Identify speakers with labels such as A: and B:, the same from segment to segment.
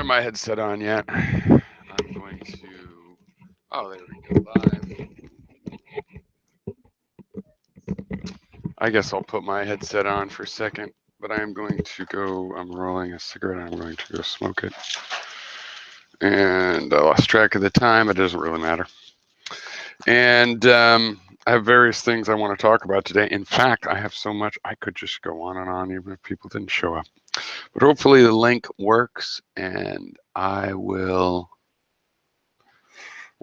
A: have my headset on yet. I'm going to. Oh, there we go. Live. I guess I'll put my headset on for a second, but I am going to go. I'm rolling a cigarette. I'm going to go smoke it. And I lost track of the time. It doesn't really matter. And I have various things I want to talk about today. In fact, I have so much I could just go on and on even if people didn't show up. But hopefully the link works, and I will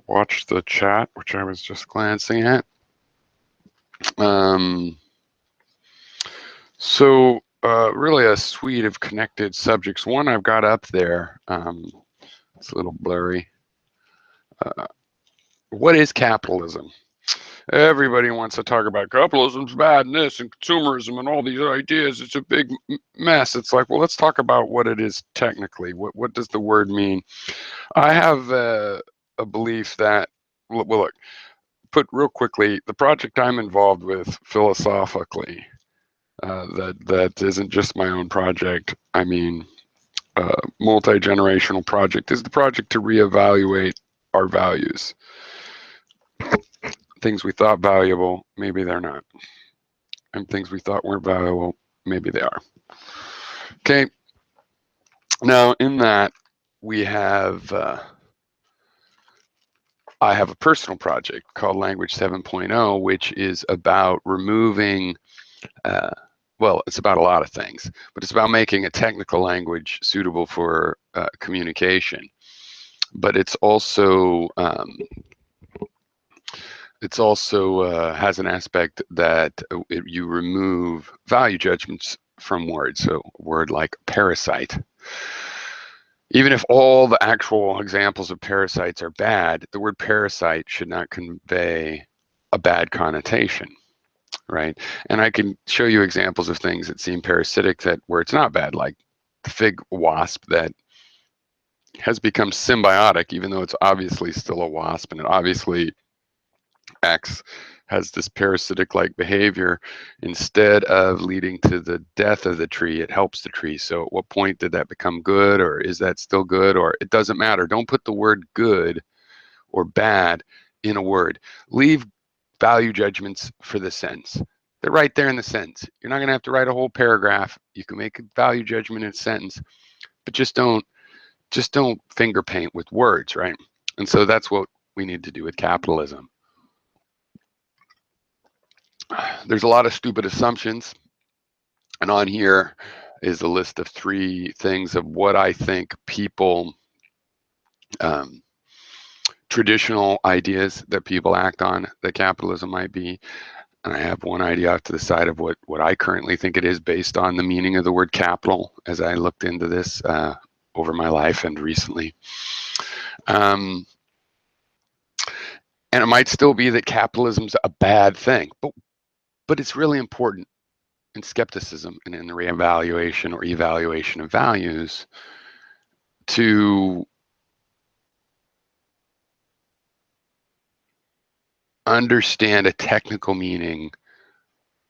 A: watch the chat, which I was just glancing at. So really a suite of connected subjects. One I've got up there, it's a little blurry. What is capitalism? Everybody wants to talk about capitalism's bad and this and consumerism and all these ideas. It's a big mess. It's like, well, let's talk about what it is technically. What does the word mean? I have a belief that, well, look, put real quickly, the project I'm involved with philosophically, that isn't just my own project. I mean, multi-generational project is the project to reevaluate our values. Things we thought valuable, maybe they're not. And things we thought weren't valuable, maybe they are. Okay. Now, in that, we have, I have a personal project called Language 7.0, which is about removing, well, it's about a lot of things, but it's about making a technical language suitable for communication. But it's also has an aspect that you remove value judgments from words. So a word like parasite. Even if all the actual examples of parasites are bad, the word parasite should not convey a bad connotation, right? And I can show you examples of things that seem parasitic where it's not bad, like the fig wasp that has become symbiotic, even though it's obviously still a wasp and it obviously has this parasitic-like behavior. Instead of leading to the death of the tree, it helps the tree. So at what point did that become good, or is that still good, or it doesn't matter. Don't put the word good or bad in a word. Leave value judgments for the sentence. They're right there in the sentence. You're not going to have to write a whole paragraph. You can make a value judgment in a sentence, but just don't finger paint with words, right? And so that's what we need to do with capitalism. There's a lot of stupid assumptions, and on here is a list of 3 things of what I think people, traditional ideas that people act on that capitalism might be. And I have one idea off to the side of what I currently think it is based on the meaning of the word capital as I looked into this over my life and recently. And it might still be that capitalism's a bad thing, but it's really important in skepticism and in the reevaluation or evaluation of values to understand a technical meaning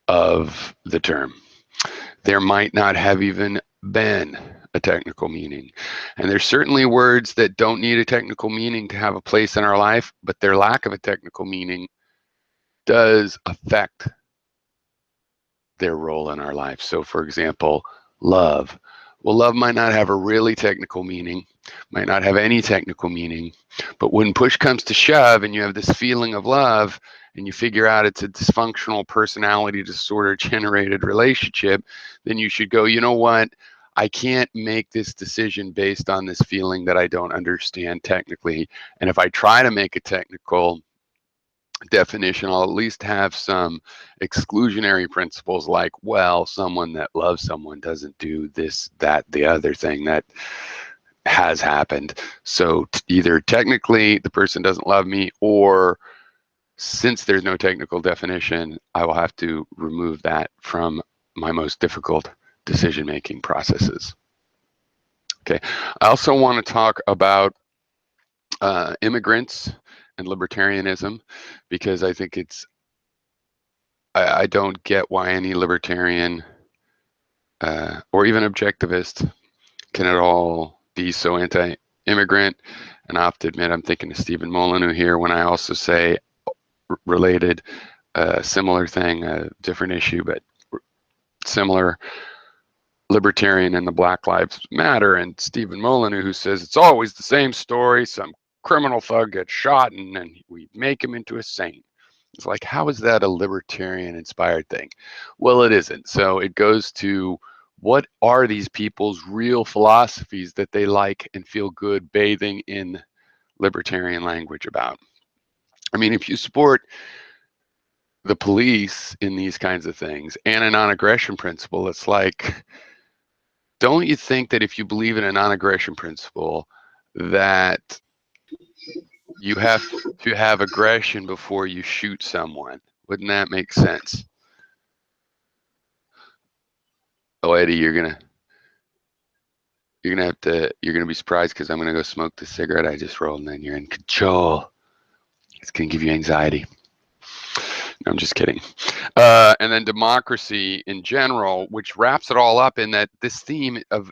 A: of the term. There might not have even been a technical meaning. And there's certainly words that don't need a technical meaning to have a place in our life, but their lack of a technical meaning does affect their role in our life. So for example, love. Well, love might not have a really technical meaning, might not have any technical meaning, but when push comes to shove and you have this feeling of love and you figure out it's a dysfunctional personality disorder generated relationship, then you should go, you know what? I can't make this decision based on this feeling that I don't understand technically. And if I try to make a technical definition, I'll at least have some exclusionary principles like, well, someone that loves someone doesn't do this, that, the other thing that has happened. So either technically the person doesn't love me, or since there's no technical definition, I will have to remove that from my most difficult decision-making processes. Okay, I also want to talk about immigrants and libertarianism, because I think I don't get why any libertarian or even objectivist can at all be so anti-immigrant. And I have to admit, I'm thinking of Stephen Molyneux here when I also say related, similar thing, a different issue, but similar, libertarian in the Black Lives Matter, and Stephen Molyneux, who says it's always the same story. Some criminal thug gets shot and then we make him into a saint. It's like, how is that a libertarian inspired thing? Well, it isn't. So it goes to, what are these people's real philosophies that they like and feel good bathing in libertarian language about? I mean, if you support the police in these kinds of things and a non-aggression principle, it's like, don't you think that if you believe in a non-aggression principle, that you have to have aggression before you shoot someone? Wouldn't that make sense? Oh, Eddie, you're gonna be surprised because I'm gonna go smoke the cigarette I just rolled, and then you're in control. It's gonna give you anxiety. No, I'm just kidding. And then democracy in general, which wraps it all up in that this theme of,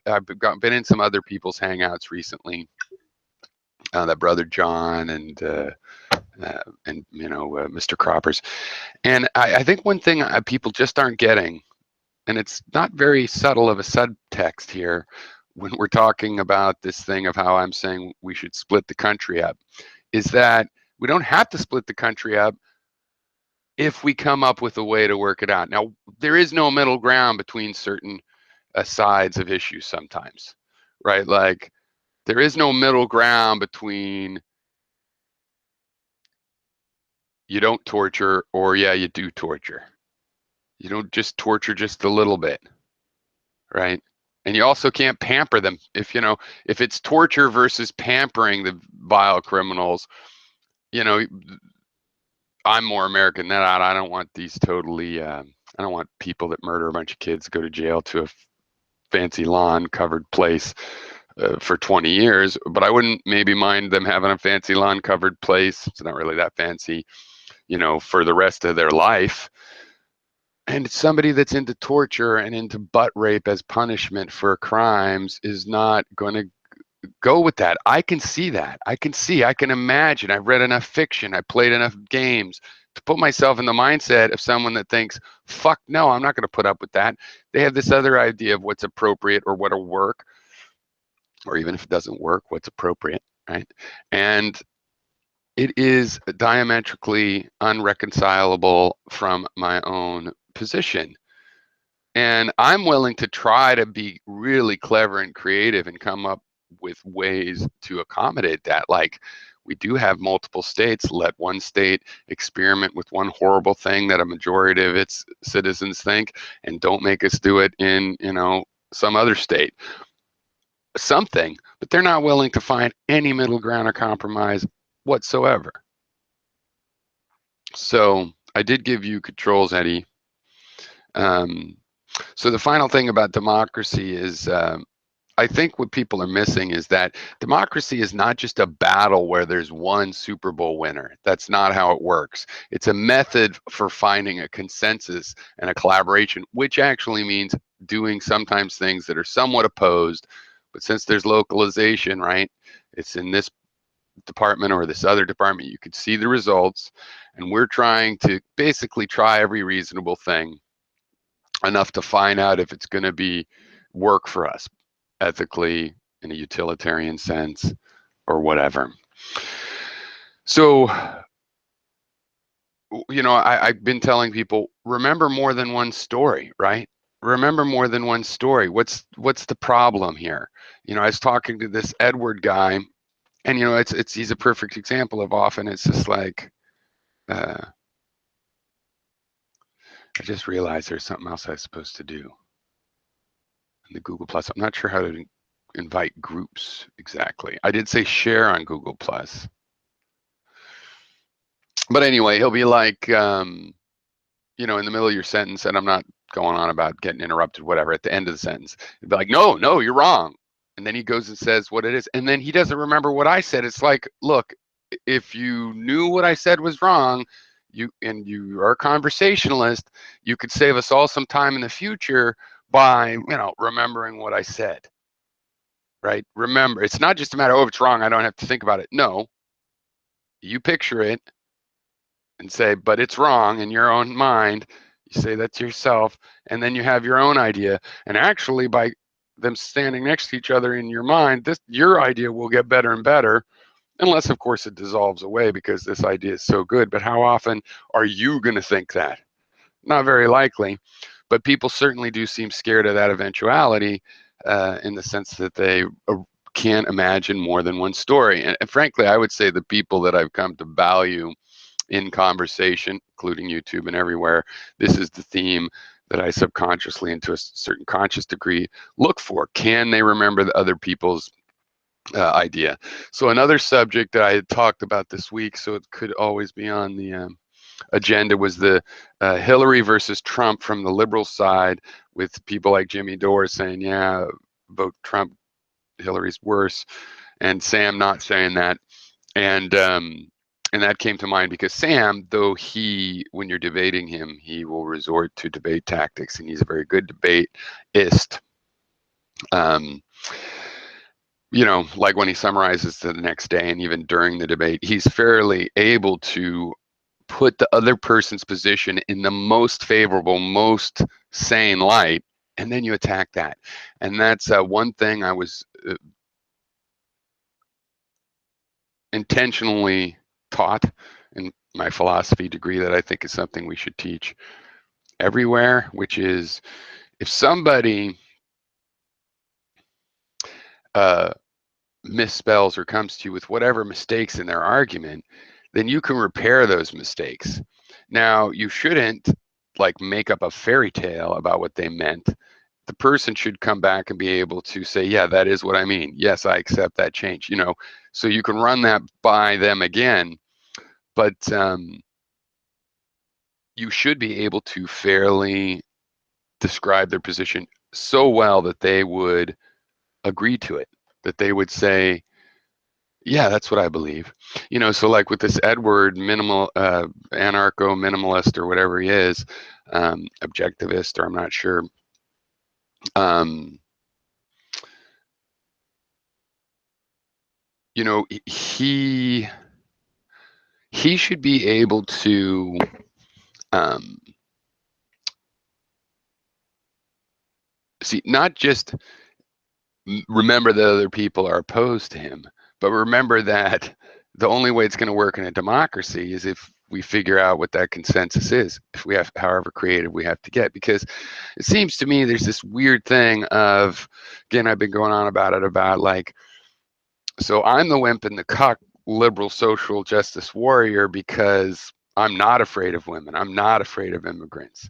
A: been in some other people's hangouts recently, that Brother John and Mr. Croppers. And I think one thing people just aren't getting, and it's not very subtle of a subtext here when we're talking about this thing of how I'm saying we should split the country up, is that we don't have to split the country up if we come up with a way to work it out. Now, there is no middle ground between certain sides of issues sometimes, right? Like, there is no middle ground between you don't torture or, yeah, you do torture. You don't just torture just a little bit, right? And you also can't pamper them. If it's torture versus pampering the vile criminals, you know, I'm more American than that. I don't want these totally, I don't want people that murder a bunch of kids go to jail to a fancy lawn covered place for 20 years, but I wouldn't maybe mind them having a fancy lawn covered place. It's not really that fancy, for the rest of their life. And somebody that's into torture and into butt rape as punishment for crimes is not going to go with that. I can see that. I can imagine. I've read enough fiction. I played enough games to put myself in the mindset of someone that thinks, fuck no, I'm not going to put up with that. They have this other idea of what's appropriate or what'll work, or even if it doesn't work, what's appropriate, right? And it is diametrically unreconcilable from my own position. And I'm willing to try to be really clever and creative and come up with ways to accommodate that. Like, we do have multiple states. Let one state experiment with one horrible thing that a majority of its citizens think, and don't make us do it in, some other state. Something, but they're not willing to find any middle ground or compromise whatsoever. So I did give you controls, Eddie. So the final thing about democracy is, I think what people are missing is that democracy is not just a battle where there's one Super Bowl winner. That's not how it works. It's a method for finding a consensus and a collaboration, which actually means doing sometimes things that are somewhat opposed. But since there's localization, right, it's in this department or this other department, you could see the results. And we're trying to basically try every reasonable thing enough to find out if it's going to be work for us ethically, in a utilitarian sense, or whatever. So, I've been telling people, remember more than one story, right? Remember more than one story. What's the problem here? I was talking to this Edward guy, and he's a perfect example of, often it's just like, I just realized there's something else I was supposed to do in the Google Plus. I'm not sure how to invite groups exactly. I did say share on Google Plus. But anyway, he'll be like, in the middle of your sentence, and I'm not going on about getting interrupted, whatever, at the end of the sentence, he'll be like, no, you're wrong. And then he goes and says what it is. And then he doesn't remember what I said. It's like, look, if you knew what I said was wrong, you are a conversationalist, you could save us all some time in the future by, remembering what I said. right? Remember, it's not just a matter of, oh, it's wrong, I don't have to think about it. No, you picture it and say, but it's wrong in your own mind. You say that to yourself, and then you have your own idea. And actually, by them standing next to each other in your mind, your idea will get better and better, unless, of course, it dissolves away because this idea is so good. But how often are you going to think that? Not very likely. But people certainly do seem scared of that eventuality, in the sense that they can't imagine more than one story. And frankly, I would say the people that I've come to value in conversation, including YouTube and everywhere, this is the theme that I subconsciously and to a certain conscious degree look for. Can they remember the other people's idea? So another subject that I had talked about this week, so it could always be on the agenda, was the Hillary versus Trump from the liberal side, with people like Jimmy Dore saying, yeah, vote Trump, Hillary's worse, and Sam not saying that. And that came to mind because Sam, though when you're debating him, he will resort to debate tactics, and he's a very good debateist. Um, like when he summarizes the next day and even during the debate, he's fairly able to put the other person's position in the most favorable, most sane light, and then you attack that. And that's one thing I was intentionally taught in my philosophy degree that I think is something we should teach everywhere, which is, if somebody uh, misspells or comes to you with whatever mistakes in their argument, then you can repair those mistakes. Now, you shouldn't make up a fairy tale about what they meant. The person should come back and be able to say, yeah, that is what I mean. Yes, I accept that change. So you can run that by them again, but you should be able to fairly describe their position so well that they would agree to it, that they would say, yeah, that's what I believe. So like with this Edward anarcho minimalist or whatever he is, objectivist, or I'm not sure. Um, he should be able to um, see, not just remember that other people are opposed to him, but remember that the only way it's going to work in a democracy is if we figure out what that consensus is, if we have, however creative we have to get. Because it seems to me there's this weird thing of, again, I've been going on about it, about so I'm the wimp and the cuck liberal social justice warrior because I'm not afraid of women. I'm not afraid of immigrants.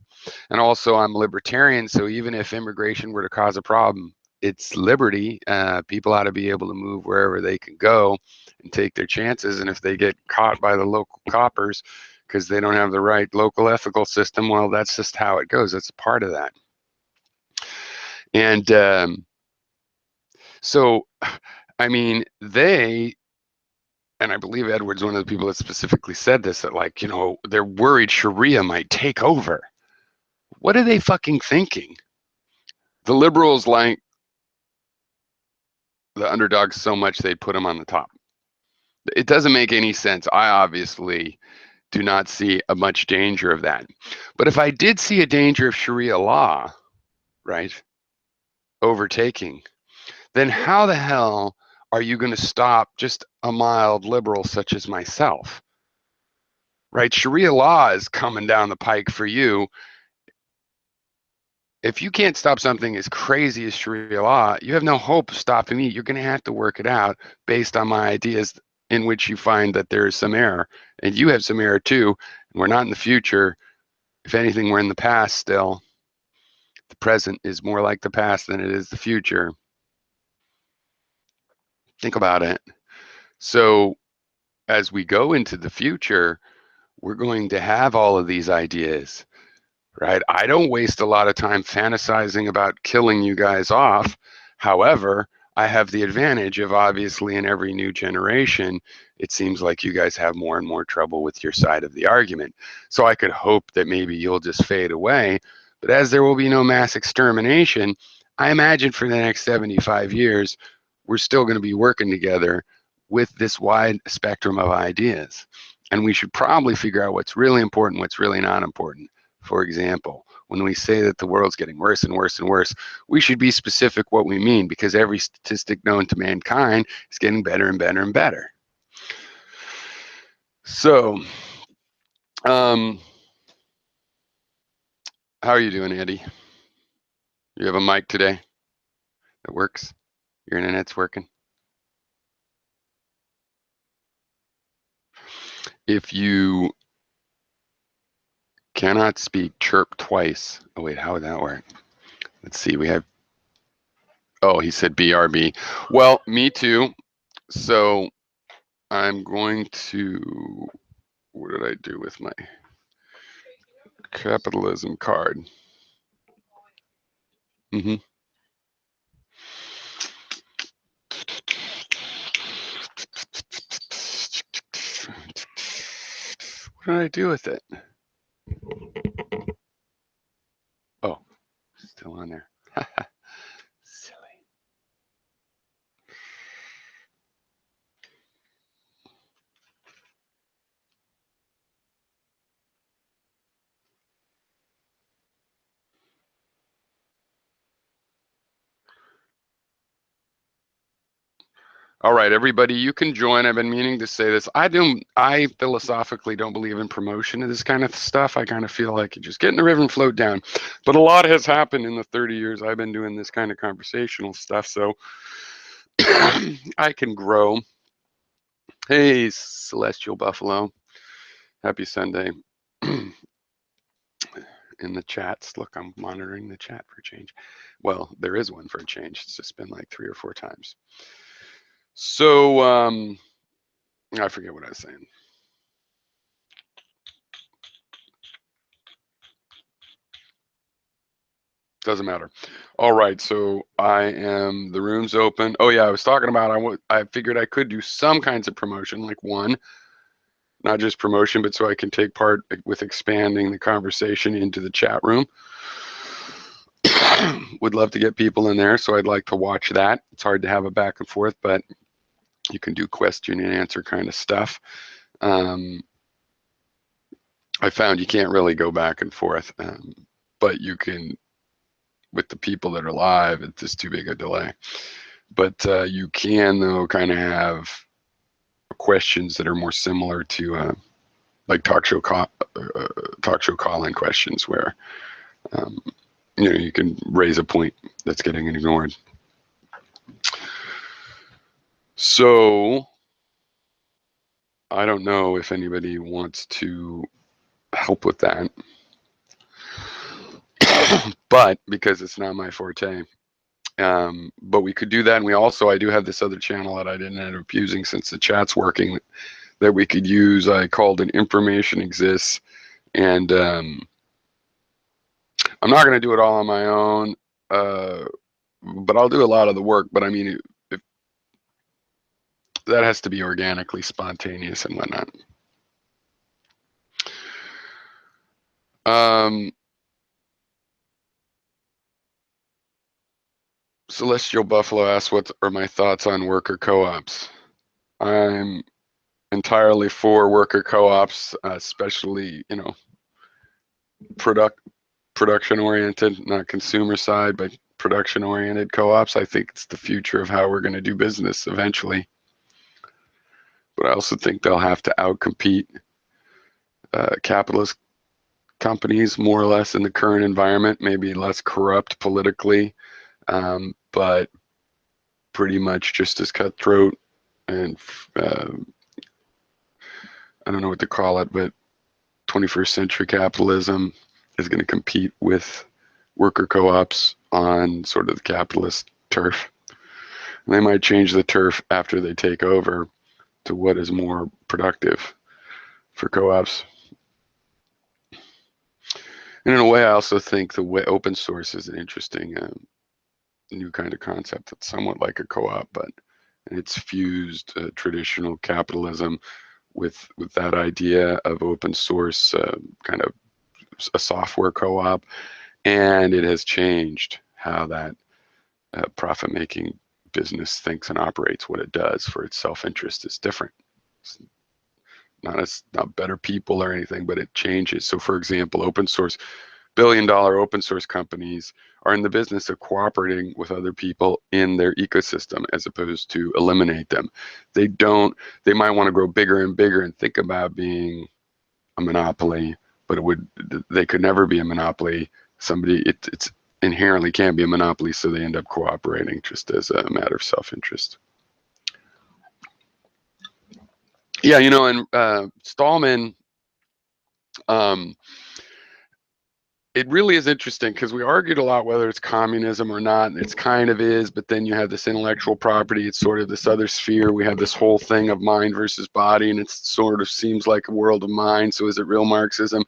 A: And also I'm libertarian. So even if immigration were to cause a problem, it's liberty. People ought to be able to move wherever they can go and take their chances. And if they get caught by the local coppers because they don't have the right local ethical system, well, that's just how it goes. That's a part of that. And so, I mean, and I believe Edward's one of the people that specifically said this, that they're worried Sharia might take over. What are they fucking thinking? The liberals like the underdogs so much they'd put them on the top. It doesn't make any sense. I obviously do not see a much danger of that. But if I did see a danger of Sharia law, right, overtaking, then how the hell are you going to stop just a mild liberal such as myself? Right? Sharia law is coming down the pike for you. If you can't stop something as crazy as Sharia law, you have no hope of stopping me. You're going to have to work it out based on my ideas, in which you find that there is some error. And you have some error too. And we're not in the future. If anything, we're in the past still. The present is more like the past than it is the future. Think about it. So as we go into the future, we're going to have all of these ideas, right? I don't waste a lot of time fantasizing about killing you guys off. However, I have the advantage of, obviously, in every new generation, it seems like you guys have more and more trouble with your side of the argument. So I could hope that maybe you'll just fade away. But as there will be no mass extermination, I imagine for the next 75 years, we're still going to be working together with this wide spectrum of ideas. And we should probably figure out what's really important, what's really not important. For example, when we say that the world's getting worse and worse and worse, we should be specific what we mean, because every statistic known to mankind is getting better and better and better. So, how are you doing, Andy? You have a mic today that works? Your internet's working? If you cannot speak, chirp twice. Oh, wait, how would that work? Let's see. We have, oh, he said BRB. Well, me too. So I'm going to, what did I do with my capitalism card? Mm-hmm. What did I do with it? Oh, still on there. Silly. All right, everybody, you can join. I've been meaning to say this. I philosophically don't believe in promotion of this kind of stuff. I kind of feel like you just get in the river and float down. But a lot has happened in the 30 years I've been doing this kind of conversational stuff, so I can grow. Hey, Celestial Buffalo. Happy Sunday. In the chats, look, I'm monitoring the chat for a change. Well, there is one for a change. It's just been like 3 or 4 times. So, I forget what I was saying. Doesn't matter. All right, so the room's open. Oh yeah, I was talking about, I figured I could do some kinds of promotion, like one, not just promotion, but so I can take part with expanding the conversation into the chat room. Would love to get people in there, so I'd like to watch that. It's hard to have a back and forth, but you can do question and answer kind of stuff. I found you can't really go back and forth, but you can, with the people that are live, it's just too big a delay. But you can, though, kind of have questions that are more similar to like talk show call-in questions, where you can raise a point that's getting ignored. So I don't know if anybody wants to help with that, but because it's not my forte. But we could do that, and I do have this other channel that I didn't end up using since the chat's working, that we could use. I called it Information Exists, and I'm not going to do it all on my own, but I'll do a lot of the work. But I mean, that has to be organically spontaneous and whatnot. Celestial Buffalo asks, what are my thoughts on worker co-ops? I'm entirely for worker co-ops, especially, production oriented, not consumer side, but production oriented co-ops. I think it's the future of how we're going to do business eventually. But I also think they'll have to outcompete capitalist companies more or less in the current environment, maybe less corrupt politically, but pretty much just as cutthroat, and I don't know what to call it, but 21st century capitalism is going to compete with worker co-ops on sort of the capitalist turf. And they might change the turf after they take over to what is more productive for co-ops. And in a way, I also think the way open source is an interesting new kind of concept. It's somewhat like a co-op, but it's fused traditional capitalism with that idea of open source, kind of a software co-op, and it has changed how that profit-making business thinks and operates, what it does for its self-interest is different. It's not better people or anything, but it changes. So for example, open source, billion-dollar open source companies are in the business of cooperating with other people in their ecosystem as opposed to eliminate them. They might want to grow bigger and bigger and think about being a monopoly, but they could never be a monopoly. It's inherently can't be a monopoly, so they end up cooperating just as a matter of self-interest. Yeah, and Stallman, um, it really is interesting because we argued a lot whether it's communism or not, and it's kind of is, but then you have this intellectual property, it's sort of this other sphere. We have this whole thing of mind versus body, and it sort of seems like a world of mind, so is it real Marxism?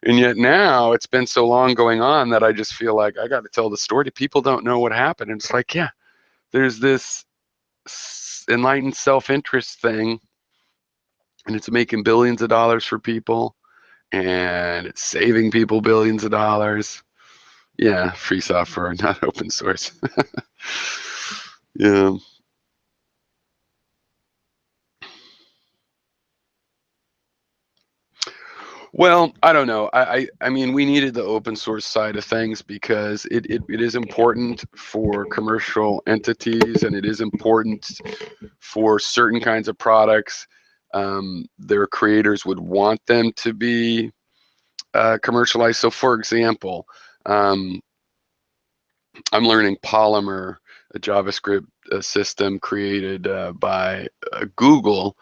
A: And yet now it's been so long going on that I just feel like I got to tell the story. People don't know what happened. And it's like, yeah, there's this enlightened self-interest thing, and it's making billions of dollars for people, and it's saving people billions of dollars. Yeah, free software, not open source. Yeah. Well, I don't know. I mean, we needed the open source side of things because it is important for commercial entities, and it is important for certain kinds of products. Their creators would want them to be commercialized. So for example, um, I'm learning Polymer, a JavaScript system created by Google,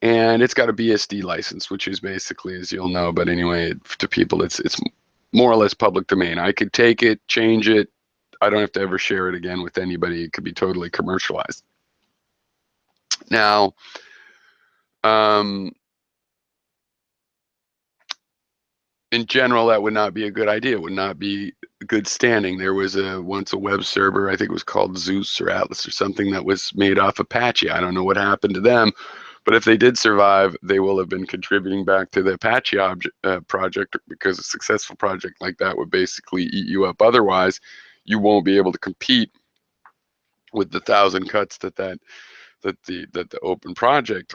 A: and it's got a BSD license, which is basically, as you'll know, but anyway, to people, it's more or less public domain. I could take it, change it. I don't have to ever share it again with anybody. It could be totally commercialized. Now, um, in general, that would not be a good idea. It would not be good standing. There was once a web server, I think it was called Zeus or Atlas or something, that was made off Apache. I don't know what happened to them, but if they did survive, they will have been contributing back to the Apache project, because a successful project like that would basically eat you up. Otherwise, you won't be able to compete with the 1,000 cuts that the open project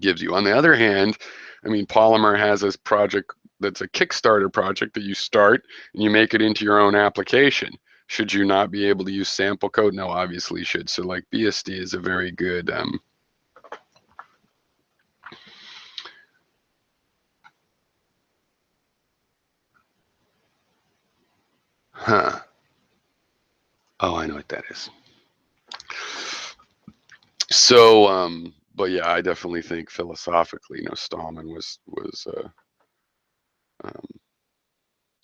A: gives you. On the other hand, I mean, Polymer has this project that's a Kickstarter project that you start and you make it into your own application. Should you not be able to use sample code? No, obviously you should. So like BSD is a very good huh. Oh, I know what that is. So, but yeah, I definitely think philosophically, Stallman was um,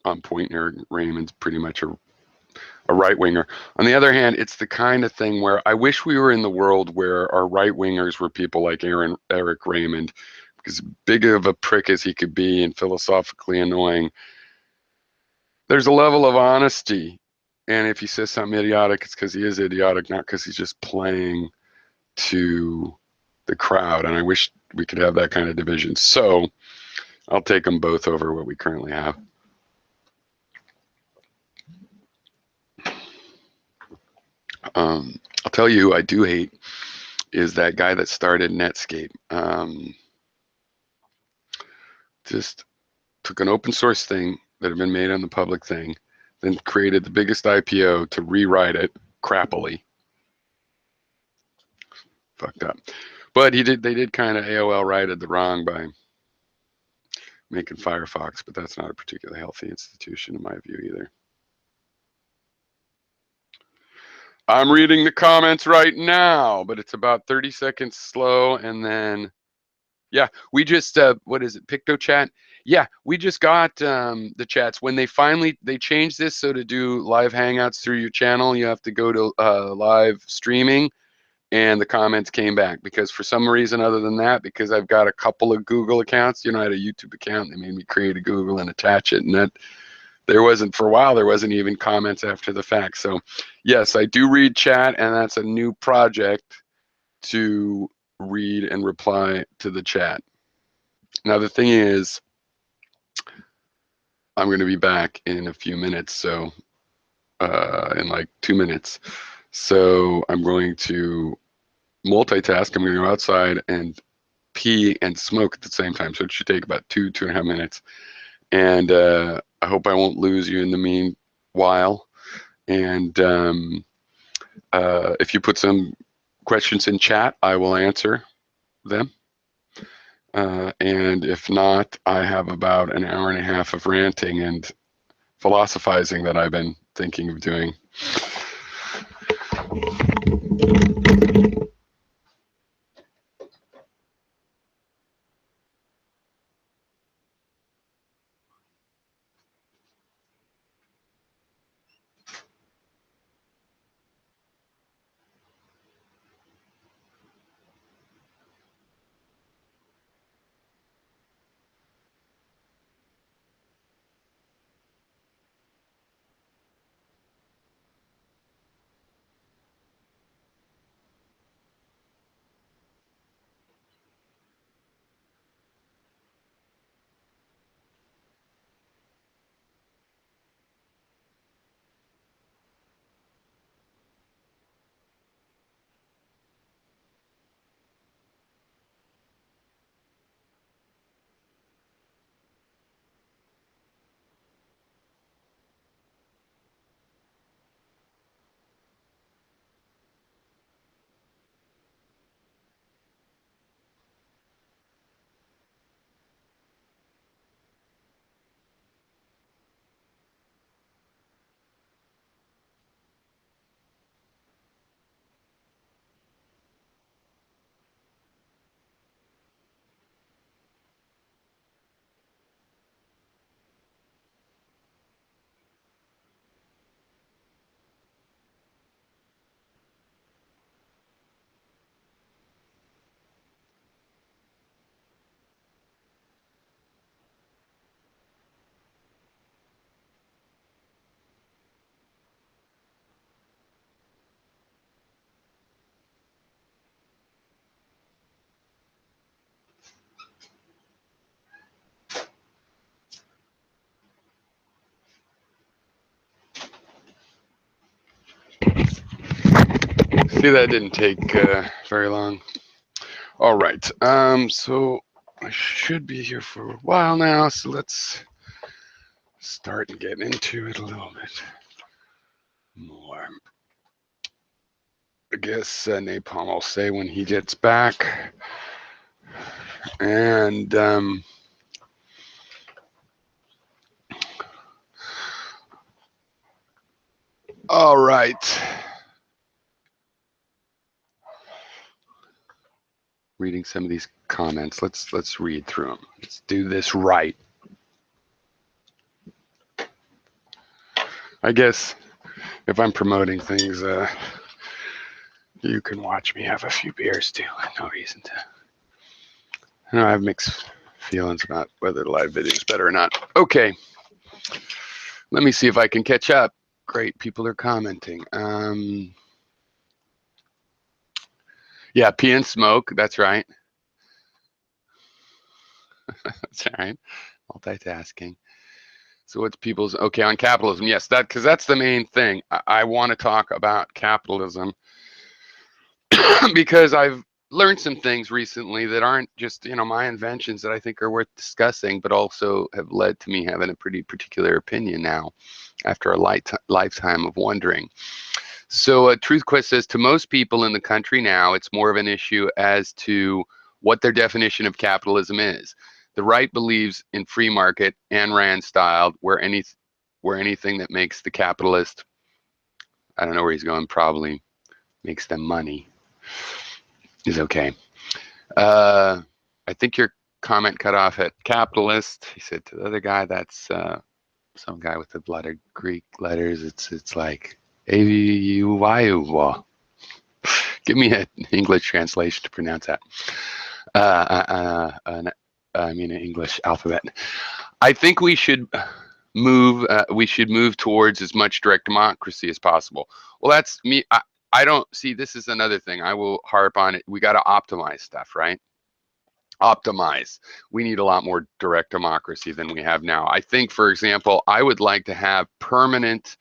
A: on point. Eric Raymond's pretty much a right winger. On the other hand, it's the kind of thing where I wish we were in the world where our right wingers were people like Eric Raymond, because big of a prick as he could be and philosophically annoying, there's a level of honesty. And if he says something idiotic, it's because he is idiotic, not because he's just playing to the crowd. And I wish we could have that kind of division. So I'll take them both over what we currently have. I'll tell you who I do hate is that guy that started Netscape. Just took an open source thing that had been made on the public thing, then created the biggest IPO to rewrite it crappily. Fucked up. But they did kind of AOL righted the wrong by making Firefox, but that's not a particularly healthy institution in my view either. I'm reading the comments right now, but it's about 30 seconds slow, and then yeah, we just what is it, PictoChat? Yeah, we just got the chats. When they changed this, so to do live hangouts through your channel, you have to go to live streaming, and the comments came back, because for some reason other than that, because I've got a couple of Google accounts, I had a YouTube account, they made me create a Google and attach it, and that for a while there wasn't even comments after the fact. So yes, I do read chat, and that's a new project to read and reply to the chat. Now the thing is, I'm going to be back in a few minutes, so in like 2 minutes. So I'm going to multitask. I'm going to go outside and pee and smoke at the same time. So it should take about 2.5 minutes. And I hope I won't lose you in the meanwhile. And if you put some questions in chat, I will answer them. And if not, I have about an hour and a half of ranting and philosophizing that I've been thinking of doing. See, that didn't take very long. All right. So I should be here for a while now. So let's start and get into it a little bit more. I guess Napalm will say when he gets back. And all right. Reading some of these comments. Let's read through them. Let's do this right. I guess if I'm promoting things, you can watch me have a few beers too. No reason to. I know I have mixed feelings about whether the live video is better or not. Okay. Let me see if I can catch up. Great, people are commenting. Yeah, pee and smoke. That's right. That's all right. Multitasking. So what's people's okay on capitalism? Yes, because that's the main thing. I want to talk about capitalism because I've learned some things recently that aren't just my inventions that I think are worth discussing, but also have led to me having a pretty particular opinion now after a lifetime of wondering. So TruthQuest says to most people in the country now, it's more of an issue as to what their definition of capitalism is. The right believes in free market and Rand style, where anything that makes the capitalist, I don't know where he's going, probably makes them money, is okay. I think your comment cut off at capitalist. He said to the other guy, that's some guy with a lot of Greek letters. It's like A-V-U-Y-U. Give me an English translation to pronounce that. I mean, an English alphabet. I think we should move. We should move towards as much direct democracy as possible. Well, that's me. I don't see. This is another thing. I will harp on it. We got to optimize stuff, right? Optimize. We need a lot more direct democracy than we have now. I think, for example, I would like to have permanent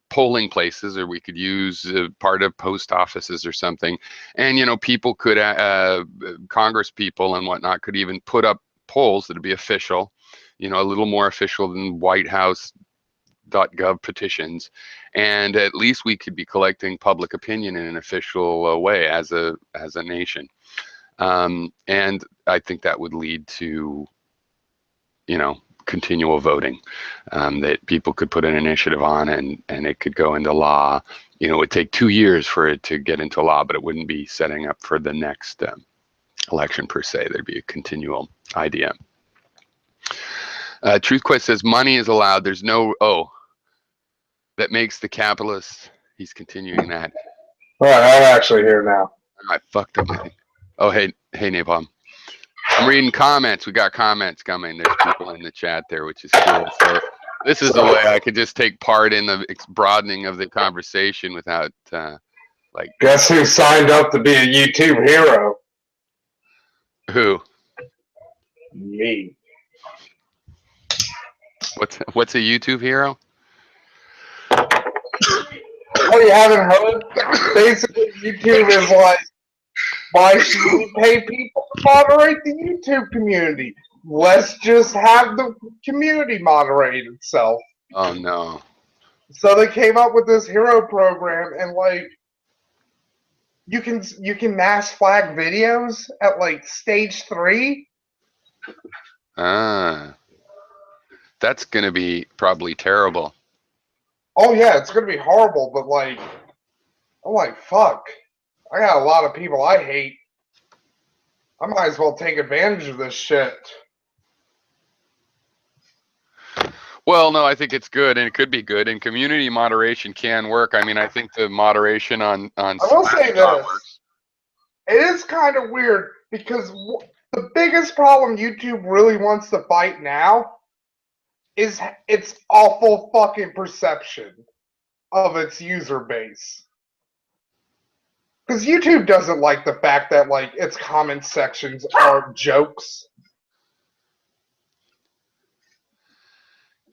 A: polling places, or we could use part of post offices or something. And, people could, Congress people and whatnot could even put up polls that'd be official, a little more official than White House.gov petitions. And at least we could be collecting public opinion in an official way as a nation. And I think that would lead to, continual voting, that people could put an initiative on and it could go into law. It would take 2 years for it to get into law, but it wouldn't be setting up for the next election per se. There'd be a continual idea. TruthQuest says money is allowed. There's no, that makes the capitalist. He's continuing that.
B: All right, I'm actually here now.
A: I fucked up my thing. Oh, hey, Napalm. I'm reading comments. We got comments coming. There's people in the chat there, which is cool. So this is a way I could just take part in the broadening of the conversation without, like.
B: Guess who signed up to be a YouTube hero?
A: Who?
B: Me.
A: What's a YouTube hero?
B: Oh, you haven't heard? Basically, YouTube is like, why should we pay people to moderate the YouTube community? Let's just have the community moderate itself.
A: Oh no.
B: So they came up with this hero program, and like, you can mass flag videos at like stage 3.
A: That's gonna be probably terrible.
B: Oh yeah, it's gonna be horrible, but like, I'm like, fuck. I got a lot of people I hate. I might as well take advantage of this shit.
A: Well, no, I think it's good, and it could be good, and community moderation can work. I mean, I think the moderation on
B: I will say this.
A: works.
B: It is kind of weird because the biggest problem YouTube really wants to fight now is its awful fucking perception of its user base. Because YouTube doesn't like the fact that like its comment sections are jokes.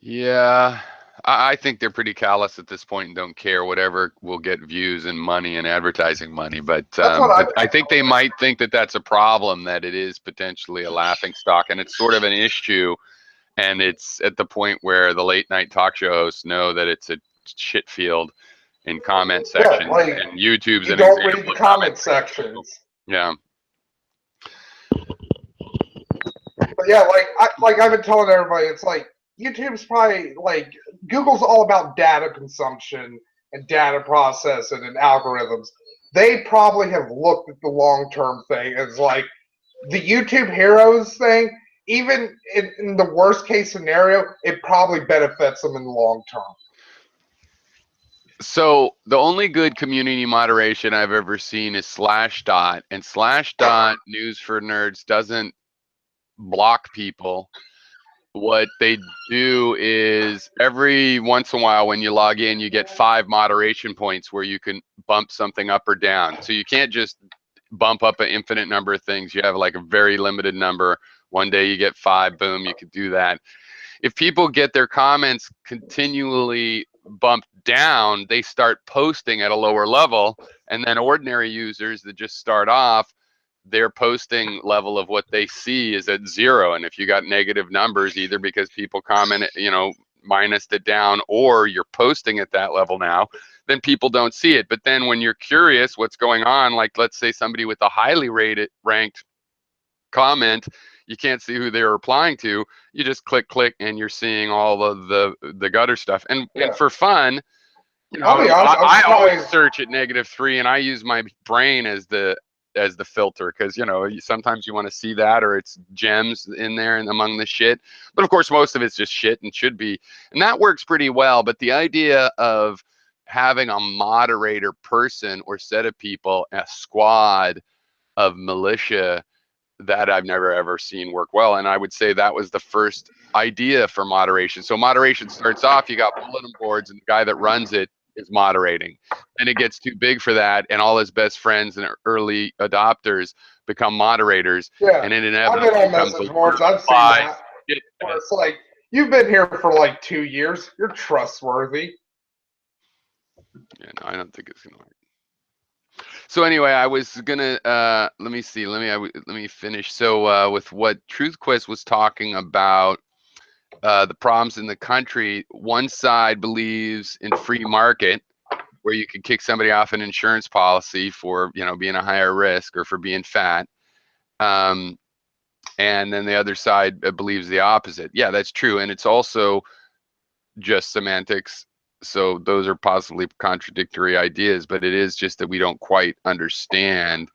A: Yeah, I think they're pretty callous at this point and don't care. Whatever will get views and money and advertising money. But I think they might think that that's a problem, that it is potentially a laughing stock, and it's sort of an issue. And it's at the point where the late night talk show hosts know that it's a shit field in comment sections,
B: like,
A: and YouTube's
B: you
A: an
B: don't
A: example
B: read the
A: of
B: comment sections.
A: Yeah.
B: But yeah, like I've been telling everybody, it's like YouTube's probably like Google's all about data consumption and data processing and algorithms. They probably have looked at the long-term thing as like the YouTube Heroes thing. Even in the worst case scenario, it probably benefits them in the long term.
A: So the only good community moderation I've ever seen is Slashdot, and Slashdot News for Nerds doesn't block people. What they do is every once in a while when you log in, you get 5 moderation points where you can bump something up or down. So you can't just bump up an infinite number of things. You have like a very limited number. One day you get 5, boom, you could do that. If people get their comments continually bumped down, they start posting at a lower level, and then ordinary users that just start off, their posting level of what they see is at 0. And if you got negative numbers, either because people comment, minused it down, or you're posting at that level now, then people don't see it. But then when you're curious what's going on, like let's say somebody with a highly ranked comment, you can't see who they're replying to. You just click, and you're seeing all of the gutter stuff. And for fun, I always search at -3, and I use my brain as the filter, because sometimes you want to see that, or it's gems in there and among the shit. But of course, most of it's just shit, and should be, and that works pretty well. But the idea of having a moderator person or set of people, a squad of militia, that I've never ever seen work well. And I would say that was the first idea for moderation. So moderation starts off, you got bulletin boards, and the guy that runs it is moderating. And it gets too big for that, and all his best friends and early adopters become moderators.
B: Yeah,
A: and it
B: inevitably I've been on message boards. I've seen that. Where it's like, you've been here for like 2 years. You're trustworthy.
A: Yeah, no, I don't think it's gonna work. So anyway, I was gonna let me see, let me finish. So with what TruthQuest was talking about, the problems in the country, one side believes in free market, where you could kick somebody off an insurance policy for, you know, being a higher risk or for being fat. Um, and then the other side believes the opposite. Yeah, that's true, and it's also just semantics. So those are possibly contradictory ideas, but it is just that we don't quite understand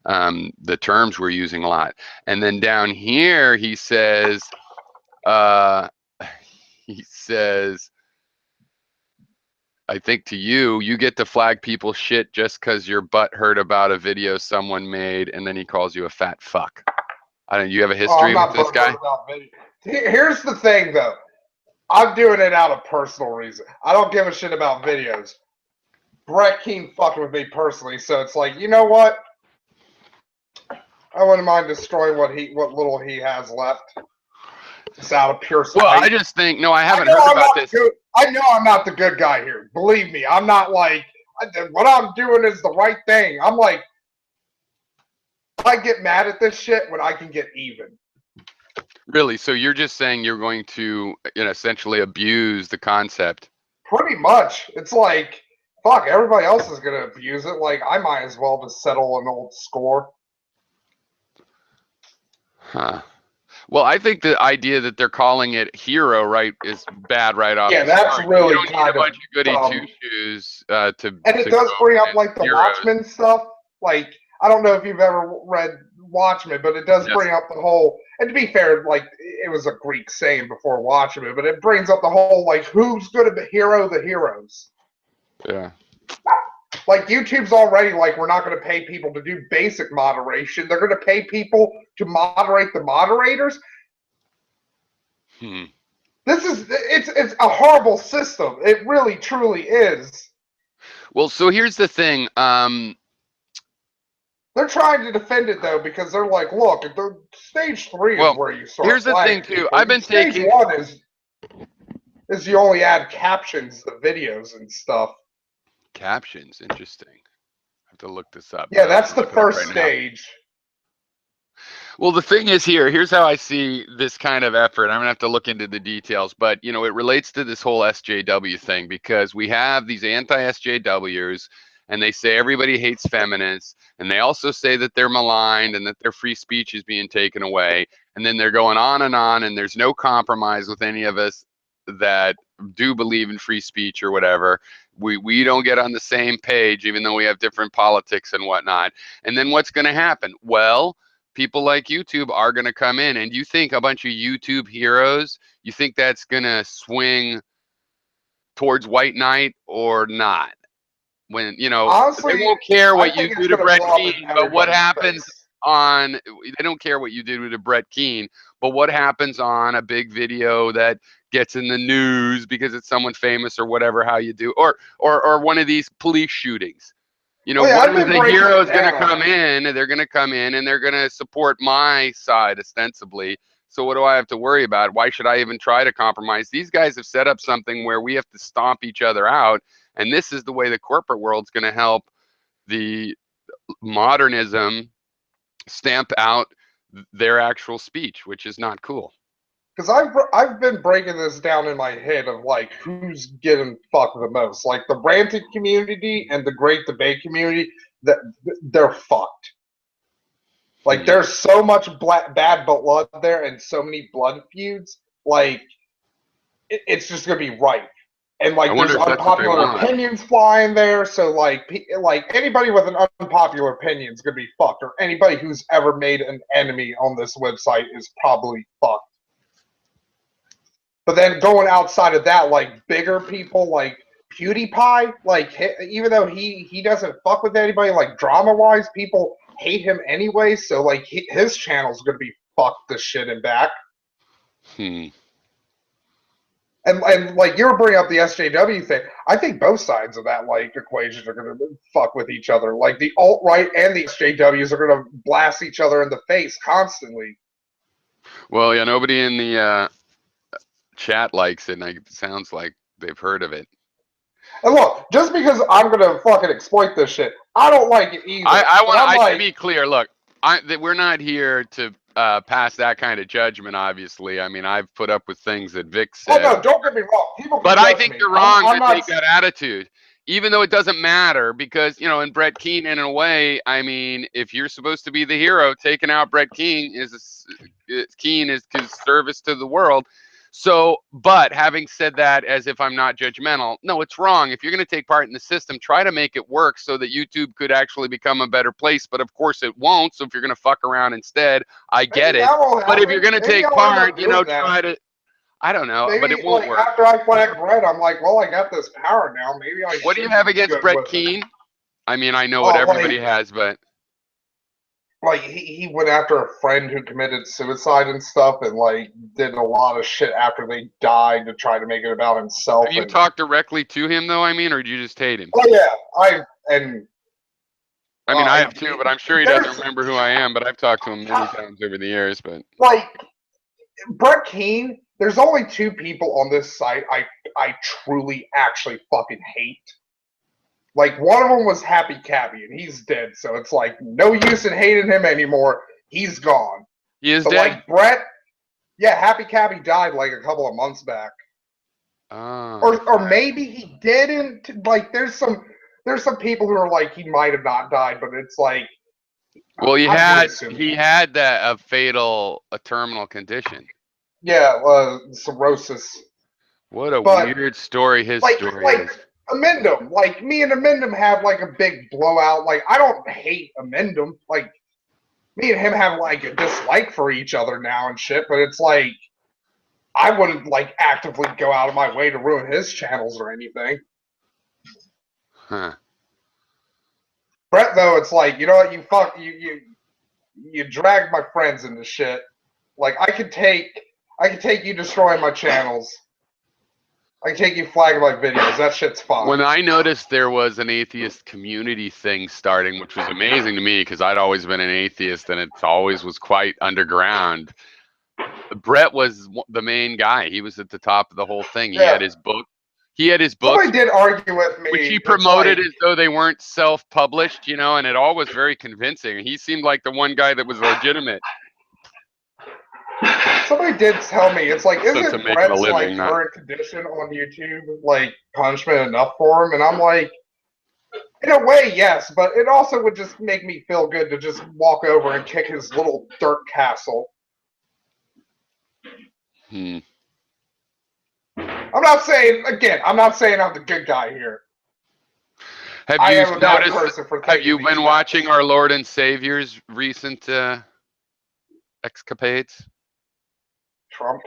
A: the terms we're using a lot. And then down here, uh, he says, I think to you, you get to flag people shit just because your butt hurt about a video someone made, and then he calls you a fat fuck. I don't. You have a
B: Oh, I'm
A: history with
B: not
A: this
B: butthurt
A: guy?
B: about video. Here's the thing, though. I'm doing it out of personal reason. I don't give a shit about videos. Brett Keane fucking with me personally, so it's like, you know what? I wouldn't mind destroying what little he has left. Just out of pure
A: Well, I
B: spite.
A: just think no. I
B: I
A: haven't
B: know
A: heard
B: I'm
A: about
B: not
A: this.
B: good. I know I'm not the good guy here. Believe me, I'm not like what I'm doing is the right thing. I'm like, I get mad at this shit when I can get even.
A: Really? So you're just saying you're going to, you know, essentially abuse the concept?
B: Pretty much. It's like, fuck, everybody else is gonna abuse it. Like, I might as well just settle an old score.
A: Huh. Well, I think the idea that they're calling it hero right is bad right off
B: Yeah,
A: the
B: that's
A: start. You
B: really
A: don't need a
B: kind of
A: bunch of goody two
B: dumb.
A: shoes
B: And it
A: to
B: does
A: go
B: bring up
A: as
B: like the
A: heroes.
B: Watchmen stuff. Like, I don't know if you've ever read Watchmen, but it does
A: Yes.
B: bring up the whole. And to be fair, like it was a Greek saying before Watchmen, but it brings up the whole like who's going to hero the heroes.
A: Yeah.
B: Like YouTube's already like we're not going to pay people to do basic moderation. They're going to pay people to moderate the moderators.
A: Hmm.
B: It's a horrible system. It really truly is.
A: Well, so here's the thing.
B: They're trying to defend it though because they're like, look, the stage 3 is
A: Well,
B: where you start
A: here's the thing
B: flagging
A: too.
B: people.
A: I've been
B: Stage
A: taking.
B: 1 is you only add captions, the videos and stuff.
A: Captions. Interesting. I have to look this up,
B: Yeah,
A: but I'm
B: that's
A: gonna
B: the
A: look it up
B: first
A: right now.
B: stage.
A: Well, the thing is here's how I see this kind of effort. I'm gonna have to look into the details, but you know, it relates to this whole SJW thing because we have these anti-SJWs and they say everybody hates feminists, and they also say that they're maligned and that their free speech is being taken away. And then they're going on, and there's no compromise with any of us that do believe in free speech or whatever. We don't get on the same page, even though we have different politics and whatnot. And then what's going to happen? Well, people like YouTube are going to come in, and you think a bunch of YouTube heroes, you think that's going to swing towards white knight or not? When, you know, they
B: Honestly,
A: won't care
B: I
A: what you
B: think
A: do
B: it's
A: to
B: gonna
A: Brett
B: blow up
A: Keane,
B: in
A: but what
B: everybody's
A: happens
B: face.
A: on, they don't care what you did to Brett Keane, but what happens on a big video that gets in the news because it's someone famous or whatever, how you do, or one of these police shootings. You know,
B: Oh yeah,
A: one
B: I've
A: of
B: been
A: the
B: breaking it
A: heroes going to
B: down.
A: come in, and they're going to come in and they're going to support my side ostensibly. So what do I have to worry about? Why should I even try to compromise? These guys have set up something where we have to stomp each other out, and this is the way the corporate world's going to help the modernism stamp out their actual speech, which is not cool.
B: Because I've been breaking this down in my head of like who's getting fucked the most, like the ranting community and the great debate community. That they're fucked. Like
A: Hmm.
B: there's so much bad blood there and so many blood feuds. Like it's just gonna be right. And
A: I
B: like there's
A: wonder if that's what they
B: unpopular
A: want.
B: opinions flying there. So like anybody with an unpopular opinion is gonna be fucked. Or anybody who's ever made an enemy on this website is probably fucked. But then going outside of that, like bigger people like PewDiePie, like even though he doesn't fuck with anybody, like drama wise, people hate him anyway. So like his channel's gonna be fucked to shit and back.
A: Hmm.
B: And like you were bringing up the SJW thing, I think both sides of that like equation are gonna fuck with each other. Like the alt right and the SJWs are gonna blast each other in the face constantly.
A: Well, yeah, nobody in the chat likes it, and it sounds like they've heard of it.
B: And look, just because I'm gonna fucking exploit this shit, I don't like it either.
A: I
B: But
A: want
B: I'm
A: to
B: like,
A: be clear. Look, we're not here to pass that kind of judgment. Obviously, I mean, I've put up with things that Vic
B: oh
A: said,
B: no, don't get me wrong. People can
A: but I
B: judge
A: think
B: me.
A: you're wrong
B: I'm
A: to
B: not.
A: take that attitude, even though it doesn't matter because and Brett Keane, in a way, I mean, if you're supposed to be the hero, taking out Brett Keane is his service to the world. So, but having said that, as if I'm not judgmental, no, it's wrong. If you're going to take part in the system, try to make it work so that YouTube could actually become a better place. But of course, it won't. So if you're going to fuck around instead, I get
B: Maybe
A: it.
B: that will
A: But if you're
B: happen.
A: going to
B: Maybe
A: take
B: I'll end
A: part,
B: up doing that.
A: try to. I don't know, but it
B: Maybe
A: won't
B: like
A: work.
B: after I flag Brett, I'm like, well, I got this power now. Maybe I
A: What do you
B: should
A: have
B: be
A: against
B: good
A: Brett
B: with it.
A: Keane? I mean, I know what
B: Oh,
A: everybody has, but
B: like he went after a friend who committed suicide and stuff, and like did a lot of shit after they died to try to make it about himself.
A: have you
B: And
A: talked directly to him, though? I mean, or do you just hate him?
B: oh yeah, and
A: I mean, I have too, but I'm sure he doesn't
B: there's
A: remember who I am. But I've talked to him many times over the years. But
B: like Brett Keane. There's only two people on this site I truly actually fucking hate. Like one of them was Happy Cabby, and he's dead, so it's like no use in hating him anymore. He's gone.
A: he is
B: But
A: dead.
B: like Brett, yeah, Happy Cabby died like a couple of months back.
A: Oh,
B: Or maybe he didn't. Like there's some people who are like he might have not died, but it's like
A: well,
B: I'm really assuming.
A: he had that a terminal condition.
B: Yeah, cirrhosis.
A: What a
B: But
A: weird story his
B: like
A: story
B: like
A: is.
B: Amendum, like me and Amendum have like a big blowout. Like I don't hate Amendum. Like me and him have like a dislike for each other now and shit. But it's like I wouldn't like actively go out of my way to ruin his channels or anything.
A: Huh.
B: Brett, though, it's like you know what you drag my friends into shit. Like I could take you destroying my channels. I can take you flagging my videos. That shit's fine.
A: When I noticed there was an atheist community thing starting, which was amazing to me because I'd always been an atheist and it always was quite underground. Brett was the main guy. He was at the top of the whole thing. He
B: Yeah.
A: had his book. He had his books,
B: Somebody did argue with me.
A: which he
B: It's
A: promoted
B: like,
A: as though they weren't self-published, and it all was very convincing. He seemed like the one guy that was legitimate.
B: somebody did tell me, it's like,
A: So to
B: isn't
A: make him a
B: Brett's like
A: living, not.
B: current condition on YouTube like punishment enough for him? And I'm like, in a way, yes, but it also would just make me feel good to just walk over and kick his little dirt castle.
A: Hmm.
B: I'm not saying I'm the good guy here.
A: Have
B: I
A: you
B: am a bad
A: noticed?
B: person for
A: Have
B: thinking
A: you
B: these
A: been
B: things.
A: watching our Lord and Savior's recent escapades?
B: Trump.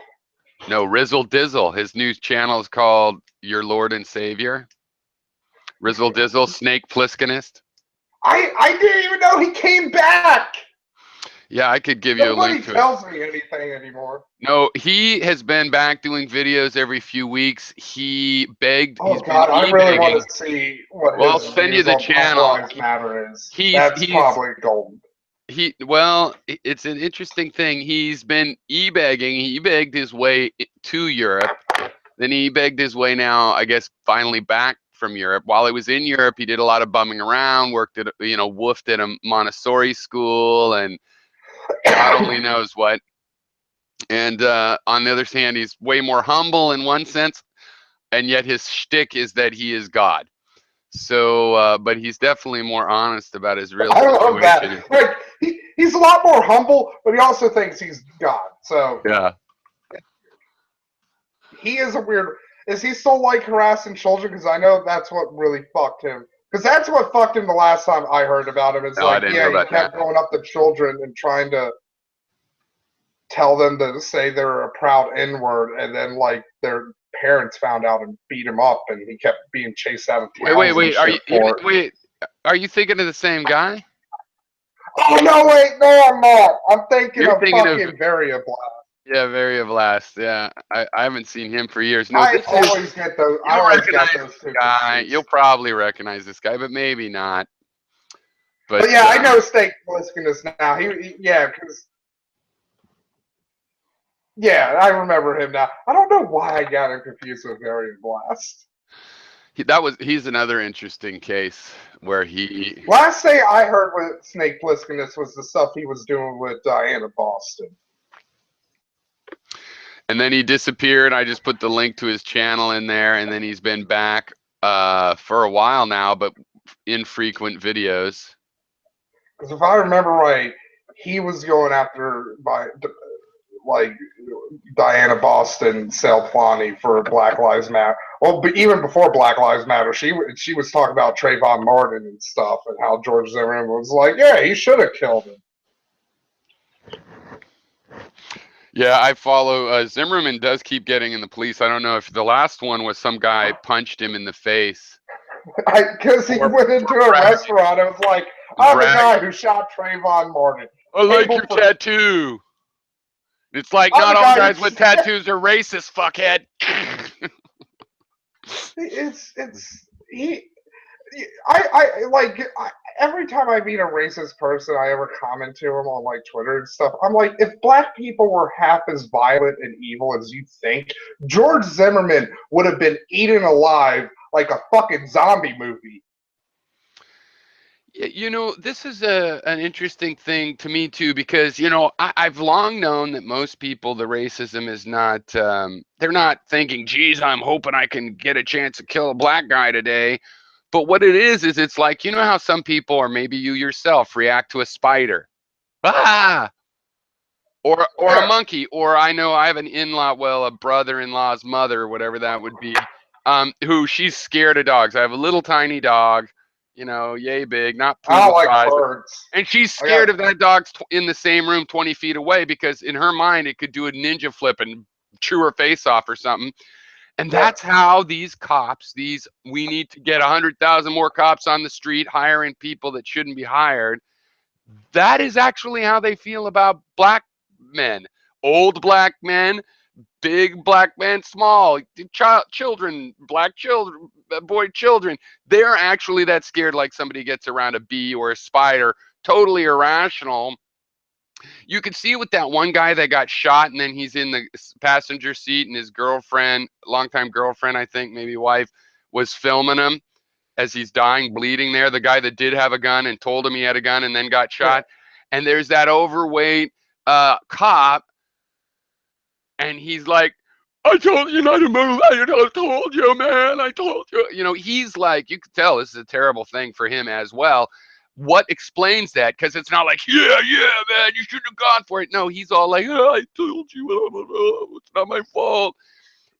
A: No, Rizzle Dizzle. His new channel is called Your Lord and Savior. Rizzle Dizzle, Snake Plisskenist.
B: I didn't even know he came back.
A: Yeah, I could give you a
B: Nobody
A: link to it.
B: tells me anything anymore.
A: No, he has been back doing videos every few weeks. He begged.
B: Oh
A: He's been
B: God, I really
A: e-begging.
B: want to see what
A: Well, I'll
B: his
A: send you
B: views
A: the
B: on Black
A: channel.
B: Lives Matter is.
A: He's
B: That's probably gold.
A: well, it's an interesting thing. He's been e-begging. He begged his way to Europe. Then he begged his way now, I guess, finally back from Europe. While he was in Europe, he did a lot of bumming around, worked at, woofed at a Montessori school and God only knows what. And on the other hand, he's way more humble in one sense, and yet his shtick is that he is God. So, but he's definitely more honest about his real
B: I love
A: situation.
B: that. Like he's a lot more humble, but he also thinks he's God. So
A: Yeah.
B: he is a weird. Is he still like harassing children? Because I know that's what really fucked him. Because that's what fucked him the last time I heard about him. It's
A: No, I
B: like,
A: didn't
B: yeah,
A: know
B: he
A: about that.
B: kept going up to children and trying to tell them to say they're a proud N-word, and then like their parents found out and beat him up, and he kept being chased out of towns and shit for it.
A: Wait? Are you thinking of the same guy?
B: Oh no, wait, no, I'm not. I'm thinking
A: You're
B: of
A: thinking of
B: fucking Variable.
A: yeah, Very of Last. Yeah, I haven't seen him for years. No,
B: I
A: this is
B: always get those. I
A: you'll
B: always got
A: recognize
B: those
A: this
B: two
A: guy.
B: confused.
A: You'll probably recognize this guy, but maybe not.
B: But
A: But
B: yeah, I know Steak Plisskenus now. Yeah, because yeah, I remember him now. I don't know why I got him confused with Varian Blast.
A: He's another interesting case where he
B: Last thing I heard with Snake Plisskenus was the stuff he was doing with Diana Boston.
A: and then he disappeared. I just put the link to his channel in there, and then he's been back for a while now, but infrequent videos.
B: Because if I remember right, he was going after like Diana Boston, Selfani for Black Lives Matter. Well, but even before Black Lives Matter, she was talking about Trayvon Martin and stuff, and how George Zimmerman was like, yeah, he should have killed him.
A: Yeah, I follow. Zimmerman does keep getting in the police. I don't know if the last one was some guy punched him in the face.
B: Because he went into a restaurant and was like, I'm the guy who shot Trayvon Martin.
A: I like your tattoo. It's like not all guys with tattoos are racist, fuckhead.
B: Every time I meet a racist person, I ever comment to him on like Twitter and stuff. I'm like, if black people were half as violent and evil as you think, George Zimmerman would have been eaten alive like a fucking zombie movie.
A: You know, this is an interesting thing to me too, because I've long known that most people, the racism is not. They're not thinking, "Geez, I'm hoping I can get a chance to kill a black guy today." But what it is it's like, you know how some people, or maybe you yourself, react to a spider, ah, or a monkey, or I know I have an in-law, well, a brother-in-law's mother, or whatever that would be, who she's scared of dogs. I have a little tiny dog, yay big, not poodle size, and she's scared of that dog in the same room 20 feet away because in her mind it could do a ninja flip and chew her face off or something. And that's how these cops, we need to get 100,000 more cops on the street, hiring people that shouldn't be hired. That is actually how they feel about black men, old black men, big black men, small children, black children, boy children. They're actually that scared, like somebody gets around a bee or a spider, totally irrational. You could see with that one guy that got shot, and then he's in the passenger seat, and his girlfriend, longtime girlfriend, I think, maybe wife, was filming him as he's dying, bleeding there. The guy that did have a gun and told him he had a gun and then got shot. Yeah. And there's that overweight cop, and he's like, I told you not to move. I told you, man. I told you. He's like, you could tell this is a terrible thing for him as well. What explains that? Because it's not like, yeah, man, you shouldn't have gone for it. No, he's all like, oh, I told you. It's not my fault.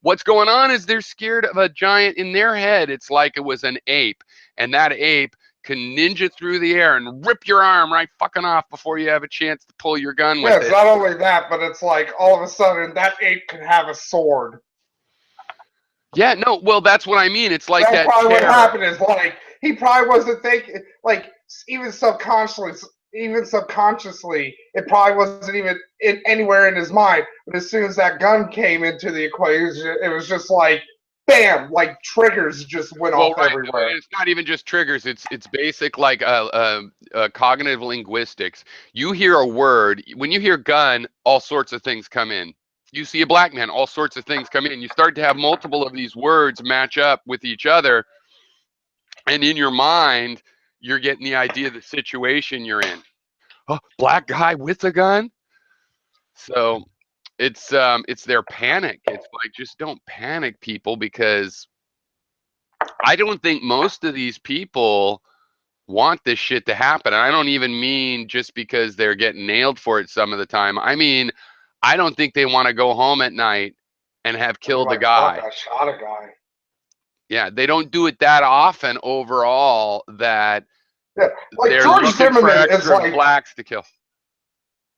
A: What's going on is they're scared of a giant in their head. It's like it was an ape, and that ape can ninja through the air and rip your arm right fucking off before you have a chance to pull your gun with it.
B: It's not only that, but it's like all of a sudden that ape can have a sword.
A: Yeah, no, well, that's what I mean. It's like that.
B: Probably what happened is like he probably wasn't thinking, like even subconsciously, it probably wasn't even anywhere in his mind. But as soon as that gun came into the equation, it was just like, bam, like triggers just went off everywhere.
A: It's not even just triggers. It's basic like cognitive linguistics. You hear a word, when you hear gun, all sorts of things come in. You see a black man, all sorts of things come in. You start to have multiple of these words match up with each other, and in your mind, you're getting the idea of the situation you're in. Oh, black guy with a gun. So it's their panic. It's like, just don't panic, people, because I don't think most of these people want this shit to happen. And I don't even mean just because they're getting nailed for it some of the time. I mean, I don't think they want to go home at night and have killed a guy.
B: I shot a guy.
A: Yeah, they don't do it that often overall that
B: like
A: they're
B: George
A: looking
B: Zimmerman
A: for extra
B: is like
A: blacks to kill.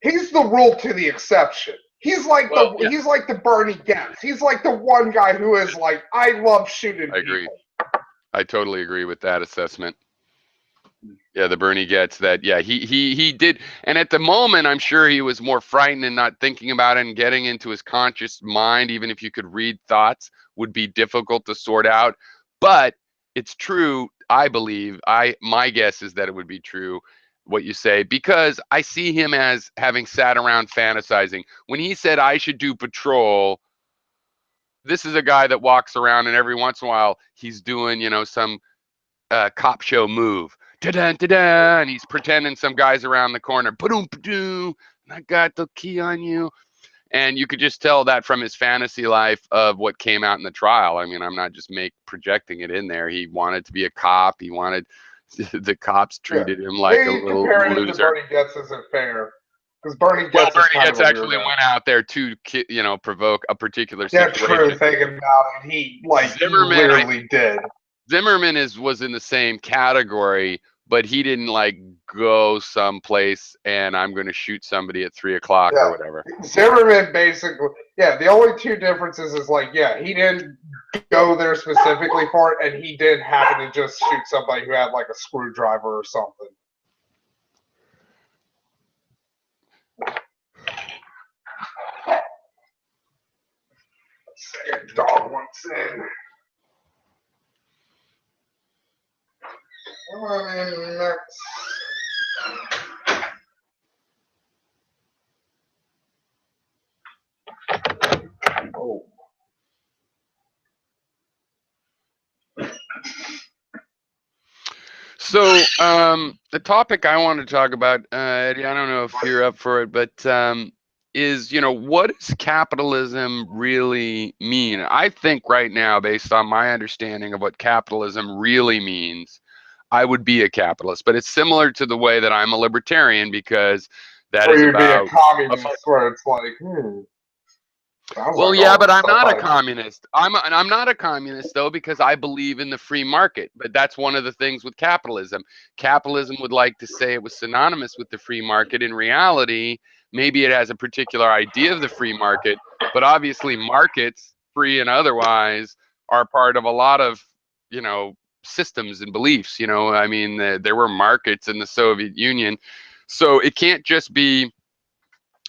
B: He's the rule to the exception. He's like he's like the Bernie Getz. He's like the one guy who is like, I love shooting
A: I agree.
B: people.
A: I totally agree with that assessment. Yeah, the Bernie gets that. Yeah, he did. And at the moment, I'm sure he was more frightened and not thinking about it and getting into his conscious mind, even if you could read thoughts, would be difficult to sort out. But it's true, I believe. My guess is that it would be true what you say, because I see him as having sat around fantasizing. When he said I should do patrol, this is a guy that walks around and every once in a while he's doing, some cop show move. Da-da, da-da, and he's pretending some guy's around the corner. Ba-doom, ba-doom, I got the key on you. And you could just tell that from his fantasy life of what came out in the trial. I mean, I'm not just projecting it in there. He wanted to be a cop. He wanted the cops
B: Yeah.
A: treated him like a
B: They
A: little
B: compared him to
A: loser.
B: Bernie Getz isn't fair. Because Bernie
A: Well,
B: Getz is
A: Bernie
B: kind of
A: Getz
B: a
A: actually
B: weirdo.
A: went out there to, provoke a particular
B: Yeah, true.
A: situation.
B: Thinking about it, he
A: Zimmerman,
B: literally did.
A: Zimmerman was in the same category, but he didn't like go someplace and I'm going to shoot somebody at 3 o'clock or
B: Yeah,
A: whatever.
B: Zimmerman basically. Yeah, the only two differences is he didn't go there specifically for it, and he did happen to just shoot somebody who had like a screwdriver or something. Let's see, dog wants in. Oh.
A: So, the topic I want to talk about, Eddie, I don't know if you're up for it, but is, what does capitalism really mean? I think right now, based on my understanding of what capitalism really means, I would be a capitalist. But it's similar to the way that I'm a libertarian because that
B: Or
A: is
B: you'd be a
A: about
B: communist, where it's like, sounds
A: well,
B: like
A: yeah,
B: all
A: but
B: the
A: I'm
B: stuff
A: not a
B: I.
A: communist. I'm not a communist though because I believe in the free market. But that's one of the things with capitalism. Capitalism would like to say it was synonymous with the free market. In reality, maybe it has a particular idea of the free market, but obviously markets, free and otherwise, are part of a lot of, you know, systems and beliefs. I mean, there were markets in the Soviet Union. So it can't just be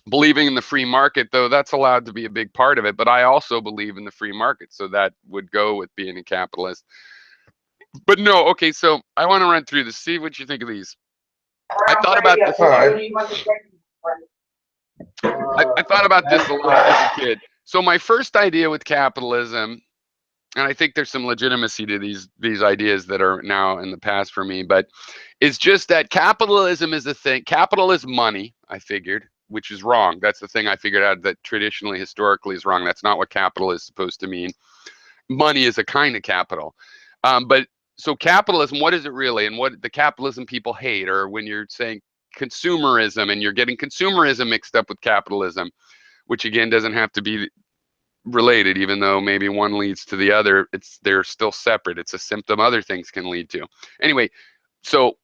A: believing in the free market, though that's allowed to be a big part of it. But I also believe in the free market, so that would go with being a capitalist. But no, okay, so I want to run through this, see what you think of these. I thought about this. I thought about this a lot as a kid. So my first idea with capitalism, and I think there's some legitimacy to these ideas that are now in the past for me, but it's just that capitalism is a thing. Capital is money, I figured, which is wrong. That's the thing I figured out that traditionally, historically is wrong. That's not what capital is supposed to mean. Money is a kind of capital. But so capitalism, what is it really? And what the capitalism people hate, or when you're saying consumerism and you're getting consumerism mixed up with capitalism, which again doesn't have to be related, even though maybe one leads to the other. They're still separate. It's a symptom other things can lead to. Anyway, so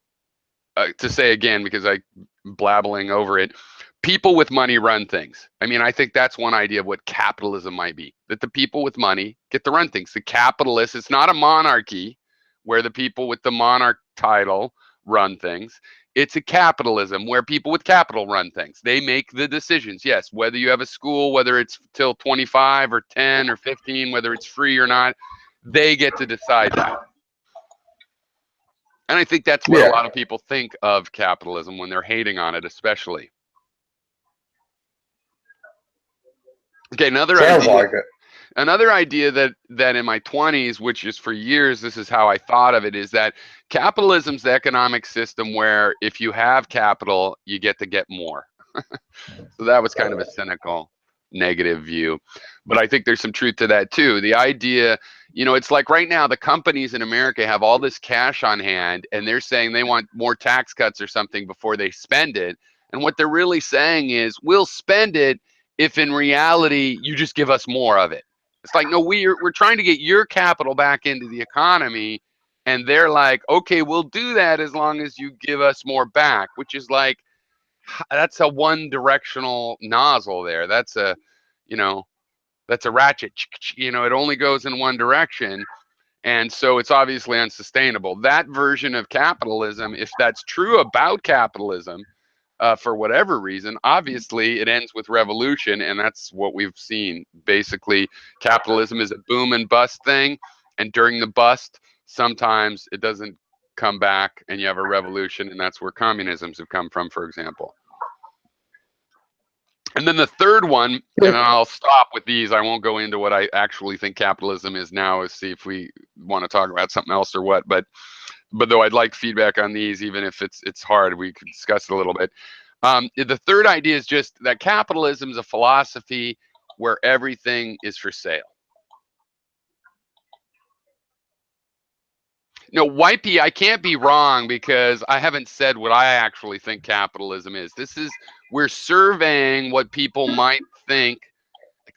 A: to say again, because I blabbling over it, people with money run things. I mean, I think that's one idea of what capitalism might be, that the people with money get to run things. The capitalists, it's not a monarchy where the people with the monarch title run things. It's a capitalism where people with capital run things. They make the decisions. Yes, whether you have a school, whether it's till 25 or 10 or 15, whether it's free or not, they get to decide that. And I think that's what a
B: Yeah,
A: lot of people think of capitalism when they're hating on it, especially. Okay,
B: sounds like it.
A: another idea that in my 20s, which is for years, this is how I thought of it, is that capitalism's the economic system where if you have capital, you get more. So that was kind of a cynical, negative view. But I think there's some truth to that too. The idea, it's like right now the companies in America have all this cash on hand and they're saying they want more tax cuts or something before they spend it. And what they're really saying is, we'll spend it if in reality you just give us more of it. It's like, no, we're trying to get your capital back into the economy. And they're like, okay, we'll do that as long as you give us more back, which is like, that's a one directional nozzle there. You know, that's a ratchet. It only goes in one direction. And so it's obviously unsustainable. That version of capitalism, if that's true about capitalism, for whatever reason, obviously it ends with revolution. And that's what we've seen. Basically, capitalism is a boom and bust thing. And during the bust, sometimes it doesn't come back and you have a revolution. And that's where communisms have come from, for example. And then the third one, and I'll stop with these. I won't go into what I actually think capitalism is now, is see if we want to talk about something else or what. But though I'd like feedback on these, even if it's hard, we could discuss it a little bit. The third idea is just that capitalism is a philosophy where everything is for sale. No, Wipey, I can't be wrong because I haven't said what I actually think capitalism is. We're surveying what people might think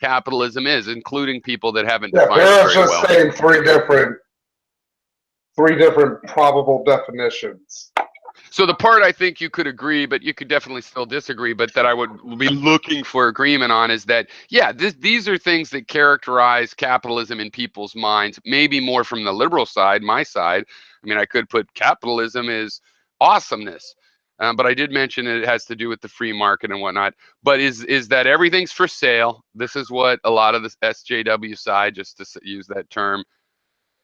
A: capitalism is, including people that haven't
B: Yeah,
A: defined it
B: Barrett's
A: very
B: just
A: well.
B: saying three different probable definitions.
A: So the part I think you could agree, but you could definitely still disagree, but that I would be looking for agreement on is that, yeah, these are things that characterize capitalism in people's minds, maybe more from the liberal side, my side. I mean, I could put capitalism is awesomeness, but I did mention it has to do with the free market and whatnot. But is that everything's for sale? This is what a lot of the SJW side, just to use that term,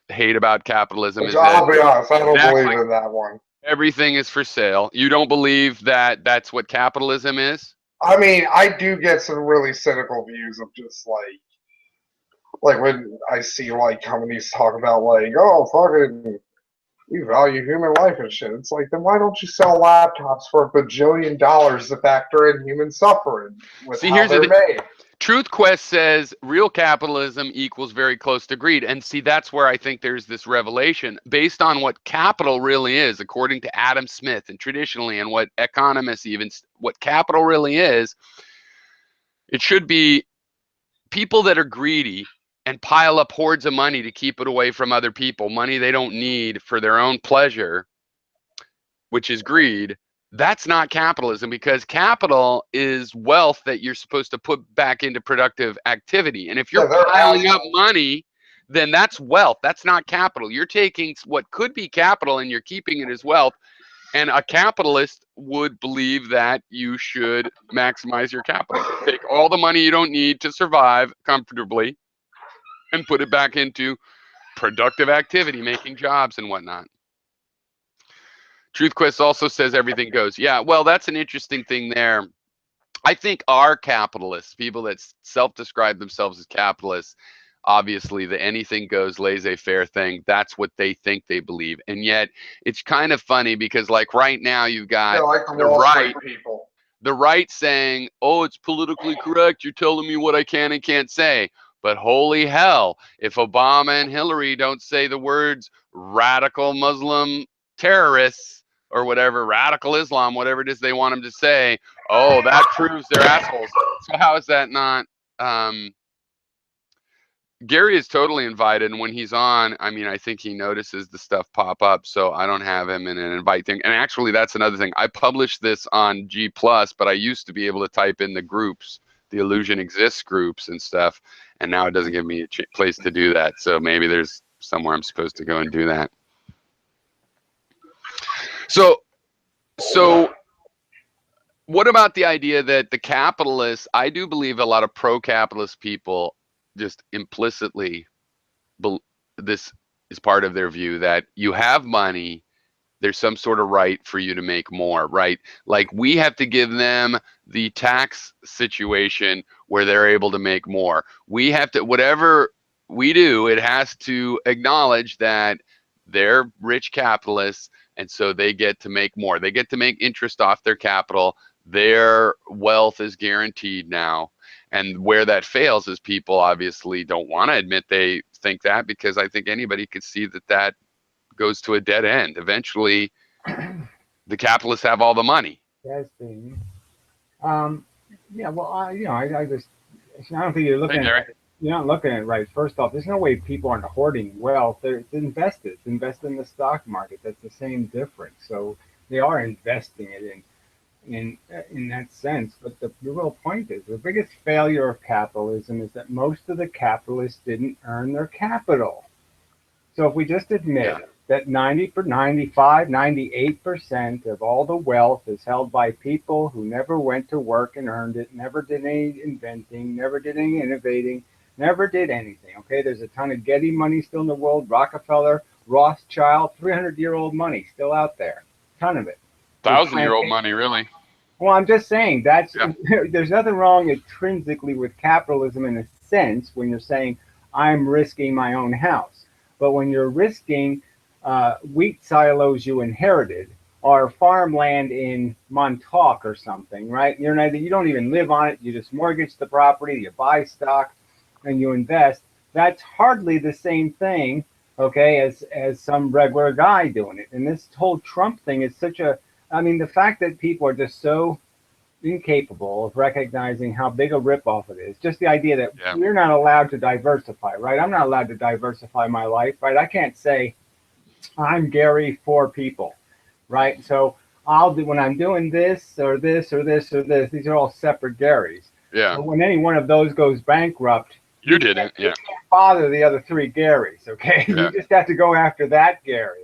A: hate about capitalism,
B: Which
A: is that
B: I'll be honest, I don't
A: exactly
B: believe in that one.
A: everything is for sale. You don't believe that that's what capitalism is?
B: I mean, I do get some really cynical views of just like when I see like companies talk about like, oh, fucking, we value human life and shit. It's like, then why don't you sell laptops for $1 bajillion to factor in human suffering with
A: See,
B: how
A: here's the
B: they're
A: thing.
B: made?
A: Truth Quest says real capitalism equals very close to greed. And see, that's where I think there's this revelation based on what capital really is, according to Adam Smith and traditionally, and what economists even, what capital really is. It should be people that are greedy and pile up hordes of money to keep it away from other people, money they don't need for their own pleasure, which is greed. That's not capitalism, because capital is wealth that you're supposed to put back into productive activity. And if
B: Yeah,
A: you're
B: they're
A: piling up
B: assholes.
A: money, then that's wealth. That's not capital. You're taking what could be capital and you're keeping it as wealth. And a capitalist would believe that you should maximize your capital. Take all the money you don't need to survive comfortably and put it back into productive activity, making jobs and whatnot. TruthQuest also says everything goes. Yeah, well, that's an interesting thing there. I think our capitalists, people that self-describe themselves as capitalists, obviously the anything goes laissez-faire thing, that's what they think they believe. And yet it's kind of funny because like right now you've
B: Yeah,
A: got
B: like the
A: the
B: Wall Street
A: right
B: people.
A: the right saying, oh, it's politically correct. You're telling me what I can and can't say. But holy hell, if Obama and Hillary don't say the words radical Muslim terrorists or whatever, radical Islam, whatever it is they want them to say, oh, that proves they're assholes. So how is that not? Gary is totally invited, and when he's on, I mean, I think he notices the stuff pop up, so I don't have him in an invite thing. And actually, that's another thing. I published this on G+, but I used to be able to type in the groups, the Illusion Exists groups and stuff, and now it doesn't give me a place to do that. So maybe there's somewhere I'm supposed to go and do that. So what about the idea that the capitalists, I do believe a lot of pro-capitalist people just implicitly this is part of their view that you have money, there's some sort of right for you to make more, right? Like we have to give them the tax situation where they're able to make more. We have to, whatever we do, it has to acknowledge that they're rich capitalists and so they get to make more. They get to make interest off their capital. Their wealth is guaranteed now. And where that fails is people obviously don't want to admit they think that, because I think anybody could see that that goes to a dead end. Eventually, the capitalists have all the money.
C: Yes, baby. Um, yeah, well, I just, I don't think you're
A: Hey,
C: looking at
A: Gary.
C: it. You're not looking at it right. First off, there's no way people aren't hoarding wealth. They're investors. Invest in the stock market. That's the same difference. So they are investing it in that sense. But the real point is the biggest failure of capitalism is that most of the capitalists didn't earn their capital. So if we just admit
A: Yeah.
C: that 90, 95, 98% of all the wealth is held by people who never went to work and earned it, never did any inventing, never did any innovating, never did anything. Okay, there's a ton of Getty money still in the world, Rockefeller, Rothschild, 300-year-old money still out there, ton of it. There's
A: 1,000-year-old money, really.
C: Well, I'm just saying that's
A: Yeah.
C: there's nothing wrong intrinsically with capitalism in a sense when you're saying I'm risking my own house, but when you're risking wheat silos you inherited or farmland in Montauk or something, right? You don't even live on it. You just mortgage the property, you buy stock, and you invest. That's hardly the same thing, okay, as some regular guy doing it. And this whole Trump thing is such a I mean, the fact that people are just so incapable of recognizing how big a ripoff it is. Just the idea that
A: Yeah.
C: we're not allowed to diversify, right? I'm not allowed to diversify my life, right? I can't say I'm Gary for people, right? So I'll do when I'm doing this or this or this or this. These are all separate Garys.
A: Yeah.
C: So when any one of those goes bankrupt,
A: You didn't. Yeah.
C: can't bother the other three Garys. Okay,
A: Yeah.
C: you just have to go after that Gary.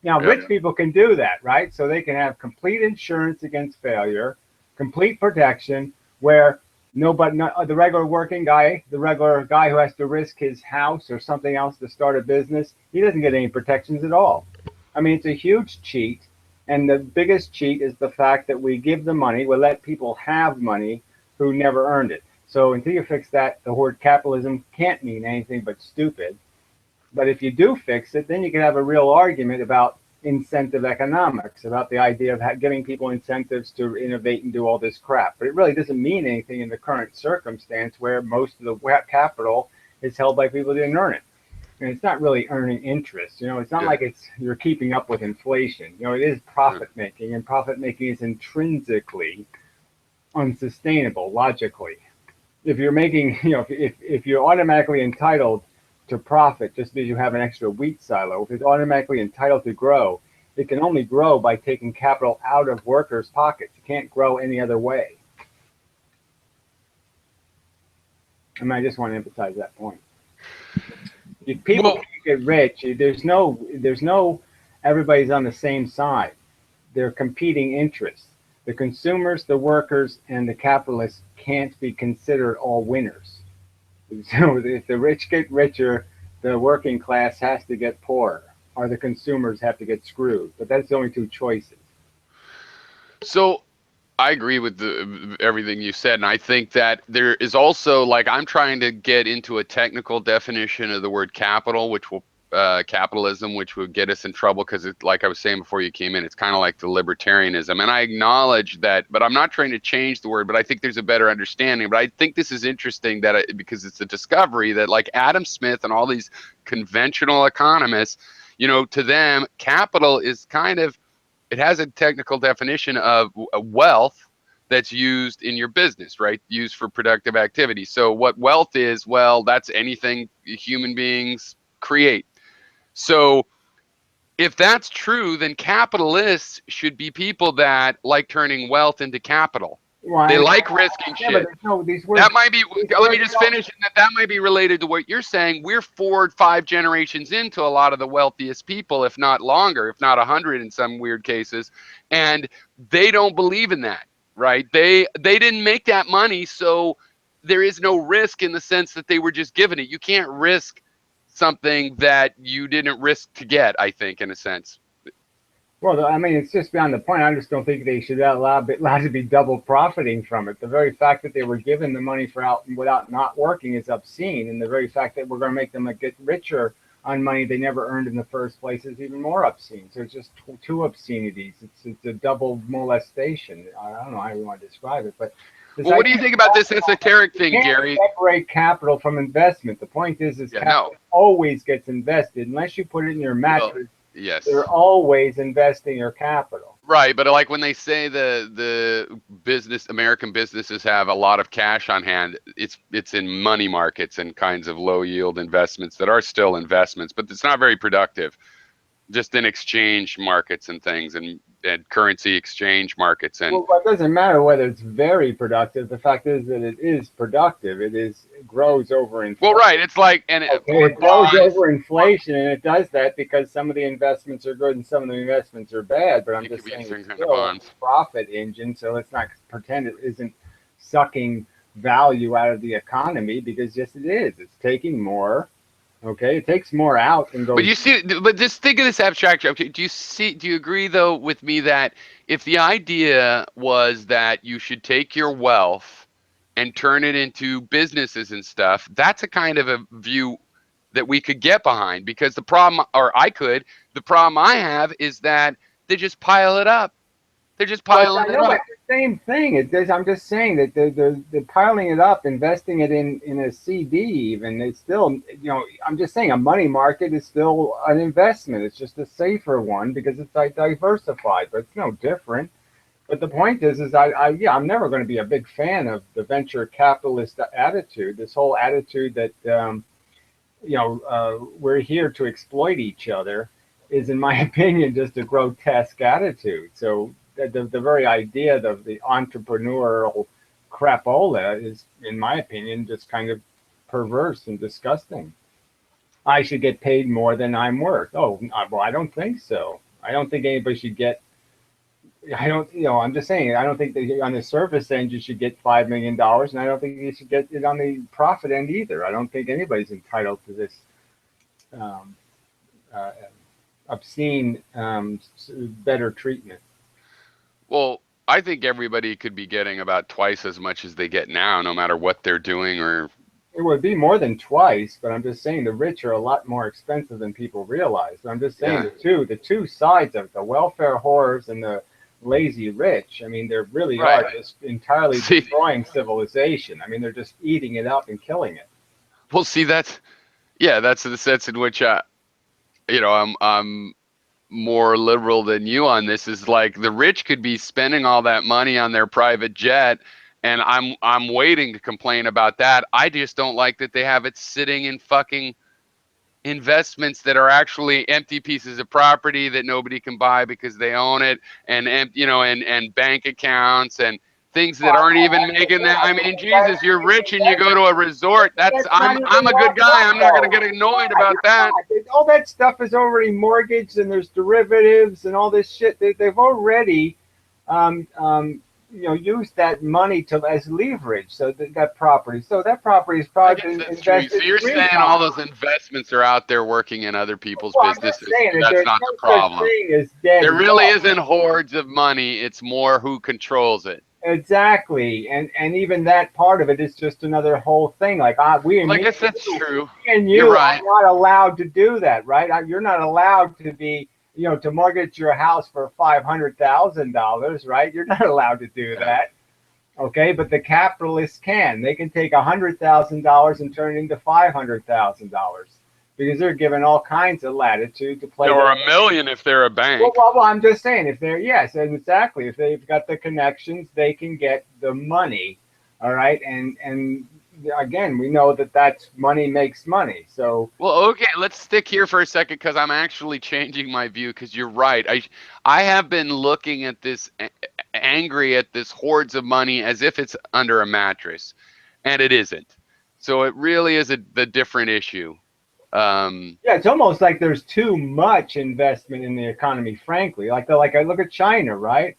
C: Now,
A: Yeah.
C: rich people can do that, right? So they can have complete insurance against failure, complete protection, where the regular working guy, the regular guy who has to risk his house or something else to start a business, he doesn't get any protections at all. I mean, it's a huge cheat. And the biggest cheat is the fact that we give the money, we let people have money who never earned it. So until you fix that, the word capitalism can't mean anything but stupid. But if you do fix it, then you can have a real argument about incentive economics, about the idea of giving people incentives to innovate and do all this crap. But it really doesn't mean anything in the current circumstance where most of the capital is held by people who didn't earn it. And it's not really earning interest. It's not
A: Yeah.
C: like you're keeping up with inflation. It is profit making, and profit making is intrinsically unsustainable logically. If you're making, if you're automatically entitled to profit just because you have an extra wheat silo, if it's automatically entitled to grow, it can only grow by taking capital out of workers' pockets. It can't grow any other way. I mean, I just want to emphasize that point. If people
A: Well,
C: can't get rich, there's no everybody's on the same side. They're competing interests. The consumers, the workers, and the capitalists can't be considered all winners. So if the rich get richer, the working class has to get poorer, or the consumers have to get screwed. But that's the only two choices.
A: so I agree with everything you said, and I think that there is also, like, I'm trying to get into a technical definition of the word capital, which will capitalism, which would get us in trouble because, like I was saying before you came in, it's kind of like the libertarianism, and I acknowledge that, but I'm not trying to change the word. But I think there's a better understanding. But I think this is interesting because it's a discovery that, like Adam Smith and all these conventional economists, to them, capital is kind of, it has a technical definition of wealth that's used in your business, right? Used for productive activity. So what wealth is, well, that's anything human beings create. So if that's true, then capitalists should be people that like turning wealth into capital.
C: Well,
A: They like risking
C: yeah, but
A: shit.
C: there's no these words.
A: That might be,
C: These
A: let me
C: words
A: just finish. That might be related to what you're saying. We're 4 or 5 generations into a lot of the wealthiest people, if not longer, if not 100 in some weird cases. And they don't believe in that, right? They didn't make that money. So there is no risk in the sense that they were just given it. You can't risk something that you didn't risk to get, I think, in a sense.
C: Well, I mean, it's just beyond the point. I just don't think they should allowed to be double profiting from it. The very fact that they were given the money without not working is obscene, and the very fact that we're going to make them get richer on money they never earned in the first place is even more obscene. So it's just two obscenities. It's a double molestation. I don't know how you want to describe it, but
A: well, what do you think about this esoteric thing, Gary?
C: Separate capital from investment. The point is capital always gets invested unless you put it in your mattress.
A: Well, yes.
C: They're always investing your capital.
A: Right, but like when they say the American businesses have a lot of cash on hand, it's in money markets and kinds of low yield investments that are still investments, but it's not very productive. Just in exchange markets and things, and currency exchange markets. And
C: well, it doesn't matter whether it's very productive. The fact is that it is productive. It grows over inflation.
A: Well, right. It's like, and
C: it grows over inflation, and it does that because some of the investments are good and some of the investments are bad. But I'm just saying it's still a profit engine, so let's not pretend it isn't sucking value out of the economy, because yes, it is. It's taking more Okay, it takes more out than
A: But
C: goes.
A: you see, but just think of this abstraction. Okay, do you agree though with me that if the idea was that you should take your wealth and turn it into businesses and stuff, that's a kind of a view that we could get behind, because the problem, or I could, the problem I have is that they just pile it up. They're just
C: Well,
A: piling
C: I
A: it
C: know
A: up.
C: it's the same thing. I'm just saying that the piling it up, investing it in a CD, even it's still, I'm just saying a money market is still an investment. It's just a safer one because it's like diversified, but it's no different. But the point is yeah, I'm never going to be a big fan of the venture capitalist attitude. This whole attitude that we're here to exploit each other is, in my opinion, just a grotesque attitude. So the very idea of the entrepreneurial crapola is, in my opinion, just kind of perverse and disgusting. I should get paid more than I'm worth. Oh, well, I don't think so. I don't think anybody should get. I don't, I'm just saying, I don't think that on the surface end you should get $5 million, and I don't think you should get it on the profit end either. I don't think anybody's entitled to this um, uh, obscene better treatment.
A: Well, I think everybody could be getting about twice as much as they get now, no matter what they're doing. Or
C: It would be more than twice, but I'm just saying the rich are a lot more expensive than people realize. So I'm just saying
A: yeah,
C: the two sides of it, the welfare whores and the lazy rich. I mean, they really
A: right.
C: are just entirely
A: See,
C: destroying civilization. I mean, they're just eating it up and killing it.
A: well, see, that's the sense in which I'm more liberal than you on this. Is like the rich could be spending all that money on their private jet, and I'm waiting to complain about that. I just don't like that they have it sitting in fucking investments that are actually empty pieces of property that nobody can buy because they own it, and and bank accounts and things that aren't even making that. I mean, Jesus, you're rich and you go to a resort. That's
C: That's not
A: I'm
C: even
A: a good
C: locked
A: guy.
C: up,
A: I'm not going
C: though.
A: to get annoyed
C: Yeah,
A: about
C: you're
A: that.
C: not. All that stuff is already mortgaged, and there's derivatives and all this shit. They've already, um, um, used that money to as leverage. So that property. So that property has
A: I
C: probably
A: guess
C: been
A: that's true. So
C: invested
A: you're
C: three
A: saying all
C: times.
A: those investments are out there working in other people's
C: Well, I'm just
A: businesses.
C: saying that
A: That's
C: there's
A: not the
C: no such
A: problem.
C: thing as dead
A: There really
C: wealth.
A: isn't hordes of money. It's more who controls it.
C: Exactly, and even that part of it is just another whole thing. Like we and
A: Well, I
C: me,
A: guess that's true.
C: me and
A: You're
C: you are
A: right.
C: not allowed to do that, right? You're not allowed to be, to mortgage your house for $500,000, right? You're not allowed to do
A: Yeah.
C: that. Okay, but the capitalists can. They can take $100,000 and turn it into $500,000 because they're given all kinds of latitude to play
A: Or
C: their.
A: a million if they're a
C: Well,
A: bank.
C: well, well, I'm just saying, if they're, yes, exactly. If they've got the connections, they can get the money. All right, and again, we know that that's money makes money. So
A: Well, okay, let's stick here for a second because I'm actually changing my view because you're right. I have been looking at this angry at this hordes of money as if it's under a mattress, and it isn't. So it really is the different issue. Um,
C: yeah, it's almost like there's too much investment in the economy. Frankly, like I look at China, right?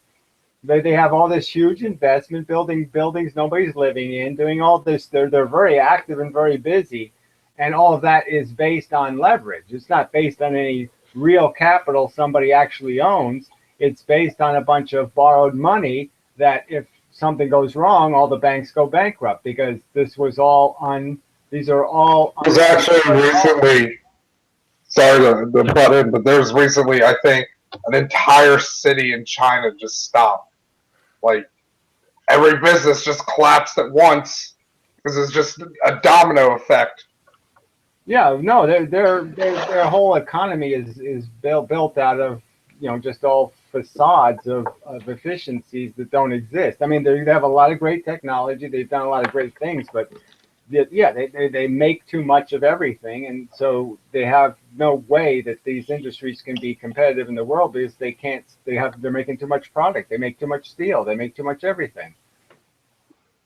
C: They have all this huge investment, building buildings nobody's living in, doing all this. They're very active and very busy, and all of that is based on leverage. It's not based on any real capital somebody actually owns. It's based on a bunch of borrowed money that if something goes wrong, all the banks go bankrupt because this was all on. These are all
B: Was
C: under.
B: actually recently, sorry to butt in, but there's recently, I think, an entire city in China just stopped. Like, every business just collapsed at once because it's just a domino effect.
C: Yeah, no, their whole economy is built out of just all facades of efficiencies that don't exist. I mean, they have a lot of great technology. They've done a lot of great things, but yeah, they make too much of everything, and so they have no way that these industries can be competitive in the world because they can't. They're making too much product. They make too much steel. They make too much everything.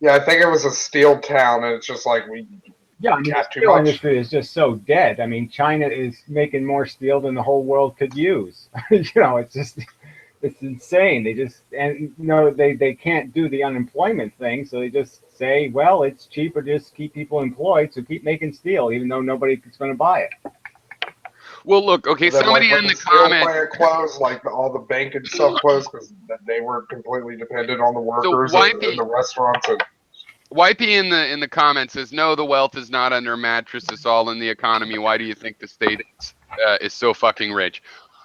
B: Yeah, I think it was a steel town, and it's just like we
C: Yeah, I mean, the
B: got too
C: steel
B: much.
C: industry is just so dead. I mean, China is making more steel than the whole world could use. It's just It's insane. They just, and you know, they can't do the unemployment thing, so they just say, well, it's cheaper to just keep people employed, so keep making steel, even though nobody's going to buy it.
A: Well, look, okay,
B: And then, like
A: somebody
B: when
A: in
B: the
A: the
B: steel
A: comments.
B: plant closed, like all the bank and stuff closed because they were completely dependent on the
A: So
B: workers in
A: YP
B: the restaurants. And
A: YP in the comments says, no, the wealth is not under a mattress. It's all in the economy. Why do you think the state is so fucking rich?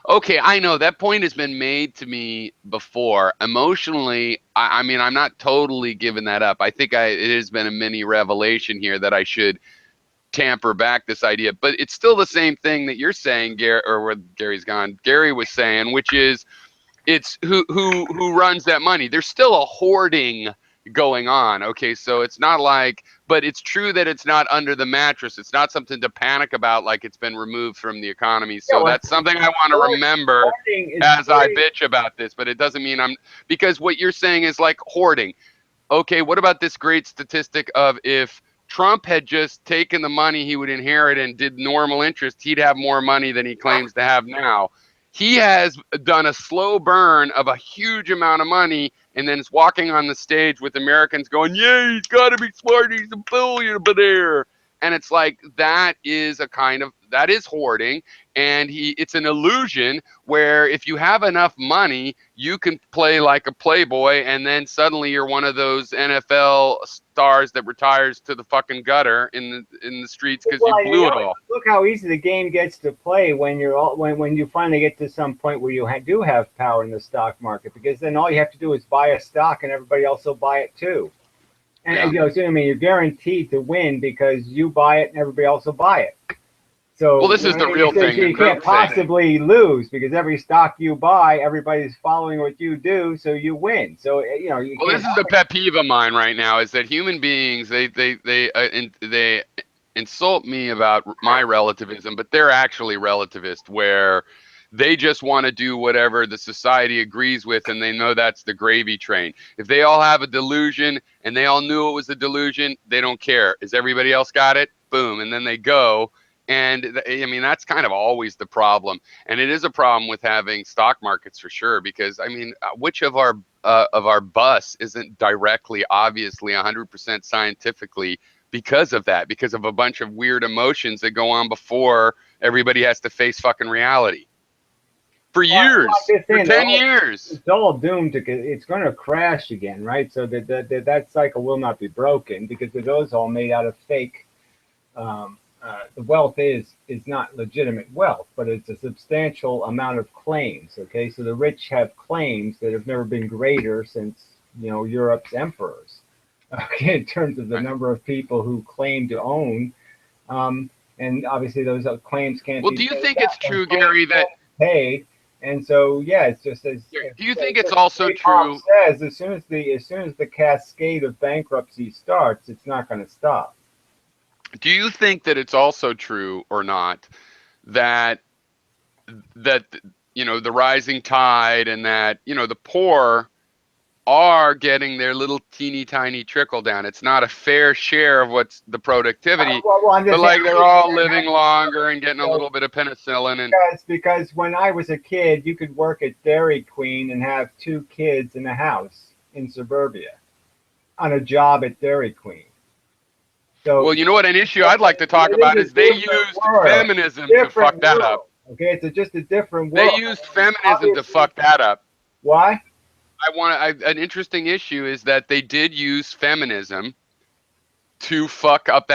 A: Okay, I know that point has been made to me before. Emotionally, I mean, I'm not totally giving that up. I think it has been a mini revelation here that I should tamper back this idea, but it's still the same thing that you're saying, Gary, or where Gary's gone. Gary was saying, which is it's who runs that money. There's still a hoarding going on. Okay, so it's not like, but it's true that it's not under the mattress. It's not something to panic about, like it's been removed from the economy.
C: Yeah,
A: So
C: well,
A: that's something I want to remember
C: hoarding is
A: as I
C: very,
A: bitch about this. But it doesn't mean I'm, because what you're saying is like hoarding. Okay, what about this great statistic of if Trump had just taken the money he would inherit and did normal interest, he'd have more money than he claims to have now. He has done a slow burn of a huge amount of money and then is walking on the stage with Americans going, yeah, he's got to be smart. He's a billionaire. And it's like, that is a kind of, that is hoarding. And it's an illusion where if you have enough money, you can play like a playboy, and then suddenly you're one of those NFL stars that retires to the fucking gutter in the streets because you
C: well, you
A: blew
C: know,
A: it all.
C: look how easy the game gets to play when you're all, when you finally get to some point where you do have power in the stock market, because then all you have to do is buy a stock and everybody else will buy it too. And
A: Yeah.
C: you know, so, I mean, you're guaranteed to win because you buy it and everybody else will buy it. So,
A: Well, this
C: you
A: is
C: know,
A: the real
C: so
A: thing, the
C: you can't
A: group thing.
C: possibly lose because every stock you buy, everybody's following what you do, so you win. So you know, you
A: Well,
C: can't.
A: this is a pet peeve of mine right now is that human beings they insult me about my relativism, but they're actually relativist where they just want to do whatever the society agrees with and they know that's the gravy train. If they all have a delusion and they all knew it was a delusion, they don't care. Is everybody else got it? Boom, and then they go. And I mean, that's kind of always the problem. And it is a problem with having stock markets for sure, because I mean, which of our bus isn't directly, obviously, 100% scientifically because of that, because of a bunch of weird emotions that go on before everybody has to face fucking reality. For
C: Well,
A: years,
C: I'm just
A: for
C: saying,
A: 10 years.
C: it's all doomed to. It's going to crash again, right? So that cycle will not be broken because it was all made out of fake. The wealth is not legitimate wealth, but it's a substantial amount of claims. Okay, so the rich have claims that have never been greater since, you know, Europe's emperors. Okay, in terms of the
A: Right.
C: number of people who claim to own, and obviously those claims can't
A: Well,
C: be
A: do you
C: paid
A: think
C: back.
A: it's
C: Those
A: true,
C: claims
A: Gary, that
C: can't be paid, and so yeah, it's just
A: do you think
C: it's
A: it's
C: just as
A: also
C: Big Pop
A: true?
C: says, as soon as the cascade of bankruptcy starts, it's not going to stop.
A: Do you think that it's also true or not that that the rising tide and that the poor are getting their little teeny tiny trickle down. It's not a fair share of what's the productivity,
C: I'm
A: but
C: just saying,
A: like they're all living longer and getting a little bit of penicillin and
C: because when I was a kid, you could work at Dairy Queen and have two kids in a house in suburbia on a job at Dairy Queen. So
A: well, you know what an issue I'd like to talk
C: it
A: about
C: is a
A: is they
C: different
A: used
C: world.
A: feminism to
C: Different
A: fuck that up.
C: world. Okay, it's just a different
A: They
C: world.
A: used feminism to
C: Obviously,
A: fuck that up.
C: why?
A: An interesting issue is that they did use feminism to fuck up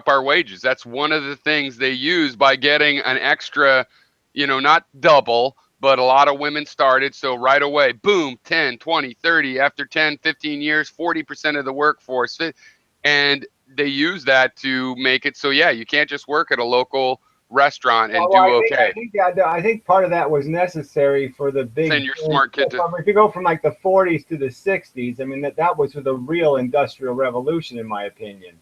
A: our wages. That's one of the things they use by getting an extra, not double, but a lot of women started. So right away, boom, 10, 20, 30, after 10, 15 years, 40% of the workforce. And they use that to make it so, yeah, you can't just work at a local restaurant and
C: Well,
A: do okay.
C: I think part of that was necessary for the big.
A: Send your smart kid to.
C: If you go from like the 40s to the 60s, I mean that was the real industrial revolution, in my opinion.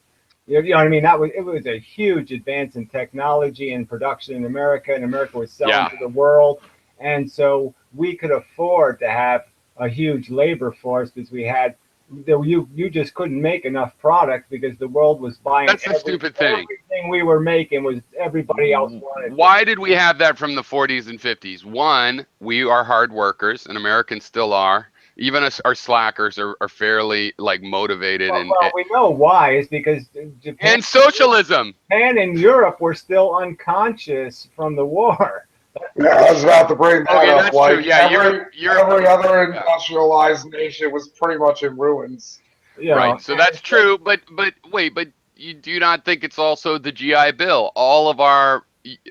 C: You know what I mean? It was a huge advance in technology and production in America, and America was selling
A: Yeah.
C: to the world, and so we could afford to have a huge labor force because we had You just couldn't make enough product because the world was buying
A: That's the stupid thing.
C: everything we were making was everybody else wanted.
A: Why did we have that from the 40s and 50s? One, we are hard workers, and Americans still are. Even us, our slackers are fairly like motivated
C: Well, we know why. It's because
A: and socialism.
C: Japan and Europe were still unconscious from the war.
B: Yeah, I was about to bring that
A: Okay,
B: up.
A: that's
B: Like
A: true. Yeah,
B: every other industrialized nation was pretty much in ruins.
C: You know,
A: right. So that's true. But wait, but you do not think it's also the GI Bill? All of our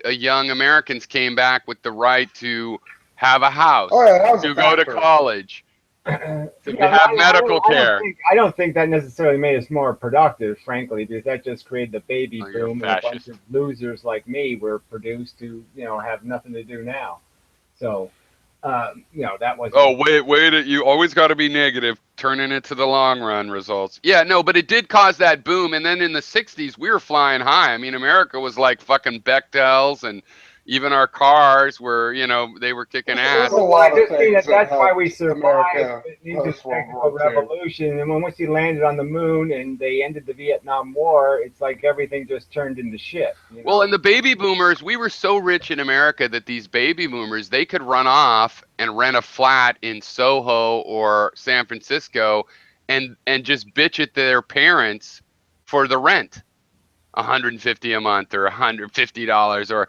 A: young Americans came back with the right to have a house,
B: Oh yeah, that was
A: to
B: a
A: go to
B: factor.
A: college, to have medical care.
C: I don't think that necessarily made us more productive, frankly, because that just created the baby
A: Oh, you're a
C: boom, and a bunch
A: fascist.
C: of losers like me were produced to, have nothing to do now. So, that wasn't.
A: Oh, wait! You always got to be negative, turning it to the long run results. Yeah, no, but it did cause that boom, and then in the '60s we were flying high. I mean, America was like fucking Bechtels, and even our cars were, they were kicking ass.
B: There's a lot of
C: Just saying
B: things that
C: that's why we
B: helped
C: survived
B: America
C: the industrial
B: post-World War II.
C: revolution. And once he landed on the moon and they ended the Vietnam War, it's like everything just turned into shit.
A: Well, and the baby boomers, we were so rich in America that these baby boomers, they could run off and rent a flat in Soho or San Francisco and just bitch at their parents for the rent. 150 a month or $150, or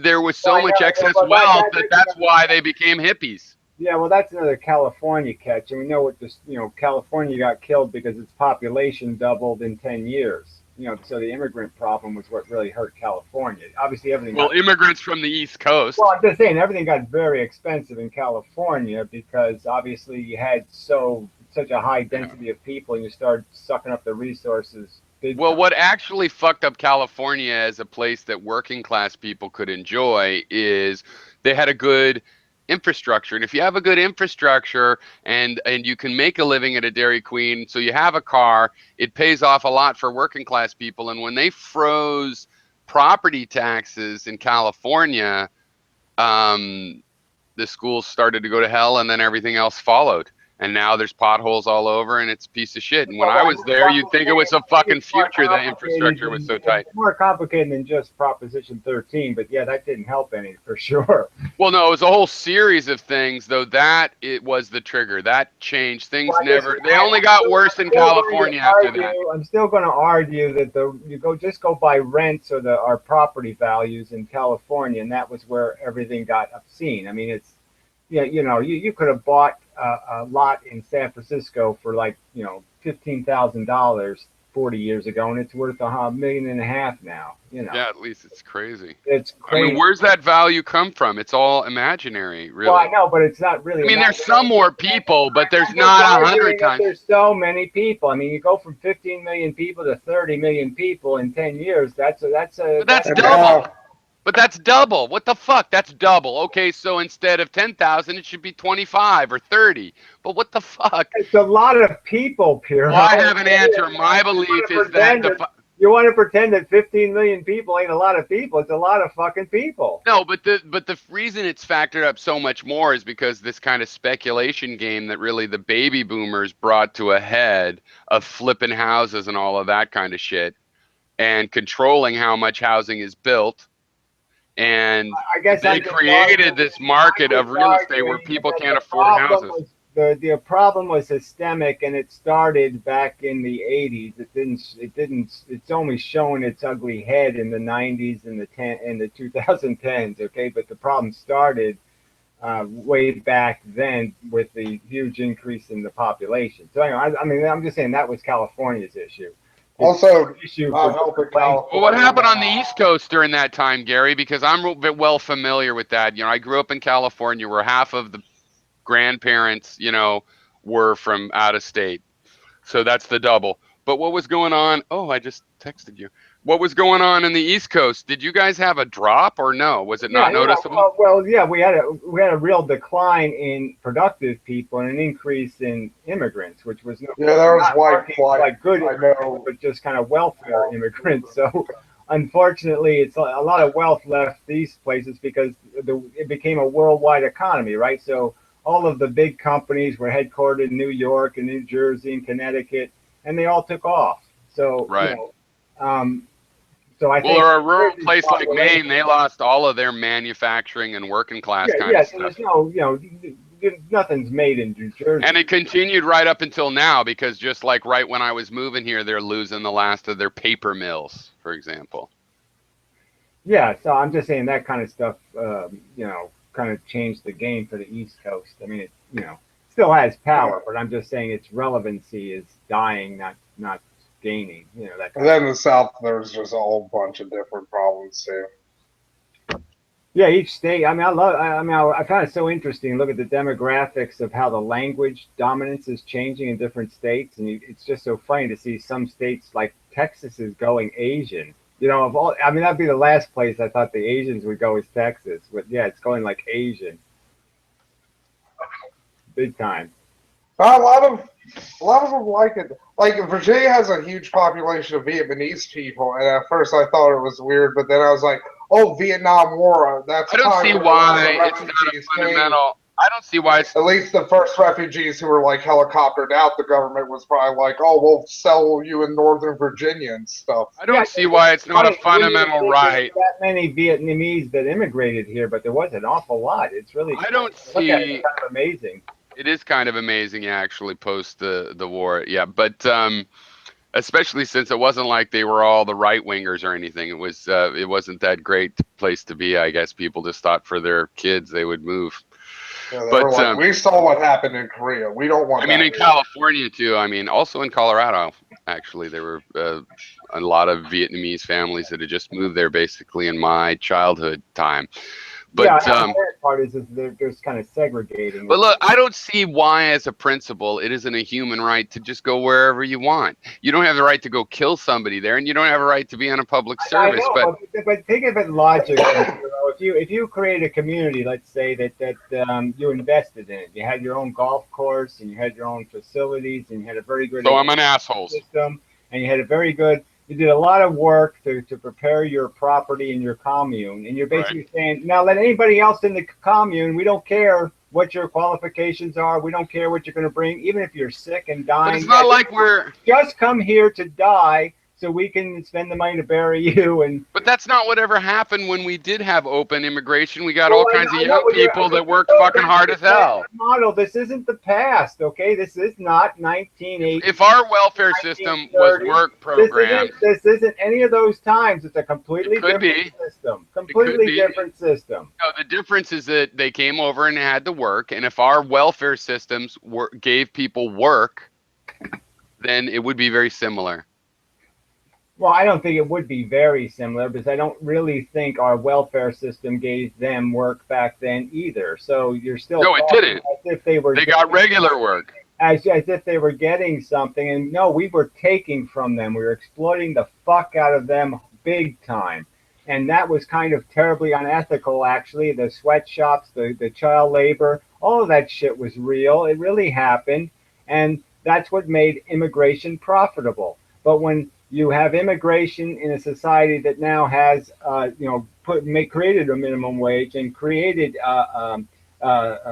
A: there was so much excess wealth that's why they became hippies.
C: Yeah, well, that's another California catch, and we know what this. California got killed because its population doubled in 10 years. So the immigrant problem was what really hurt California. Obviously, everything.
A: Well, immigrants from the East Coast.
C: Well, I'm just saying everything got very expensive in California because obviously you had such a high density of people, and you started sucking up the resources.
A: Well, what actually fucked up California as a place that working class people could enjoy is they had a good infrastructure. And if you have a good infrastructure and you can make a living at a Dairy Queen, so you have a car, it pays off a lot for working class people. And when they froze property taxes in California, the schools started to go to hell, and then everything else followed. And now there's potholes all over, and it's a piece of shit. And when I was there, you'd think it was a fucking future. The infrastructure was so tight.
C: It's more complicated than just Proposition 13, but yeah, that didn't help any for sure.
A: Well, no, it was a whole series of things, though. It was the trigger. That changed things. They only got worse in California after that.
C: I'm still going to argue that just go by rents or our property values in California, and that was where everything got obscene. I mean, it's you could have bought a lot in San Francisco for like $15,000 40 years ago, and it's worth $1.5 million now.
A: Yeah, at least it's crazy.
C: It's crazy.
A: I mean, where's that value come from? It's all imaginary, really.
C: Well, I know, but it's not really.
A: I mean, there's some more people, but there's not 100 times.
C: There's so many people. I mean, you go from 15 million people to 30 million people in 10 years. That's
A: double. But that's double. What the fuck? That's double. Okay, so instead of 10,000, it should be 25 or 30. But what the fuck?
C: It's a lot of people, Pierre.
A: Well, I have an answer. My belief is that
C: you want to pretend that 15 million people ain't a lot of people. It's a lot of fucking people.
A: No, but the reason it's factored up so much more is because this kind of speculation game that really the baby boomers brought to a head of flipping houses and all of that kind of shit and controlling how much housing is built. And
C: I guess
A: they created this market of real estate where people can't afford houses.
C: The problem was systemic, and it started back in the 80s. It's only shown its ugly head in the 90s and the 2010s. Okay, but the problem started way back then with the huge increase in the population. So anyway, I'm just saying that was California's issue.
B: Also,
A: well, what happened on the East Coast during that time, Gary? Because I'm well familiar with that. I grew up in California, where half of the grandparents, were from out of state. So that's the double. But what was going on? Oh, I just texted you. What was going on in the East Coast? Did you guys have a drop or no? Was it not noticeable?
C: Well, yeah, we had a real decline in productive people and an increase in immigrants, which was
B: that was white flight.
C: Like good immigrants, but just kind of welfare immigrants. So unfortunately, it's a lot of wealth left these places because it became a worldwide economy, right? So all of the big companies were headquartered in New York and New Jersey and Connecticut, and they all took off. So,
A: Right.
C: so I
A: Well,
C: think
A: or a rural
C: Jersey's
A: place like
C: population.
A: Maine, they lost all of their manufacturing and working class
C: Yeah,
A: kind
C: yeah.
A: of
C: So
A: stuff.
C: there's no, nothing's made in New Jersey.
A: And it continued right up until now because just like right when I was moving here, they're losing the last of their paper mills, for example.
C: Yeah, so I'm just saying that kind of stuff, kind of changed the game for the East Coast. I mean, it, still has power, but I'm just saying its relevancy is dying, not gaining. That
B: And
C: kind of.
B: then in the South, there's just a whole bunch of different problems too.
C: Yeah, each state. I mean, I find it so interesting. Look at the demographics of how the language dominance is changing in different states, and it's just so funny to see some states like Texas is going Asian. Of all, I mean, that'd be the last place I thought the Asians would go is Texas, but yeah, it's going like Asian, big time.
B: But a lot of them like it. Like Virginia has a huge population of Vietnamese people, and at first I thought it was weird, but then I was like, "Oh, Vietnam War. That's
A: I don't
B: probably
A: see
B: where a lot of the
A: why it's not
B: refugees
A: a
B: came.
A: fundamental. I don't see why it's.
B: At least the first refugees who were like helicoptered out, the government was probably like, "Oh, we'll sell you in Northern Virginia and stuff."
A: I
C: Yeah,
A: don't see why it's not a
C: funny. You wouldn't even
A: fundamental
C: think there
A: right.
C: were that many Vietnamese that immigrated here, but there was an awful lot. It's really
A: I don't
C: look at it, it's
A: see.
C: kind of amazing.
A: It is kind of amazing, actually, post the war. Yeah, but especially since it wasn't like they were all the right wingers or anything. It wasn't that great place to be. I guess people just thought for their kids they would move.
B: Yeah, they were
A: But
B: like, "We saw what happened in Korea. We don't want
A: I mean,
B: that
A: in
B: here."
A: California too. I mean, also in Colorado, actually, there were a lot of Vietnamese families that had just moved there basically in my childhood time.
C: Yeah,
A: But
C: and the bad part is they're just kind of segregating.
A: But look, I don't see why, as a principle, it isn't a human right to just go wherever you want. You don't have the right to go kill somebody there, and you don't have a right to be on a public
C: I
A: service.
C: know,
A: But
C: but think of it logically. If you create a community, let's say that you invested in it, you had your own golf course, and you had your own facilities, and you had a very good
A: so I'm an asshole.
C: system, and you had a very good. You did a lot of work to prepare your property and your commune, and you're
A: Right.
C: basically saying, now let anybody else in the commune. We don't care what your qualifications are. We don't care what you're going to bring, even if you're sick and
A: But
C: dying.
A: it's not like we're.
C: Just come here to die so we can spend the money to bury you. And
A: But that's not what ever happened when we did have open immigration. We got
C: well,
A: all kinds of
C: I know
A: young
C: what you're.
A: people
C: But
A: that
C: you
A: worked
C: go
A: fucking
C: back
A: hard
C: to
A: as
C: the past
A: hell.
C: model. This isn't the past, okay? This is not 1980.
A: If our welfare system was
C: 1930.
A: work
C: This
A: programmed,
C: isn't. This isn't any of those times. It's a completely
A: it could
C: different
A: be.
C: system.
A: It could
C: Completely
A: be.
C: different system.
A: No, the difference is that they came over and had to work, and if our welfare systems gave people work, then it would be very similar.
C: Well, I don't think it would be very similar because I don't really think our welfare system gave them work back then either. So you're still
A: No, it
C: talking
A: didn't.
C: as if they were
A: They got regular work.
C: as if they were getting something. And no, we were taking from them. We were exploiting the fuck out of them big time. And that was kind of terribly unethical, actually. The sweatshops, the child labor, all of that shit was real. It really happened. And that's what made immigration profitable. But when you have immigration in a society that now has, created a minimum wage and created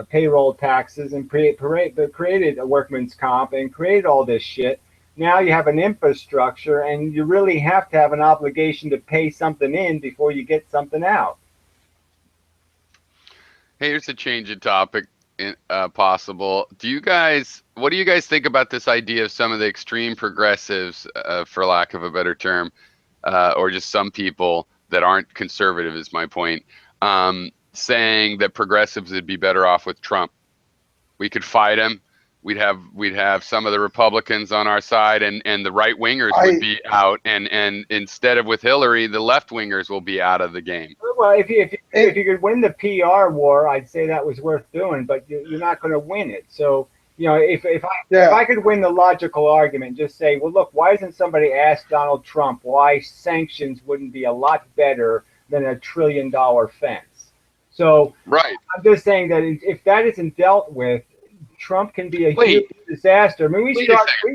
C: payroll taxes and created a workman's comp and created all this shit. Now you have an infrastructure, and you really have to have an obligation to pay something in before you get something out.
A: Hey, here's a change of topic possible. What do you guys think about this idea of some of the extreme progressives, for lack of a better term, or just some people that aren't conservative, is my point, saying that progressives would be better off with Trump? We could fight him. We'd have some of the Republicans on our side, and the right wingers would be out, and instead of with Hillary, the left wingers will be out of the game.
C: Well, if you could win the PR war, I'd say that was worth doing, but you're not going to win it. So if I could win the logical argument, just say, well, look, why doesn't somebody ask Donald Trump why sanctions wouldn't be a lot better than $1 trillion fence? So
A: Right.
C: I'm just saying that if that isn't dealt with, Trump can be a huge disaster. I mean, we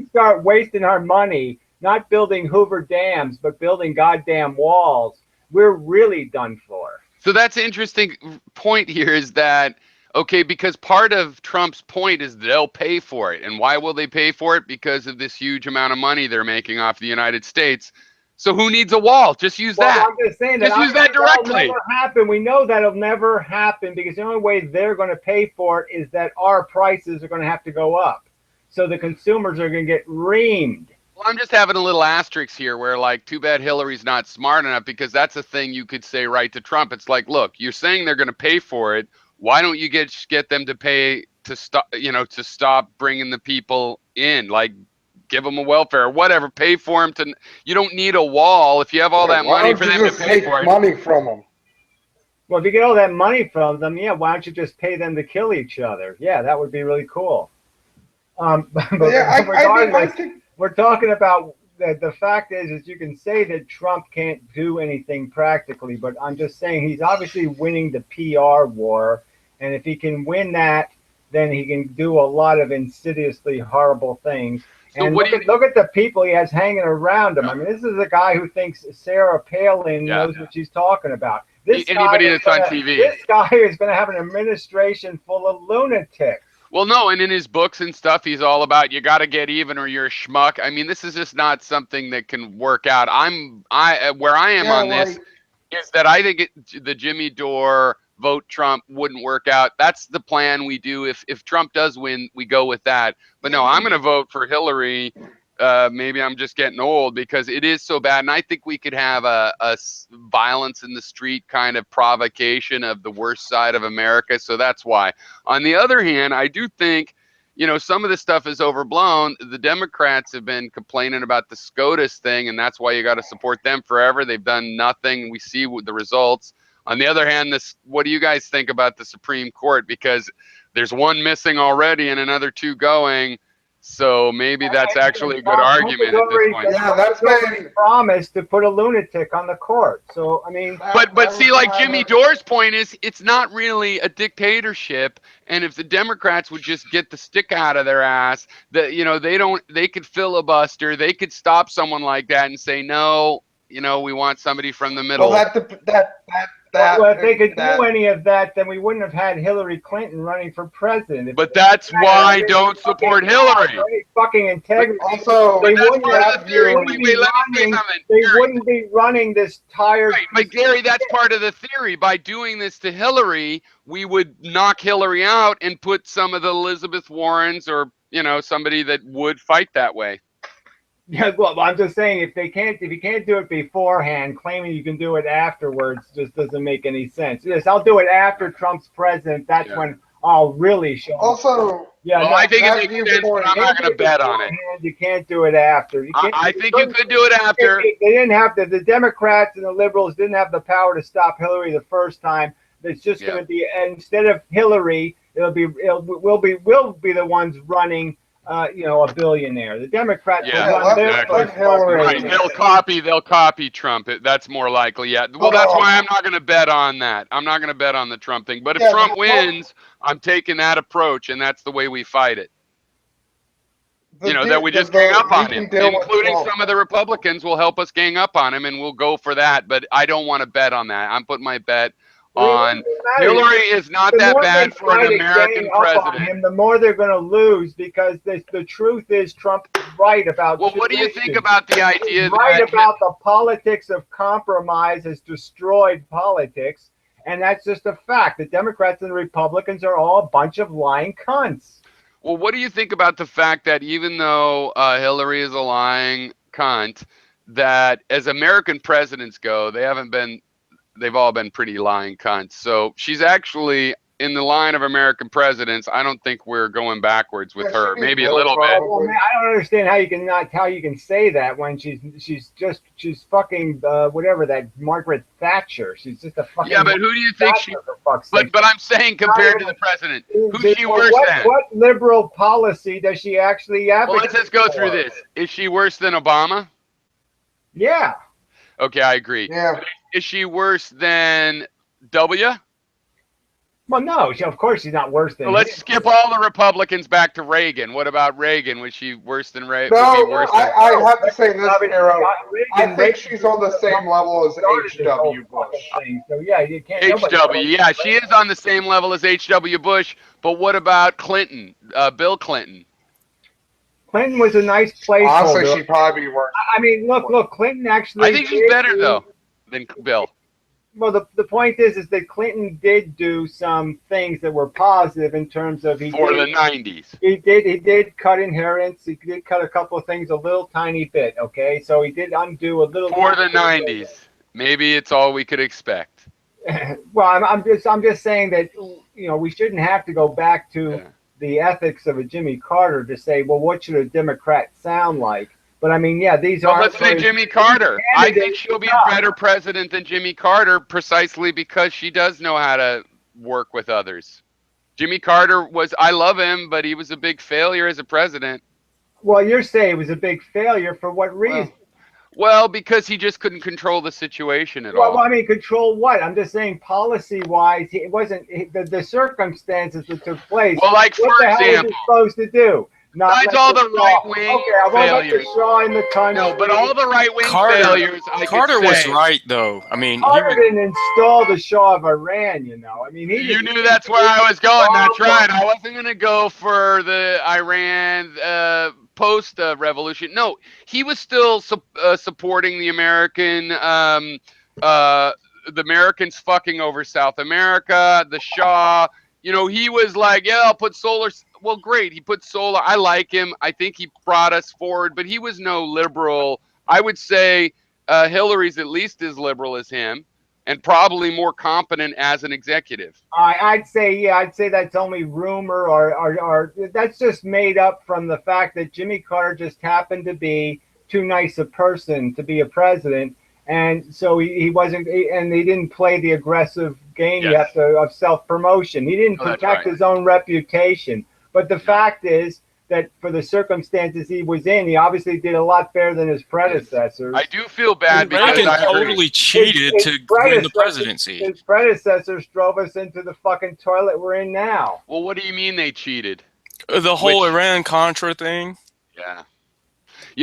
C: start wasting our money not building Hoover dams, but building goddamn walls. We're really done for.
A: So that's an interesting point here, is that Okay, because part of Trump's point is they'll pay for it. And why will they pay for it? Because of this huge amount of money they're making off the United States. So who needs a wall? Just use
C: Well,
A: that.
C: I'm just saying that
A: Just use that
C: that'll
A: directly.
C: never happen. We know that'll never happen because the only way they're going to pay for it is that our prices are going to have to go up. So the consumers are going to get reamed.
A: Well, I'm just having a little asterisk here where, like, too bad Hillary's not smart enough, because that's a thing you could say right to Trump. It's like, look, you're saying they're going to pay for it. Why don't you get them to pay to stop, to stop bringing the people in? Like, give them a welfare or whatever. Pay for them to. You don't need a wall if you have all that
B: Why
A: money
B: don't
A: for
B: you
A: them to
B: just
A: pay
B: take
A: for it.
B: money from them?
C: Well, if you get all that money from them, yeah, why don't you just pay them to kill each other? Yeah, that would be really cool. But
B: Yeah, I
C: regardless,
B: think
C: we're talking about the fact is you can say that Trump can't do anything practically, but I'm just saying he's obviously winning the PR war, and if he can win that, then he can do a lot of insidiously horrible things.
A: So
C: And
A: what
C: look at the people he has hanging around him. I mean, this is a guy who thinks Sarah Palin
A: Yeah.
C: knows what she's talking about. This
A: Anybody
C: guy
A: that's on TV.
C: This guy is going to have an administration full of lunatics.
A: Well, no, and in his books and stuff, he's all about you got to get even or you're a schmuck. I mean, this is just not something that can work out. Where I am on this is that I think the Jimmy Dore vote Trump wouldn't work out. That's the plan we do. If Trump does win, we go with that. But no, I'm going to vote for Hillary. Maybe I'm just getting old because it is so bad. And I think we could have a violence in the street kind of provocation of the worst side of America. So that's why. On the other hand, I do think, some of this stuff is overblown. The Democrats have been complaining about the SCOTUS thing, and that's why you got to support them forever. They've done nothing. We see the results. On the other hand, what do you guys think about the Supreme Court? Because there's one missing already and another two going. So maybe that's actually a good argument at this point.
B: Yeah, that's been
C: promised to put a lunatic on the court. So I mean,
A: but see, like Jimmy Dore's point is, it's not really a dictatorship. And if the Democrats would just get the stick out of their ass, they could filibuster, they could stop someone like that and say no. We want somebody from the middle.
B: Well,
C: well, if they could do any of that, then we wouldn't have had Hillary Clinton running for president.
A: But that's why I don't support Hillary.
C: Fucking integrity.
B: Also,
C: they
A: that's
C: wouldn't
A: part of
C: have
A: the theory.
C: they wouldn't be
A: Wait, let me say
C: running-
A: something.
C: They
A: Gary,
C: wouldn't be running this tired.
A: right, but Gary, that's part of the theory. By doing this to Hillary, we would knock Hillary out and put some of the Elizabeth Warrens or somebody that would fight that way.
C: Yeah, well, I'm just saying if you can't do it beforehand, claiming you can do it afterwards just doesn't make any sense. Yes, I'll do it after Trump's president. That's when I'll really show.
B: Also,
C: yeah,
A: well,
C: no,
A: I think it makes sense, but I'm not going to bet on it.
C: You can't do it after.
A: I think you could do it after.
C: They didn't have the Democrats and the liberals didn't have the power to stop Hillary the first time. It's just going to be, instead of Hillary, we'll be the ones running. A billionaire. The Democrats will run their first
B: Hillary.
A: Right. They'll copy Trump. That's more likely. Yeah. Well, that's why I'm not going to bet on that. I'm not going to bet on the Trump thing. But if Trump wins, I'm taking that approach, and that's the way we fight it. That we just gang up on him, including some of the Republicans will help us gang up on him, and we'll go for that. But I don't want to bet on that. I'm putting my bet on Hillary is not that bad for an American president.
C: The more they're going to lose, because the truth is Trump is right about.
A: Well, what do you think about the idea
C: He's right about the politics of compromise has destroyed politics, and that's just a fact. The Democrats and the Republicans are all a bunch of lying cunts.
A: Well, what do you think about the fact that even though Hillary is a lying cunt, that as American presidents go, they've all been pretty lying cunts. So she's actually in the line of American presidents. I don't think we're going backwards with her. Maybe a little bit.
C: Well, man, I don't understand how you can say that when she's fucking whatever, that Margaret Thatcher. She's just a fucking.
A: Yeah, but who do you think But I'm saying compared to the president, who's she worse than?
C: What liberal policy does she actually advocate?
A: Well, let's just go through this. Is she worse than Obama?
C: Yeah.
A: Okay, I agree.
B: Yeah.
A: Is she worse than W?
C: Well, no, of course she's not worse
A: So
C: than
A: let's
C: him.
A: skip all the Republicans back to Reagan. What about Reagan? Was she worse than Reagan?
B: No,
A: Would be worse than?
B: I have to say this, Nero. I
C: Reagan
B: think she's on the same level as
C: started this whole
B: H.W.
C: fucking
B: Bush.
C: thing. So yeah, you can't. Nobody
A: HW, yeah, she is on the same level as HW Bush. But what about Clinton? Bill Clinton.
C: Clinton was a nice
B: Honestly,
C: placeholder.
B: she'd probably be worse.
C: I mean, look, Clinton actually.
A: I think she's better though than Bill.
C: Well, the point is that Clinton did do some things that were positive in terms of
A: For the 90s.
C: He did cut inheritance. He did cut a couple of things a little tiny bit. Okay, so he did undo a little.
A: For the 90s. Maybe it's all we could expect.
C: Well, I'm just saying that we shouldn't have to go back to the ethics of a Jimmy Carter to say, well, what should a Democrat sound like? But I mean, yeah, these are.
A: Let's say Jimmy Carter. I think she'll be a better president than Jimmy Carter precisely because she does know how to work with others. Jimmy Carter I love him, but he was a big failure as a president.
C: Well, you're saying it was a big failure for what reason?
A: Well, because he just couldn't control the situation at all.
C: Well, I mean, control what? I'm just saying policy-wise, it wasn't the circumstances that took place.
A: Well, like, for
C: what the hell
A: example,
C: was he supposed to do?
A: Besides all the right-wing failures.
C: In the country.
A: No, but all the right-wing failures,
D: Carter was right, though. I mean,
C: Carter didn't install the Shah of Iran, I mean,
A: you knew that's where I was going. That's right. I wasn't going to go for the Iran post-revolution. No, he was still supporting the Americans fucking over South America, the Shah. He was like, yeah, I'll put solar. Well, great. He put solar. I like him. I think he brought us forward, but he was no liberal. I would say Hillary's at least as liberal as him and probably more competent as an executive.
C: I'd say that's only rumor or that's just made up from the fact that Jimmy Carter just happened to be too nice a person to be a president. And so he wasn't, and he didn't play the aggressive game of self-promotion. He didn't protect his own reputation. But the fact is that for the circumstances he was in, he obviously did a lot better than his predecessors.
A: I do feel bad because
D: Reagan
A: I
D: totally cheated to win the presidency.
C: His predecessors drove us into the fucking toilet we're in now.
A: Well, what do you mean they cheated?
D: The whole Iran-Contra thing?
A: Yeah.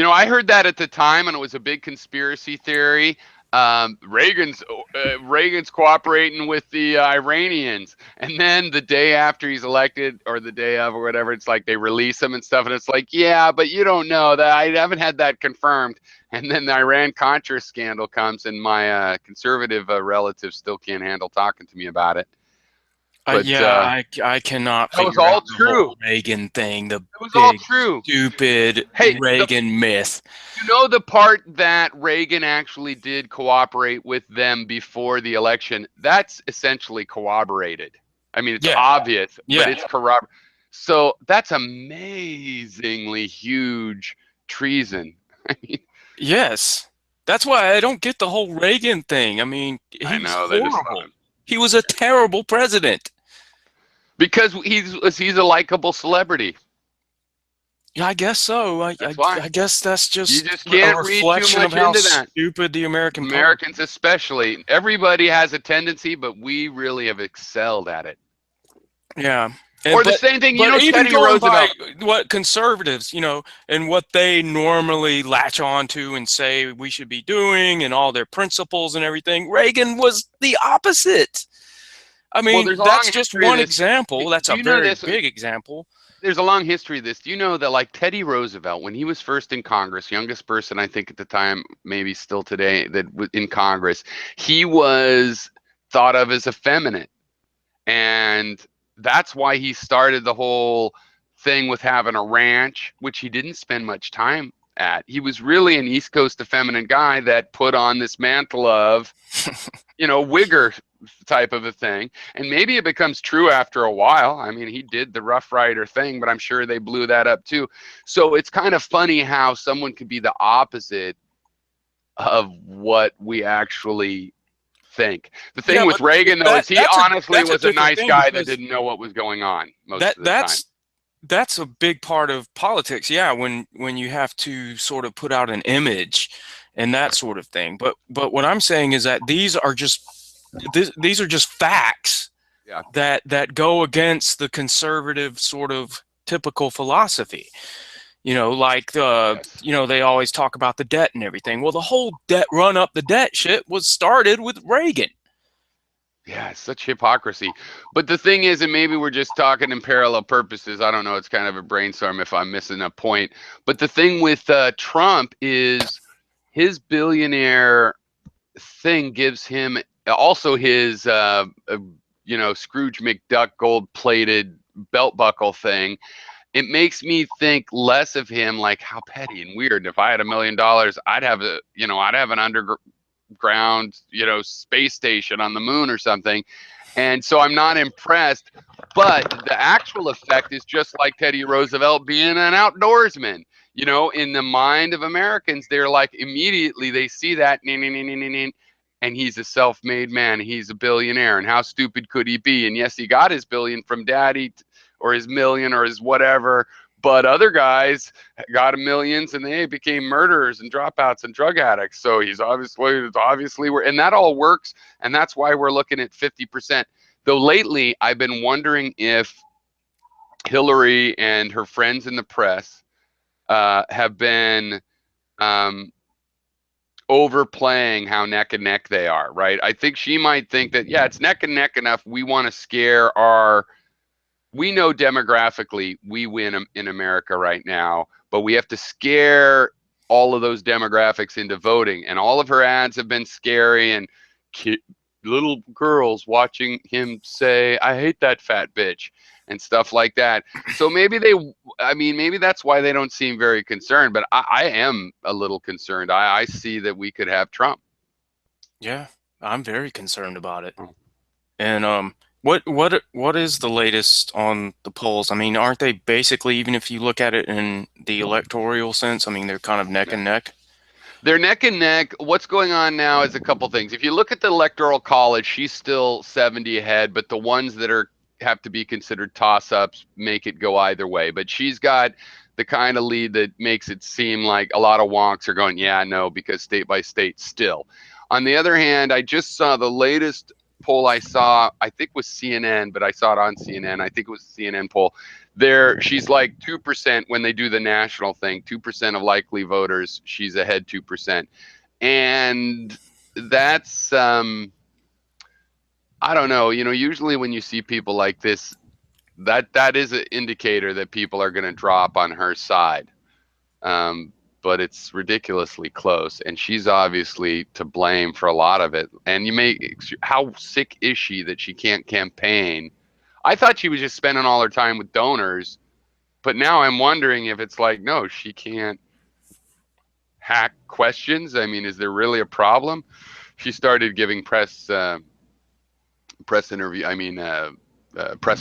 A: I heard that at the time, and it was a big conspiracy theory. Reagan's cooperating with the Iranians, and then the day after he's elected, or the day of, or whatever, it's like they release him and stuff, and it's like, yeah, but you don't know that. I haven't had that confirmed. And then the Iran-Contra scandal comes, and my conservative relatives still can't handle talking to me about it. But,
D: I cannot figure out the whole Reagan thing, the big, stupid Reagan myth.
A: You know the part that Reagan actually did cooperate with them before the election? That's essentially corroborated. I mean, it's obvious, but it's corroborated. So that's amazingly huge treason. I mean,
D: yes. That's why I don't get the whole Reagan thing. I mean, he's horrible. He was a terrible president.
A: Because he's a likable celebrity.
D: Yeah, I guess so. I guess that's just
A: can't
D: a reflection of how
A: stupid
D: the
A: Americans especially. Everybody has a tendency, but we really have excelled at it.
D: Yeah.
A: The same thing, Teddy Roosevelt.
D: What conservatives, and what they normally latch on to and say we should be doing and all their principles and everything. Reagan was the opposite. I mean, that's just one example. That's a very big example.
A: There's a long history of this. Do you know that, like, Teddy Roosevelt, when he was first in Congress, youngest person I think at the time, maybe still today, that in Congress, he was thought of as effeminate. And that's why he started the whole thing with having a ranch, which he didn't spend much time at. He was really an East Coast effeminate guy that put on this mantle of, Whigger type of a thing. And maybe it becomes true after a while. I mean, he did the Rough Rider thing, but I'm sure they blew that up too. So it's kind of funny how someone could be the opposite of what we actually think. The thing with Reagan, though, is he honestly was a nice guy that didn't know what was going on most of the time.
D: That's a big part of politics. Yeah, when you have to sort of put out an image and that sort of thing. But what I'm saying is that these are just facts
A: Yeah.
D: that go against the conservative sort of typical philosophy. Like
A: Yes.
D: they always talk about the debt and everything. Well, the whole debt run up the debt shit was started with Reagan.
A: Yeah, it's such hypocrisy. But the thing is, and maybe we're just talking in parallel purposes. I don't know. It's kind of a brainstorm if I'm missing a point. But the thing with Trump is his billionaire thing gives him also his, Scrooge McDuck gold-plated belt buckle thing. It makes me think less of him like how petty and weird. If I had $1 million, I'd have an underground, space station on the moon or something. And so I'm not impressed. But the actual effect is just like Teddy Roosevelt being an outdoorsman. In the mind of Americans, they're like immediately they see that, and he's a self-made man. He's a billionaire. And how stupid could he be? And yes, he got his billion from daddy or his million or his whatever. But other guys got millions and they became murderers and dropouts and drug addicts. So he's obviously and that all works. And that's why we're looking at 50%. Though lately, I've been wondering if Hillary and her friends in the press have been overplaying how neck and neck they are, right? I think she might think that, yeah, it's neck and neck enough. We want to scare we know demographically we win in America right now, but we have to scare all of those demographics into voting. And all of her ads have been scary and little girls watching him say, I hate that fat bitch and stuff like that. So maybe maybe that's why they don't seem very concerned, but I am a little concerned. I see that we could have Trump.
D: Yeah, I'm very concerned about it.
A: Oh.
D: And what is the latest on the polls? I mean, aren't they basically, even if you look at it in the electoral sense, I mean, they're kind of neck and neck?
A: They're neck and neck. What's going on now is a couple things. If you look at the Electoral College, she's still 70 ahead, but the ones that have to be considered toss-ups make it go either way. But she's got the kind of lead that makes it seem like a lot of wonks are going, yeah, no, because state by state still. On the other hand, I just saw the latest poll I saw, I think was CNN, but I saw it on CNN. I think it was a CNN poll. She's like 2% when they do the national thing, 2% of likely voters. She's ahead 2%. And that's, I don't know, usually when you see people like this, that is an indicator that people are going to drop on her side. But it's ridiculously close, and she's obviously to blame for a lot of it. And how sick is she that she can't campaign? I thought she was just spending all her time with donors, but now I'm wondering if it's like, no, she can't hack questions. I mean, is there really a problem? She started giving press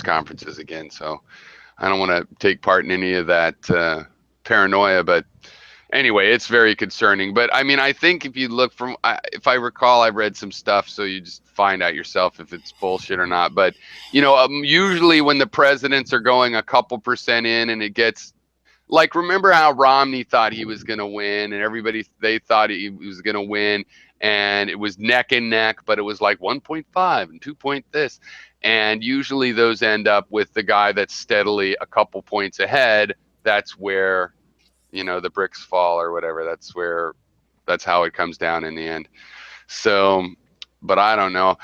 A: conferences again, so I don't want to take part in any of that paranoia, but anyway, it's very concerning. But I mean, I think if you look if I recall, I read some stuff, so you just find out yourself if it's bullshit or not. But usually when the presidents are going a couple percent in, and it gets like, remember how Romney thought he was going to win, and they thought he was going to win, and it was neck and neck, but it was like 1.5 and 2 point this, and usually those end up with the guy that's steadily a couple points ahead. That's where the bricks fall or whatever. That's how it comes down in the end. So, but I don't know.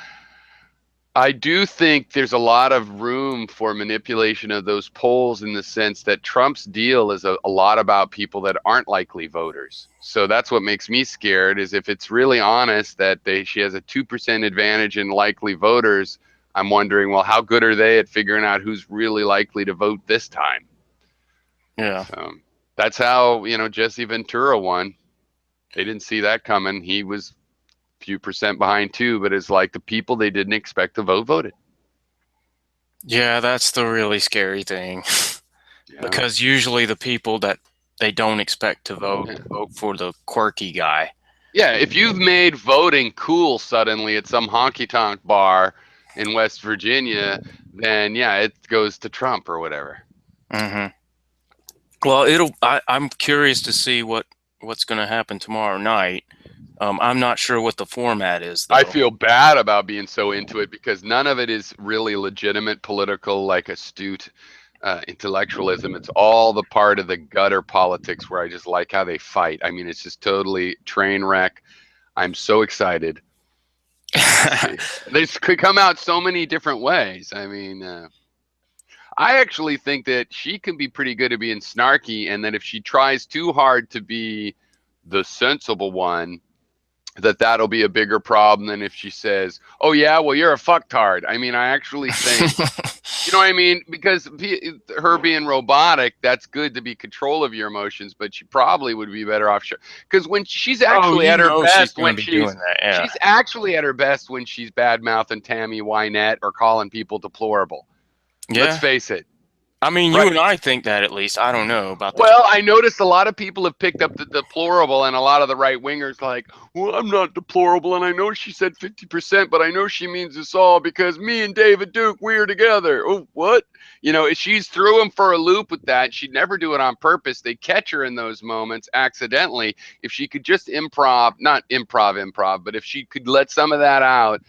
A: I do think there's a lot of room for manipulation of those polls in the sense that Trump's deal is a lot about people that aren't likely voters. So that's what makes me scared, is if it's really honest that she has a 2% advantage in likely voters, I'm wondering, well, how good are they at figuring out who's really likely to vote this time?
D: Yeah.
A: So that's how, Jesse Ventura won. They didn't see that coming. He was a few percent behind too, but it's like the people they didn't expect to vote voted.
D: Yeah, that's the really scary thing.
A: Yeah.
D: Because usually the people that they don't expect to vote for the quirky guy.
A: Yeah, if you've made voting cool suddenly at some honky tonk bar in West Virginia, then yeah, it goes to Trump or whatever.
D: Mm-hmm. Well, I'm curious to see what's going to happen tomorrow night. I'm not sure what the format is, though.
A: I feel bad about being so into it because none of it is really legitimate political, like astute intellectualism. It's all the part of the gutter politics where I just like how they fight. I mean, it's just totally train wreck. I'm so excited to see. This could come out so many different ways. I mean, I actually think that she can be pretty good at being snarky, and that if she tries too hard to be the sensible one, that'll be a bigger problem than if she says, "Oh yeah, well you're a fucktard." I mean, I actually think, you know what I mean? Because her being robotic, that's good to be control of your emotions, but she probably would be better off. Because when she's
D: Oh,
A: actually
D: you
A: at her
D: know she's
A: best,
D: going
A: when
D: to be doing that, yeah.
A: she's actually at her best when she's bad mouthing Tammy Wynette or calling people deplorable. Let's
D: Yeah.
A: face it.
D: I mean,
A: Right.
D: you and I think that at least. I don't know about the.
A: Well, I noticed a lot of people have picked up the deplorable, and a lot of the right wingers like, well, I'm not deplorable, and I know she said 50%, but I know she means this all because me and David Duke, we're together. Oh, what? You know, she's threw him for a loop with that. She'd never do it on purpose. They catch her in those moments accidentally. If she could just not improv, but if she could let some of that out,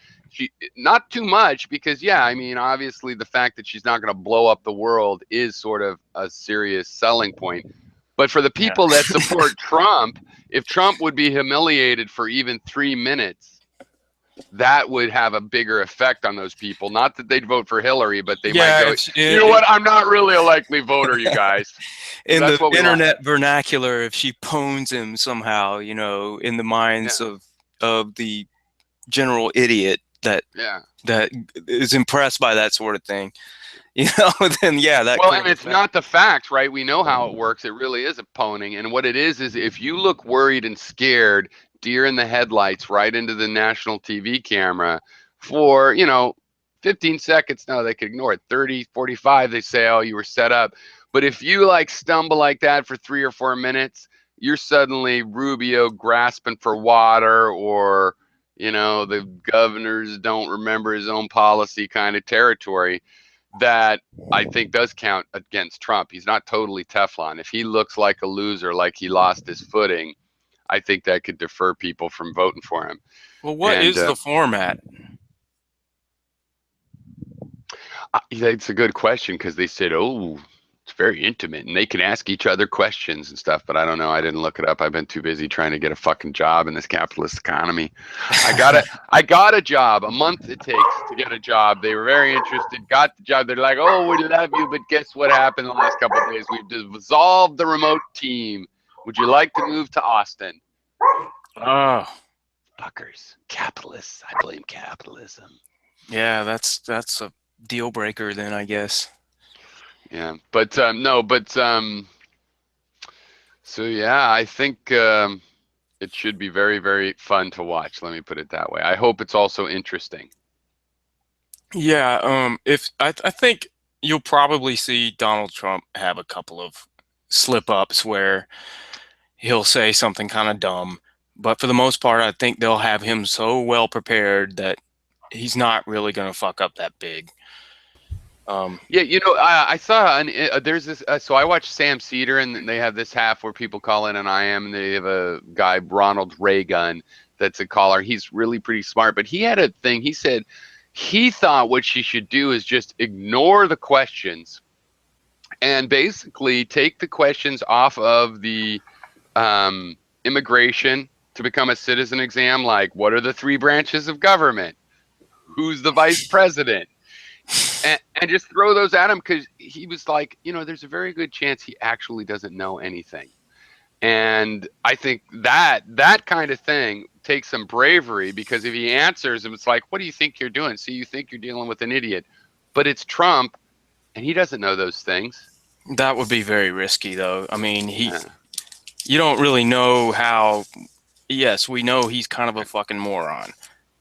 A: not too much, because yeah, I mean, obviously the fact that she's not going to blow up the world is sort of a serious selling point. But for the people that support Trump, if Trump would be humiliated for even 3 minutes, that would have a bigger effect on those people. Not that they'd vote for Hillary, but they might go, you know what, I'm not really a likely voter, you guys.
D: In
A: That's
D: the
A: what we
D: internet
A: want.
D: vernacular, if she pwns him somehow, you know, in the minds of the general idiot that is impressed by that sort of thing, you know, then yeah, that.
A: Well, and it's not the facts, right? We know how it works. It really is a pwning. And what it is if you look worried and scared, deer in the headlights, right into the national TV camera for, 15 seconds, no, they could ignore it. 30, 45, they say, oh, you were set up. But if you like stumble like that for 3 or 4 minutes, you're suddenly Rubio grasping for water, or, the governors don't remember his own policy kind of territory. That I think does count against Trump. He's not totally Teflon. If he looks like a loser, like he lost his footing, I think that could defer people from voting for him.
D: Well, what is the format?
A: It's a good question, because they said, oh, it's very intimate, and they can ask each other questions and stuff, but I don't know. I didn't look it up. I've been too busy trying to get a fucking job in this capitalist economy. I got a job. A month it takes to get a job. They were very interested, got the job. They're like, oh, we love you, but guess what happened the last couple of days? We've dissolved the remote team. Would you like to move to Austin?
D: Oh,
A: fuckers. Capitalists. I blame capitalism.
D: Yeah, that's a deal breaker then, I guess.
A: Yeah, but so yeah, I think it should be very, very fun to watch. Let me put it that way. I hope it's also interesting.
D: Yeah, if I think you'll probably see Donald Trump have a couple of slip-ups where he'll say something kind of dumb, but for the most part, I think they'll have him so well prepared that he's not really going to fuck up that big.
A: Yeah, I saw there's this. So I watched Sam Cedar, and they have this half where people call in, and I am. And they have a guy, Ronald Reagan, that's a caller. He's really pretty smart, but he had a thing. He said he thought what she should do is just ignore the questions, and basically take the questions off of the immigration to become a citizen exam. Like, what are the 3 branches of government? Who's the vice president? And just throw those at him, because he was like, there's a very good chance he actually doesn't know anything. And I think that kind of thing takes some bravery, because if he answers him, it's like, what do you think you're doing? See, you think you're dealing with an idiot, but it's Trump, and he doesn't know those things.
D: That would be very risky, though. I mean, you don't really know how. Yes, we know he's kind of a fucking moron,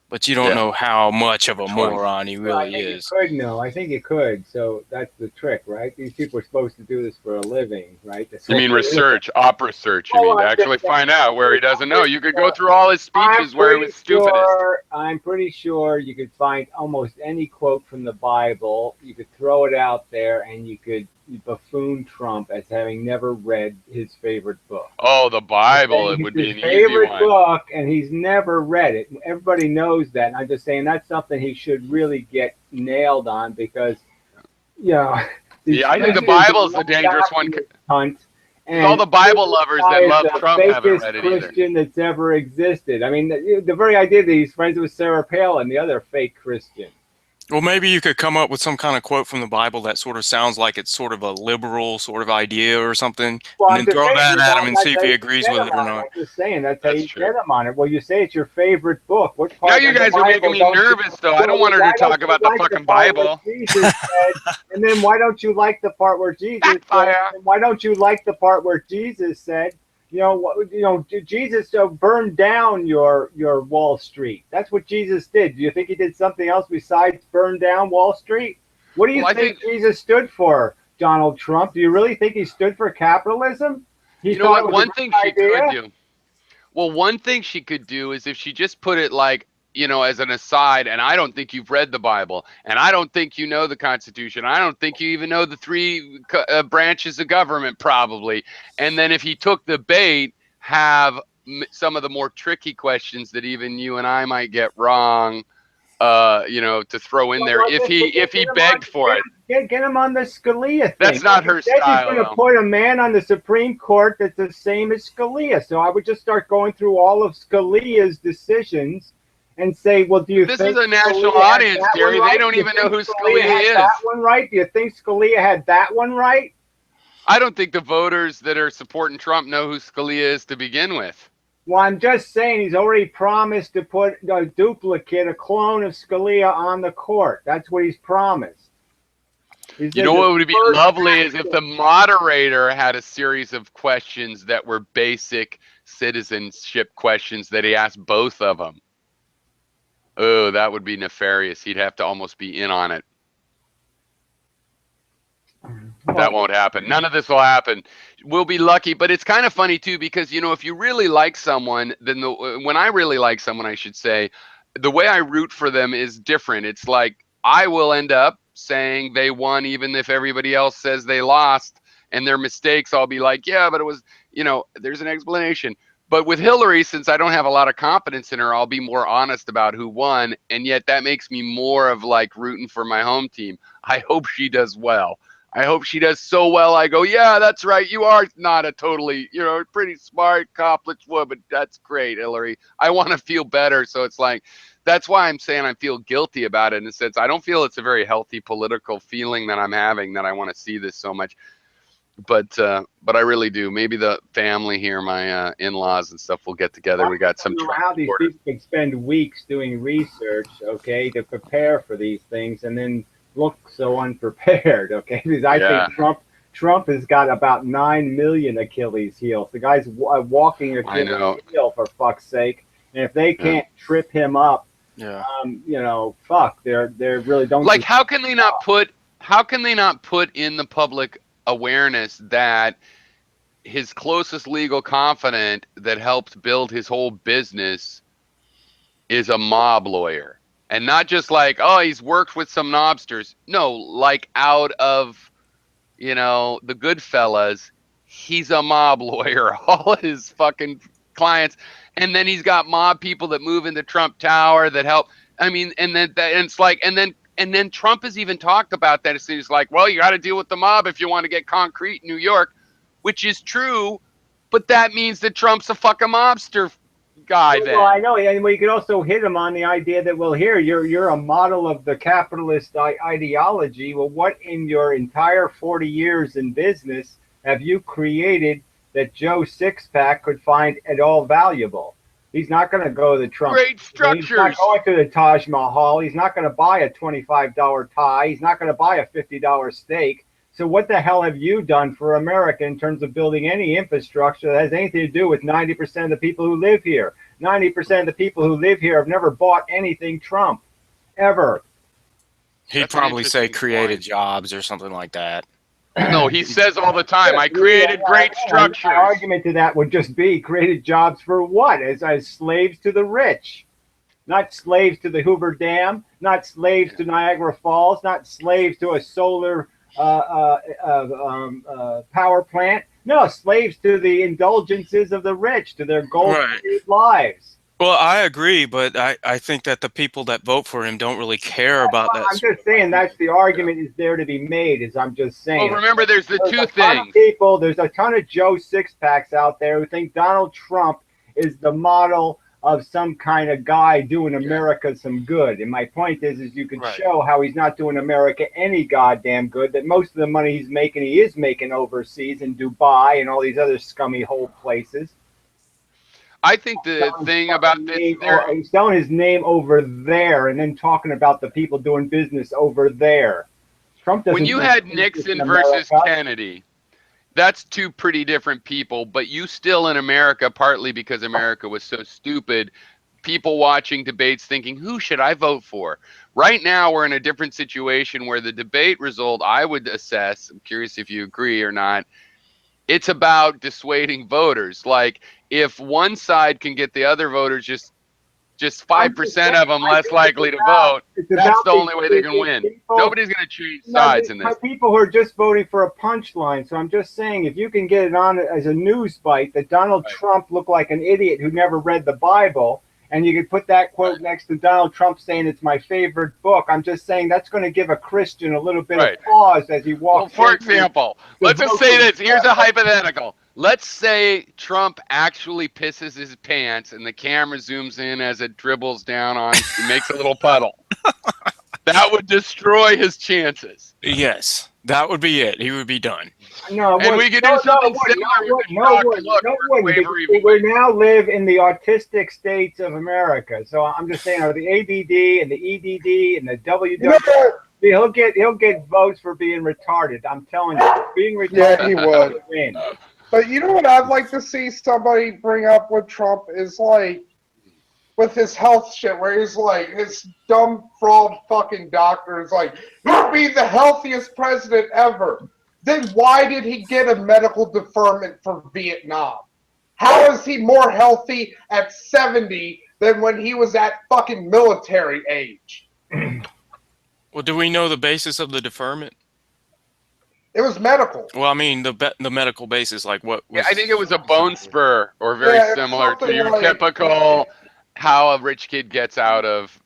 D: but you don't know how much of a moron he really is.
C: You could know. I think you could. So that's the trick, right? These people are supposed to do this for a living, right?
A: You mean research, opera search? You mean to actually find out where he doesn't know? You could go through all his speeches where he was stupidest.
C: I'm pretty sure you could find almost any quote from the Bible. You could throw it out there, and you could buffoon Trump as having never read his favorite book.
A: Oh, the Bible,
C: Saying
A: it would
C: it's
A: be an
C: his
A: easy
C: favorite
A: one.
C: book, and he's never read it. Everybody knows that. And I'm just saying that's something he should really get nailed on because, you know, these
A: Yeah, I think the
C: Christians
A: Bible's
C: are
A: the dangerous one.
C: not this cunt.
A: It's all
C: And
A: the Bible
C: this
A: lovers
C: guy
A: that
C: is
A: love
C: the
A: Trump haven't
C: fakest
A: read it either.
C: Christian that's ever existed. I mean, the very idea that he's friends with Sarah Palin, the other fake Christian.
D: Well, maybe you could come up with some kind of quote from the Bible that sort of sounds like it's sort of a liberal sort of idea or something,
C: Well,
D: and
C: I'm
D: then
C: just
D: throw
C: saying,
D: that at him and
C: that's
D: see if
C: how
D: he
C: you
D: agrees
C: get
D: with
C: him
D: it or
C: on it.
D: not.
C: I'm just saying, that's how
A: That's
C: you
A: true.
C: get him on it. Well, you say it's your favorite book. What
A: Now
C: part
A: you
C: of the
A: guys are making
C: Bible
A: me
C: don't you?
A: nervous, though. I don't
C: Well,
A: want her
C: why
A: to
C: don't
A: talk
C: you
A: about the
C: like
A: fucking
C: part where
A: Bible.
C: Jesus said, and then why don't you like the part where Jesus said,
A: Backfire.
C: and why don't you like the part where Jesus said, Jesus burned down your Wall Street. That's what Jesus did. Do you think he did something else besides burn down Wall Street? What do you
A: Well, I
C: think
A: think
C: Jesus stood for, Donald Trump? Do you really think he stood for capitalism? He
A: you know
C: thought
A: what?
C: it was a
A: One
C: good
A: thing she could
C: idea.
A: do. Well, one thing she could do is if she just put it like, as an aside, and I don't think you've read the Bible, and I don't think you know the Constitution. I don't think you even know the three branches of government, probably. And then if he took the bait, have some of the more tricky questions that even you and I might get wrong, to throw in there if he begged for it.
C: Get him on the Scalia thing.
A: That's not
C: He
A: her
C: said he's
A: style,
C: going to
A: though.
C: put a man on the Supreme Court that's the same as Scalia. So I would just start going through all of Scalia's decisions and say, well, do you
A: This
C: think
A: is a national
C: Scalia had
A: audience,
C: that one
A: Gary.
C: right?
A: They don't
C: Do you
A: even know
C: think
A: who
C: had
A: Scalia
C: that
A: is.
C: one right? Do you think Scalia had that one right?
A: I don't think the voters that are supporting Trump know who Scalia is to begin with.
C: Well, I'm just saying he's already promised to put a duplicate, a clone of Scalia on the court. That's what he's promised.
A: You know what would be lovely is if the moderator had a series of questions that were basic citizenship questions that he asked both of them. Oh, that would be nefarious. He'd have to almost be in on it. That won't happen. None of this will happen. We'll be lucky, but it's kind of funny too because if you really like someone, then when I really like someone, I should say, the way I root for them is different. It's like I will end up saying they won even if everybody else says they lost, and their mistakes I'll be like, yeah, but it was, there's an explanation. But with Hillary, since I don't have a lot of confidence in her, I'll be more honest about who won, and yet that makes me more of like rooting for my home team. I hope she does well. I hope she does so well. I go, yeah, that's right. You are not a totally, pretty smart, accomplished woman. That's great, Hillary. I want to feel better. So it's like, that's why I'm saying I feel guilty about it in a sense. I don't feel it's a very healthy political feeling that I'm having that I want to see this so much. But I really do. Maybe the family here, my in-laws and stuff, will get together. We got some.
C: I don't know how these people can spend weeks doing research, okay, to prepare for these things, and then look so unprepared, okay? Because I think Trump has got about 9 million Achilles heels. The guy's walking Achilles heel, for fuck's sake. And if they can't trip him up, fuck, they really don't.
A: Like, how can they not put in the public awareness that his closest legal confidant that helped build his whole business is a mob lawyer? And not just like, oh, he's worked with some mobsters. No, like out of, the Goodfellas, he's a mob lawyer. All of his fucking clients. And then he's got mob people that move into Trump Tower that help. I mean, and it's like, and then Trump has even talked about that. He's like, well, you got to deal with the mob if you want to get concrete in New York, which is true. But that means that Trump's a fucking mobster guy then.
C: Well, I know, and we could also hit him on the idea that, well, here you're a model of the capitalist ideology. Well, what in your entire 40 years in business have you created that Joe Sixpack could find at all valuable? He's not going to go to the Trump.
A: Great structures.
C: He's not going to the Taj Mahal. He's not going to buy a $25 tie. He's not going to buy a $50 steak. So what the hell have you done for America in terms of building any infrastructure that has anything to do with 90% of the people who live here? 90% of the people who live here have never bought anything Trump, ever.
D: He'd probably say created jobs or something like that.
A: No, he says all the time, I created great structures.
C: My argument to that would just be created jobs for what? As slaves to the rich. Not slaves to the Hoover Dam, not slaves to Niagara Falls, not slaves to a solar power plant. No, slaves to the indulgences of the rich, to their gold-plated lives.
D: Well, I agree, but I think that the people that vote for him don't really care about that
C: I'm
D: sort
C: just
D: of
C: saying
D: idea.
C: that's the argument is there to be made. Is I'm just
A: Well,
C: saying.
A: remember, there's the
C: There's
A: two
C: a ton of
A: things.
C: people. There's a ton of Joe Sixpacks out there who think Donald Trump is the model of some kind of guy doing America some good. And my point is you could
D: Right.
C: show how he's not doing America any goddamn good. That most of the money he's making, he is making overseas in Dubai and all these other scummy hole places.
A: I think the thing about this, there,
C: He's selling his name over there, and then talking about the people doing business over there. Trump doesn't.
A: when you
C: do
A: had
C: business
A: Nixon
C: in
A: versus
C: America.
A: Kennedy, that's two pretty different people, but you still in America, partly because America was so stupid, people watching debates thinking, who should I vote for? Right now, we're in a different situation where the debate result, I would assess, I'm curious if you agree or not, it's about dissuading voters. Like, if one side can get the other voters just 5% of them less likely to vote, that's the only way they can win. Nobody's going to change sides in
C: My
A: this.
C: people who are just voting for a punchline. So I'm just saying, if you can get it on as a news bite that Donald Trump looked like an idiot who never read the Bible, and you could put that quote next to Donald Trump saying it's my favorite book, I'm just saying that's going to give a Christian a little bit of pause as he walks.
A: Well, for example, let's just say this. Here's a hypothetical. Let's say Trump actually pisses his pants and the camera zooms in as it dribbles down on, he makes a little puddle. That would destroy his chances.
D: Yes, that would be it. He would be done.
C: No,
A: and we could do something similar.
C: We now live in the autistic states of America. So I'm just saying, the ADD and the EDD and the WW. He'll get votes for being retarded. I'm telling you, being retarded.
B: Yeah, he would.
C: Win.
B: But you know what I'd like to see somebody bring up with Trump is like with his health shit, where he's like his dumb fraud fucking doctor is like, he'll be the healthiest president ever. Then why did he get a medical deferment for Vietnam? How is he more healthy at 70 than when he was at fucking military age?
D: Well, do we know the basis of the deferment?
B: It was medical.
D: Well, I mean, the medical basis, like what?
A: Yeah, I think it was a bone spur, or very similar to your typical how a rich kid gets out of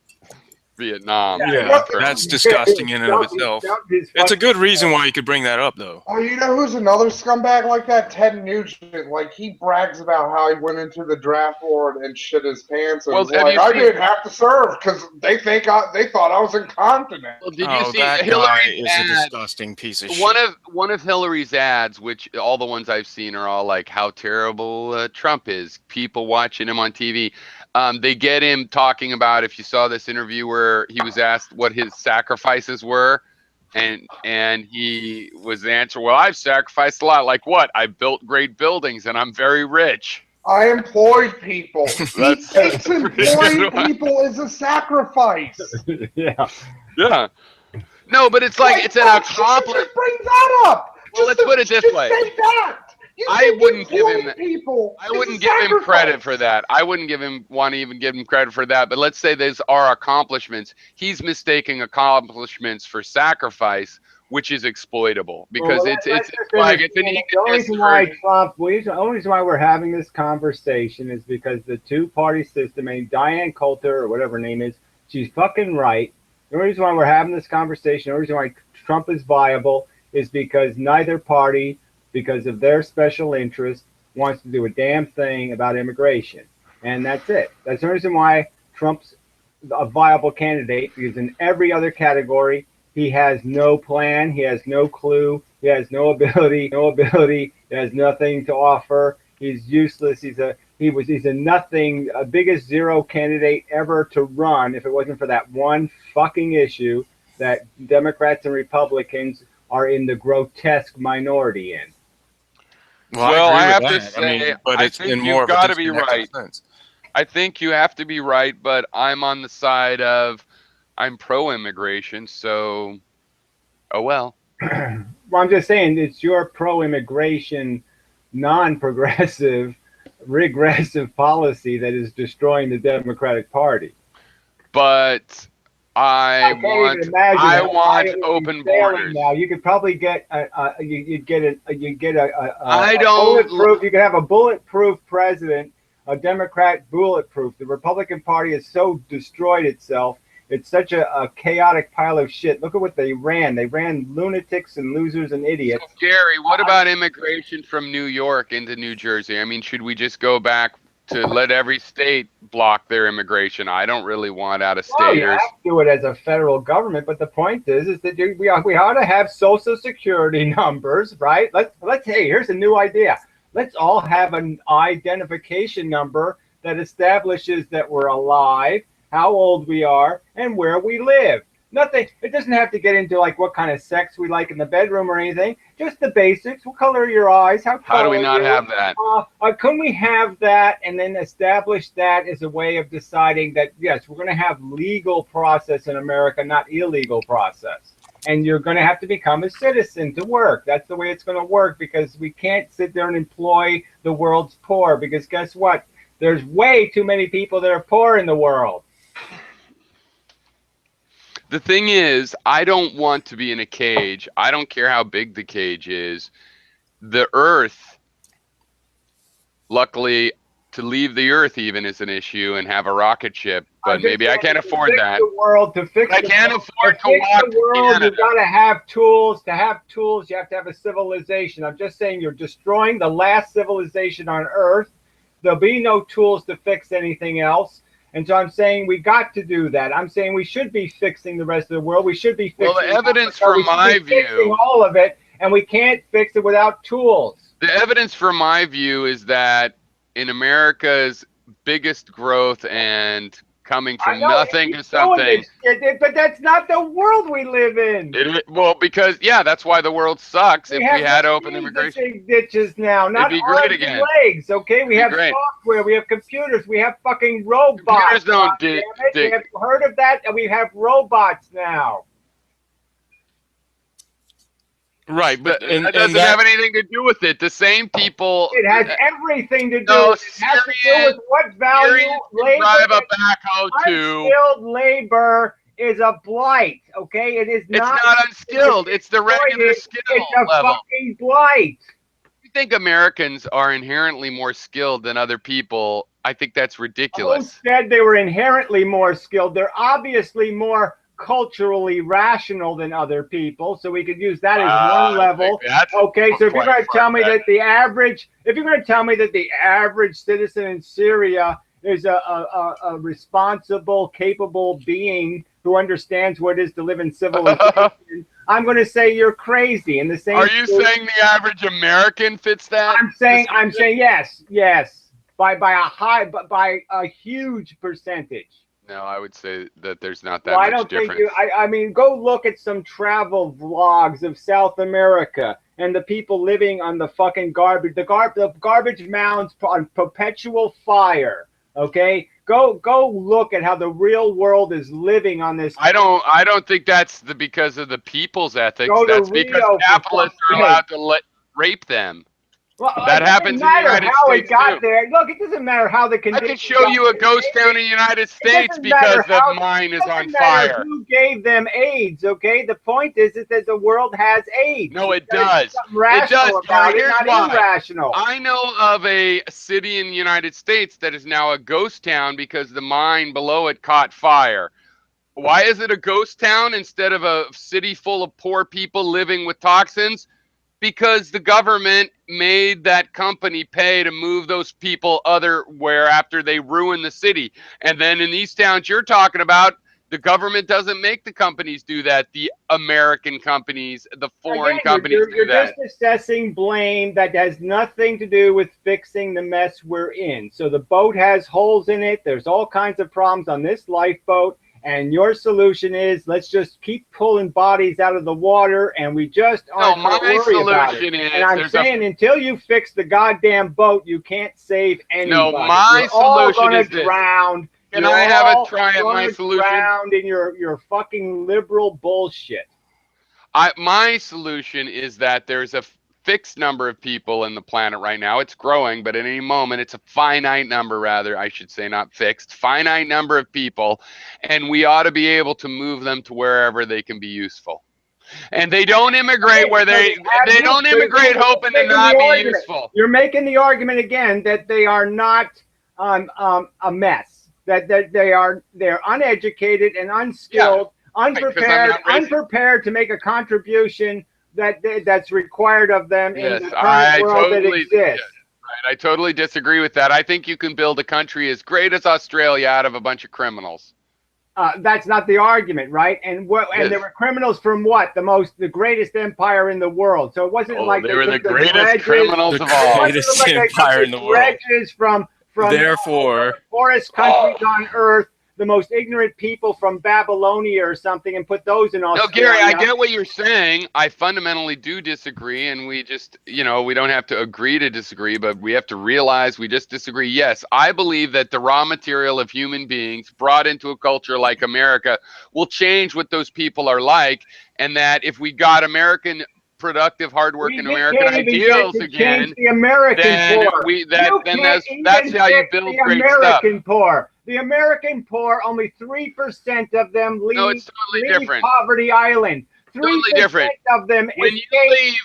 A: Vietnam.
D: Yeah, that's disgusting in and of itself. It's a good reason why you could bring that up, though.
B: Oh, you know who's another scumbag like that? Ted Nugent. Like, he brags about how he went into the draft board and shit his pants. And was like, I didn't have to serve because they thought I was incontinent.
A: Well, did you see
D: that
A: Hillary's
D: guy is a
A: ad?
D: disgusting piece of
A: One
D: shit.
A: of Hillary's ads, which all the ones I've seen are all like how terrible Trump is. People watching him on TV. They get him talking about, if you saw this interview where he was asked what his sacrifices were, and he was answering, well, I've sacrificed a lot. Like what? I built great buildings and I'm very rich.
B: I employed people. He takes employing people as a sacrifice.
C: Yeah.
A: Yeah. No, but it's like it's an accomplishment.
B: Just bring that up.
A: Well, let's put it this way.
B: Say that.
A: I wouldn't give him
B: people.
A: I wouldn't give him credit for that. I wouldn't want to even give him credit for that. But let's say these are accomplishments. He's mistaking accomplishments for sacrifice, which is exploitable because it's like it's an
C: the only reason why the only reason why we're having this conversation is because the two-party system, and Diane Coulter or whatever her name is, she's fucking right. The only reason why we're having this conversation, the only reason why Trump is viable is because neither party, because of their special interest, wants to do a damn thing about immigration. And that's it. That's the reason why Trump's a viable candidate, because in every other category, he has no plan, he has no clue, he has no ability, he has nothing to offer. He's useless. He's a nothing, a biggest zero candidate ever to run if it wasn't for that one fucking issue that Democrats and Republicans are in the grotesque minority in.
A: Well, I have to say, but I think you've got to be right. I think you have to be right, but I'm on the side of I'm pro-immigration, so oh well.
C: Well, I'm just saying it's your pro-immigration, non-progressive, regressive policy that is destroying the Democratic Party.
A: But I
C: can't even
A: want
C: imagine
A: I
C: how high
A: want
C: it would be
A: open
C: sailing
A: borders.
C: now. You could probably get you'd get
A: I
C: a
A: don't.
C: bulletproof. You could have a bulletproof president, a Democrat bulletproof. The Republican Party has so destroyed itself. It's such a chaotic pile of shit. Look at what they ran. They ran lunatics and losers and idiots.
A: So, Gary, what about immigration from New York into New Jersey? I mean, should we just go back to let every state block their immigration? I don't really want
C: Well, you
A: out-of-staters.
C: have to do it as a federal government, but the point is that we ought to have social security numbers, right? Let's hey, here's a new idea. Let's all have an identification number that establishes that we're alive, how old we are, and where we live. Nothing. It doesn't have to get into like what kind of sex we like in the bedroom or anything. Just the basics. What color are your eyes? How tall
A: How do we
C: are
A: not
C: you?
A: have that?
C: Couldn't we have that and then establish that as a way of deciding that, yes, we're going to have legal process in America, not illegal process. And you're going to have to become a citizen to work. That's the way it's going to work, because we can't sit there and employ the world's poor, because guess what? There's way too many people that are poor in the world.
A: The thing is, I don't want to be in a cage. I don't care how big the cage is. The Earth, luckily, to leave the Earth even is an issue and have a rocket ship, but maybe I can't afford that.
C: The world, to fix
A: I can't afford to
C: fix
A: walk
C: the world,
A: to Canada.
C: you've got to have tools. To have tools, you have to have a civilization. I'm just saying you're destroying the last civilization on Earth. There'll be no tools to fix anything else. And so I'm saying we got to do that. I'm saying we should be fixing the rest of the world. We should be fixing
A: Well, the evidence
C: Africa.
A: from my
C: fixing
A: view,
C: all of it, and we can't fix it without tools.
A: the evidence from my view is that in America's biggest growth and coming from nothing to something.
C: But that's not the world we live in.
A: Well, because that's why the world sucks. If we had open immigration,
C: big ditches now, not
A: it'd be great
C: arms
A: again.
C: and legs. Okay, we
A: It'd
C: have
A: be great.
C: software, we have computers, we have fucking robots.
A: Computers don't
C: God damn it. Have you heard of that? And we have robots now.
D: Right, but
A: that doesn't have anything to do with it. The same people.
C: It has everything to do.
A: No,
C: it has to do with what value labor.
A: Drive a backhoe to.
C: Unskilled labor is a blight. Okay, it is not.
A: It's not unskilled. It's the regular skill
C: It's a
A: level.
C: fucking blight.
A: You think Americans are inherently more skilled than other people? I think that's ridiculous.
C: Who said they were inherently more skilled? They're obviously more culturally rational than other people, so we could use that as one level. Okay, so if you're going to tell me that the average, citizen in Syria is a responsible, capable being who understands what it is to live in civilization, I'm going to say you're crazy. In the same.
A: Are you saying the average American fits that?
C: I'm saying yes, by a huge percentage.
A: No, I would say that there's not that much
C: I don't
A: difference.
C: think I mean, go look at some travel vlogs of South America and the people living on the fucking garbage, the garbage mounds on perpetual fire. Okay, go look at how the real world is living on this.
A: I don't think that's because of the people's ethics. That's because capitalists are allowed to rape them.
C: Well,
A: that happens in the United States too.
C: There. Look, it doesn't matter how the conditions.
A: I can show you a ghost town in the United States because the mine is on fire.
C: Who gave them AIDS? Okay, the point is that the world has AIDS.
A: No, it does.
C: It does.
A: Here's
C: not irrational.
A: I know of a city in the United States that is now a ghost town because the mine below it caught fire. Why is it a ghost town instead of a city full of poor people living with toxins? Because the government made that company pay to move those people otherwhere after they ruin the city. And then in these towns you're talking about, the government doesn't make the companies do that. The American companies, the foreign companies do that.
C: You're just assessing blame that has nothing to do with fixing the mess we're in. So the boat has holes in it. There's all kinds of problems on this lifeboat. And your solution is let's just keep pulling bodies out of the water, and we just aren't going to worry about it. And I'm saying until you fix the goddamn boat, you can't save anybody.
A: No, my solution is
C: drown.
A: Can I have a try at my solution?
C: Drowned in your fucking liberal bullshit.
A: My solution is that there's a fixed number of people in the planet right now. It's growing, but at any moment, it's a finite number, rather, I should say, not fixed, finite number of people. And we ought to be able to move them to wherever they can be useful. And they don't immigrate where they don't immigrate hoping to not be useful.
C: You're making the argument again that they are not a mess. That they're uneducated and unskilled, unprepared to make a contribution that's required of them in the current world that exists.
A: Right, I totally disagree with that. I think you can build a country as great as Australia out of a bunch of criminals.
C: That's not the argument, right? And there were criminals from what? The greatest empire in the world. So it wasn't like
A: they were the greatest criminals of all.
D: The greatest empire in the world.
C: From
D: Therefore,
C: poorest countries on earth, the most ignorant people from Babylonia or something, and put those in Australia.
A: No, Gary, I get what you're saying. I fundamentally do disagree, and we just, we don't have to agree to disagree, but we have to realize we just disagree. Yes, I believe that the raw material of human beings brought into a culture like America will change what those people are like, and that if we got American productive, hardworking American ideals again, that's how you build great stuff.
C: Poor. The American poor, only 3% of them leave Poverty Island. 3% of them escape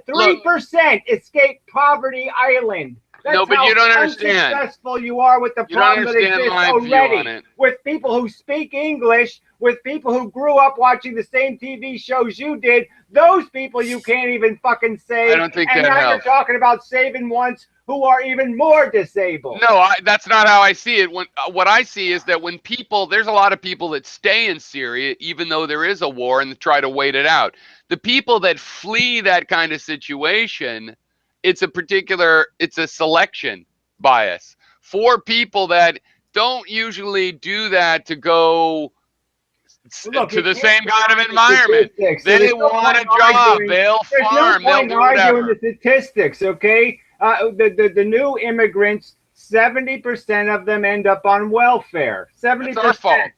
C: 3% escape Poverty Island. That's
A: but you don't understand.
C: Successful you are with the problem that exists already. With people who speak English, with people who grew up watching the same TV shows you did, those people you can't even fucking save.
A: I don't think
C: and
A: that
C: now
A: helps.
C: You're talking about saving ones who are even more disabled.
A: No, that's not how I see it. What I see is that when there's a lot of people that stay in Syria, even though there is a war, and try to wait it out. The people that flee that kind of situation, it's a selection bias. For people that don't usually do that to go to the same kind of environment. They want a job, they'll farm, they'll do whatever.
C: The statistics, okay? The new immigrants, 70% of them end up on welfare. 70%.
A: That's our fault.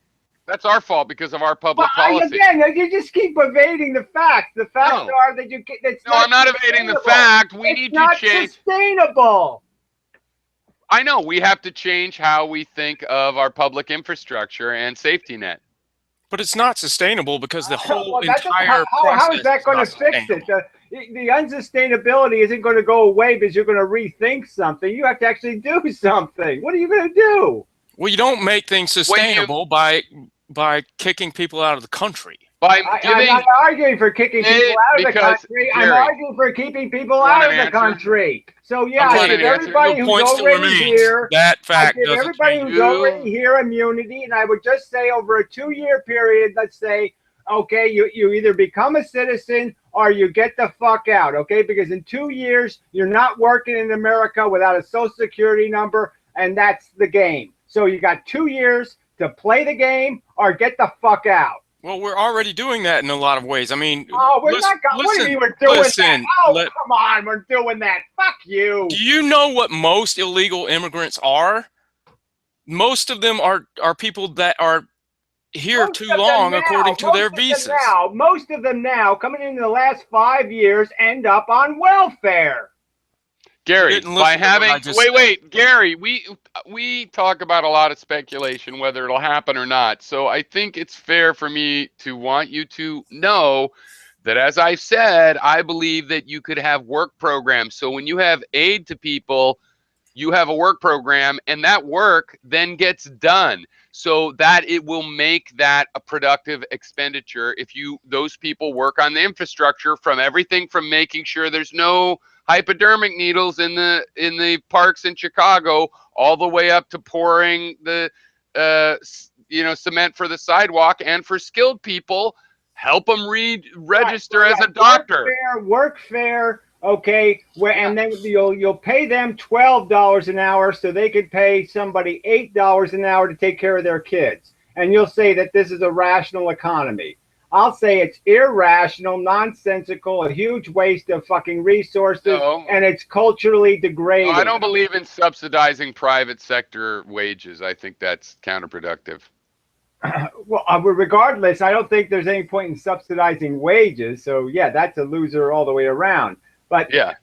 A: That's our fault because of our public policy.
C: Again, you just keep evading the facts. The facts are that
A: I'm not evading the fact. We need to change.
C: It's not sustainable.
A: I know. We have to change how we think of our public infrastructure and safety net.
D: But it's not sustainable because the whole entire process.
C: How is that going to fix it? The unsustainability isn't going to go away because you're going to rethink something. You have to actually do something. What are you going to do?
D: Well, you don't make things sustainable by kicking people out of the country.
C: I'm not arguing for kicking people out of the country. I'm arguing for keeping people out of the country. So yeah, I give everybody who's already here, immunity, and I would just say over a 2-year period, let's say, okay, you either become a citizen or you get the fuck out, okay? Because in 2 years, you're not working in America without a social security number, and that's the game. So you got 2 years to play the game or get the fuck out.
D: Well, we're already doing that in a lot of ways. I mean,
C: what do you mean we're doing that? Come on, we're doing that. Fuck you.
D: Do you know what most illegal immigrants are? Most of them are people that are here too long according to their visas.
C: Most of them now, coming in the last 5 years, end up on welfare.
A: Gary, Gary, we talk about a lot of speculation, whether it'll happen or not. So I think it's fair for me to want you to know that, as I said, I believe that you could have work programs. So when you have aid to people, you have a work program, and that work then gets done so that it will make that a productive expenditure if those people work on the infrastructure, from everything from making sure there's no hypodermic needles in the parks in Chicago, all the way up to pouring the cement for the sidewalk, and for skilled people, help them register as a doctor.
C: Workfare, okay, and then you'll pay them $12 an hour so they could pay somebody $8 an hour to take care of their kids, and you'll say that this is a rational economy. I'll say it's irrational, nonsensical, a huge waste of fucking resources, and it's culturally degrading.
A: No, I don't believe in subsidizing private sector wages. I think that's counterproductive.
C: Well, regardless, I don't think there's any point in subsidizing wages. So, yeah, that's a loser all the way around. But
A: Yeah.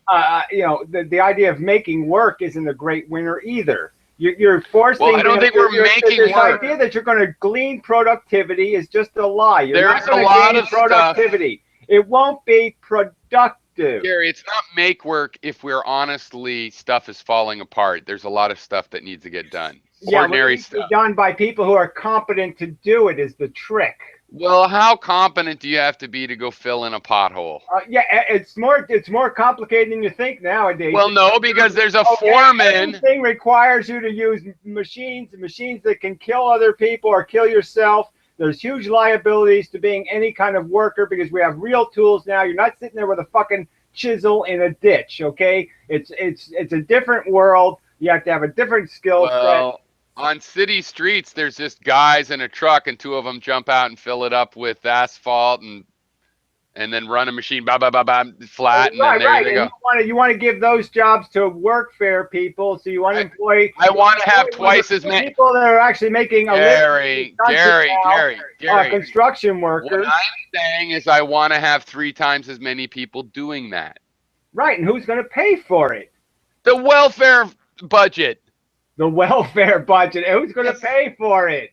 C: you know, the idea of making work isn't a great winner either. You're forcing.
A: Well, I don't think we're making
C: this
A: work.
C: idea that you're going to glean productivity is just a lie. You're
A: There's
C: not going
A: a
C: to
A: lot
C: gain
A: of stuff.
C: productivity. It won't be productive.
A: Gary, it's not make work if we're honestly stuff is falling apart. There's a lot of stuff that needs to get done.
C: Yeah,
A: Ordinary
C: it needs to be
A: stuff.
C: done by people who are competent to do it is the trick.
A: Well, how competent do you have to be to go fill in a pothole?
C: Yeah, it's more complicated than you think nowadays.
A: Well, no, because there's a foreman.
C: Everything requires you to use machines that can kill other people or kill yourself. There's huge liabilities to being any kind of worker because we have real tools now. You're not sitting there with a fucking chisel in a ditch, okay? It's a different world. You have to have a different skill set.
A: On city streets, there's just guys in a truck, and two of them jump out and fill it up with asphalt and then run a machine, flat, and then there they go.
C: You want to give those jobs to workfare people, so you want to employ.
A: I want to have twice as many
C: people that are actually making a living.
A: Gary.
C: Construction workers.
A: What I'm saying is, I want to have 3 times as many people doing that.
C: Right, and who's going to pay for it?
A: The welfare budget.
C: The welfare budget. Who's going to pay for it?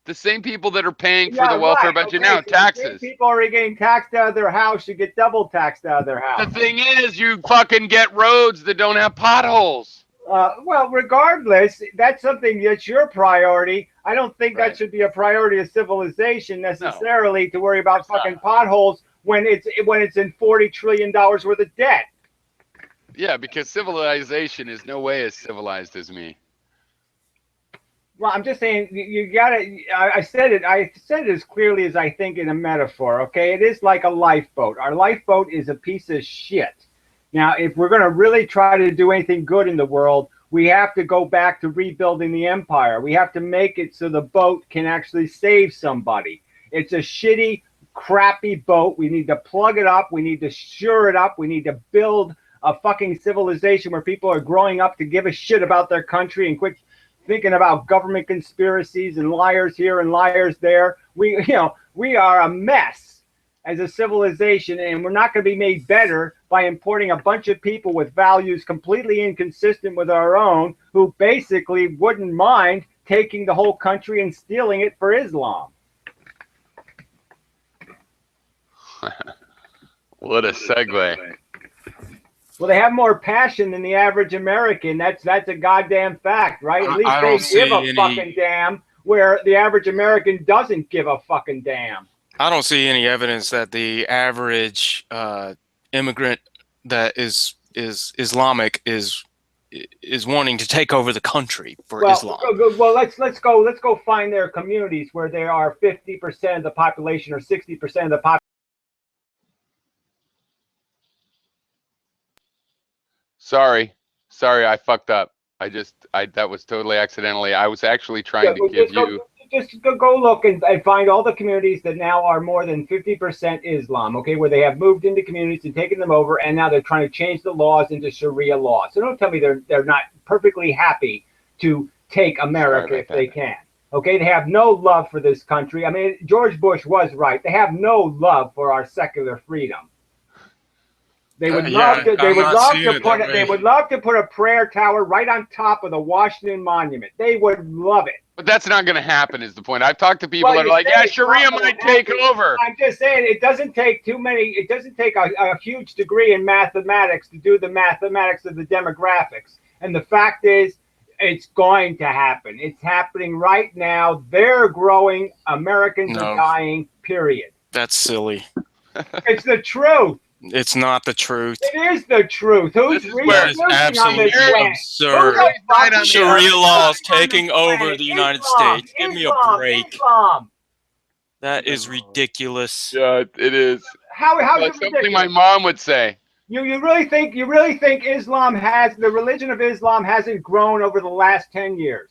A: The same people that are paying for the welfare budget now, taxes.
C: People are getting taxed out of their house. You get double taxed out of their house.
A: The thing is, you fucking get roads that don't have potholes.
C: Well, regardless, that's something that's your priority. I don't think that should be a priority of civilization necessarily to worry about fucking potholes when it's in $40 trillion worth of debt.
A: Yeah, because civilization is no way as civilized as me.
C: Well, I'm just saying you gotta. I said it as clearly as I think in a metaphor. Okay, it is like a lifeboat. Our lifeboat is a piece of shit. Now, if we're gonna really try to do anything good in the world, we have to go back to rebuilding the empire. We have to make it so the boat can actually save somebody. It's a shitty, crappy boat. We need to plug it up. We need to shore it up. We need to build a fucking civilization where people are growing up to give a shit about their country and quit thinking about government conspiracies and liars here and liars there. We are a mess as a civilization, and we're not going to be made better by importing a bunch of people with values completely inconsistent with our own, who basically wouldn't mind taking the whole country and stealing it for Islam.
A: What a segue.
C: Well, they have more passion than the average American. That's a goddamn fact, right? At least they give a fucking damn, where the average American doesn't give a fucking damn.
D: I don't see any evidence that the average immigrant that is Islamic is wanting to take over the country for Islam.
C: Well, let's go find their communities where there are 50% of the population or 60% of the population.
A: Sorry, I fucked up. That was totally accidentally. I was actually trying to give you.
C: Just go look and find all the communities that now are more than 50% Islam, okay, where they have moved into communities and taken them over, and now they're trying to change the laws into Sharia law. So don't tell me they're not perfectly happy to take America if they can. Okay, they have no love for this country. I mean, George Bush was right. They have no love for our secular freedom. They would love to. They would love to put a prayer tower right on top of the Washington Monument. They would love it.
A: But that's not going to happen. Is the point? I've talked to people that are like, "Yeah, Sharia might take over."
C: I'm just saying it doesn't take too many. It doesn't take a huge degree in mathematics to do the mathematics of the demographics. And the fact is, it's going to happen. It's happening right now. They're growing. Americans are dying. Period.
D: That's silly.
C: It's the truth.
D: It's not the truth.
C: It is the truth. Who's
D: reproducing on this absurd. Sharia laws taking over the United States. Give me a break. That is ridiculous.
A: Yeah, it is.
C: How is it
A: something my mom would say?
C: You really think the religion of Islam hasn't grown over the last 10 years?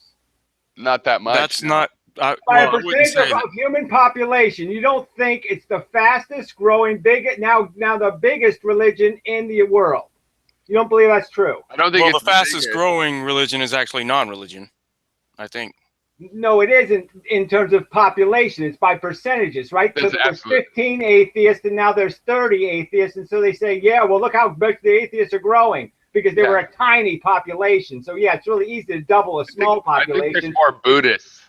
A: Not that much.
D: That's not.
C: By a percentage of human population, you don't think it's the fastest growing, now the biggest religion in the world? You don't believe that's true?
A: I don't think.
D: Well, the fastest growing religion is actually non-religion, I think.
C: No, it isn't in terms of population. It's by percentages, right?
A: That's
C: so there's
A: absolutely
C: 15 atheists, and now there's 30 atheists, and so they say, yeah, well, look how much the atheists are growing because they were a tiny population. So yeah, it's really easy to double a small population.
A: I think there's more Buddhists.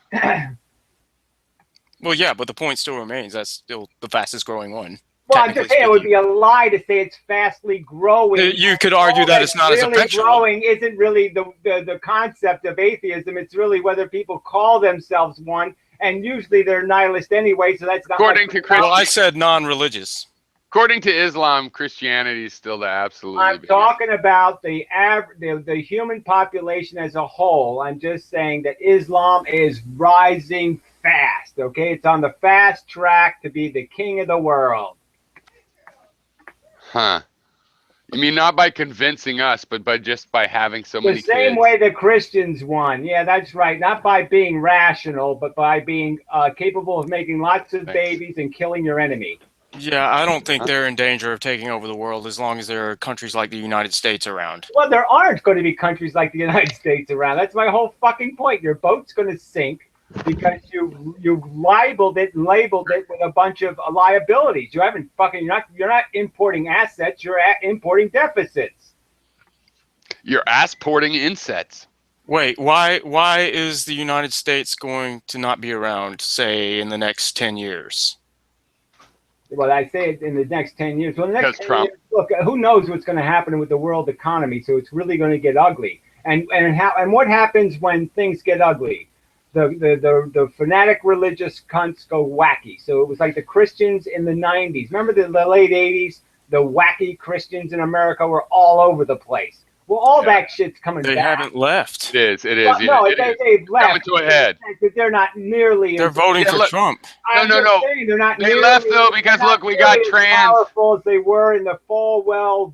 D: Well, yeah, but the point still remains that's still the fastest growing one.
C: Well, I'm just saying it would be a lie to say it's fastly growing.
D: You could argue that it's not
C: really
D: as effectual.
C: Growing isn't really the concept of atheism. It's really whether people call themselves one, and usually they're nihilist anyway. So that's not.
A: According to Christian,
D: well, I said non-religious.
A: According to Islam, Christianity is still the absolute.
C: I'm talking about the human population as a whole. I'm just saying that Islam is rising fast. Okay, it's on the fast track to be the king of the world.
A: Huh. You mean not by convincing us, but by having so many kids?
C: The same way the Christians won. Yeah, that's right. Not by being rational, but by being capable of making lots of babies and killing your enemy.
D: Yeah, I don't think they're in danger of taking over the world as long as there are countries like the United States around.
C: Well, there aren't going to be countries like the United States around. That's my whole fucking point. Your boat's going to sink because you labeled it with a bunch of liabilities. You haven't you're not importing assets. You're importing deficits.
A: You're assporting insets.
D: Wait, why is the United States going to not be around, say, in the next 10 years?
C: Well, I say it in the next 10 years. Well, the next 10
A: Trump.
C: years, look, who knows what's going to happen with the world economy? So it's really going to get ugly. And what happens when things get ugly? The fanatic religious cunts go wacky. So it was like the Christians in the 90s. Remember the late 80s? The wacky Christians in America were all over the place. Well, all that shit's coming back.
D: They haven't left.
A: It is.
C: Well, no, they've left.
A: Coming to a head.
C: They're not nearly.
D: They're voting for Trump.
A: No.
C: Saying they're not.
A: They left though because look, we got trans.
C: Powerful as they were in the Falwell,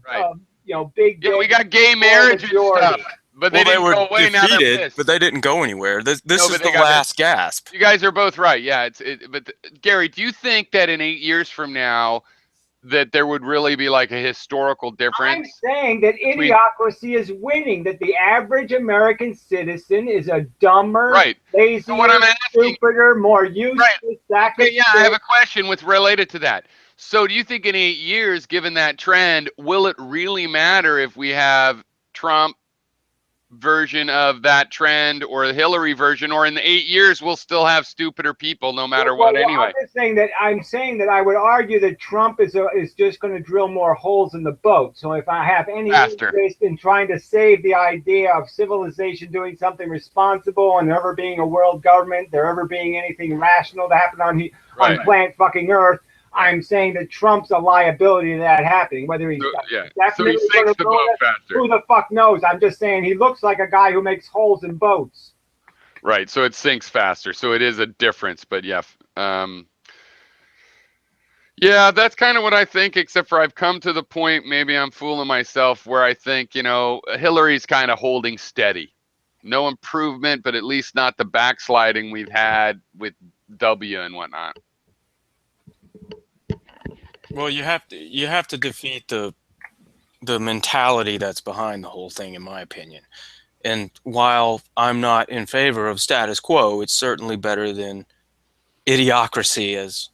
C: big.
A: Yeah, we got gay marriage and stuff. But they didn't go away. Now they're pissed.
D: But they didn't go anywhere. This is the last gasp.
A: You guys are both right. Yeah, but Gary, do you think that in 8 years from now that there would really be like a historical difference?
C: I'm saying that idiocracy is winning, that the average American citizen is a dumber, lazier, stupider, more useless.
A: Right. Okay, I have a question related to that. So do you think in 8 years, given that trend, will it really matter if we have Trump version of that trend or the Hillary version, or in the 8 years we'll still have stupider people no matter what anyway?
C: I'm saying that I would argue that Trump is just going to drill more holes in the boat. So if I have any interest in trying to save the idea of civilization doing something responsible and there ever being a world government, there ever being anything rational to happen on planet fucking Earth, I'm saying that Trump's a liability to that happening. Whether he's definitely
A: so he sinks the boat faster.
C: Who the fuck knows? I'm just saying he looks like a guy who makes holes in boats.
A: Right, so it sinks faster. So it is a difference, but yeah, that's kind of what I think. Except for I've come to the point, maybe I'm fooling myself, where I think Hillary's kind of holding steady, no improvement, but at least not the backsliding we've had with W and whatnot.
D: Well, you have to defeat the mentality that's behind the whole thing, in my opinion. And while I'm not in favor of status quo, it's certainly better than idiocracy, as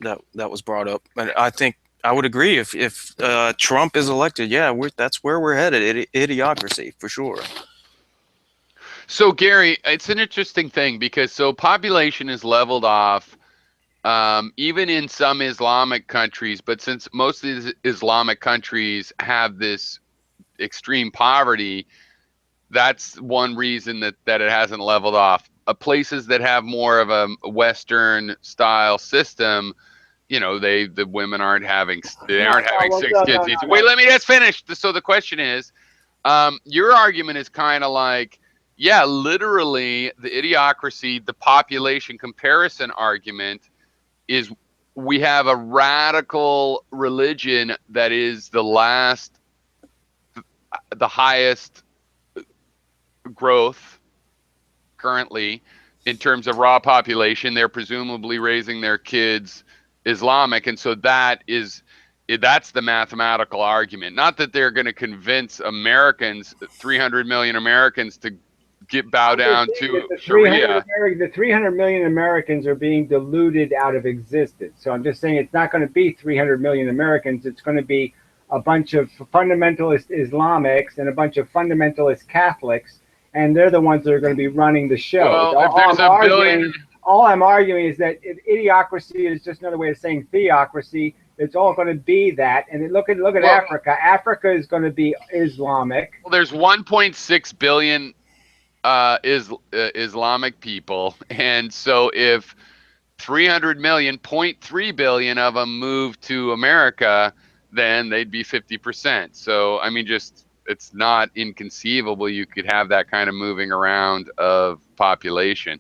D: that was brought up. And I think I would agree if Trump is elected, that's where we're headed, idiocracy for sure.
A: So Gary, it's an interesting thing because population is leveled off. Even in some Islamic countries, but since most of these Islamic countries have this extreme poverty, that's one reason that it hasn't leveled off. Places that have more of a Western style system, the women aren't having 6 kids. Wait, let me just finish. So the question is, your argument is kind of like, literally the idiocracy, the population comparison argument is we have a radical religion that is the highest growth currently in terms of raw population. They're presumably raising their kids Islamic, and so that's the mathematical argument. Not that they're going to convince Americans, 300 million Americans, to bow down to Sharia.
C: The 300 million Americans are being diluted out of existence. So I'm just saying it's not going to be 300 million Americans. It's going to be a bunch of fundamentalist Islamics and a bunch of fundamentalist Catholics, and they're the ones that are going to be running the show.
A: Well, if there's a billion...
C: All I'm arguing is that idiocracy is just another way of saying theocracy. It's all going to be that. And look at Africa. Africa is going to be Islamic.
A: Well, there's 1.6 billion Islamic people, and so if 300 million, 0.3 billion of them move to America, then they'd be 50%. So, I mean, just it's not inconceivable you could have that kind of moving around of population.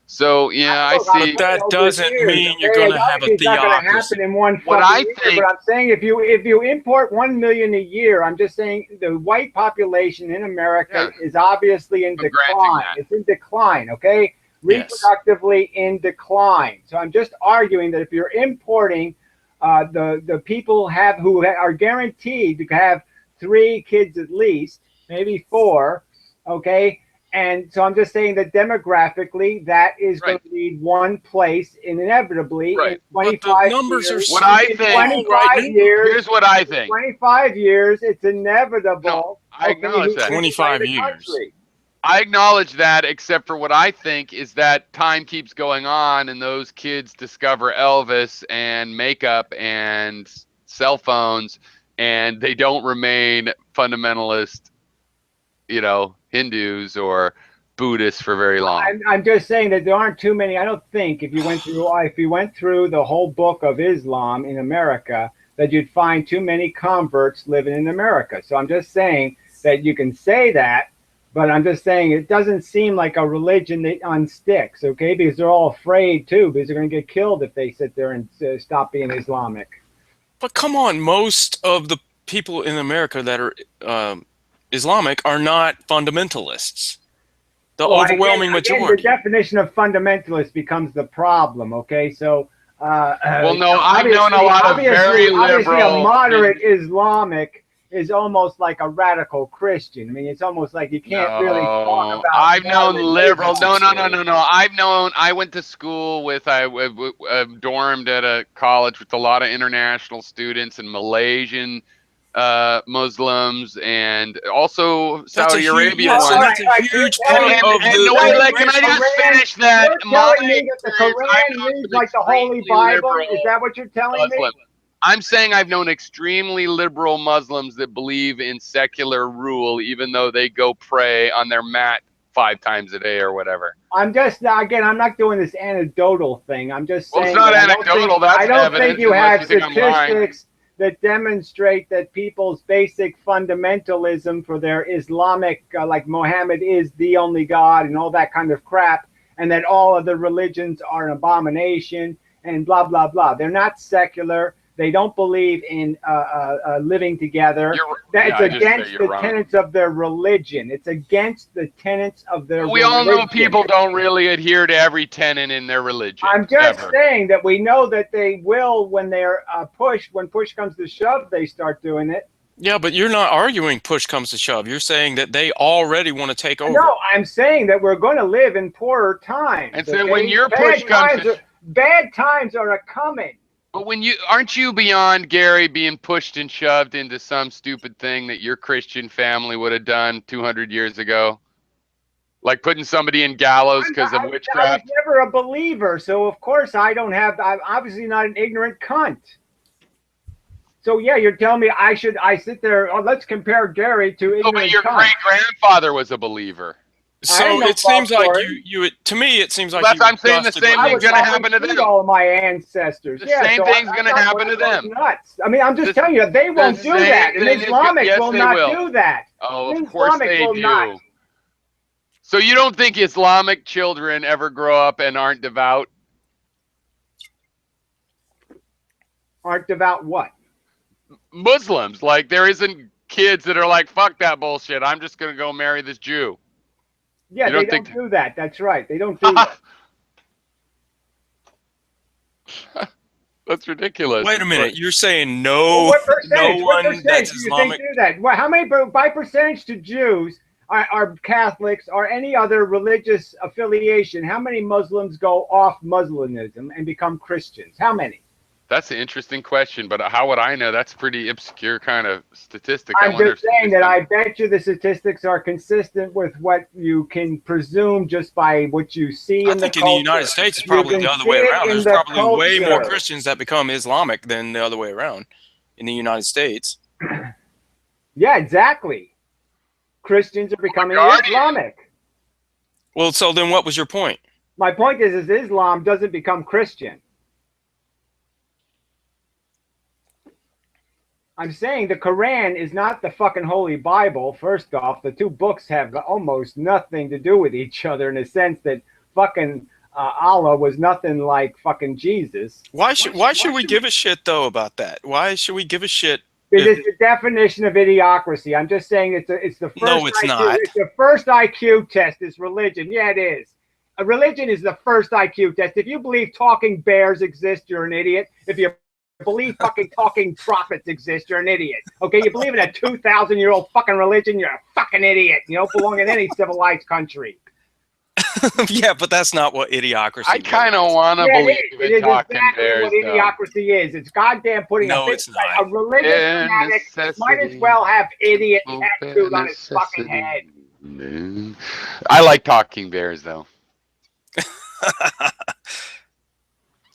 A: So, yeah, I see.
D: But that doesn't mean you're going to have a
C: theocracy. It's not going to happen in one fucking year. But I'm saying if you import 1 million a year, I'm just saying the white population in America is obviously in decline. It's in decline, okay? Reproductively in decline. So I'm just arguing that if you're importing the people who are guaranteed to have 3 kids at least, maybe 4, okay? And so I'm just saying that demographically, that is going to lead one place inevitably in 25
D: numbers
C: years.
D: Are
A: what I think,
C: 25 years.
A: Here's what I think.
C: 25 years, it's inevitable.
A: No, I acknowledge that.
D: 25 years.
A: I acknowledge that, except for what I think is that time keeps going on, and those kids discover Elvis and makeup and cell phones, and they don't remain fundamentalist, Hindus or Buddhists for very long.
C: I'm just saying that there aren't too many. I don't think if you went through the whole book of Islam in America, that you'd find too many converts living in America. So I'm just saying that you can say that, but I'm just saying it doesn't seem like a religion that unsticks, okay? Because they're all afraid too, because they're going to get killed if they sit there and stop being Islamic.
D: But come on, most of the people in America that are Islamic are not fundamentalists. The overwhelming majority.
C: The definition of fundamentalist becomes the problem. Okay, so
A: well, no, I've known a lot of very liberal.
C: Obviously, a moderate Islamic is almost like a radical Christian. I mean, it's almost like you can't really talk about.
A: I've known liberal. No. I went to school I dormed at a college with a lot of international students and Malaysian Muslims and also Saudi Arabian ones.
D: That's a huge part of
A: the. Can I just finish that?
C: You're telling me that the Quran reads like the Holy Bible? Is that what you're telling me?
A: I'm saying I've known extremely liberal Muslims that believe in secular rule, even though they go pray on their mat 5 times a day or whatever.
C: I'm not doing this anecdotal thing. I'm just saying.
A: Well, it's not anecdotal.
C: I don't think you have statistics that demonstrate that people's basic fundamentalism for their Islamic, like Muhammad is the only God and all that kind of crap, and that all of the religions are an abomination and blah, blah, blah. They're not secular. They don't believe in living together. It's against the tenets of their religion. It's against the tenets of their religion. We all
A: know people don't really adhere to every tenet in their religion.
C: I'm just saying that we know that they will when they're pushed. When push comes to shove, they start doing it.
D: Yeah, but you're not arguing push comes to shove. You're saying that they already want to take over.
C: No, I'm saying that we're going to live in poorer times.
A: And so when your push comes to...
C: Bad times are a-coming.
A: But aren't you beyond, Gary, being pushed and shoved into some stupid thing that your Christian family would have done 200 years ago? Like putting somebody in gallows because of witchcraft?
C: I was never a believer, so of course I'm obviously not an ignorant cunt. So yeah, you're telling me I sit there, let's compare Gary to ignorant
A: but your
C: cunt.
A: great-grandfather was a believer.
D: So it seems like to me, it seems like
A: I'm saying the same thing's going to happen to them.
C: All of my ancestors.
A: The same thing's going to happen to them.
C: Nuts. I mean, I'm just telling you, they won't do that. And Islamic will not do that.
A: Oh, of course they do. So you don't think Islamic children ever grow up and aren't devout?
C: Aren't devout what?
A: Muslims. Like there isn't kids that are like, fuck that bullshit. I'm just going to go marry this Jew.
C: Yeah, they don't do that. That's right. They don't do that.
A: That's ridiculous.
D: Wait a minute. You're saying no one that's Islamic?
C: Do that? Well, how many by percentage to Jews? are Catholics or any other religious affiliation, how many Muslims go off Muslimism and become Christians? How many?
A: That's an interesting question, but how would I know? That's pretty obscure kind of statistic. I
C: I'm
A: wonder
C: just
A: if
C: saying that I bet you the statistics are consistent with what you can presume just by what you see
D: I
C: in the
D: think in the
C: culture.
D: United States, it's
C: You
D: probably
C: can
D: the other
C: see
D: way
C: it
D: around.
C: in
D: There's
C: the
D: probably way more
C: culture.
D: Christians that become Islamic than the other way around in the United States.
C: Yeah, exactly. Christians are becoming Islamic.
D: Well, so then what was your point?
C: My point is Islam doesn't become Christian. I'm saying the Quran is not the fucking Holy Bible. First off, the two books have almost nothing to do with each other in the sense that fucking Allah was nothing like fucking Jesus.
D: Why should we give a shit though about that? Why should we give a shit?
C: It's the definition of idiocracy. I'm just saying it's the first.
D: No, it's
C: IQ,
D: not.
C: It's the first IQ test. Is religion? Yeah, it is. A religion is the first IQ test. If you believe talking bears exist, you're an idiot. If you believe fucking talking prophets exist, you're an idiot. Okay, you believe in a 2,000-year-old fucking religion, you're a fucking idiot. You don't belong in any civilized country.
D: Yeah, but that's not what idiocracy
A: I kind of
D: means.
A: want to believe
C: It
A: in
C: is
A: talking
C: exactly
A: bears,
C: what
A: though.
C: idiocracy is. It's goddamn putting
D: No,
C: a
D: it's not.
C: a religious fanatic might as well have idiot tattooed on his fucking head.
A: I like talking bears, though.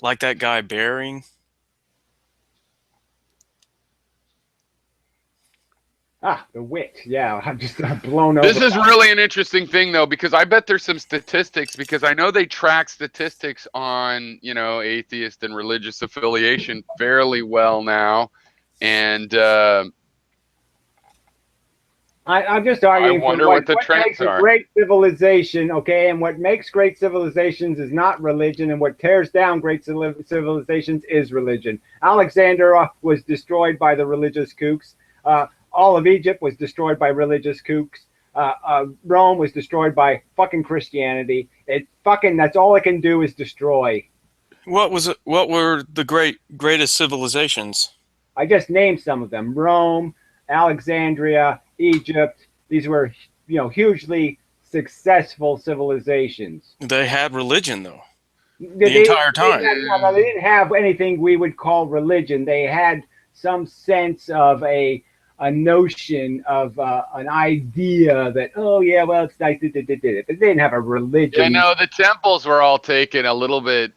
D: Like that guy Bering.
C: Ah, the wit. Yeah, I'm just blown over.
A: This is really an interesting thing, though, because I bet there's some statistics, because I know they track statistics on, atheist and religious affiliation fairly well now. And
C: I'm just arguing
A: I wonder
C: for
A: what the
C: what
A: trends
C: makes a
A: are.
C: great civilization, okay? And what makes great civilizations is not religion, and what tears down great civilizations is religion. Alexander was destroyed by the religious kooks. All of Egypt was destroyed by religious kooks. Rome was destroyed by fucking Christianity. That's all it can do is destroy.
D: What were the greatest civilizations?
C: I just named some of them: Rome, Alexandria, Egypt. These were, hugely successful civilizations.
D: They had religion though. The entire time.
C: They didn't have anything we would call religion. They had some sense of a notion of an idea that, oh yeah, well, it's nice that they did it, but they didn't have a religion.
A: The temples were all taken a little bit.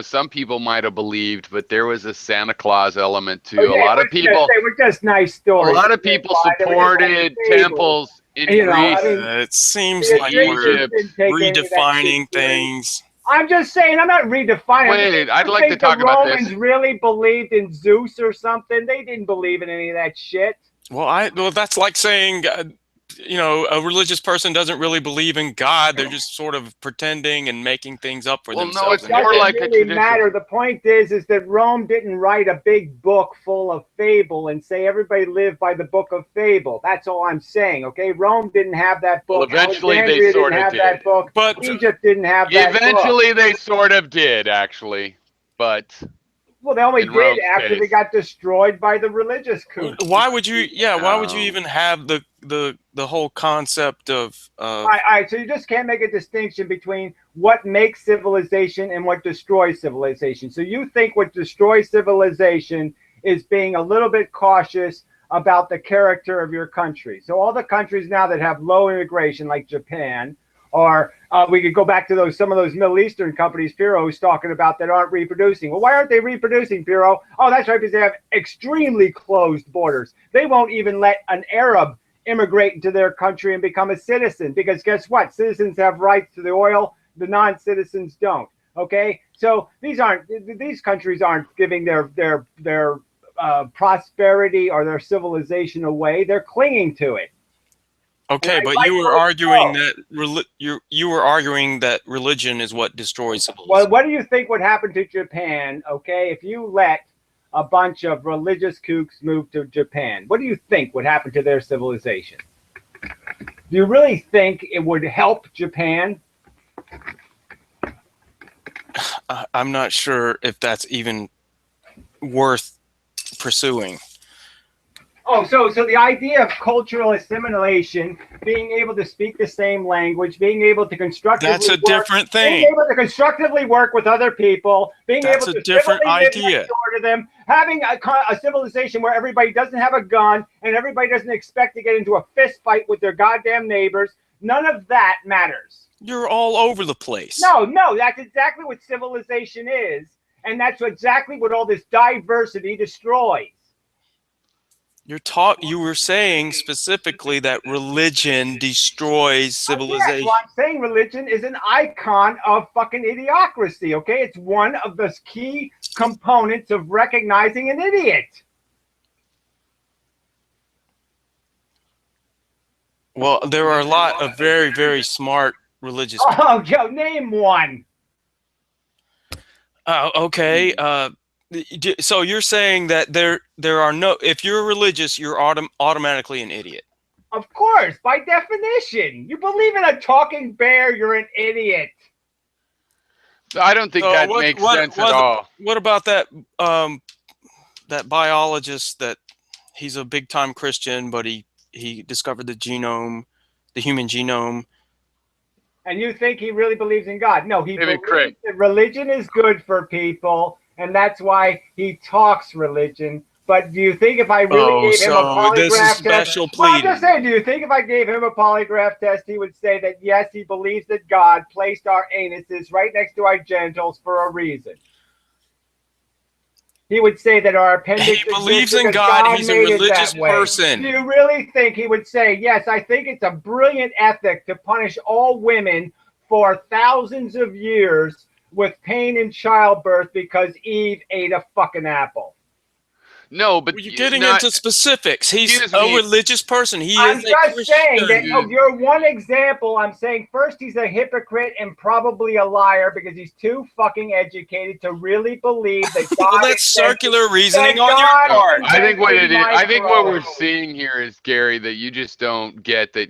A: Some people might have believed, but there was a Santa Claus element too.
C: Oh, yeah,
A: a lot of people.
C: They were just nice stories.
A: A lot of people supported temples in Greece.
D: It seems like we're redefining things.
C: I'm just saying, I'm not redefining.
A: Wait, I'd like to talk about this.
C: The Romans really believed in Zeus or something. They didn't believe in any of that shit.
D: Well, that's like saying, a religious person doesn't really believe in God. They're just sort of pretending and making things up for themselves.
A: No, it's more like
C: a tradition. Matter. The point is that Rome didn't write a big book full of fable and say everybody live by the book of fable. That's all I'm saying. Okay, Rome didn't have that book.
A: Well, eventually they sort of did.
C: That book. But Egypt didn't have that.
A: Eventually they sort of did, actually, but.
C: Well, they only did after they got destroyed by the religious coup.
D: Why would you? Yeah, why would you even have the whole concept of?
C: All right, so you just can't make a distinction between what makes civilization and what destroys civilization. So you think what destroys civilization is being a little bit cautious about the character of your country. So all the countries now that have low immigration, like Japan, or we could go back to some of those Middle Eastern companies Piro was talking about that aren't reproducing. Well, why aren't they reproducing, Piro? Oh, that's right, because they have extremely closed borders. They won't even let an Arab immigrate into their country and become a citizen, because guess what? Citizens have rights to the oil, the non-citizens don't. Okay, so these countries aren't giving their prosperity or their civilization away. They're clinging to it.
D: Okay, but you were arguing that you were arguing that religion is what destroys civilization.
C: Well, what do you think would happen to Japan? Okay, if you let a bunch of religious kooks move to Japan, what do you think would happen to their civilization? Do you really think it would help Japan?
D: I'm not sure if that's even worth pursuing.
C: Oh, so the idea of cultural assimilation, being able to speak the same language, being able to
D: That's a different
C: being
D: thing.
C: able to constructively work with other people, being
D: That's
C: able
D: a
C: to
D: different
C: civilly live
D: idea.
C: next door to them, having a civilization where everybody doesn't have a gun and everybody doesn't expect to get into a fist fight with their goddamn neighbors. None of that matters.
D: You're all over the place.
C: No, that's exactly what civilization is, and that's exactly what all this diversity destroys.
D: You were saying specifically that religion destroys civilization.
C: Yes, well, I'm saying religion is an icon of fucking idiocracy, okay? It's one of the key components of recognizing an idiot.
D: Well, there are a lot of very, very smart religious people.
C: Oh, Joe, name one.
D: Okay. So you're saying that there are no, if you're religious, you're automatically an idiot.
C: Of course, by definition. You believe in a talking bear, you're an idiot.
A: I don't think
D: So
A: that makes sense at all.
D: What about that that biologist that he's a big time Christian, but he discovered the genome, the human genome.
C: And you think he really believes in God? No, he
A: David
C: believes
A: Craig.
C: that religion is good for people, and that's why he talks religion. But do you think if I really gave him a polygraph
D: this is
C: test?
D: special
C: Well, I'm
D: pleading.
C: just saying, do you think if I gave him a polygraph test, he would say that yes, he believes that God placed our anuses right next to our genitals for a reason? He would say that our appendix
D: He believes
C: exists
D: in
C: because
D: God. He's a
C: made it
D: religious
C: that way.
D: person.
C: Do you really think he would say, yes, I think it's a brilliant ethic to punish all women for thousands of years with pain in childbirth because Eve ate a fucking apple?
A: No, but
D: You're getting into specifics. He's
A: Excuse
D: a
A: me.
D: religious person.
C: I'm
D: Is a
C: just saying that
D: Christian.
C: you're one example. I'm saying first he's a hypocrite and probably a liar because he's too fucking educated to really believe that God.
D: Well, that's circular reasoning
C: that
D: on your
C: God
D: part.
A: I think what it is, I think what we're
C: micro.
A: seeing here is, Gary, that you just don't get that,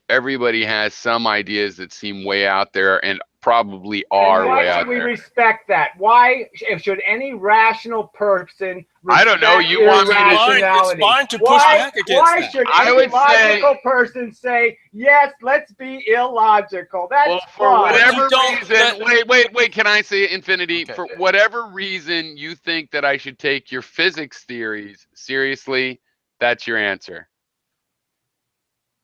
A: everybody has some ideas that seem way out there and probably are
C: And why
A: way out
C: should we
A: there.
C: respect that? Why should any rational person
A: I don't know,
C: respect
A: you want me to-
C: irrationality?
D: It's fine to push
C: why,
D: back against
C: why
D: that.
C: should
A: I
C: any
A: would say-
C: logical person say, yes, let's be illogical? That's
A: Well, for
C: fine.
A: whatever
D: don't-
A: reason,
D: that-
A: wait, can I say Infinity?
D: Okay.
A: For whatever reason you think that I should take your physics theories seriously, that's your answer.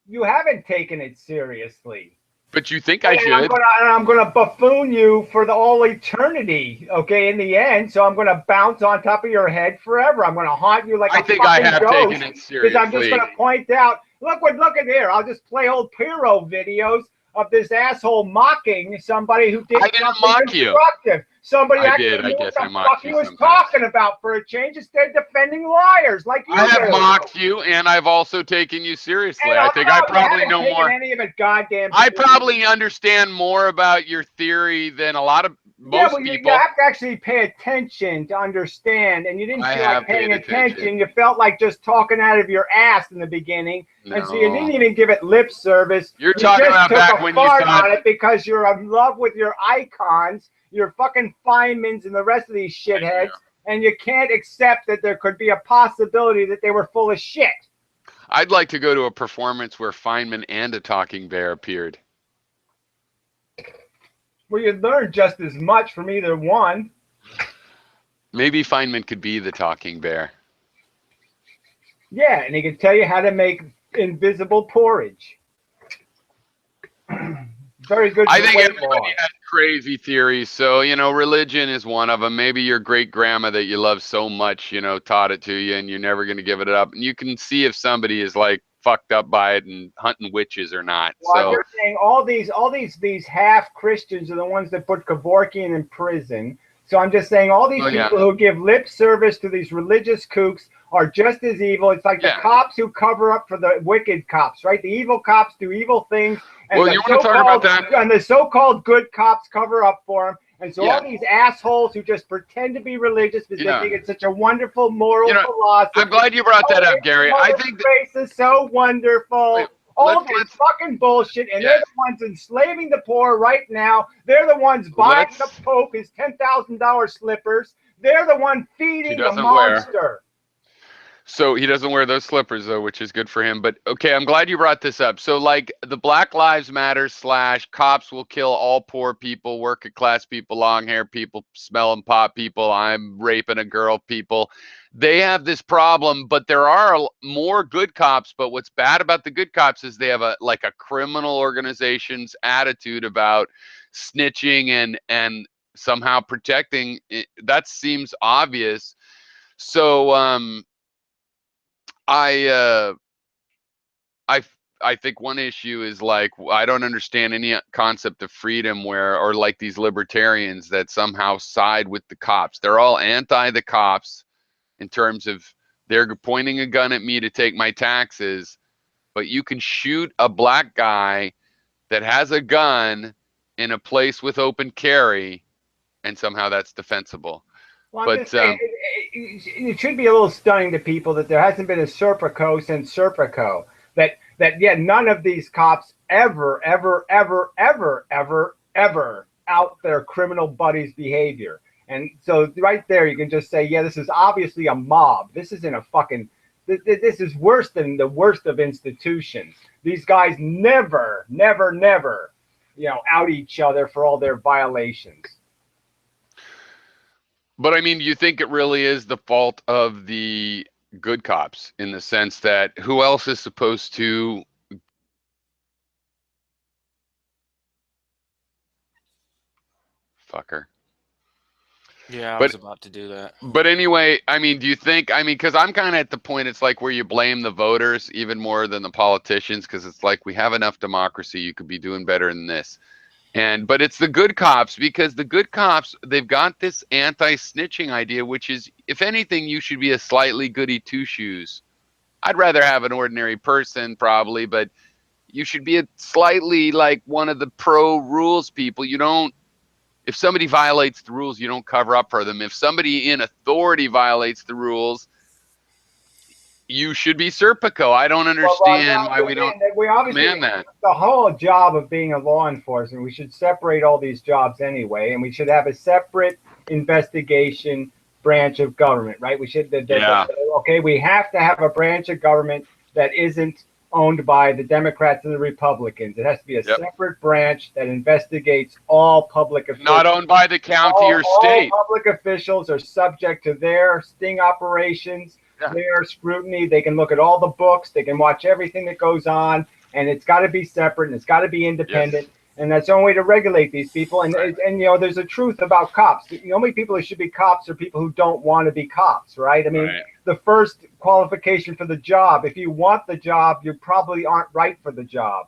C: You haven't taken it seriously.
A: But you think I
C: And
A: should.
C: I'm gonna buffoon you for all eternity, okay, in the end. So I'm gonna bounce on top of your head forever. I'm gonna haunt you like
A: I
C: a
A: think I
C: fucking
A: have
C: ghost.
A: taken it
C: Because I'm just
A: seriously.
C: gonna point out, look at here. I'll just play old Piro videos of this asshole mocking somebody who did
A: I didn't
C: something
A: mock you.
C: constructive. Somebody
A: I
C: actually
A: did. I
C: knew
A: guess
C: what
A: I
C: the
A: mocked
C: fuck
A: you
C: he was
A: sometimes.
C: talking about for a change instead of defending liars like you
A: I have
C: do.
A: mocked you, and I've also taken you seriously.
C: And
A: I think I
C: you
A: probably
C: haven't
A: know
C: taken
A: more.
C: any of it goddamn
A: I
C: seriously.
A: probably understand more about your theory than a lot of most
C: You
A: people.
C: have to actually pay attention to understand, and you didn't
A: I
C: feel
A: have
C: like paying
A: paid attention.
C: attention. You felt like just talking out of your ass in the beginning, and so you didn't
A: No.
C: even give it lip service.
A: You're
C: You
A: talking
C: just
A: about
C: took
A: back
C: a
A: when you
C: fart
A: thought-
C: on it because you're in love with your icons, your fucking Feynmans, and the rest of these shitheads, and you can't accept that there could be a possibility that they were full of shit.
A: I'd like to go to a performance where Feynman and a talking bear appeared.
C: Well, you'd learn just as much from either one.
A: Maybe Feynman could be the talking bear.
C: Yeah, and he can tell you how to make invisible porridge. Very good.
A: I
C: for
A: think
C: weight
A: everybody
C: loss.
A: has crazy theories. So, religion is one of them. Maybe your great grandma that you love so much, taught it to you and you're never going to give it up. And you can see if somebody is like fucked up by it and hunting witches or not.
C: Well,
A: So
C: you're saying all these half Christians are the ones that put Kevorkian in prison. So I'm just saying all these people who give lip service to these religious kooks are just as evil. It's like the cops who cover up for the wicked cops, right? The evil cops do evil things. And
A: Well, you want to talk about that?
C: And the so-called good cops cover up for them. And so all these assholes who just pretend to be religious because they think it's such a wonderful moral philosophy.
A: I'm glad you brought that up, Gary. I think
C: race is so wonderful.
A: Wait,
C: all this fucking bullshit, and they're the ones enslaving the poor right now. They're the ones buying the Pope his $10,000 slippers. They're the one feeding the monster.
A: So he doesn't wear those slippers though, which is good for him. But okay, I'm glad you brought this up. So like the Black Lives Matter / cops will kill all poor people, working class people, long hair people, smelling pot people, I'm raping a girl people. They have this problem, but there are more good cops. But what's bad about the good cops is they have a criminal organization's attitude about snitching and somehow protecting. That seems obvious. So I uh I I think one issue is like I don't understand any concept of freedom where or like these libertarians that somehow side with the cops. They're all anti the cops in terms of they're pointing a gun at me to take my taxes, but you can shoot a black guy that has a gun in a place with open carry and somehow that's defensible.
C: Well, I'm
A: But
C: just saying, it should be a little stunning to people that there hasn't been a Serpico since Serpico. That yeah, none of these cops ever, ever, ever, ever, ever, ever out their criminal buddies' behavior. And so right there, you can just say, yeah, this is obviously a mob. This isn't a fucking. This is worse than the worst of institutions. These guys never, never, never, out each other for all their violations.
A: But I mean, do you think it really is the fault of the good cops in the sense that who else is supposed to fucker?
D: Yeah, I
A: But
D: was about to do that.
A: but anyway, I mean, do you think? I mean, because I'm kind of at the point. It's like where you blame the voters even more than the politicians, because it's like we have enough democracy. You could be doing better than this. But it's the good cops because the good cops, they've got this anti-snitching idea, which is, if anything, you should be a slightly goody two shoes. I'd rather have an ordinary person probably, but you should be a slightly like one of the pro rules people. You don't, if somebody violates the rules, you don't cover up for them. If somebody in authority violates the rules, you should be Serpico. I don't understand why we don't
C: we obviously
A: demand that.
C: the whole job of being a law enforcement. We should separate all these jobs anyway, and we should have a separate investigation branch of government, right? We should. Okay, we have to have a branch of government that isn't owned by the Democrats and the Republicans. It has to be a separate branch that investigates all public officials.
A: Not owned by the county or state.
C: All public officials are subject to their sting operations. Their scrutiny. They can look at all the books. They can watch everything that goes on, and it's got to be separate and it's got to be independent. And that's the only way to regulate these people. And there's a truth about cops. The only people who should be cops are people who don't want to be cops, right? I mean, the first qualification for the job. If you want the job, you probably aren't right for the job.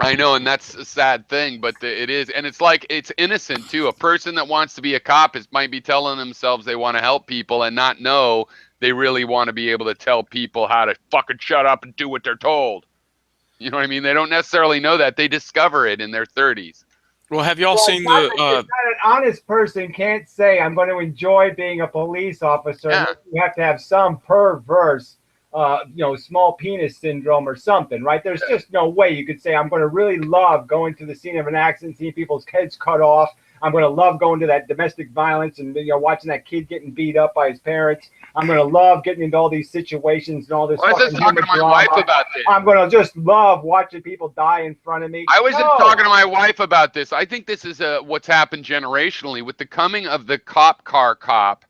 A: I know, and that's a sad thing, but it is, and it's like it's innocent too. A person that wants to be a cop might be telling themselves they want to help people and not know they really want to be able to tell people how to fucking shut up and do what they're told. You know what I mean? They don't necessarily know that. They discover it in their 30s.
D: Well, have y'all seen the?
C: An honest person can't say I'm going to enjoy being a police officer.
A: Yeah.
C: You have to have some perverse. Small penis syndrome or something, right? There's just no way you could say, I'm going to really love going to the scene of an accident, seeing people's heads cut off. I'm going to love going to that domestic violence and watching that kid getting beat up by his parents. I'm going to love getting into all these situations and all this.
A: I was just talking to my wife about this.
C: I'm going to just love watching people die in front of me.
A: I was just talking to my wife about this. I think this is what's happened generationally with the coming of the cop car cop.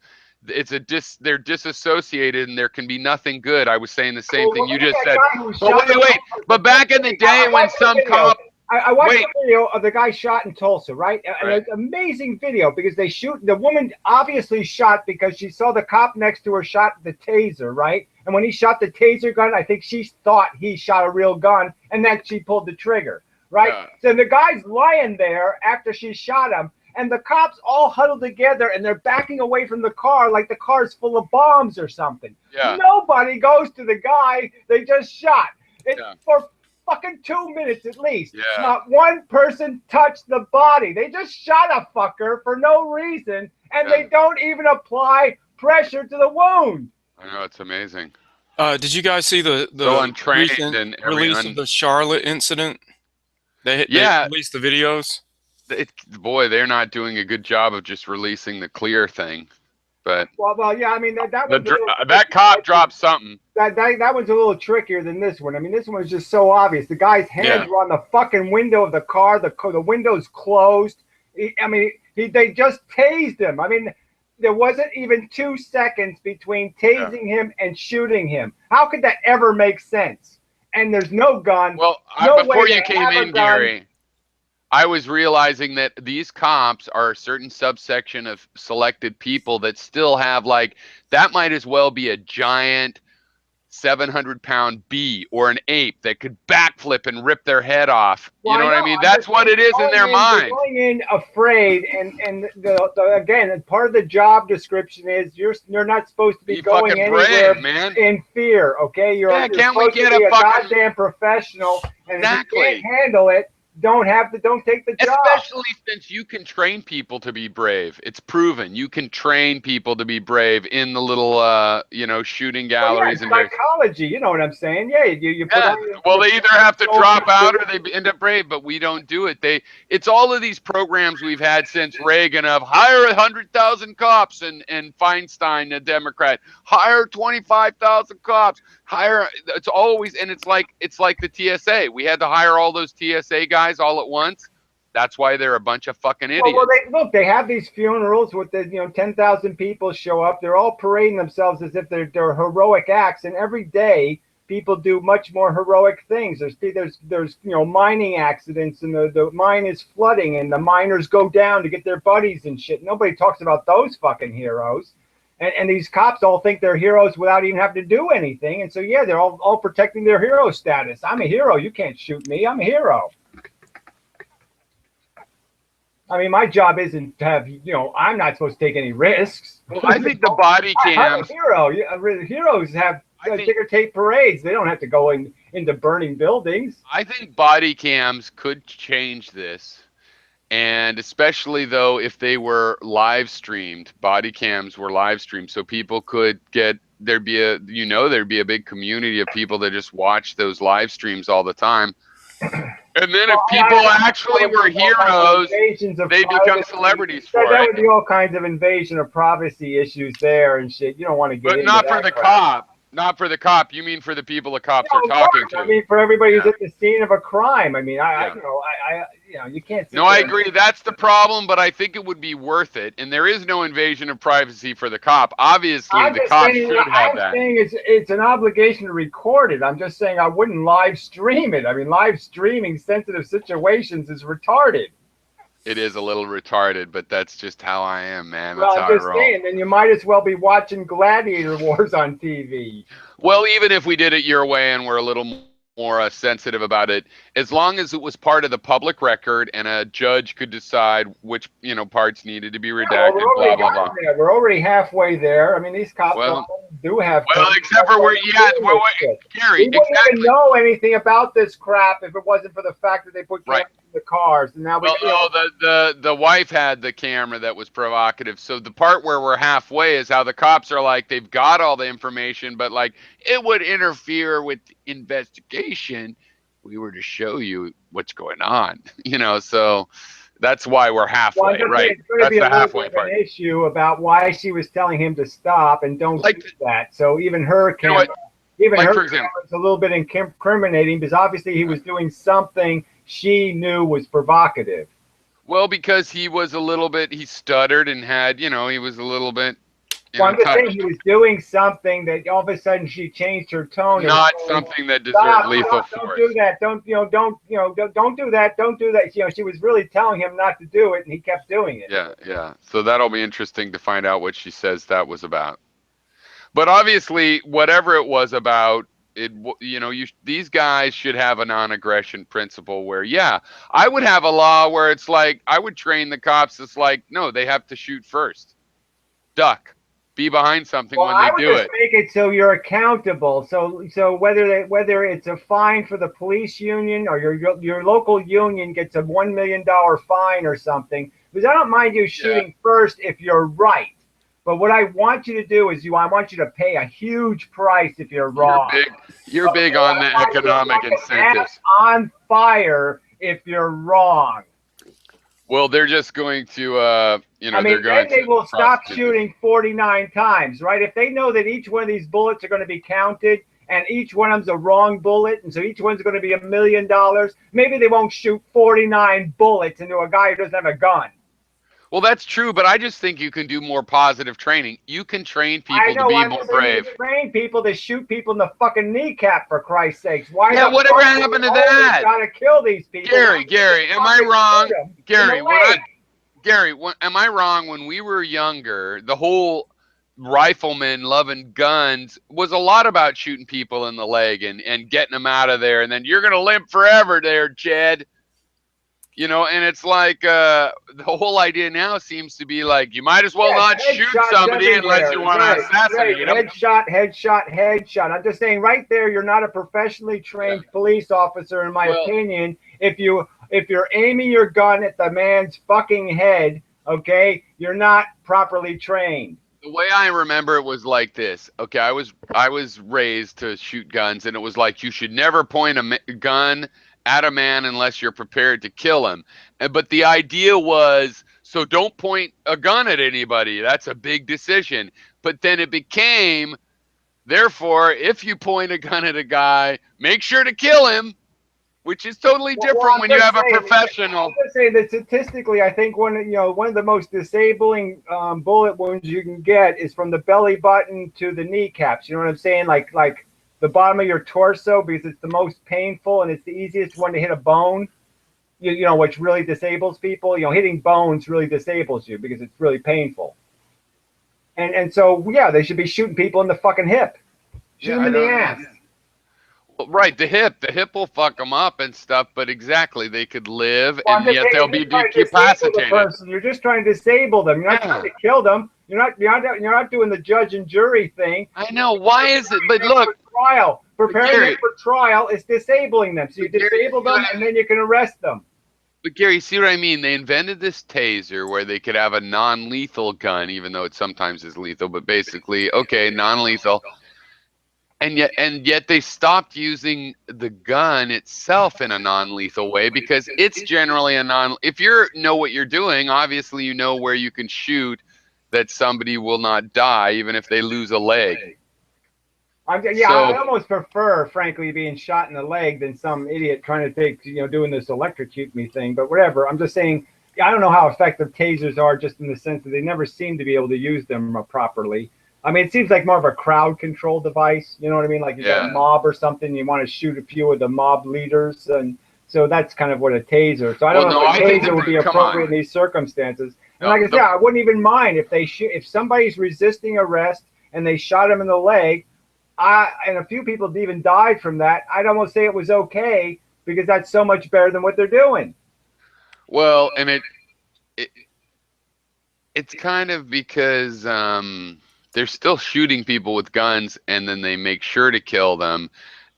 A: It's they're disassociated and there can be nothing good. I was saying the same thing you just said. But wait. But back in the day when some cop,
C: I watched the video of the guy shot in Tulsa, right? An amazing video because the woman obviously shot because she saw the cop next to her shot the taser, right? And when he shot the taser gun, I think she thought he shot a real gun and then she pulled the trigger, right? Yeah. So the guy's lying there after she shot him. And the cops all huddled together and they're backing away from the car like the car's full of bombs or something. Yeah. Nobody goes to the guy they just shot. For fucking 2 minutes at least. Yeah. Not one person touched the body. They just shot a fucker for no reason and they don't even apply pressure to the wound.
A: I know, it's amazing.
D: Did you guys see the recent release of the Charlotte incident? They released the videos.
A: Boy, they're not doing a good job of just releasing the clear thing. but
C: Well, yeah. I mean,
A: that cop dropped something.
C: That one's a little trickier than this one. I mean, this one was just so obvious. The guy's hands were on the fucking window of the car. The window's closed. They just tased him. I mean, there wasn't even 2 seconds between tasing him and shooting him. How could that ever make sense? And there's no gun.
A: Well, before you came in, Gary, I was realizing that these cops are a certain subsection of selected people that still have, like, that might as well be a giant 700-pound bee or an ape that could backflip and rip their head off. You know what I mean? That's what it is in their mind.
C: They're going in afraid, and again, part of the job description is you're not supposed to be going anywhere in fear. Okay, you're supposed to be a goddamn professional, and if you can't handle it, don't take the job.
A: Especially since you can train people to be brave. It's proven. You can train people to be brave in the little, shooting galleries.
C: And psychology, you know what I'm saying? Yeah, you put on
A: well, they either have to drop out or they end up brave, but we don't do it. It's all of these programs we've had since Reagan of hire 100,000 cops and Feinstein, a Democrat, hire 25,000 cops. It's always, and it's like the TSA. We had to hire all those TSA guys all at once. That's why they're a bunch of fucking idiots.
C: Well, they have these funerals with 10,000 people show up. They're all parading themselves as if they're heroic acts, and every day people do much more heroic things. There's mining accidents, and the mine is flooding, and the miners go down to get their buddies and shit. Nobody talks about those fucking heroes. And these cops all think they're heroes without even having to do anything. And so, yeah, they're all protecting their hero status. I'm a hero. You can't shoot me. I'm a hero. I mean, my job isn't to have, I'm not supposed to take any risks.
A: Well, I think the body cams.
C: I'm a hero. Heroes have ticker tape parades. They don't have to go into burning buildings.
A: I think body cams could change this. And especially, though, if they were live streamed, body cams were live streamed, so people could there'd be a big community of people that just watch those live streams all the time. And then if people actually were heroes, they become celebrities for it.
C: That would be all kinds of invasion of privacy issues there and shit. You don't want to get into that.
A: But not for the cop. Not for the cop. You mean for the people the cops are talking to?
C: I mean, for everybody who's at the scene of a crime. I mean, you can't.
A: No, I agree. That's the problem, but I think it would be worth it. And there is no invasion of privacy for the cop. Obviously, the cop should have that.
C: I'm saying it's an obligation to record it. I'm just saying I wouldn't live stream it. I mean, live streaming sensitive situations is retarded.
A: It is a little retarded, but that's just how I am, man.
C: Well, I'm just saying, then you might as well be watching gladiator wars on TV.
A: Well, even if we did it your way and we're a little more sensitive about it, as long as it was part of the public record and a judge could decide which parts needed to be redacted, blah, blah, blah.
C: We're already halfway there. I mean, these cops do have...
A: Well, except for Gary,
C: we wouldn't even know anything about this crap if it wasn't for the fact that they put cameras in the cars. And now
A: the wife had the camera that was provocative. So the part where we're halfway is how the cops are like, they've got all the information, but like it would interfere with investigation. We were to show you what's going on, so that's why we're halfway, right?
C: That's the halfway part. An issue about why she was telling him to stop and don't do that. So even her camera, camera is a little bit incriminating because obviously he was doing something she knew was provocative.
A: Well, because he stuttered and had, he was a little bit.
C: Well, I'm just saying he was doing something that all of a sudden she changed her tone.
A: Not something that deserved lethal force.
C: Don't do that. Don't do that. Don't do that. She was really telling him not to do it, and he kept doing it.
A: Yeah. So that'll be interesting to find out what she says that was about. But obviously, whatever it was about, these guys should have a non-aggression principle where, I would have a law where it's like I would train the cops. It's like, no, they have to shoot first, duck. Be behind something when they do it.
C: I would just make it so you're accountable. So whether it's a fine for the police union or your local union gets a $1 million fine or something, because I don't mind you shooting first if you're right. But what I want you to do is I want you to pay a huge price if you're wrong.
A: You're big on the economic incentives.
C: On fire if you're wrong.
A: Well, they're just going to you know,
C: I mean,
A: they're going
C: then they
A: to
C: will stop
A: prosecute
C: shooting 49 times, right? If they know that each one of these bullets are going to be counted and each one of them's a wrong bullet, and so each one's going to be $1 million, maybe they won't shoot 49 bullets into a guy who doesn't have a gun.
A: Well, that's true, but I just think you can do more positive training. You can train
C: I
A: people to
C: know.
A: be
C: I'm
A: more
C: just saying you
A: brave.
C: can train people to shoot people in the fucking kneecap, for Christ's sakes. Why
A: Yeah,
C: the
A: whatever
C: fuck
A: happened to
C: do we always
A: that?
C: gotta kill these people? Why
A: Gary,
C: can't
A: am
C: we
A: I
C: fucking
A: wrong?
C: shoot 'em in the
A: Gary,
C: leg?
A: Am I wrong? When we were younger, the whole rifleman loving guns was a lot about shooting people in the leg and getting them out of there, and then you're gonna limp forever there, Jed. You know, and it's like the whole idea now seems to be like you might as well
C: Yes,
A: not shoot
C: headshots
A: somebody unless
C: everywhere.
A: you want to
C: Right,
A: assassinate them.
C: headshot, headshot, headshot. I'm just saying, right there, you're not a professionally trained police officer, in my
A: Well,
C: opinion. If you're aiming your gun at the man's fucking head, okay, you're not properly trained.
A: the way I remember it was like this. Okay, I was raised to shoot guns, and it was like you should never point a gun at a man unless you're prepared to kill him. But the idea was so don't point a gun at anybody. That's a big decision. But then it became therefore if you point a gun at a guy, make sure to kill him, which is totally different when you have a professional.
C: I'm just saying that statistically, I think one of the most disabling bullet wounds you can get is from the belly button to the kneecaps. You know what I'm saying? Like the bottom of your torso, because it's the most painful and it's the easiest one to hit a bone. You know, which really disables people. You know, hitting bones really disables you because it's really painful. And so yeah, they should be shooting people in the fucking hip. Shoot them in the ass.
A: Right, the hip will fuck them up and stuff, but exactly, they could live
C: Well,
A: and yet they'll be decapacitated.
C: You're just trying to disable them. You're not trying to kill them. You're not doing the judge and jury thing.
A: I know. Why is it? But look,
C: preparing them for trial is disabling them. So you disable them and then you can arrest them.
A: But Gary, see what I mean? They invented this taser where they could have a non-lethal gun, even though it sometimes is lethal, but basically, okay, non-lethal. And yet they stopped using the gun itself in a non-lethal way because it's generally if you know what you're doing, obviously you know where you can shoot that somebody will not die even if they lose a leg.
C: I almost prefer, frankly, being shot in the leg than some idiot trying to doing this electrocute me thing. But whatever. I'm just saying, I don't know how effective tasers are, just in the sense that they never seem to be able to use them properly. I mean, it seems like more of a crowd control device. You know what I mean? Like you got a mob or something, you want to shoot a few of the mob leaders, and so that's kind of what a taser. So I don't know if a taser would be appropriate in these circumstances. And like I said, I wouldn't even mind if somebody's resisting arrest and they shot him in the leg. And a few people even died from that. I'd almost say it was okay because that's so much better than what they're doing.
A: Well, and it's kind of because they're still shooting people with guns, and then they make sure to kill them,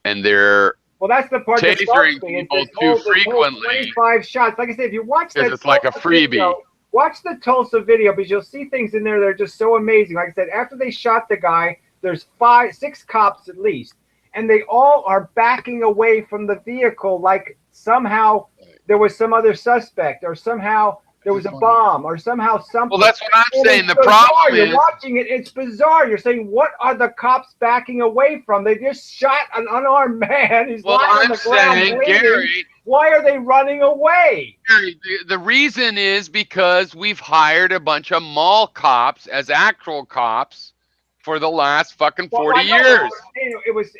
A: and they're
C: that's the part that
A: tasering people too frequently.
C: 25 shots. Like I said, if you watch that,
A: it's like a freebie.
C: Video, watch the Tulsa video because you'll see things in there that are just so amazing. Like I said, after they shot the guy, there's 6 cops at least, and they all are backing away from the vehicle like somehow there was some other suspect, or somehow there was a bomb, or somehow something.
A: Well, that's what I'm saying. The problem is,
C: you're watching it. It's bizarre. You're saying, what are the cops backing away from? They just shot an unarmed man. He's lying on the ground bleeding.
A: Gary,
C: why are they running away?
A: Gary, the reason is because we've hired a bunch of mall cops as actual cops for the last fucking 40 years.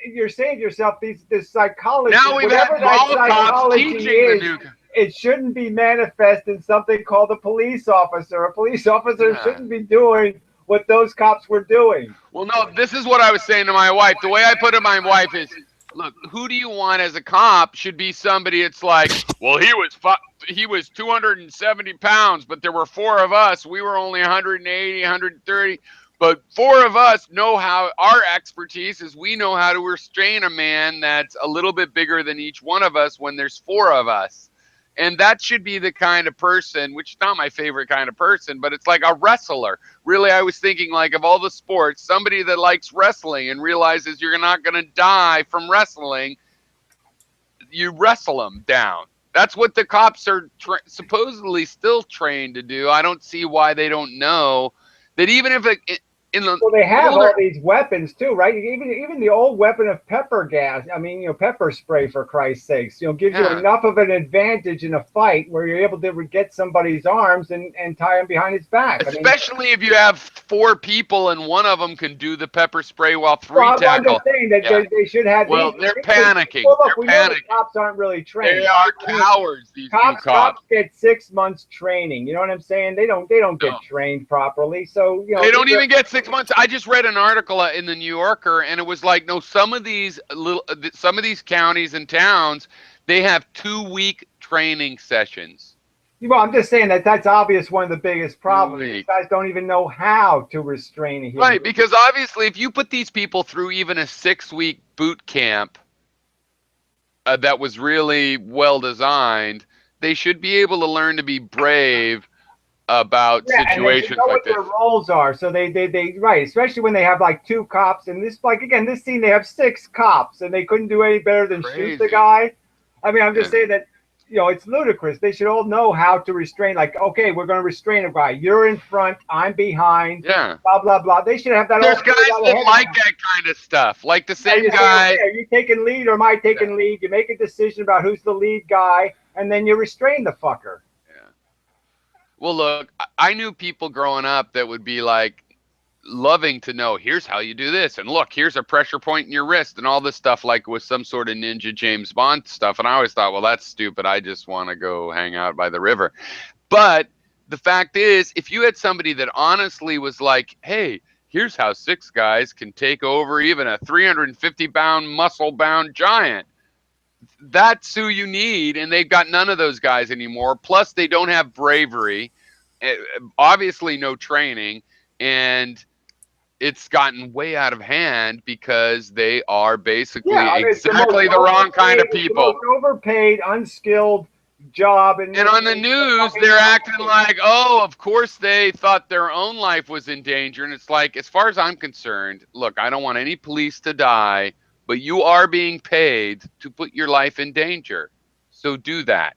C: You're saying to yourself, this psychology,
A: now we've
C: whatever
A: had mall
C: that
A: cops
C: psychology
A: teaching
C: is,
A: the new.
C: It shouldn't be manifest in something called a police officer. A police officer shouldn't be doing what those cops were doing.
A: Well, no, this is what I was saying to my wife. The way I put it to my wife is, look, who do you want as a cop should be somebody it's like, well, he was 270 pounds, but there were 4 of us. We were only 180, 130. But 4 of us know how our expertise is. We know how to restrain a man that's a little bit bigger than each one of us when there's 4 of us. And that should be the kind of person, which is not my favorite kind of person, but it's like a wrestler. Really, I was thinking like of all the sports, somebody that likes wrestling and realizes you're not going to die from wrestling, you wrestle them down. That's what the cops are supposedly still trained to do. I don't see why they don't know that even if in the
C: Well, they have
A: older,
C: all these weapons too, right? Even the old weapon of pepper gas. I mean, pepper spray, for Christ's sakes, gives you
A: yeah,
C: enough of an advantage in a fight where you're able to get somebody's arms and tie him behind his back. I mean,
A: especially if you have 4 people and one of them can do the pepper spray while 3
C: well, I'm
A: tackle.
C: just saying that
A: Yeah.
C: they should have
A: Well,
C: these.
A: they're panicking.
C: Well, look,
A: They're
C: we know that
A: panicking.
C: cops aren't really trained.
A: They are
C: I mean,
A: cowards. These new
C: cops
A: cops.
C: get 6 months training. You know what I'm saying? They don't
A: No.
C: get trained properly. So
A: They don't even get 6 months. I just read an article in the New Yorker, and it was like, no, some of these counties and towns, they have 2-week training sessions.
C: Well, I'm just saying that's obvious. One of the biggest problems. These
A: Weeks.
C: guys don't even know how to restrain a human.
A: Right, because obviously, if you put these people through even a 6-week boot camp that was really well designed, they should be able to learn to be brave about
C: And they should
A: situations
C: know
A: like
C: what
A: this.
C: their roles are. So they right, especially when they have like 2 cops. And this, like, again, this scene, they have 6 cops, and they couldn't do any better than shoot the
A: Crazy.
C: guy. I mean, I'm just
A: Yeah.
C: saying that, it's ludicrous. They should all know how to restrain. Like, okay, we're going to restrain a guy. You're in front. I'm behind.
A: Yeah.
C: Blah blah blah. They should have that.
A: There's
C: all
A: guys
C: figured out
A: that
C: ahead of
A: like
C: time.
A: that kind of stuff. Like the same
C: You say,
A: guy.
C: okay, are you taking lead or am I taking lead? You make a decision about who's the lead guy, and then you restrain the fucker.
A: Yeah. Well, look, I knew people growing up that would be like loving to know, here's how you do this, and look, here's a pressure point in your wrist, and all this stuff, like with some sort of ninja James Bond stuff. And I always thought, well, that's stupid. I just want to go hang out by the river. But the fact is, if you had somebody that honestly was like, hey, here's how 6 guys can take over even a 350-pound, muscle-bound giant, that's who you need. And they've got none of those guys anymore. Plus, they don't have bravery, obviously no training, and it's gotten way out of hand because they are basically exactly the wrong kind of people.
C: The most overpaid, unskilled job.
A: And on the news, they're acting like, oh, of course they thought their own life was in danger. And it's like, as far as I'm concerned, look, I don't want any police to die, but you are being paid to put your life in danger. So do that.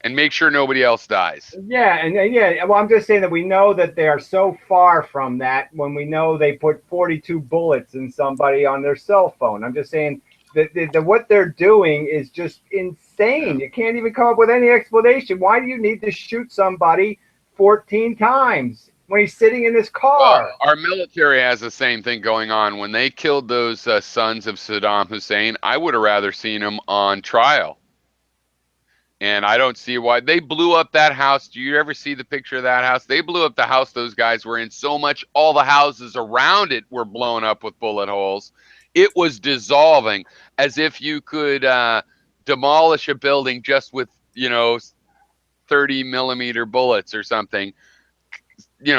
A: And make sure nobody else dies.
C: Yeah, well, I'm just saying that we know that they are so far from that when we know they put 42 bullets in somebody on their cell phone. I'm just saying that what they're doing is just insane. You can't even come up with any explanation. Why do you need to shoot somebody 14 times when he's sitting in his car?
A: Well, our military has the same thing going on. When they killed those sons of Saddam Hussein, I would have rather seen them on trial. And I don't see why. They blew up that house. Do you ever see the picture of that house? They blew up the house those guys were in so much, all the houses around it were blown up with bullet holes. It was dissolving, as if you could demolish a building just with, 30-millimeter bullets or something.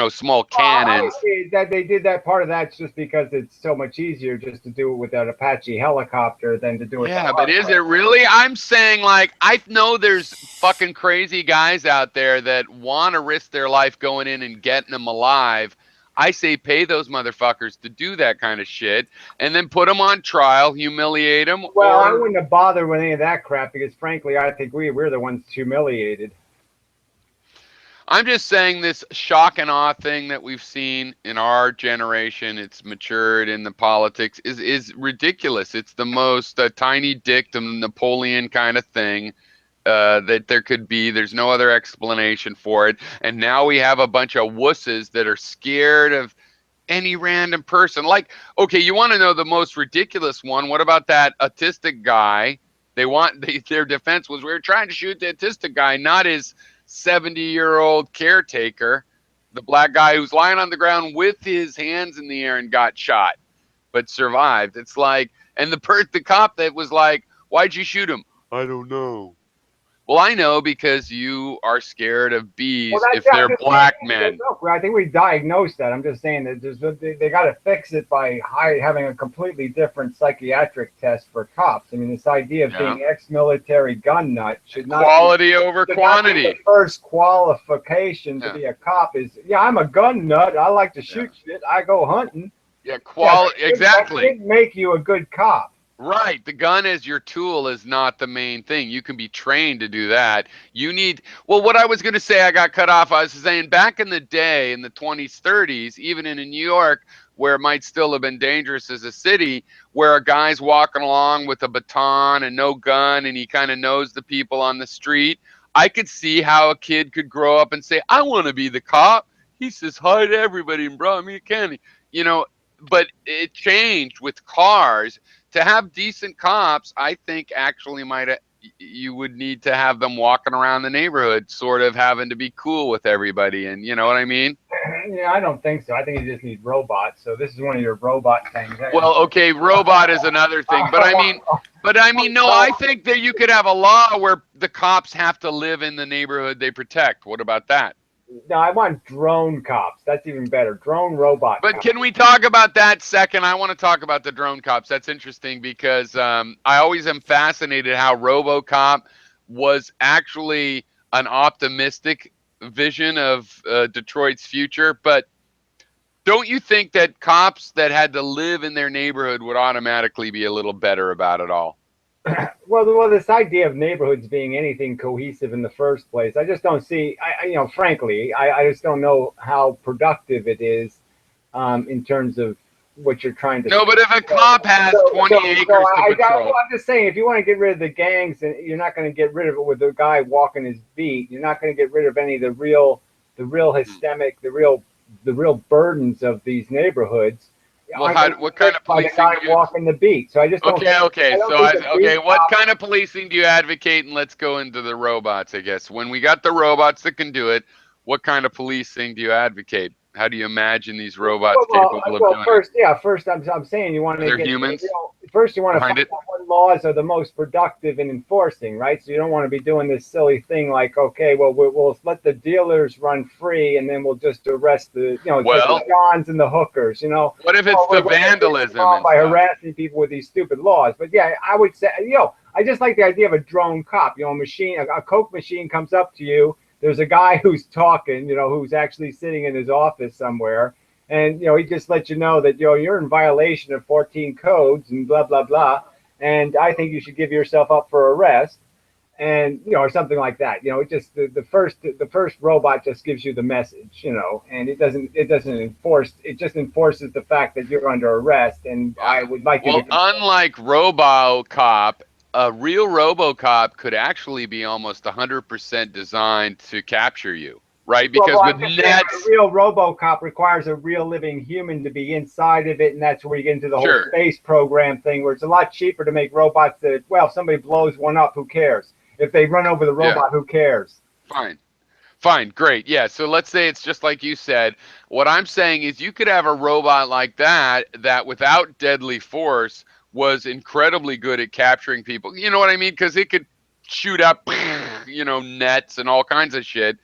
A: Small cannons.
C: That they did that, part of that's just because it's so much easier just to do it with that Apache helicopter than to do it.
A: Yeah, but is it really? I'm saying, like, I know there's fucking crazy guys out there that want to risk their life going in and getting them alive. I say pay those motherfuckers to do that kind of shit and then put them on trial, humiliate them.
C: Well, I wouldn't have bothered with any of that crap because, frankly, I think we're the ones humiliated.
A: I'm just saying this shock and awe thing that we've seen in our generation, it's matured in the politics, is ridiculous. It's the most tiny dick to Napoleon kind of thing that there could be. There's no other explanation for it. And now we have a bunch of wusses that are scared of any random person. Like, okay, you want to know the most ridiculous one? What about that autistic guy? Their defense was, we were trying to shoot the autistic guy, not his 70-year-old caretaker, the black guy who's lying on the ground with his hands in the air and got shot, but survived. It's like, and the cop that was like, why'd you shoot him? I don't know. Well, I know because you are scared of bees if they're black men.
C: I think we diagnosed that. I'm just saying that they got to fix it by having a completely different psychiatric test for cops. I mean, this idea of being ex-military gun nut should not
A: quality over quantity.
C: The first qualification to be a cop is, I'm a gun nut. I like to shoot shit. I go hunting.
A: Yeah, exactly.
C: That didn't make you a good cop.
A: Right. The gun as your tool is not the main thing. You can be trained to do that. You need, well, what I was going to say, I got cut off. I was saying back in the day, in the 20s, 30s, even in New York, where it might still have been dangerous as a city, where a guy's walking along with a baton and no gun and he kind of knows the people on the street. I could see how a kid could grow up and say, I want to be the cop. He says hi to everybody and brought me a candy. You know, but it changed with cars. To have decent cops, I think actually you would need to have them walking around the neighborhood, sort of having to be cool with everybody, and you know what I mean?
C: Yeah, I don't think so. I think you just need robots. So this is one of your robot things.
A: Well, okay, robot is another thing, but I mean, no, I think that you could have a law where the cops have to live in the neighborhood they protect. What about that?
C: No, I want drone cops. That's even better. Drone robot.
A: But
C: cops.
A: can we talk about that second? I want to talk about the drone cops. That's interesting because I always am fascinated how RoboCop was actually an optimistic vision of Detroit's future. But don't you think that cops that had to live in their neighborhood would automatically be a little better about it all?
C: Well, this idea of neighborhoods being anything cohesive in the first place, I just don't see. Frankly, I just don't know how productive it is in terms of what you're trying to.
A: No, but if a cop has 20 acres to patrol,
C: I'm just saying, if you want to get rid of the gangs, and you're not going to get rid of it with the guy walking his beat. You're not going to get rid of any of the real hystemic, the real burdens of these neighborhoods.
A: well, what kind of policing do you?
C: Walking the beat? So I just don't.
A: Okay. What kind of policing do you advocate? And let's go into the robots, I guess. When we got the robots that can do it, what kind of policing do you advocate? How do you imagine these robots capable of doing it?
C: First, I'm saying you want to
A: They're
C: get
A: humans.
C: First, you want to
A: Behind
C: find
A: it?
C: out what laws are the most productive in enforcing, right? So you don't want to be doing this silly thing like, okay, well, we'll let the dealers run free, and then we'll just arrest the,
A: Well,
C: the Johns and the hookers,
A: What if it's the vandalism and
C: by
A: stuff?
C: harassing people with these stupid laws. But yeah, I would say, I just like the idea of a drone cop. A Coke machine comes up to you. There's a guy who's talking, who's actually sitting in his office somewhere. And, he just lets you know that, you're in violation of 14 codes and blah, blah, blah. And I think you should give yourself up for arrest and, or something like that. It just, the first robot just gives you the message, and it doesn't enforce, it just enforces the fact that you're under arrest. And I would like you
A: Well, unlike RoboCop, a real RoboCop could actually be almost 100% designed to capture you, right? Because with nets,
C: a real RoboCop requires a real living human to be inside of it, and that's where you get into the whole space program thing, where it's a lot cheaper to make robots that, well, if somebody blows one up, who cares? If they run over the robot, who cares?
A: Fine, great. Yeah, so let's say it's just like you said. What I'm saying is you could have a robot like that without deadly force was incredibly good at capturing people. You know what I mean? Because it could shoot up, nets and all kinds of shit.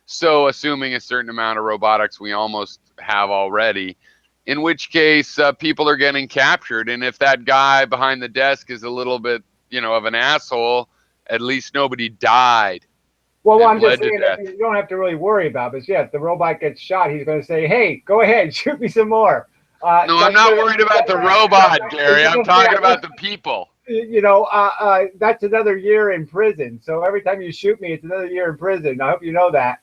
A: So assuming a certain amount of robotics we almost have already, in which case people are getting captured. And if that guy behind the desk is a little bit, of an asshole, at least nobody died.
C: Well, I'm just saying that you don't have to really worry about this. Yeah, if the robot gets shot, he's going to say, hey, go ahead, shoot me some more.
A: No, I'm not worried about the robot, Gary. I'm talking about the people.
C: That's another year in prison. So every time you shoot me, it's another year in prison. I hope you know that.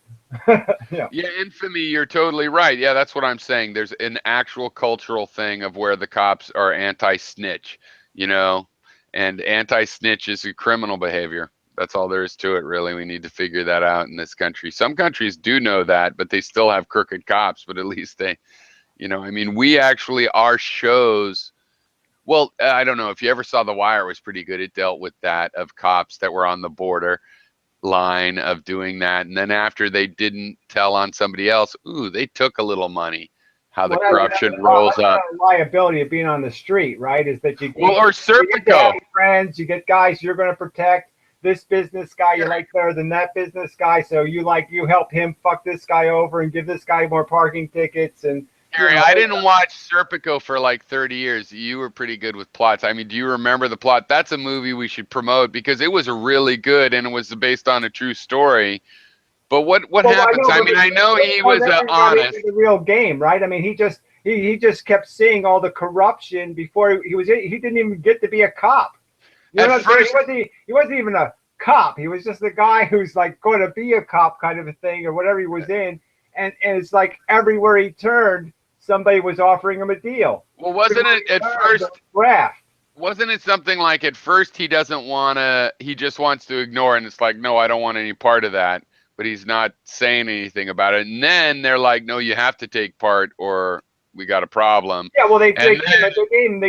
A: Yeah, infamy, you're totally right. Yeah, that's what I'm saying. There's an actual cultural thing of where the cops are anti-snitch, and anti-snitch is a criminal behavior. That's all there is to it, really. We need to figure that out in this country. Some countries do know that, but they still have crooked cops, but at least they... we actually, our shows, well, I don't know if you ever saw The Wire. It was pretty good. It dealt with that, of cops that were on the border line of doing that. And then after they didn't tell on somebody else, they took a little money. How the corruption rolls up.
C: The liability of being on the street, right, is that you
A: get, or Serpico.
C: Friends, you get guys you're going to protect. This business guy you like better than that business guy. So you help him fuck this guy over and give this guy more parking tickets. And
A: Gary, I didn't watch Serpico for like 30 years. You were pretty good with plots. I mean, do you remember the plot? That's a movie we should promote because it was really good and it was based on a true story. But what happens? I know he was honest.
C: The real game, right? I mean, he just kept seeing all the corruption before he didn't even get to be a cop. You know,
A: At first,
C: he wasn't even a cop. He was just the guy who's like going to be a cop kind of a thing or whatever he was in. And it's like everywhere he turned, somebody was offering him a deal.
A: well, wasn't it at first?
C: Graft.
A: Wasn't it something like at first he doesn't want to, he just wants to ignore, and it's like, no, I don't want any part of that, but he's not saying anything about it. And then they're like, no, you have to take part or we got a problem.
C: Yeah, well, they gave him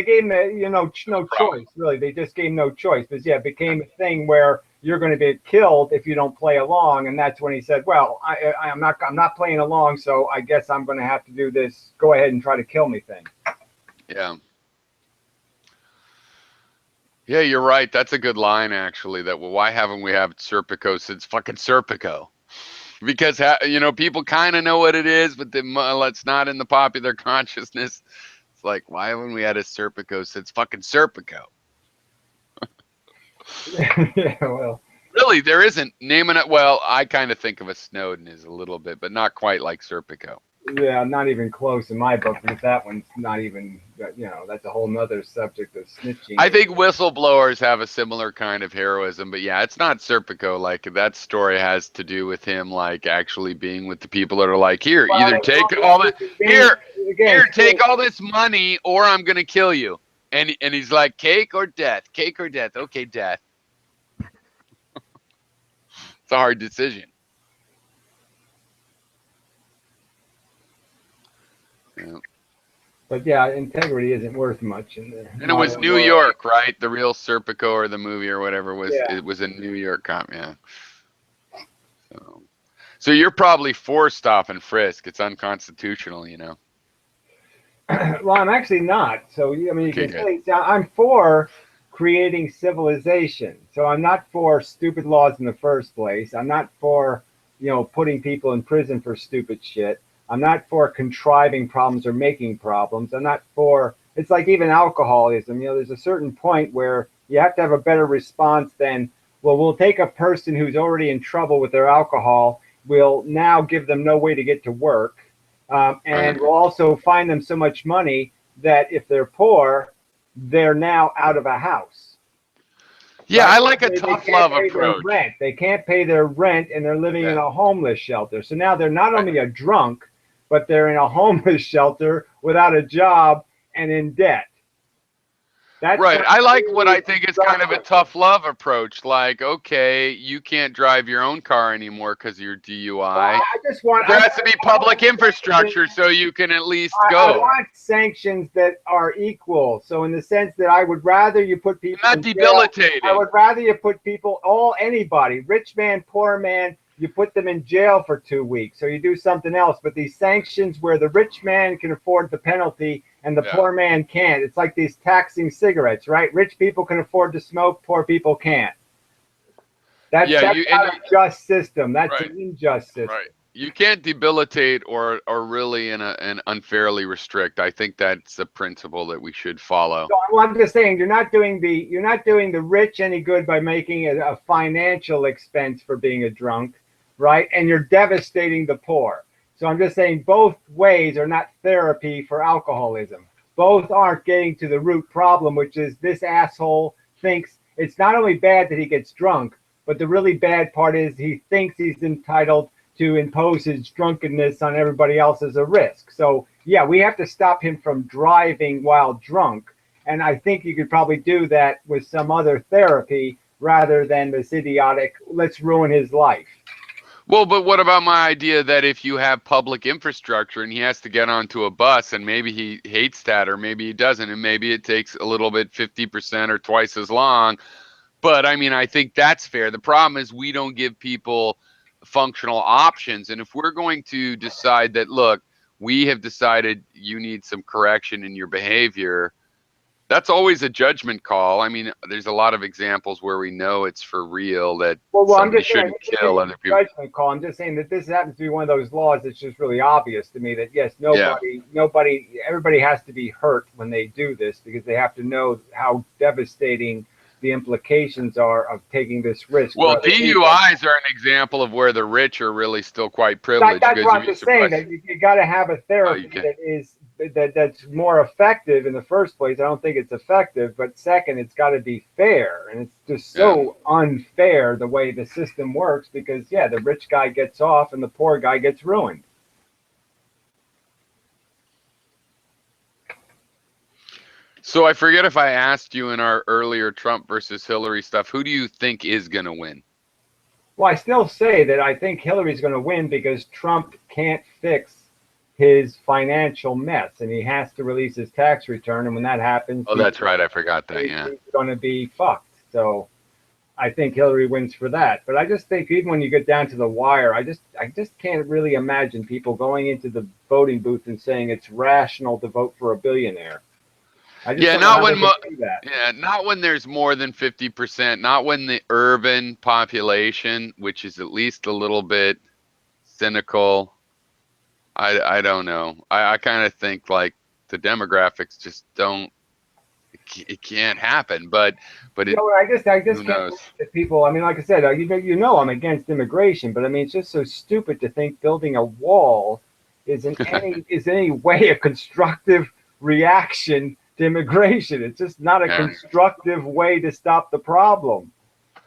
C: no
A: problem.
C: choice, really. They just gave him no choice. But yeah, it became a thing where you're going to be killed if you don't play along. And that's when he said, well, I'm not playing along, so I guess I'm going to have to do this go ahead and try to kill me thing.
A: Yeah. Yeah, you're right. That's a good line, actually. That, well, why haven't we had Serpico since fucking Serpico? Because people kind of know what it is, but it's not in the popular consciousness. It's like, why haven't we had a Serpico since fucking Serpico?
C: Yeah, well,
A: Really, there isn't naming it. Well, I kind of think of a Snowden as a little bit, but not quite like Serpico.
C: yeah, not even close in my book, because that one's not even, that's a whole nother subject of snitching.
A: I think whistleblowers have a similar kind of heroism, but yeah, it's not Serpico. Like, that story has to do with him, like, actually being with the people that are like, here, either take all this, take all this money, or I'm gonna kill you. And he's like, cake or death, okay, death. It's a hard decision. Yeah.
C: But yeah, integrity isn't worth much in there.
A: And it was New York, right? The real Serpico or the movie or whatever was.
C: Yeah.
A: It was in New York, yeah. So you're probably for stop and frisk. It's unconstitutional,
C: Well, I'm actually not. So you
A: Okay,
C: can say I'm for creating civilization. So I'm not for stupid laws in the first place. I'm not for putting people in prison for stupid shit. I'm not for contriving problems or making problems. I'm not for, it's like even alcoholism. There's a certain point where you have to have a better response than, well, we'll take a person who's already in trouble with their alcohol. We'll now give them no way to get to work. And we'll also find them so much money that if they're poor, they're now out of a house.
A: Yeah,
C: right?
A: I like a tough love approach.
C: They can't pay their rent, and they're living in a homeless shelter. So now they're not only a drunk, but they're in a homeless shelter without a job and in debt. That's
A: right. I like what I think is kind of a tough love approach. Like, okay, you can't drive your own car anymore because of your DUI.
C: Well,
A: there has to be public infrastructure so you can at least go.
C: I want sanctions that are equal. So in the sense that I would rather you put people
A: not debilitating.
C: I would rather you put people, anybody, rich man, poor man, you put them in jail for 2 weeks, or you do something else. But these sanctions where the rich man can afford the penalty and the poor man can't. It's like these taxing cigarettes, right? Rich people can afford to smoke, poor people can't. That's not a just system. That's an unjust system.
A: Right. You can't debilitate or really and unfairly restrict. I think that's a principle that we should follow.
C: So, well, I'm just saying you're not doing the rich any good by making it a financial expense for being a drunk, right? And you're devastating the poor. So I'm just saying both ways are not therapy for alcoholism. Both aren't getting to the root problem, which is this asshole thinks it's not only bad that he gets drunk, but the really bad part is he thinks he's entitled to impose his drunkenness on everybody else as a risk. So yeah, we have to stop him from driving while drunk. And I think you could probably do that with some other therapy rather than this idiotic, let's ruin his life.
A: Well, but what about my idea that if you have public infrastructure and he has to get onto a bus and maybe he hates that or maybe he doesn't and maybe it takes a little bit 50% or twice as long. But I mean, I think that's fair. The problem is we don't give people functional options. And if we're going to decide that, look, we have decided you need some correction in your behavior, that's always a judgment call. I mean, there's a lot of examples where we know it's for real that somebody shouldn't kill other people.
C: Judgment call. I'm just saying that this happens to be one of those laws that's just really obvious to me that yes, everybody has to be hurt when they do this because they have to know how devastating the implications are of taking this risk.
A: Well, DUIs are an example of where the rich are really still quite privileged.
C: That's what I'm just saying. That you got to have a therapy that's more effective in the first place. I don't think it's effective, but second, it's got to be fair, and it's just so unfair the way the system works because the rich guy gets off and the poor guy gets ruined.
A: So I forget if I asked you in our earlier Trump versus Hillary stuff, who do you think is going to win?
C: Well, I still say that I think Hillary's going to win because Trump can't fix his financial mess, and he has to release his tax return. And when that happens,
A: Oh, that's right. I forgot that. Yeah,
C: he's going to be fucked. So I think Hillary wins for that. But I just think even when you get down to the wire, I just can't really imagine people going into the voting booth and saying it's rational to vote for a billionaire. I just don't know how they can do that.
A: Not when there's more than 50%, not when the urban population, which is at least a little bit cynical. I don't know. I kind of think like the demographics just don't. It can't happen. But it,
C: I just can't
A: knows?
C: believe that people. I mean, like I said, I'm against immigration, but I mean, it's just so stupid to think building a wall is in any way a constructive reaction to immigration. It's just not a constructive way to stop the problem.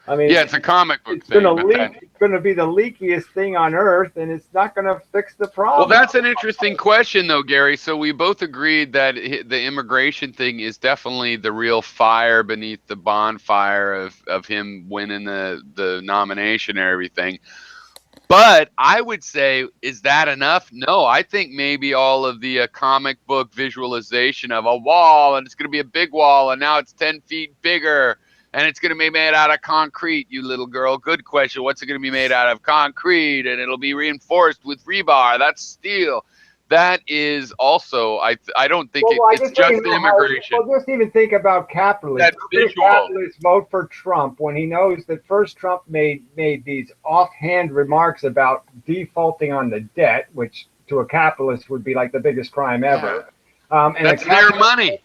C: I mean,
A: it's a comic book
C: it's
A: thing.
C: It's going to be the leakiest thing on earth, and it's not going to fix the problem.
A: Well, that's an interesting question, though, Gary. So we both agreed that the immigration thing is definitely the real fire beneath the bonfire of him winning the nomination and everything. But I would say, is that enough? No, I think maybe all of the comic book visualization of a wall, and it's going to be a big wall, and now it's 10 feet bigger, and it's going to be made out of concrete, you little girl. Good question. What's it going to be made out of? Concrete, and it'll be reinforced with rebar. That's steel. That is also, I don't think it's just the immigration.
C: Well, just even think about capitalism.
A: That visual.
C: Capitalists vote for Trump when he knows that first Trump made these offhand remarks about defaulting on the debt, which to a capitalist would be like the biggest crime ever. And
A: that's their money.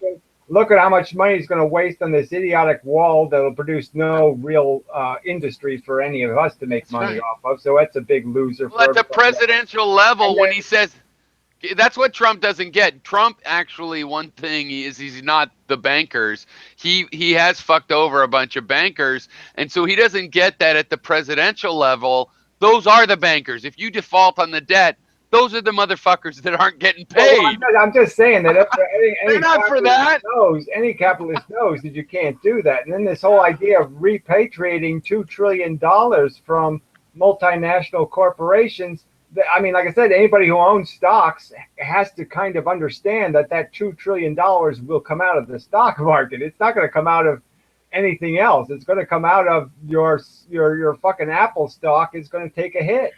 C: Look at how much money he's going to waste on this idiotic wall that will produce no real industry for any of us to make money off of. So that's a big loser.
A: Well, at the presidential level, when he says, that's what Trump doesn't get. Trump actually, one thing is he's not the bankers. He has fucked over a bunch of bankers, and so he doesn't get that at the presidential level. Those are the bankers. If you default on the debt, those are the motherfuckers that aren't getting paid.
C: Well, I'm just saying that any capitalist knows that you can't do that. And then this whole idea of repatriating $2 trillion from multinational corporations. I mean, like I said, anybody who owns stocks has to kind of understand that $2 trillion will come out of the stock market. It's not going to come out of anything else. It's going to come out of your fucking Apple stock is going to take a hit.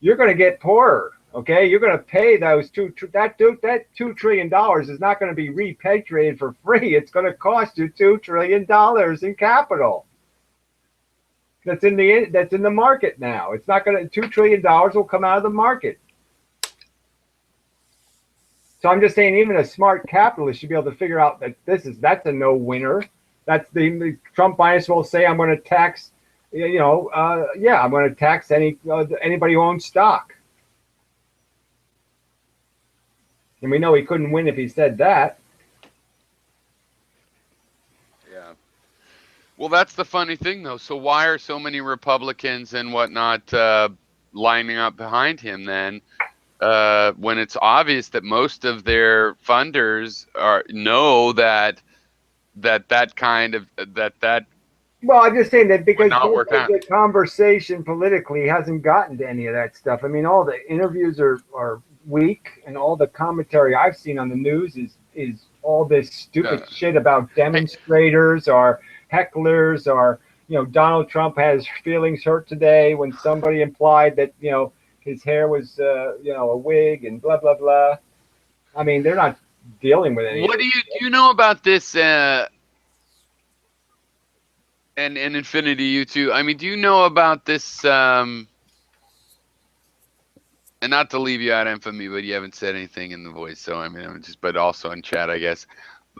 C: You're going to get poorer. Okay, you're going to pay those that $2 trillion is not going to be repatriated for free. It's going to cost you $2 trillion in capital. That's in the market now. It's not going to $2 trillion will come out of the market. So I'm just saying, even a smart capitalist should be able to figure out that that's a no-winner. That's the Trump might as well say, I'm going to tax, I'm going to tax anybody who owns stock. And we know he couldn't win if he said that.
A: Yeah. Well, that's the funny thing, though. So why are so many Republicans and whatnot lining up behind him then? When it's obvious that most of their funders know that.
C: Well, I'm just saying that because the conversation politically hasn't gotten to any of that stuff. I mean, all the interviews are weak, and all the commentary I've seen on the news is all this stupid shit about demonstrators or hecklers, or Donald Trump has feelings hurt today when somebody implied that his hair was a wig and blah blah blah. I mean, they're not dealing with anything.
A: What do you know about this? And Infinity, you too. I mean, do you know about this? And not to leave you out, Infamy, but you haven't said anything in the voice, so I mean, but also in chat, I guess.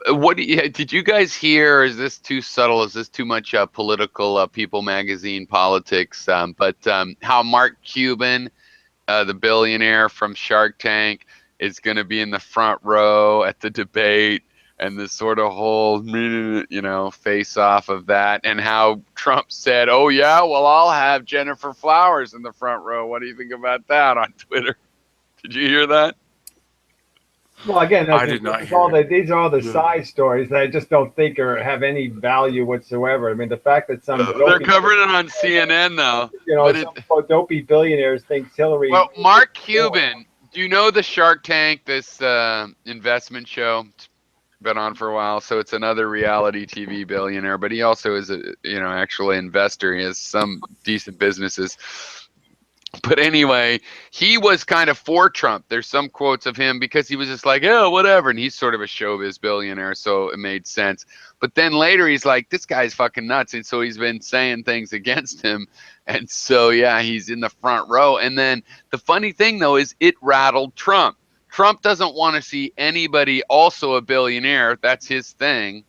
A: Did you guys hear? Or is this too subtle? Is this too much political People magazine politics? But how Mark Cuban, the billionaire from Shark Tank, is going to be in the front row at the debate, and the sort of whole, face off of that, and how Trump said, "Oh yeah, well I'll have Jennifer Flowers in the front row. What do you think about that?" on Twitter? Did you hear that?
C: Well, again,
D: I did not hear it.
C: these are all the
D: No.
C: side stories that I just don't think have any value whatsoever. I mean, the fact that some
A: They're covering it on CNN though.
C: some dopey billionaires think Hillary.
A: Well, Mark Cuban, do you know the Shark Tank, this investment show? It's been on for a while, so it's another reality TV billionaire, but he also is actually an investor. He has some decent businesses. But anyway, he was kind of for Trump. There's some quotes of him because he was just like, "Oh, whatever," and he's sort of a showbiz billionaire, so it made sense. But then later he's like, "This guy's fucking nuts," and so he's been saying things against him, and so yeah, he's in the front row. And then the funny thing though is it rattled Trump. Trump doesn't want to see anybody also a billionaire. That's his thing.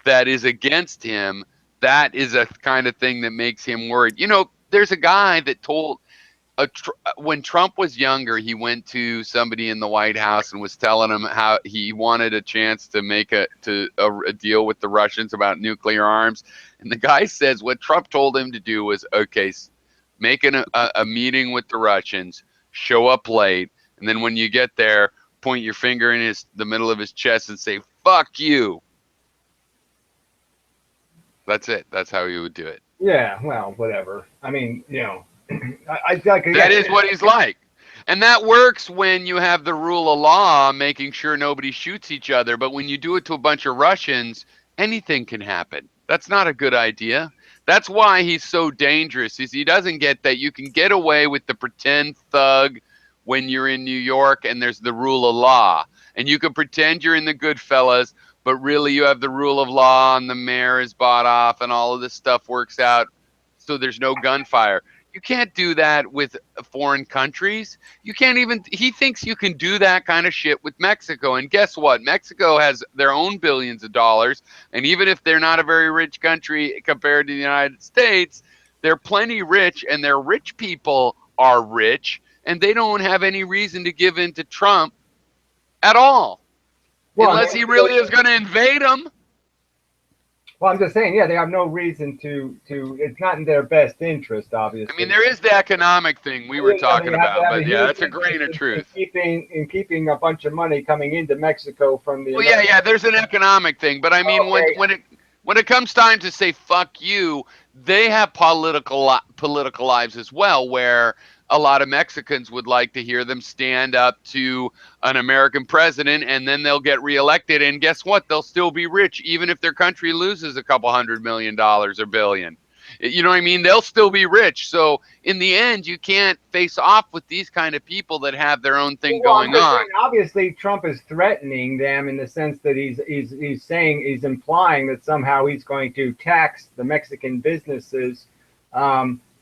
A: That is against him. That is a kind of thing that makes him worried. There's a guy that told when Trump was younger, he went to somebody in the White House and was telling him how he wanted a chance to make a deal with the Russians about nuclear arms. And the guy says what Trump told him to do was, okay, make a meeting with the Russians, show up late, and then when you get there, point your finger in the middle of his chest and say, "Fuck you." That's it. That's how he would do it.
C: Yeah, well, whatever. I mean,
A: that is what he's like. And that works when you have the rule of law, making sure nobody shoots each other. But when you do it to a bunch of Russians, anything can happen. That's not a good idea. That's why he's so dangerous, is he doesn't get that you can get away with the pretend thug when you're in New York and there's the rule of law. And you can pretend you're in the Goodfellas, but really you have the rule of law and the mayor is bought off and all of this stuff works out so there's no gunfire. You can't do that with foreign countries. You can't even, he thinks you can do that kind of shit with Mexico. And guess what? Mexico has their own billions of dollars. And even if they're not a very rich country compared to the United States, they're plenty rich, and their rich people are rich, and they don't have any reason to give in to Trump at all. Well, unless he really is going to invade them.
C: Well, I'm just saying, yeah, they have no reason to. It's not in their best interest, obviously.
A: I mean, there is the economic thing we were talking about, but yeah, that's a grain of truth.
C: In keeping a bunch of money coming into Mexico from the.
A: Well, yeah, there's an economic thing, but I mean, when it comes time to say "fuck you," they have political lives as well, where a lot of Mexicans would like to hear them stand up to an American president, and then they'll get reelected. And guess what? They'll still be rich, even if their country loses a couple $100 million or billion. You know what I mean? They'll still be rich. So in the end, you can't face off with these kind of people that have their own thing going on.
C: Obviously, Trump is threatening them in the sense that he's implying that somehow he's going to tax the Mexican businesses.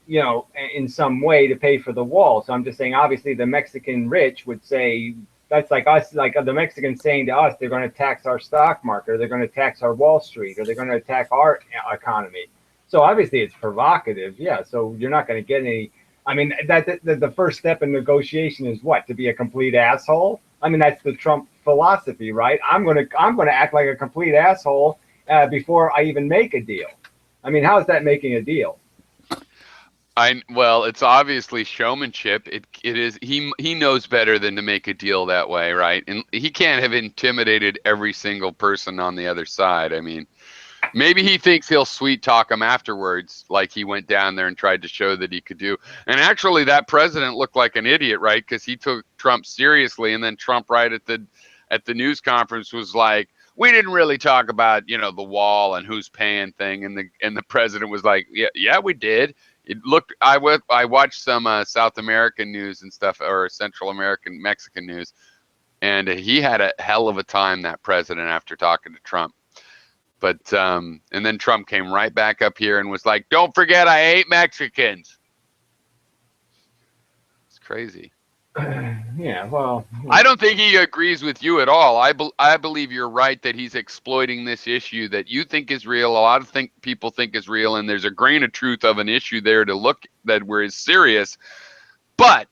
C: In some way to pay for the wall. So I'm just saying, obviously, the Mexican rich would say, that's like us, like the Mexicans saying to us, they're going to tax our stock market, or they're going to tax our Wall Street, or they're going to attack our economy. So obviously it's provocative. Yeah. So you're not going to get any, I mean, the first step in negotiation is what? To be a complete asshole? I mean, that's the Trump philosophy, right? I'm going to act like a complete asshole before I even make a deal. I mean, how is that making a deal?
A: Well, it's obviously showmanship. It is. He knows better than to make a deal that way, right? And he can't have intimidated every single person on the other side. I mean, maybe he thinks he'll sweet talk him afterwards, like he went down there and tried to show that he could do. And actually, that president looked like an idiot, right? Because he took Trump seriously, and then Trump, right at the news conference, was like, "We didn't really talk about the wall and who's paying thing," and the president was like, "Yeah, we did." It looked. I watched some South American news and stuff, or Central American, Mexican news, and he had a hell of a time, that president, after talking to Trump. But and then Trump came right back up here and was like, "Don't forget, I hate Mexicans." It's crazy.
C: Yeah, well,
A: I don't think he agrees with you at all. I believe you're right that he's exploiting this issue that you think is real. A lot of people think is real, and there's a grain of truth of an issue there to look that where it's serious. But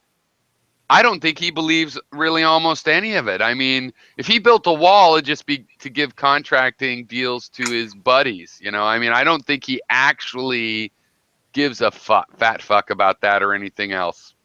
A: I don't think he believes really almost any of it. I mean, if he built a wall, it'd just be to give contracting deals to his buddies. I mean, I don't think he actually gives a fat fuck about that or anything else.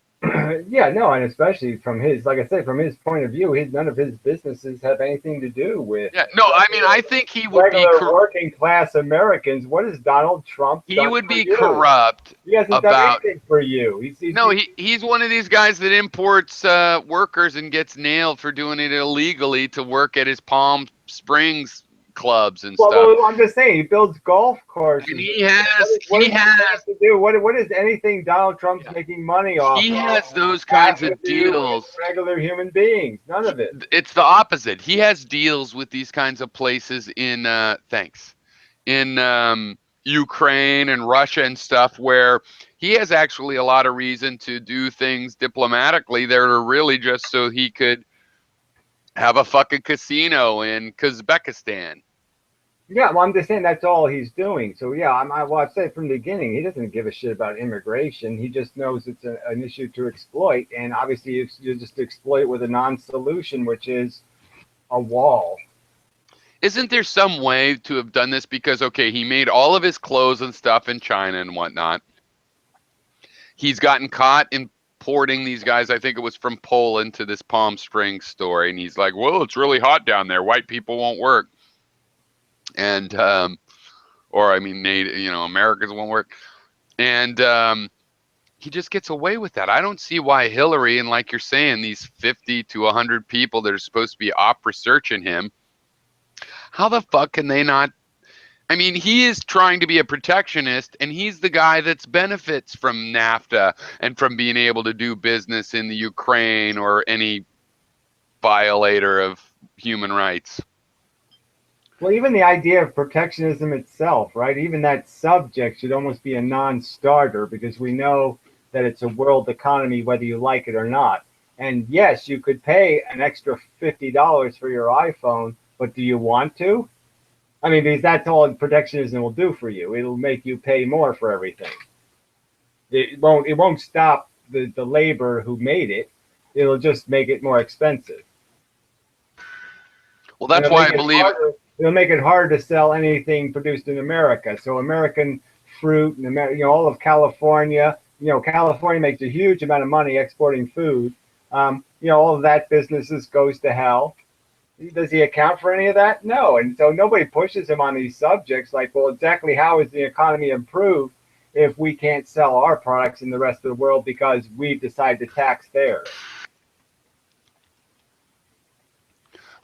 C: Yeah, no, and especially from his, like I said, from his point of view, none of his businesses have anything to do with
A: Yeah, no, I mean, I think he would be
C: regular working class Americans. What has Donald Trump done for you?
A: corrupt
C: He hasn't done
A: about.
C: anything for you.
A: No, he's one of these guys that imports workers and gets nailed for doing it illegally to work at his Palm Springs clubs and stuff.
C: Well, I'm just saying, he builds golf courses.
A: And he has
C: to do? What is anything Donald Trump's making money off?
A: He has those kinds of deals.
C: Regular human beings, none of it.
A: It's the opposite. He has deals with these kinds of places in Ukraine and Russia and stuff, where he has actually a lot of reason to do things diplomatically that are really just so he could have a fucking casino in Kazakhstan.
C: Yeah, well, I'm just saying that's all he's doing. So yeah, I've said from the beginning, he doesn't give a shit about immigration. He just knows it's an issue to exploit, and obviously you just exploit with a non-solution, which is a wall.
A: Isn't there some way to have done this? Because, okay, he made all of his clothes and stuff in China and whatnot. He's gotten caught importing these guys, I think it was from Poland, to this Palm Springs store. And he's like, well, it's really hot down there. White people won't work. And, Americans won't work. And he just gets away with that. I don't see why Hillary, and like you're saying, these 50 to 100 people that are supposed to be op researching him, how the fuck can they not? I mean, he is trying to be a protectionist, and he's the guy that benefits from NAFTA and from being able to do business in the Ukraine or any violator of human rights.
C: Well, even the idea of protectionism itself, right? Even that subject should almost be a non-starter, because we know that it's a world economy, whether you like it or not. And yes, you could pay an extra $50 for your iPhone, but do you want to? I mean, because that's all protectionism will do for you. It'll make you pay more for everything. It won't stop the labor who made it. It'll just make it more expensive.
A: Well, that's why I believe
C: it'll make it hard to sell anything produced in America. So American fruit, and all of California. California makes a huge amount of money exporting food. All of that businesses goes to hell. Does he account for any of that? No. And so nobody pushes him on these subjects like, well, exactly how is the economy improved if we can't sell our products in the rest of the world because we've decided to tax theirs?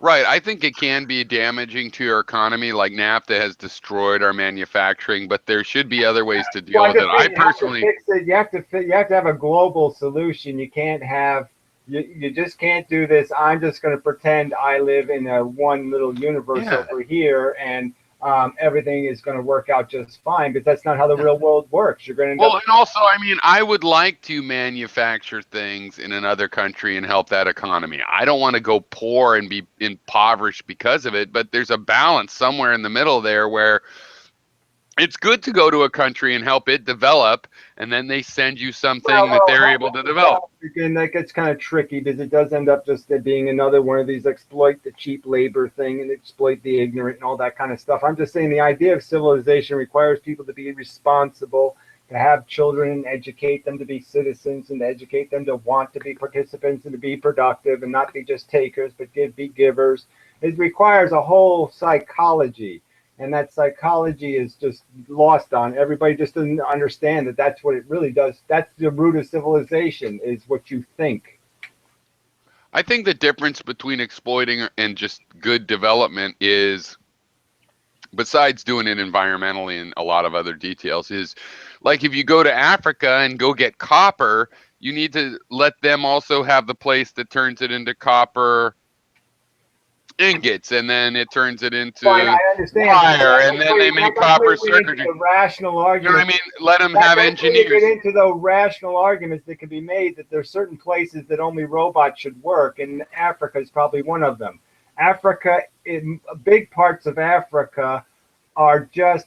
A: Right. I think it can be damaging to your economy, like NAFTA has destroyed our manufacturing, but there should be other ways to deal with it. I personally,
C: you have to have a global solution. You can't have, you just can't do this. I'm just going to pretend I live in a one little universe over here, and everything is going to work out just fine, because that's not how the real world works. You're going to
A: and also, I mean, I would like to manufacture things in another country and help that economy. I don't want to go poor and be impoverished because of it, but there's a balance somewhere in the middle there where it's good to go to a country and help it develop, and then they send you something that they're able to develop.
C: Again, that gets kind of tricky, because it does end up just being another one of these exploit the cheap labor thing and exploit the ignorant and all that kind of stuff. I'm just saying the idea of civilization requires people to be responsible, to have children and educate them to be citizens, and to educate them to want to be participants and to be productive and not be just takers, but be givers. It requires a whole psychology. And that psychology is just lost on everybody. Just doesn't understand that that's what it really does. That's the root of civilization, is what you think.
A: I think the difference between exploiting and just good development is, besides doing it environmentally and a lot of other details, is like if you go to Africa and go get copper, you need to let them also have the place that turns it into copper ingots, and then it turns it into wire, and then they make copper circuitry.
C: Rational argument.
A: I mean, let them have engineers.
C: Get into the rational arguments that can be made that there's certain places that only robots should work, and Africa is probably one of them. Africa, in big parts of Africa, are just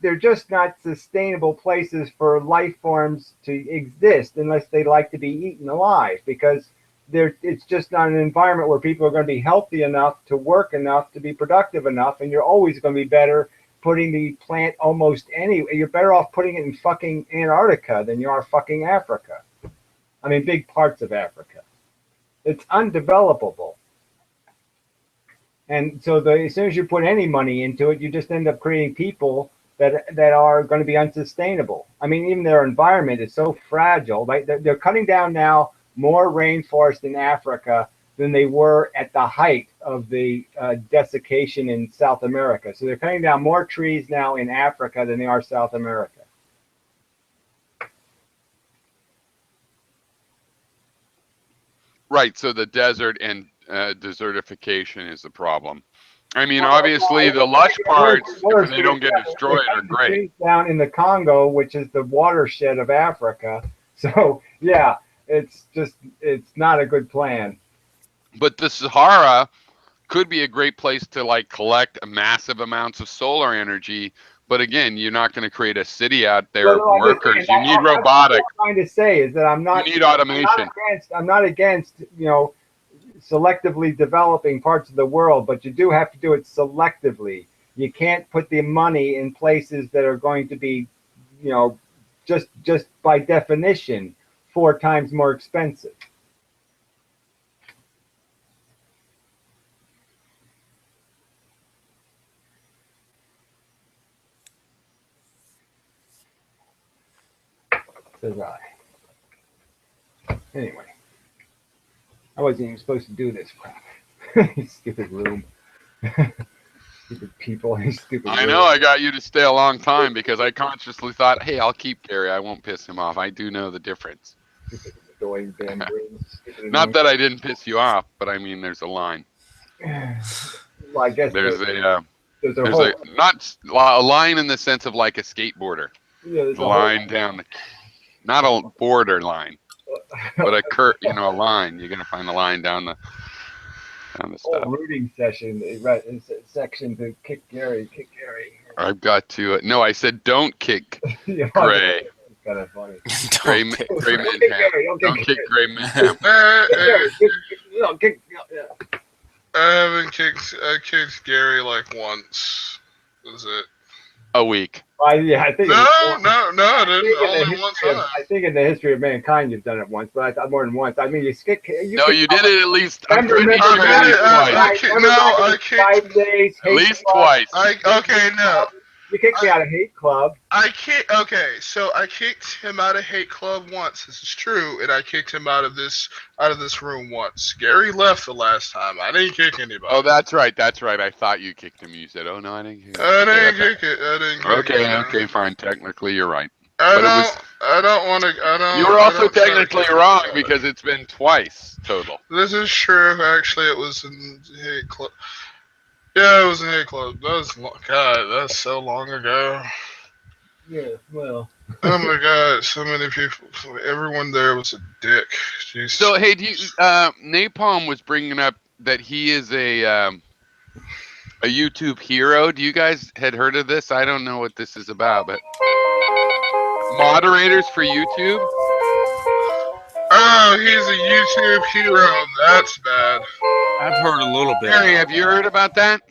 C: they're just not sustainable places for life forms to exist unless they like to be eaten alive, because it's just not an environment where people are going to be healthy enough to work enough to be productive enough, and you're always going to be better putting the plant almost anywhere. You're better off putting it in fucking Antarctica than you are fucking Africa. I mean, big parts of Africa. It's undevelopable. And so as soon as you put any money into it, you just end up creating people that are going to be unsustainable. I mean, even their environment is so fragile. Like they're cutting down now more rainforest in Africa than they were at the height of the desiccation in South America. So they're cutting down more trees now in Africa than they are South America.
A: Right. So the desert and desertification is the problem. I mean, obviously, the lush parts, if they don't get destroyed, are great.
C: Down in the Congo, which is the watershed of Africa. So, yeah, it's not a good plan.
A: But the Sahara could be a great place to like collect massive amounts of solar energy. But again, you're not going to create a city out there of workers. You need robotics.
C: What I'm trying to say is that
A: you need automation.
C: I'm not against, selectively developing parts of the world, but you do have to do it selectively. You can't put the money in places that are going to be, just by definition, 4 times more expensive. Says I. Anyway. I wasn't even supposed to do this crap. Stupid room. Stupid people. Stupid
A: I know. I got you to stay a long time because I consciously thought, hey, I'll keep Gary. I won't piss him off. I do know the difference.
C: Stupid annoying damn rooms.
A: Not that I didn't piss you off, but I mean, there's a line.
C: Well, I guess
A: there's not a line in the sense of like a skateboarder. Yeah, there's a line down the, not a border line. But a line. You're gonna find a line down the stuff.
C: Rooting session, right? Section to kick Gary.
A: I've got to. No, I said don't kick Gray.
C: It's kind of funny.
A: Gray Manham. Don't kick Gray Manham.
E: I kicked Gary like once. Was it?
A: A week.
C: I think
E: no, I didn't. Only one time.
C: I think in the history of mankind you've done it once, but I thought more than once. I mean, you
A: did it at least. I'm pretty sure
E: I kicked
C: 5 days.
A: At least twice.
C: You kicked me out of Hate Club.
E: So I kicked him out of Hate Club once. This is true, and I kicked him out of this room once. Gary left the last time. I didn't kick anybody.
A: Oh, that's right. I thought you kicked him. You said, "Oh no, I didn't kick him."
E: I didn't kick it.
A: Okay, fine. Technically, you're right.
E: I don't want to.
A: You were also technically wrong because it's been twice total.
E: This is true. Actually, it was in Hate Club. Yeah, it was in Hate Club. That's so long ago.
C: Yeah, well.
E: Oh my God, so many people. Everyone there was a dick. Jeez.
A: So, hey, Napalm was bringing up that he is a YouTube hero. Do you guys had heard of this? I don't know what this is about, but moderators for YouTube.
E: Oh, he's a YouTube hero. That's bad.
D: I've heard a little bit.
A: Harry, have you heard about that?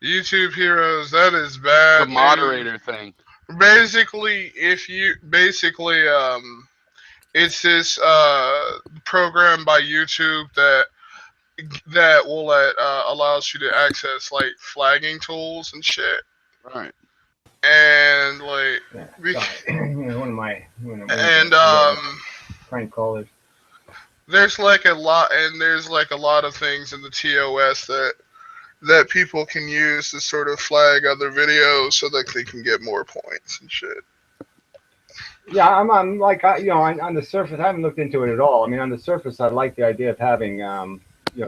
E: YouTube heroes, that is bad.
A: The moderator thing.
E: Basically, it's this program by YouTube that will allows you to access like flagging tools and shit.
A: Right.
E: And like,
C: one of my prank callers.
E: There's like a lot of things in the TOS that people can use to sort of flag other videos so that they can get more points and shit.
C: Yeah, I'm like, on the surface, I haven't looked into it at all. I mean, on the surface, I like the idea of having,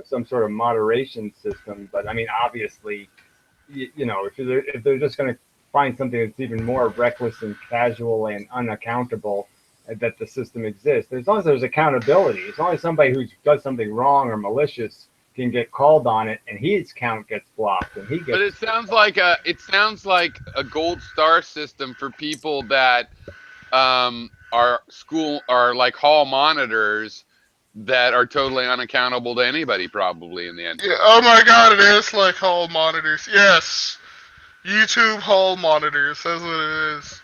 C: some sort of moderation system. But I mean, obviously, if they're just going to find something that's even more reckless and casual and unaccountable, that the system exists. As long as there's accountability, as long as somebody who does something wrong or malicious can get called on it, and his account gets blocked, and he gets.
A: But it sounds like a gold star system for people that are like hall monitors that are totally unaccountable to anybody, probably in the end.
E: Yeah. Oh my God, it is like hall monitors. Yes, YouTube hall monitors. That's what it is.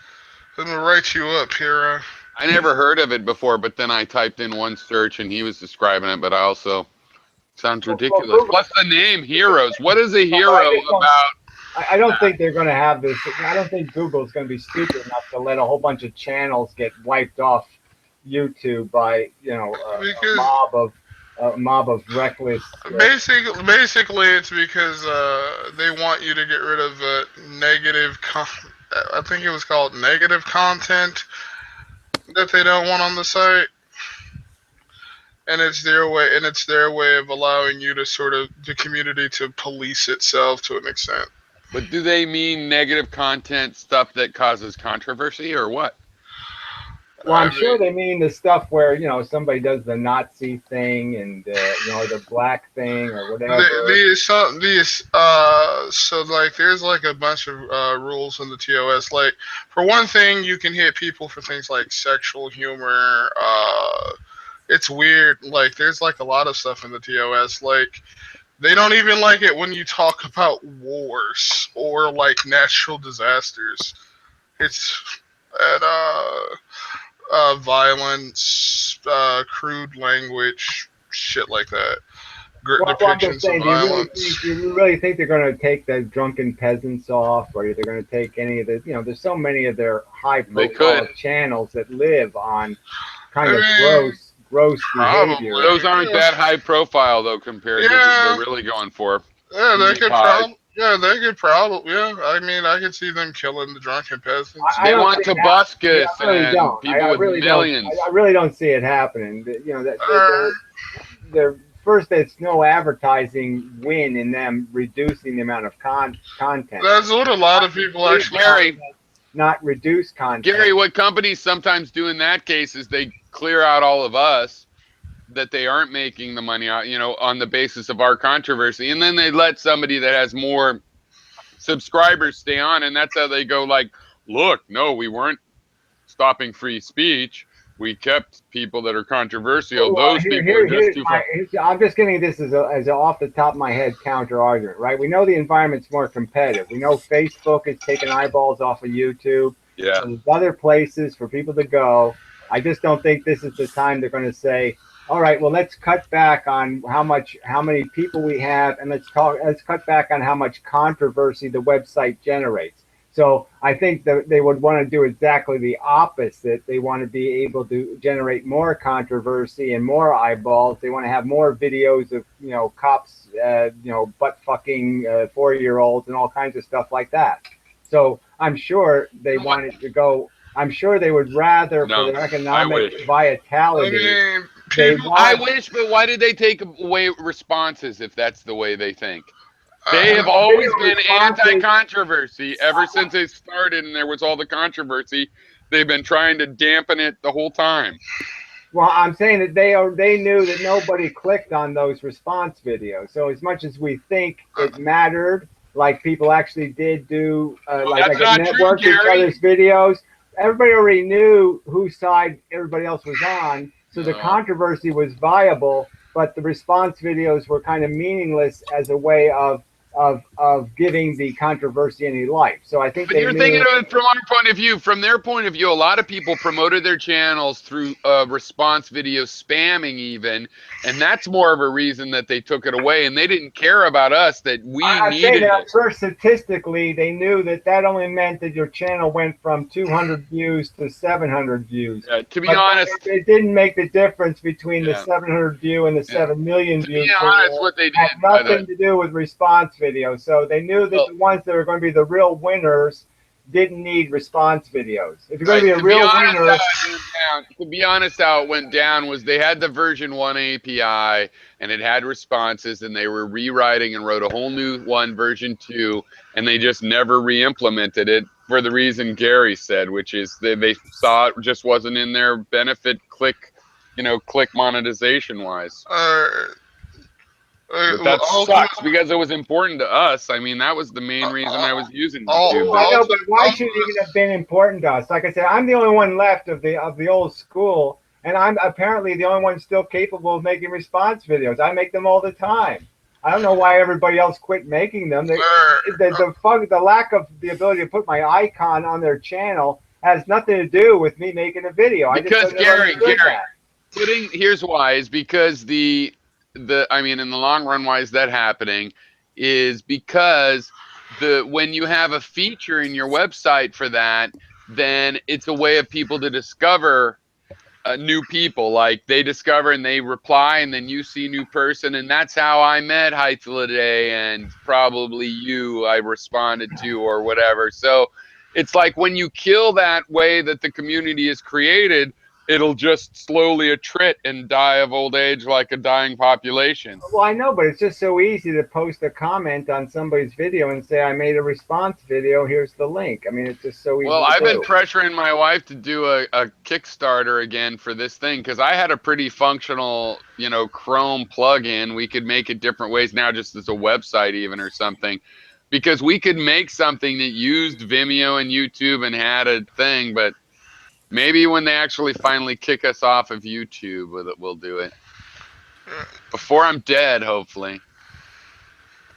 E: I'm gonna write you up here.
A: I never heard of it before, but then I typed in one search and he was describing it. But I also sounds ridiculous. Plus the name Heroes. What is a hero about?
C: I don't think they're going to have this. I don't think Google's going to be stupid enough to let a whole bunch of channels get wiped off YouTube by a mob of reckless.
E: Basically, it's because they want you to get rid of negative. I think it was called negative content that they don't want on the site, and it's their way. And it's their way of allowing you to sort of the community to police itself to an extent.
A: But do they mean negative content stuff that causes controversy or what?
C: Well, I'm sure they mean the stuff where somebody does the Nazi thing and the black thing or whatever.
E: So like there's like a bunch of rules in the TOS. Like for one thing, you can hit people for things like sexual humor. It's weird. Like there's like a lot of stuff in the TOS. Like they don't even like it when you talk about wars or like natural disasters. It's and violence, crude language, shit like that. Depictions of violence.
C: Do you really think they're going to take the drunken peasants off, or they're going to take any of the? There's so many of their high-profile channels that live on kind of gross behavior.
A: Those aren't that high profile though compared to what they're really going for.
E: Yeah, they could probably. Yeah, I mean, I could see them killing the drunken peasants.
A: They want Tobuscus and people with millions.
C: I really don't see it happening. They're first, it's no advertising win in them reducing the amount of content.
E: That's what a lot of people actually.
A: Gary,
C: not reduce content.
A: Gary, what companies sometimes do in that case is they clear out all of us that they aren't making the money out, on the basis of our controversy, and then they let somebody that has more subscribers stay on, and that's how they go like, look, no, we weren't stopping free speech. We kept people that are controversial. Those people are just too far.
C: I'm just getting this as an off the top of my head counter argument, right? We know the environment's more competitive. We know Facebook is taking eyeballs off of YouTube.
A: Yeah.
C: So there's other places for people to go. I just don't think this is the time they're going to say, all right, well, let's cut back on how many people we have, and let's cut back on how much controversy the website generates. So I think that they would want to do exactly the opposite. They want to be able to generate more controversy and more eyeballs. They want to have more videos of cops, butt fucking 4-year-olds and all kinds of stuff like that. So I'm sure they wanted to go. I'm sure they would rather for their economic vitality.
A: I wish, but why did they take away responses if that's the way they think? They have always been anti-controversy ever since they started, and there was all the controversy. They've been trying to dampen it the whole time.
C: Well, I'm saying that they knew that nobody clicked on those response videos. So as much as we think it mattered, like people actually did do, network each other's videos, everybody already knew whose side everybody else was on. So the controversy was viable, but the response videos were kind of meaningless as a way of giving the controversy any life. So I think
A: you're thinking of it from our point of view. From their point of view, a lot of people promoted their channels through response video spamming even, and that's more of a reason that they took it away, and they didn't care about us that we needed it.
C: First, statistically, they knew that only meant that your channel went from 200 views to 700 views.
A: To be honest,
C: it didn't make the difference between the 700 view and the 7 million views.
A: To be honest, what they did
C: had nothing to do with response video. So they knew that the ones that were going to be the real winners didn't need response videos. If you're going to be a real winner,
A: to be honest, how it went down was they had the version 1 API and it had responses, and they were rewriting and wrote a whole new one, version 2, and they just never re-implemented it for the reason Gary said, which is they saw it just wasn't in their benefit click monetization wise. But that
E: ultimate,
A: sucks because it was important to us. I mean, that was the main reason I was using YouTube.
C: I know, but why should it
E: ultimate,
C: even have been important to us? Like I said, I'm the only one left of the old school, and I'm apparently the only one still capable of making response videos. I make them all the time. I don't know why everybody else quit making them. The lack of the ability to put my icon on their channel has nothing to do with me making a video. I
A: Because
C: just never understood that.
A: here's why is because I mean, in the long run, why is that happening? Is because when you have a feature in your website for that, then it's a way of people to discover new people. Like they discover and they reply, and then you see new person, and that's how I met Heitla today, and probably you I responded to or whatever. So it's like when you kill that way that the community is created, it'll just slowly attrit and die of old age like a dying population.
C: Well, I know, but it's just so easy to post a comment on somebody's video and say, I made a response video, here's the link. I mean, it's just so easy
A: Well,
C: to
A: I've been
C: do.
A: pressuring my wife to do a Kickstarter again for this thing because I had a pretty functional, Chrome plugin. We could make it different ways now, just as a website even or something, because we could make something that used Vimeo and YouTube and had a thing. But maybe when they actually finally kick us off of YouTube, we'll do it before I'm dead, hopefully.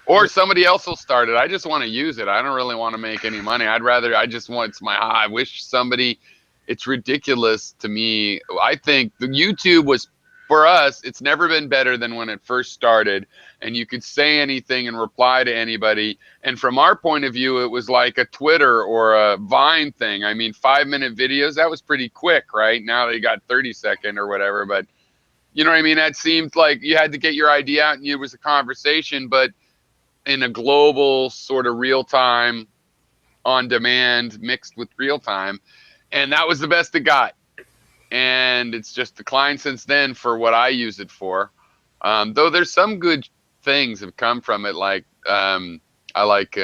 A: Or somebody else will start it. I just want to use it. I don't really want to make any money. I wish it's ridiculous to me. I think the YouTube was, for us, it's never been better than when it first started. And you could say anything and reply to anybody. And from our point of view, it was like a Twitter or a Vine thing. I mean, 5-minute videos, that was pretty quick, right? Now they got 30-second or whatever. But you know what I mean? That seemed like you had to get your idea out and it was a conversation. But in a global sort of real time, on demand, mixed with real time. And that was the best it got. And it's just declined since then for what I use it for. Though there's some good things have come from it. Like, I like,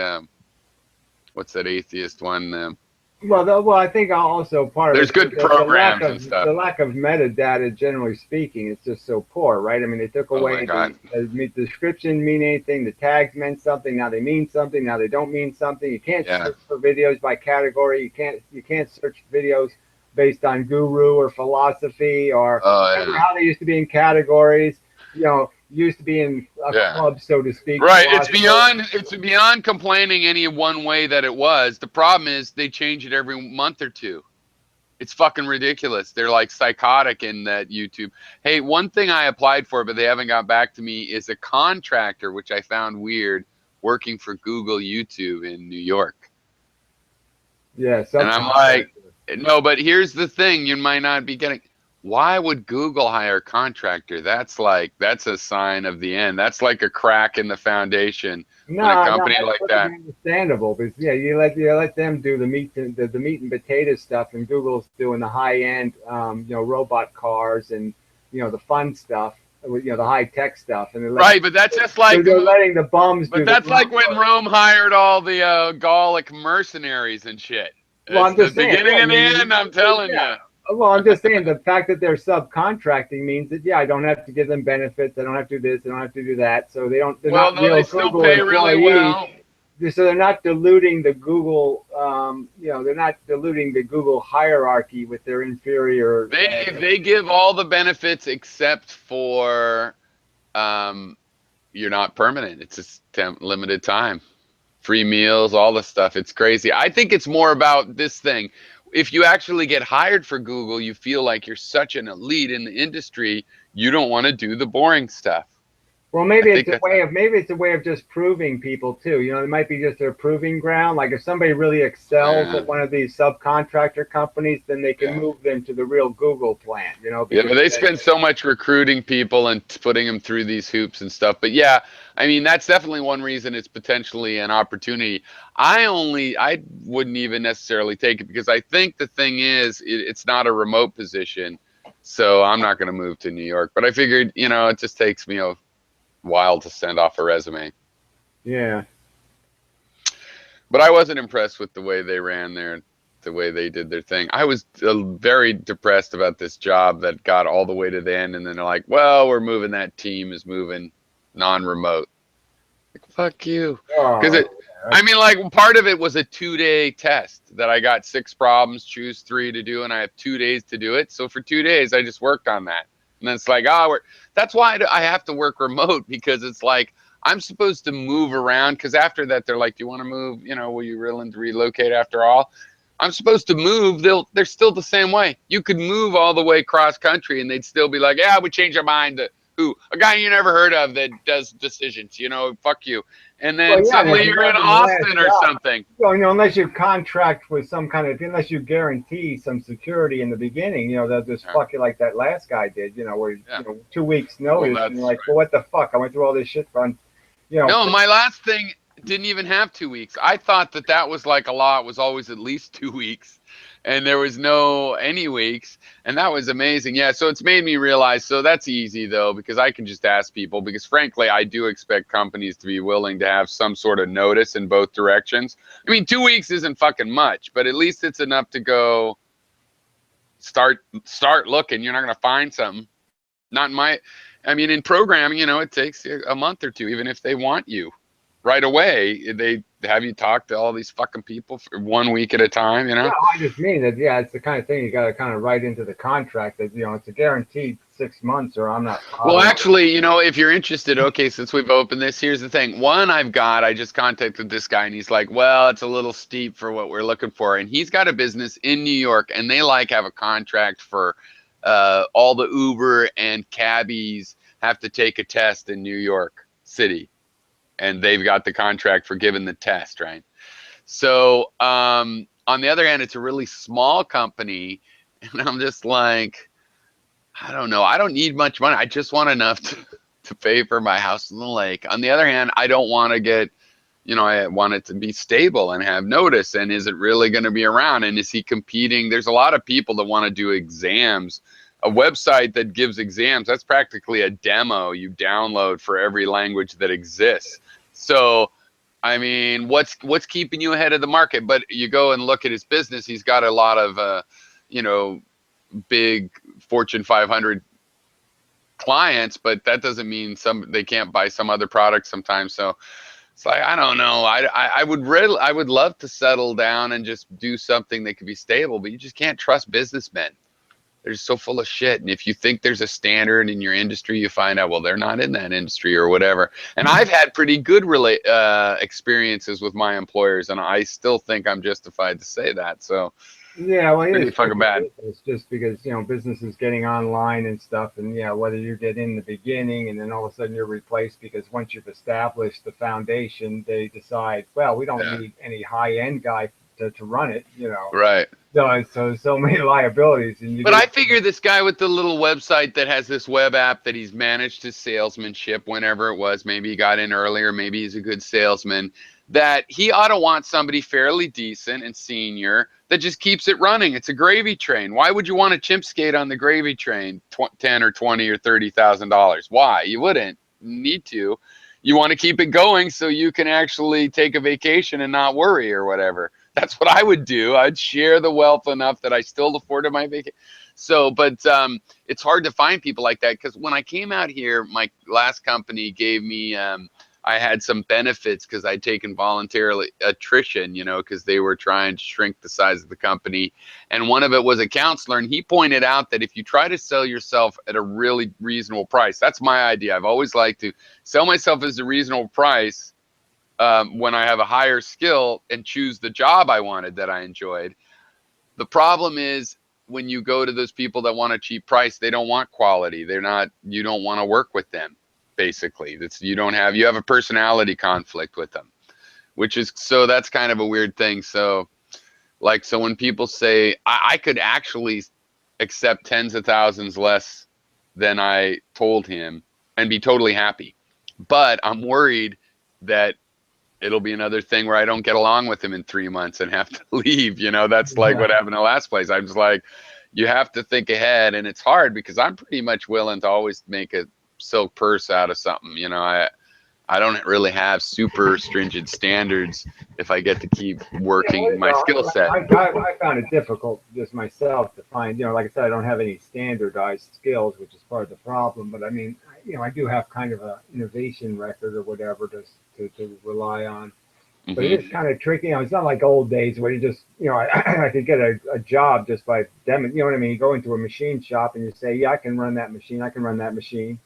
A: what's that atheist one?
C: Well, I think also part of
A: there's good programs and stuff.
C: The lack of metadata, generally speaking, is just so poor, right? I mean, they took away the description mean anything. The tags meant something. Now they mean something. Now they don't mean something. You can't search for videos by category. You can't search videos based on guru or philosophy or remember how they used to be in categories. Used to be in a club, so to speak.
A: Right. It's beyond complaining any one way that it was. The problem is they change it every month or two. It's fucking ridiculous. They're like psychotic in that YouTube. Hey, one thing I applied for, but they haven't got back to me, is a contractor, which I found weird, working for Google YouTube in New York.
C: Yeah.
A: And I'm like, no, but here's the thing you might not be getting. Why would Google hire a contractor? That's a sign of the end. That's like a crack in the foundation. When a company like that.
C: Understandable, because you let them do the meat and potato stuff, and Google's doing the high end, robot cars and the fun stuff, the high tech stuff, and
A: right. But that's just like
C: they're letting the bums.
A: But that's like when Rome hired all the Gallic mercenaries and shit.
C: Well, I'm just
A: the beginning and the end. I'm telling you.
C: Well, I'm just saying the fact that they're subcontracting means that I don't have to give them benefits, I don't have to do this, I don't have to do that, so they don't.
A: They still pay really well.
C: So they're not diluting the Google, they're not diluting the Google hierarchy with their inferior.
A: They give all the benefits except for, you're not permanent. It's a limited time, free meals, all the stuff. It's crazy. I think it's more about this thing. If you actually get hired for Google, you feel like you're such an elite in the industry, you don't want to do the boring stuff.
C: Well, maybe it's a way of just proving people too. It might be just their proving ground. Like if somebody really excels at one of these subcontractor companies, then they can move them to the real Google plant.
A: But they spend so much recruiting people and putting them through these hoops and stuff. But yeah, I mean that's definitely one reason it's potentially an opportunity. I wouldn't even necessarily take it because I think the thing is it's not a remote position, so I'm not going to move to New York. But I figured it just takes me a while to send off a resume.
C: Yeah.
A: But I wasn't impressed with the way they ran the way they did their thing. I was very depressed about this job that got all the way to the end, and then they're like, well, we're moving, that team is moving. non-remote. Like, fuck you. Because
C: Oh,
A: I mean, like, part of it was a 2-day test that I got 6 problems, choose 3 to do, and I have 2 days to do it. So for 2 days, I just worked on that. And then it's like, that's why I have to work remote, because it's like I'm supposed to move around. Because after that, they're like, do you want to move? You know, will you willing to relocate after all? I'm supposed to move. They're still the same way. You could move all the way cross country, and they'd still be like, yeah, we changed our mind to who? A guy you never heard of that does decisions. You know, fuck you. And
C: well,
A: then
C: yeah, and if
A: suddenly
C: you
A: you're in
C: work in the last
A: Austin or
C: job,
A: something.
C: well, unless you contract with some kind of, unless you guarantee some security in the beginning, they'll just fuck you like that last guy did, where, 2 weeks
A: Well,
C: notice, and you're like, well, what the fuck? I went through all this shit on,
A: no, my last thing didn't even have 2 weeks. I thought that was like a law. It was always at least 2 weeks, and there was no any weeks, and that was amazing. Yeah, so it's made me realize. So that's easy though, because I can just ask people. Because frankly, I do expect companies to be willing to have some sort of notice in both directions. I mean, 2 weeks isn't fucking much, but at least it's enough to go start looking. You're not gonna find something. Not in my, I mean, in programming, it takes a month or two, even if they want you right away. They have you talk to all these fucking people for 1 week at a time,
C: Yeah, I just mean that, it's the kind of thing you got to kind of write into the contract that, it's a guaranteed 6 months or I'm not
A: Well,
C: bothering.
A: actually, if you're interested, okay, since we've opened this, here's the thing. One, I just contacted this guy and he's like, well, it's a little steep for what we're looking for. And he's got a business in New York and they have a contract for all the Uber and cabbies have to take a test in New York City. And they've got the contract for giving the test, right? So on the other hand, it's a really small company. And I'm just like, I don't know. I don't need much money. I just want enough to pay for my house in the lake. On the other hand, I don't want to get, I want it to be stable and have notice. And is it really going to be around? And is he competing? There's a lot of people that want to do exams. A website that gives exams, that's practically a demo you download for every language that exists. So, I mean, what's keeping you ahead of the market? But you go and look at his business. He's got a lot of, big Fortune 500 clients, but that doesn't mean they can't buy some other product sometimes. So it's like, I don't know. I would love to settle down and just do something that could be stable, but you just can't trust businessmen. They're just so full of shit. And if you think there's a standard in your industry, you find out, well, they're not in that industry or whatever. And I've had pretty good experiences with my employers, and I still think I'm justified to say that. So
C: Yeah, well,
A: pretty fucking bad.
C: It's just because business is getting online and stuff, and whether you get in the beginning and then all of a sudden you're replaced because once you've established the foundation, they decide, well, we don't need any high end guy to run it,
A: Right.
C: So many liabilities,
A: But I figure this guy with the little website that has this web app that he's managed his salesmanship whenever it was, maybe he got in earlier, maybe he's a good salesman, that he ought to want somebody fairly decent and senior that just keeps it running. It's a gravy train. Why would you want to chimp skate on the gravy train, $10 or $20 or $30,000? Why? You wouldn't need to. You want to keep it going so you can actually take a vacation and not worry or whatever. That's what I would do. I'd share the wealth enough that I still afforded my vacation. So, but it's hard to find people like that because when I came out here, my last company gave me, I had some benefits because I'd taken voluntarily attrition, because they were trying to shrink the size of the company. And one of it was a counselor. And he pointed out that if you try to sell yourself at a really reasonable price, that's my idea. I've always liked to sell myself as a reasonable price. When I have a higher skill and choose the job I wanted that I enjoyed. The problem is when you go to those people that want a cheap price, they don't want quality. You don't want to work with them, basically. You have a personality conflict with them, so that's kind of a weird thing. So when people say, I could actually accept tens of thousands less than I told him and be totally happy. But I'm worried that it'll be another thing where I don't get along with him in 3 months and have to leave. That's like what happened in the last place. I'm just like, you have to think ahead, and it's hard because I'm pretty much willing to always make a silk purse out of something. I don't really have super stringent standards if I get to keep
C: Yeah,
A: working my skill set.
C: I found it difficult just myself to find, like I said, I don't have any standardized skills, which is part of the problem. But I mean, I do have kind of a innovation record or whatever to rely on. But it is kind of tricky. It's not like old days where you just, I could get a job just by them. You know what I mean? You go into a machine shop and you say, yeah, I can run that machine. I can run that machine.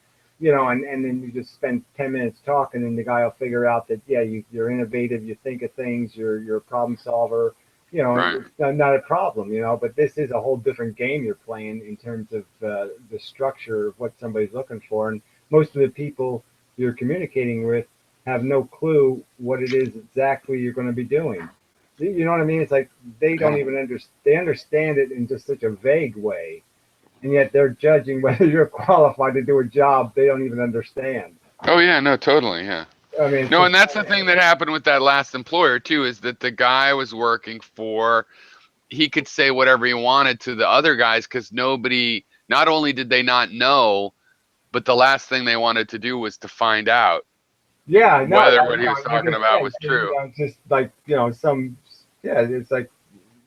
C: And then you just spend 10 minutes talking, and the guy will figure out that, yeah, you're innovative, you think of things, you're a problem solver,
A: Right.
C: it's not a problem, but this is a whole different game you're playing in terms of the structure of what somebody's looking for. And most of the people you're communicating with have no clue what it is exactly you're going to be doing. You know what I mean? It's like they don't even understand. They understand it in just such a vague way, and yet they're judging whether you're qualified to do a job they don't even understand.
A: Oh yeah, no, totally, yeah.
C: I mean,
A: No, and that's the thing that happened with that last employer too, is that the guy I was working for, he could say whatever he wanted to the other guys because nobody, not only did they not know, but the last thing they wanted to do was to find out
C: yeah, no,
A: whether what he was
C: like
A: talking
C: I
A: about
C: said,
A: was true.
C: just like it's like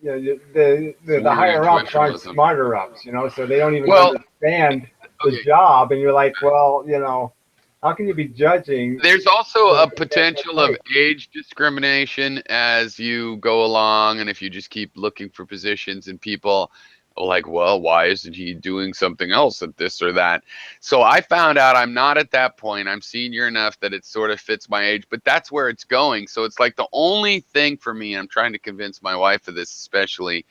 C: the
A: Weird
C: higher ups aren't
A: intellectualism.
C: smarter ups, so they don't even
A: Well,
C: understand the
A: okay.
C: job, and you're like, well, how can you be judging?
A: There's also a potential of age discrimination as you go along, and if you just keep looking for positions and people are like, well, why isn't he doing something else at this or that? So I found out I'm not at that point. I'm senior enough that it sort of fits my age, but that's where it's going. So it's like the only thing for me, I'm trying to convince my wife of this especially,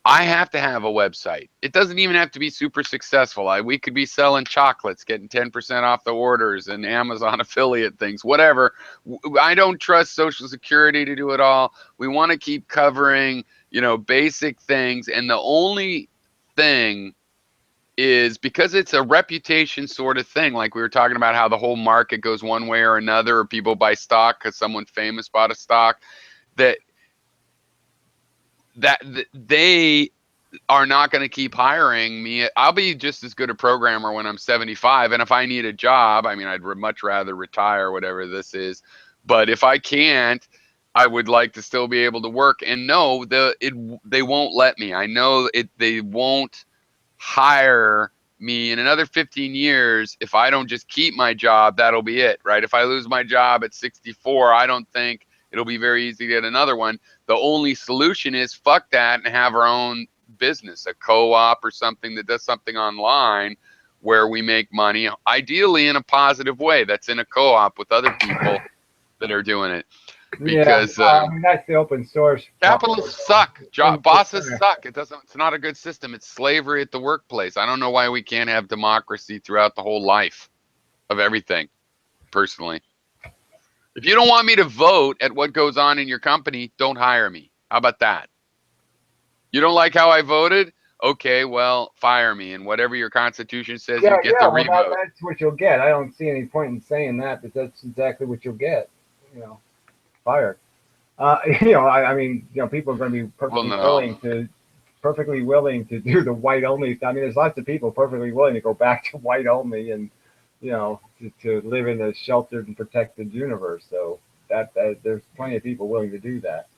A: I have to have a website. It doesn't even have to be super successful. We could be selling chocolates, getting 10% off the orders and Amazon affiliate things, whatever. I don't trust Social Security to do it all. We want to keep covering, basic things. And the only thing is because it's a reputation sort of thing, like we were talking about how the whole market goes one way or another, or people buy stock because someone famous bought a stock, that they are not going to keep hiring me. I'll be just as good a programmer when I'm 75. And if I need a job, I mean, I'd much rather retire, whatever this is. But if I can't, I would like to still be able to work. And no, they won't let me. I know it. They won't hire me in another 15 years. If I don't just keep my job, that'll be it, right? If I lose my job at 64, I don't think it'll be very easy to get another one. The only solution is fuck that and have our own business, a co-op or something that does something online where we make money, ideally in a positive way. That's in a co-op with other people that are doing it. Because
C: I mean, that's the open source.
A: capitalists suck. Bosses suck. It's not a good system. It's slavery at the workplace. I don't know why we can't have democracy throughout the whole life of everything, personally. If you don't want me to vote at what goes on in your company, don't hire me. How about that? You don't like how I voted? Okay, well, fire me. And whatever your constitution says, you get the revote.
C: That's what you'll get. I don't see any point in saying that, but that's exactly what you'll get. Fired. I mean, people are going to be perfectly willing to do the white only. I mean, there's lots of people perfectly willing to go back to white only and, to live in a sheltered and protected universe. So that there's plenty of people willing to do that.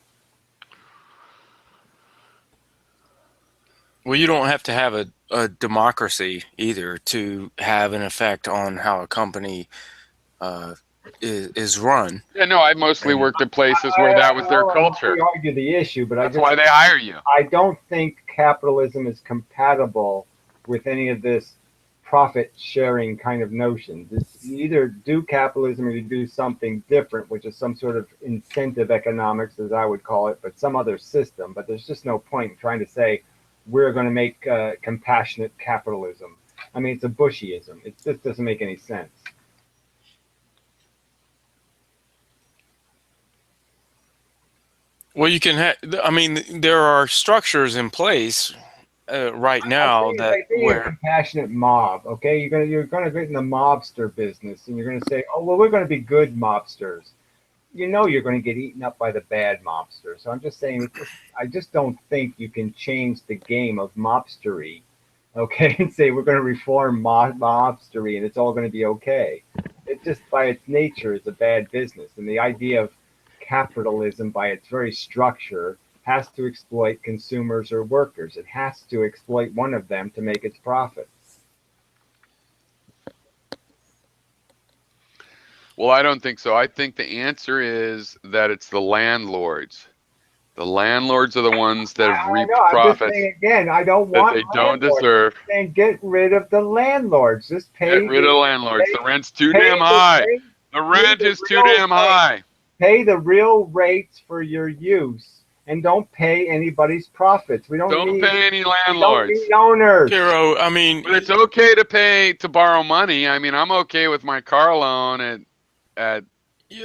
D: Well, you don't have to have a democracy either to have an effect on how a company is run.
A: Yeah, no, I mostly worked at places where that was their culture.
C: We argue the issue, but
A: that's why they hire you.
C: I don't think capitalism is compatible with any of this profit sharing kind of notions. It's you either do capitalism or you do something different, which is some sort of incentive economics, as I would call it, but some other system. But there's just no point in trying to say we're going to make compassionate capitalism. I mean, it's a Bushyism. It just doesn't make any sense.
D: Well, you can I mean, there are structures in place right now that
C: where a compassionate mob. Okay, you're gonna get in the mobster business, and you're gonna say, oh well, we're gonna be good mobsters. You're going to get eaten up by the bad mobster. So I'm just saying, I just don't think you can change the game of mobstery, okay, and say we're going to reform mobstery and it's all going to be okay. it just by its nature is a bad business. And the idea of capitalism by its very structure has to exploit consumers or workers. It has to exploit one of them to make its profit.
A: Well, I don't think so. I think the answer is that it's the landlords. The landlords are the ones that have
C: I
A: reaped
C: know. I'm just
A: profits
C: saying again. I don't
A: that
C: want
A: they don't
C: landlords.
A: deserve.
C: I'm saying get rid of the landlords. Just pay.
A: Get rid of the landlords. The rent's too
C: pay
A: damn high. The
C: pay
A: rent
C: the
A: is too
C: real
A: damn
C: rate.
A: high.
C: Pay the real rates for your use, and don't pay anybody's profits. We don't
A: Don't
C: need.
A: pay any
C: We don't
A: landlords.
C: need owners.
D: Kiro, I mean,
A: But it's okay to borrow money. I mean, I'm okay with my car loan at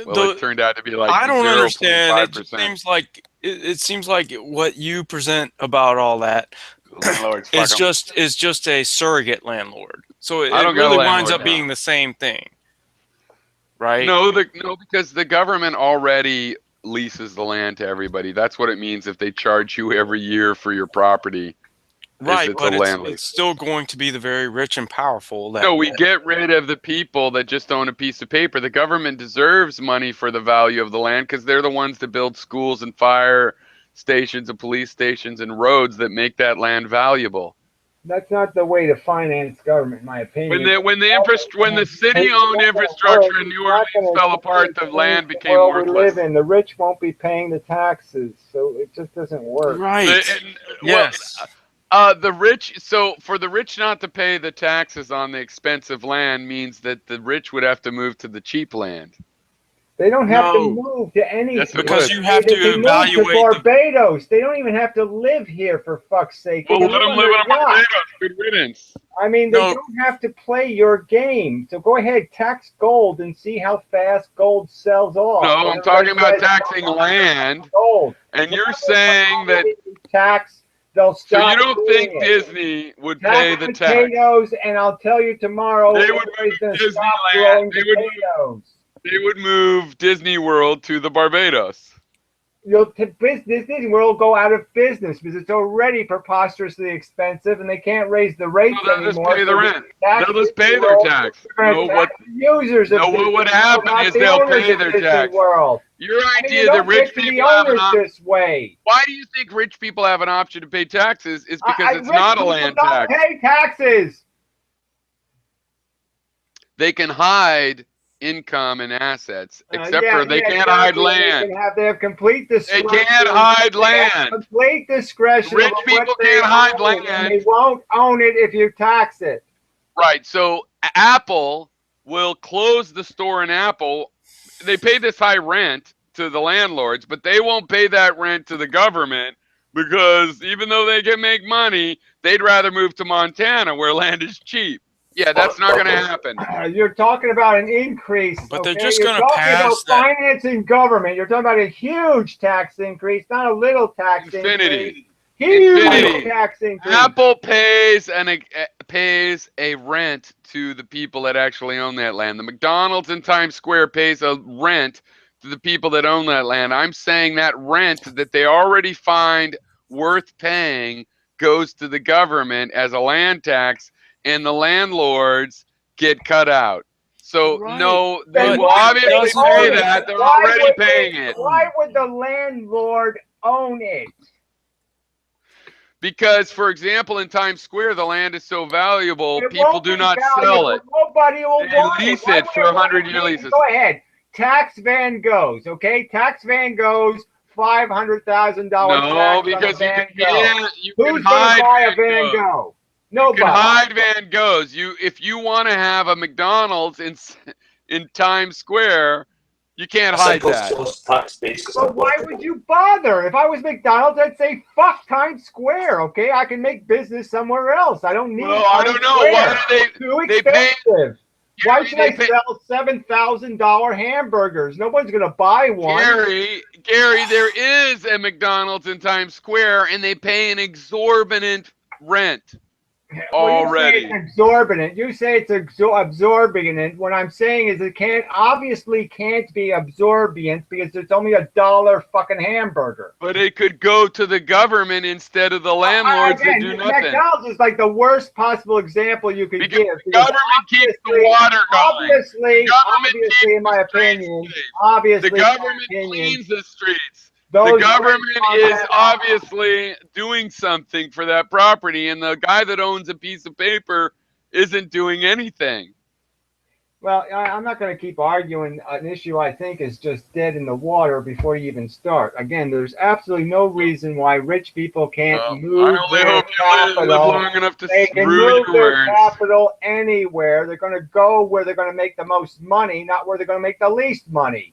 A: well, it turned out to be like
D: I don't understand. It just
A: 0.5%.
D: seems like it seems like what you present about all that
A: Landlords, fuck 'em.
D: is just a surrogate landlord. So it
A: I don't got a
D: really winds
A: landlord
D: up
A: now.
D: being the same thing, right?
A: No, because the government already leases the land to everybody. That's what it means if they charge you every year for your property.
D: Right,
A: It's
D: but
A: a land lease.
D: it's still going to be the very rich and powerful that.
A: No, we get rid of the people that just own a piece of paper. The government deserves money for the value of the land because they're the ones that build schools and fire stations and police stations and roads that make that land valuable.
C: That's not the way to finance government, in my opinion.
A: When the city owned infrastructure in New Orleans fell apart, the land became
C: world we
A: worthless.
C: live in. The rich won't be paying the taxes, so it just doesn't work.
D: Right. Yes.
A: The rich. So for the rich not to pay the taxes on the expensive land means that the rich would have to move to the cheap land.
C: They don't have to
D: No.
C: move to anything.
A: Yes,
D: Because
A: would.
D: you have
C: They
D: to
C: can move
D: evaluate
C: to Barbados. They don't even have to live here, for fuck's sake. They
A: Well,
C: can
A: let them
C: on
A: live
C: their
A: in a
C: yacht.
A: Barbados. Good riddance.
C: I mean, they
D: No.
C: don't have to play your game. So go ahead, tax gold and see how fast gold sells off.
A: No, I'm talking about taxing land.
C: Gold.
A: And you're saying that.
C: Tax. They'll
A: So
C: stop.
A: you don't think
C: doing it.
A: Disney would pay the tax?
C: Potatoes, and I'll tell you tomorrow.
A: They would
C: everybody's
A: move
C: gonna stop
A: Disneyland.
C: growing
A: They would
C: potatoes.
A: They would move Disney World to the Barbados.
C: Disney World go out of business because it's already preposterously expensive, and they can't raise the rates
A: So they'll just
C: anymore.
A: pay the
C: so
A: rent.
C: tax
A: They'll just pay
C: Disney
A: their
C: World.
A: tax.
C: They're gonna tax the users of
A: No, what
C: Disney
A: would
C: World,
A: happen
C: not
A: is
C: the
A: they'll
C: owners
A: pay
C: of
A: their
C: Disney
A: tax.
C: World.
A: Your
C: I mean,
A: idea
C: you
A: that
C: don't
A: rich
C: get to the
A: people have an
C: owners
A: option.
C: this way.
A: Why do you think rich people have an option to pay taxes? Is because it's
C: Rich
A: not a
C: people
A: land
C: don't
A: tax.
C: pay taxes.
A: They can hide income and assets, except
C: Yeah,
A: for they
C: yeah,
A: can't
C: exactly.
A: hide land.
C: They have complete
A: They
C: discretion.
A: can't hide
C: They have
A: land.
C: complete discretion.
A: Rich
C: over
A: people
C: what they
A: can't hide
C: own, and
A: land.
C: they won't own it if you tax it.
A: Right. So Apple will close the store in Apple. They pay this high rent to the landlords, but they won't pay that rent to the government because even though they can make money, they'd rather move to Montana where land is cheap. Yeah, that's not going to happen.
C: You're talking about an increase.
D: But they're
C: okay?
D: just
C: You're
D: gonna
C: talking
D: pass
C: about
D: that.
C: financing government. You're talking about a huge tax increase, not a little tax increase.
A: Infinity.
C: Huge
A: Infinity.
C: tax increase.
A: Apple pays a rent to the people that actually own that land. The McDonald's in Times Square pays a rent to the people that own that land. I'm saying that rent that they already find worth paying goes to the government as a land tax, and the landlords get cut out. So
D: Right.
A: no, they
D: But
A: will obviously
D: doesn't
A: pay
D: mean-
A: that. They're
C: Why
A: already
C: would
A: paying it.
C: Why would the landlord own it?
A: Because, for example, in Times Square, the land is so valuable,
C: It
A: people
C: won't
A: do
C: be
A: not
C: valuable.
A: sell it.
C: Nobody will
A: They
C: want
A: lease
C: Why
A: it
C: would
A: for
C: they want
A: 100-year
C: it?
A: leases.
C: Go ahead. Tax Van Goghs, okay? Tax Van Goghs, $500,000
A: No,
C: tax
A: because
C: on a
A: you
C: Van
A: can,
C: Gogh.
A: you
C: Who's
A: can
C: going to
A: hide
C: buy a
A: Van
C: Van
A: Gogh.
C: Gogh?
A: You
C: Nobody.
A: can hide Van Goghs. If you want to have a McDonald's in Times Square, you can't hide that.
C: But why would you bother? If I was McDonald's, I'd say, fuck Times Square, okay? I can make business somewhere else. I don't need
A: Well, I
C: Times
A: don't know.
C: Square.
A: Why do
C: Too
A: they pay?
C: expensive. Why should I
A: they pay-
C: sell $7,000 hamburgers? Nobody's going to buy one.
A: Gary, there is a McDonald's in Times Square, and they pay an exorbitant rent. already.
C: You say it's exorbitant. You say it's absorbing, and what I'm saying is it obviously can't be absorbent because it's only $1 fucking hamburger.
A: But it could go to the government instead of the landlords that do nothing.
C: McDonald's is like the worst possible example you could give.
A: The government keeps the water going.
C: Obviously,
A: Obviously,
C: in my opinion, obviously,
A: the government cleans the streets. The government is obviously doing something for that property, and the guy that owns a piece of paper isn't doing anything.
C: Well, I'm not going to keep arguing an issue I think is just dead in the water before you even start. Again, there's absolutely no reason why rich people can't move their capital.
A: Live long enough to
C: they can move their capital anywhere. They're going to go where they're going to make the most money, not where they're going to make the least money.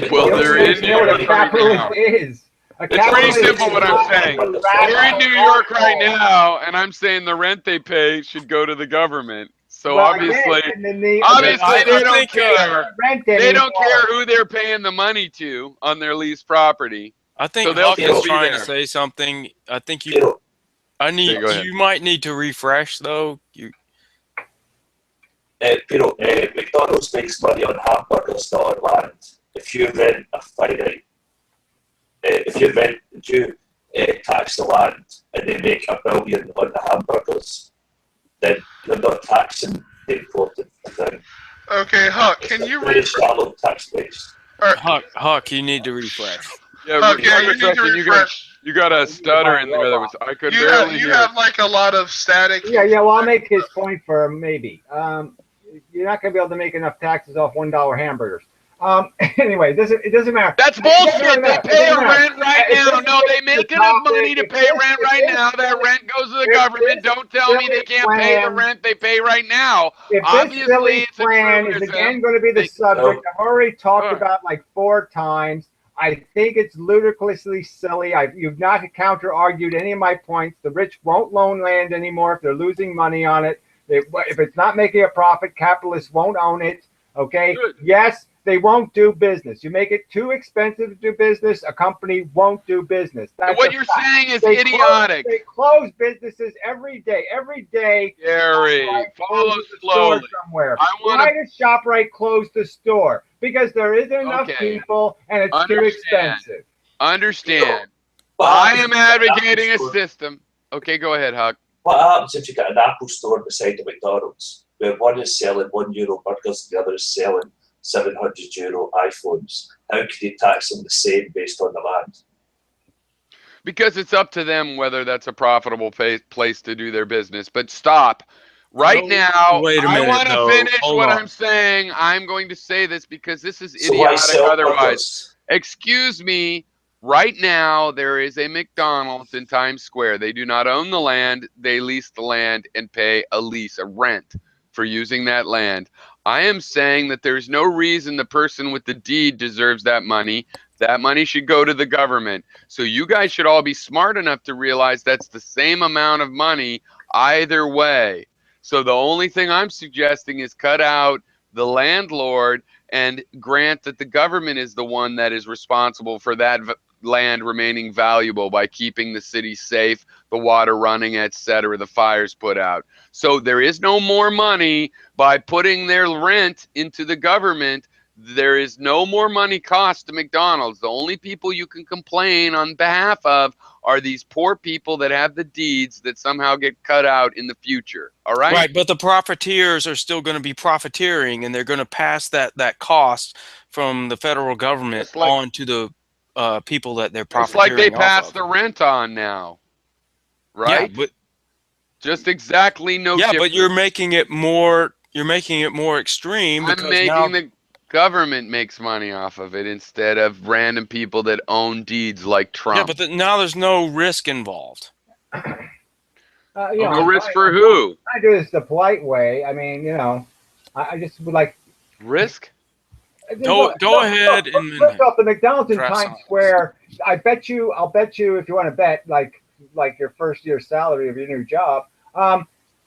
A: Well, they're in New York right now.
C: It's
A: pretty simple what I'm saying. They're in New York right now, and I'm saying the rent they pay should go to the government. So obviously they don't care. They don't care who they're paying the money to on their leased property.
D: I think Huck is trying to say something. I think you might need to refresh though.
F: McDonald's makes money on hamburgers, not on land. If you rent a finite, you tax the land and they make $1 billion on the hamburgers, then you're not taxing the important thing.
E: Okay, Huck, can you
F: shallow tax base.
D: Huck, you need to refresh.
A: Yeah, Huck, you need to refresh. You got a stutter in there. I could barely hear.
E: You have like a lot of static.
C: Yeah. Well, I'll make his point for maybe. You're not going to be able to make enough taxes off $1 hamburgers. Anyway, it doesn't matter.
A: That's bullshit. They pay rent right now. No, they make enough money to pay rent right now. That rent goes to the government. Don't tell me they can't pay the rent they pay right now.
C: If this silly plan is again going to be the subject, I've already talked about like 4 times. I think it's ludicrously silly. You've not counter-argued any of my points. The rich won't loan land anymore if they're losing money on it. If it's not making a profit, capitalists won't own it. Okay? Good. Yes. They won't do business. You make it too expensive to do business, a company won't do business.
A: That's what you're saying is idiotic.
C: They close businesses every day. Every day.
A: Gary, follow slowly.
C: Somewhere. Why does ShopRite close the store? Because there isn't enough people and it's too expensive.
A: Understand. I am advocating a system. Okay, go ahead, Huck.
F: What happens if you got an Apple store beside the McDonald's, where one is selling €1 burgers and the other is selling €700 iPhones? How could you tax them the same based on the land?
A: Because it's up to them whether that's a profitable place to do their business. But stop. Right now,
D: wait a minute,
A: I want to finish what I'm saying. I'm going to say this because this is idiotic otherwise. Excuse me. Right now, there is a McDonald's in Times Square. They do not own the land. They lease the land and pay a rent for using that land. I am saying that there's no reason the person with the deed deserves that money. That money should go to the government. So you guys should all be smart enough to realize that's the same amount of money either way. So the only thing I'm suggesting is cut out the landlord and grant that the government is the one that is responsible for that land remaining valuable by keeping the city safe, the water running, etc., the fires put out. So there is no more money by putting their rent into the government. There is no more money cost to McDonald's. The only people you can complain on behalf of are these poor people that have the deeds that somehow get cut out in the future. All right?
D: Right, but the profiteers are still going to be profiteering, and they're going to pass that cost from the federal government on to the people that they're profiteering.
A: It's like they pass the rent on now, right?
D: Yeah, but
A: just exactly no.
D: Yeah,
A: difference.
D: but you're making it more. You're making it more extreme.
A: I'm making the government makes money off of it instead of random people that own deeds like Trump.
D: Yeah, but now there's no risk involved.
A: No risk for who?
C: I do this the polite way. I mean, I just would like
A: risk.
D: Go ahead and
C: first off, the McDonald's in Times Square. I'll bet you if you want to bet like your first year's salary of your new job.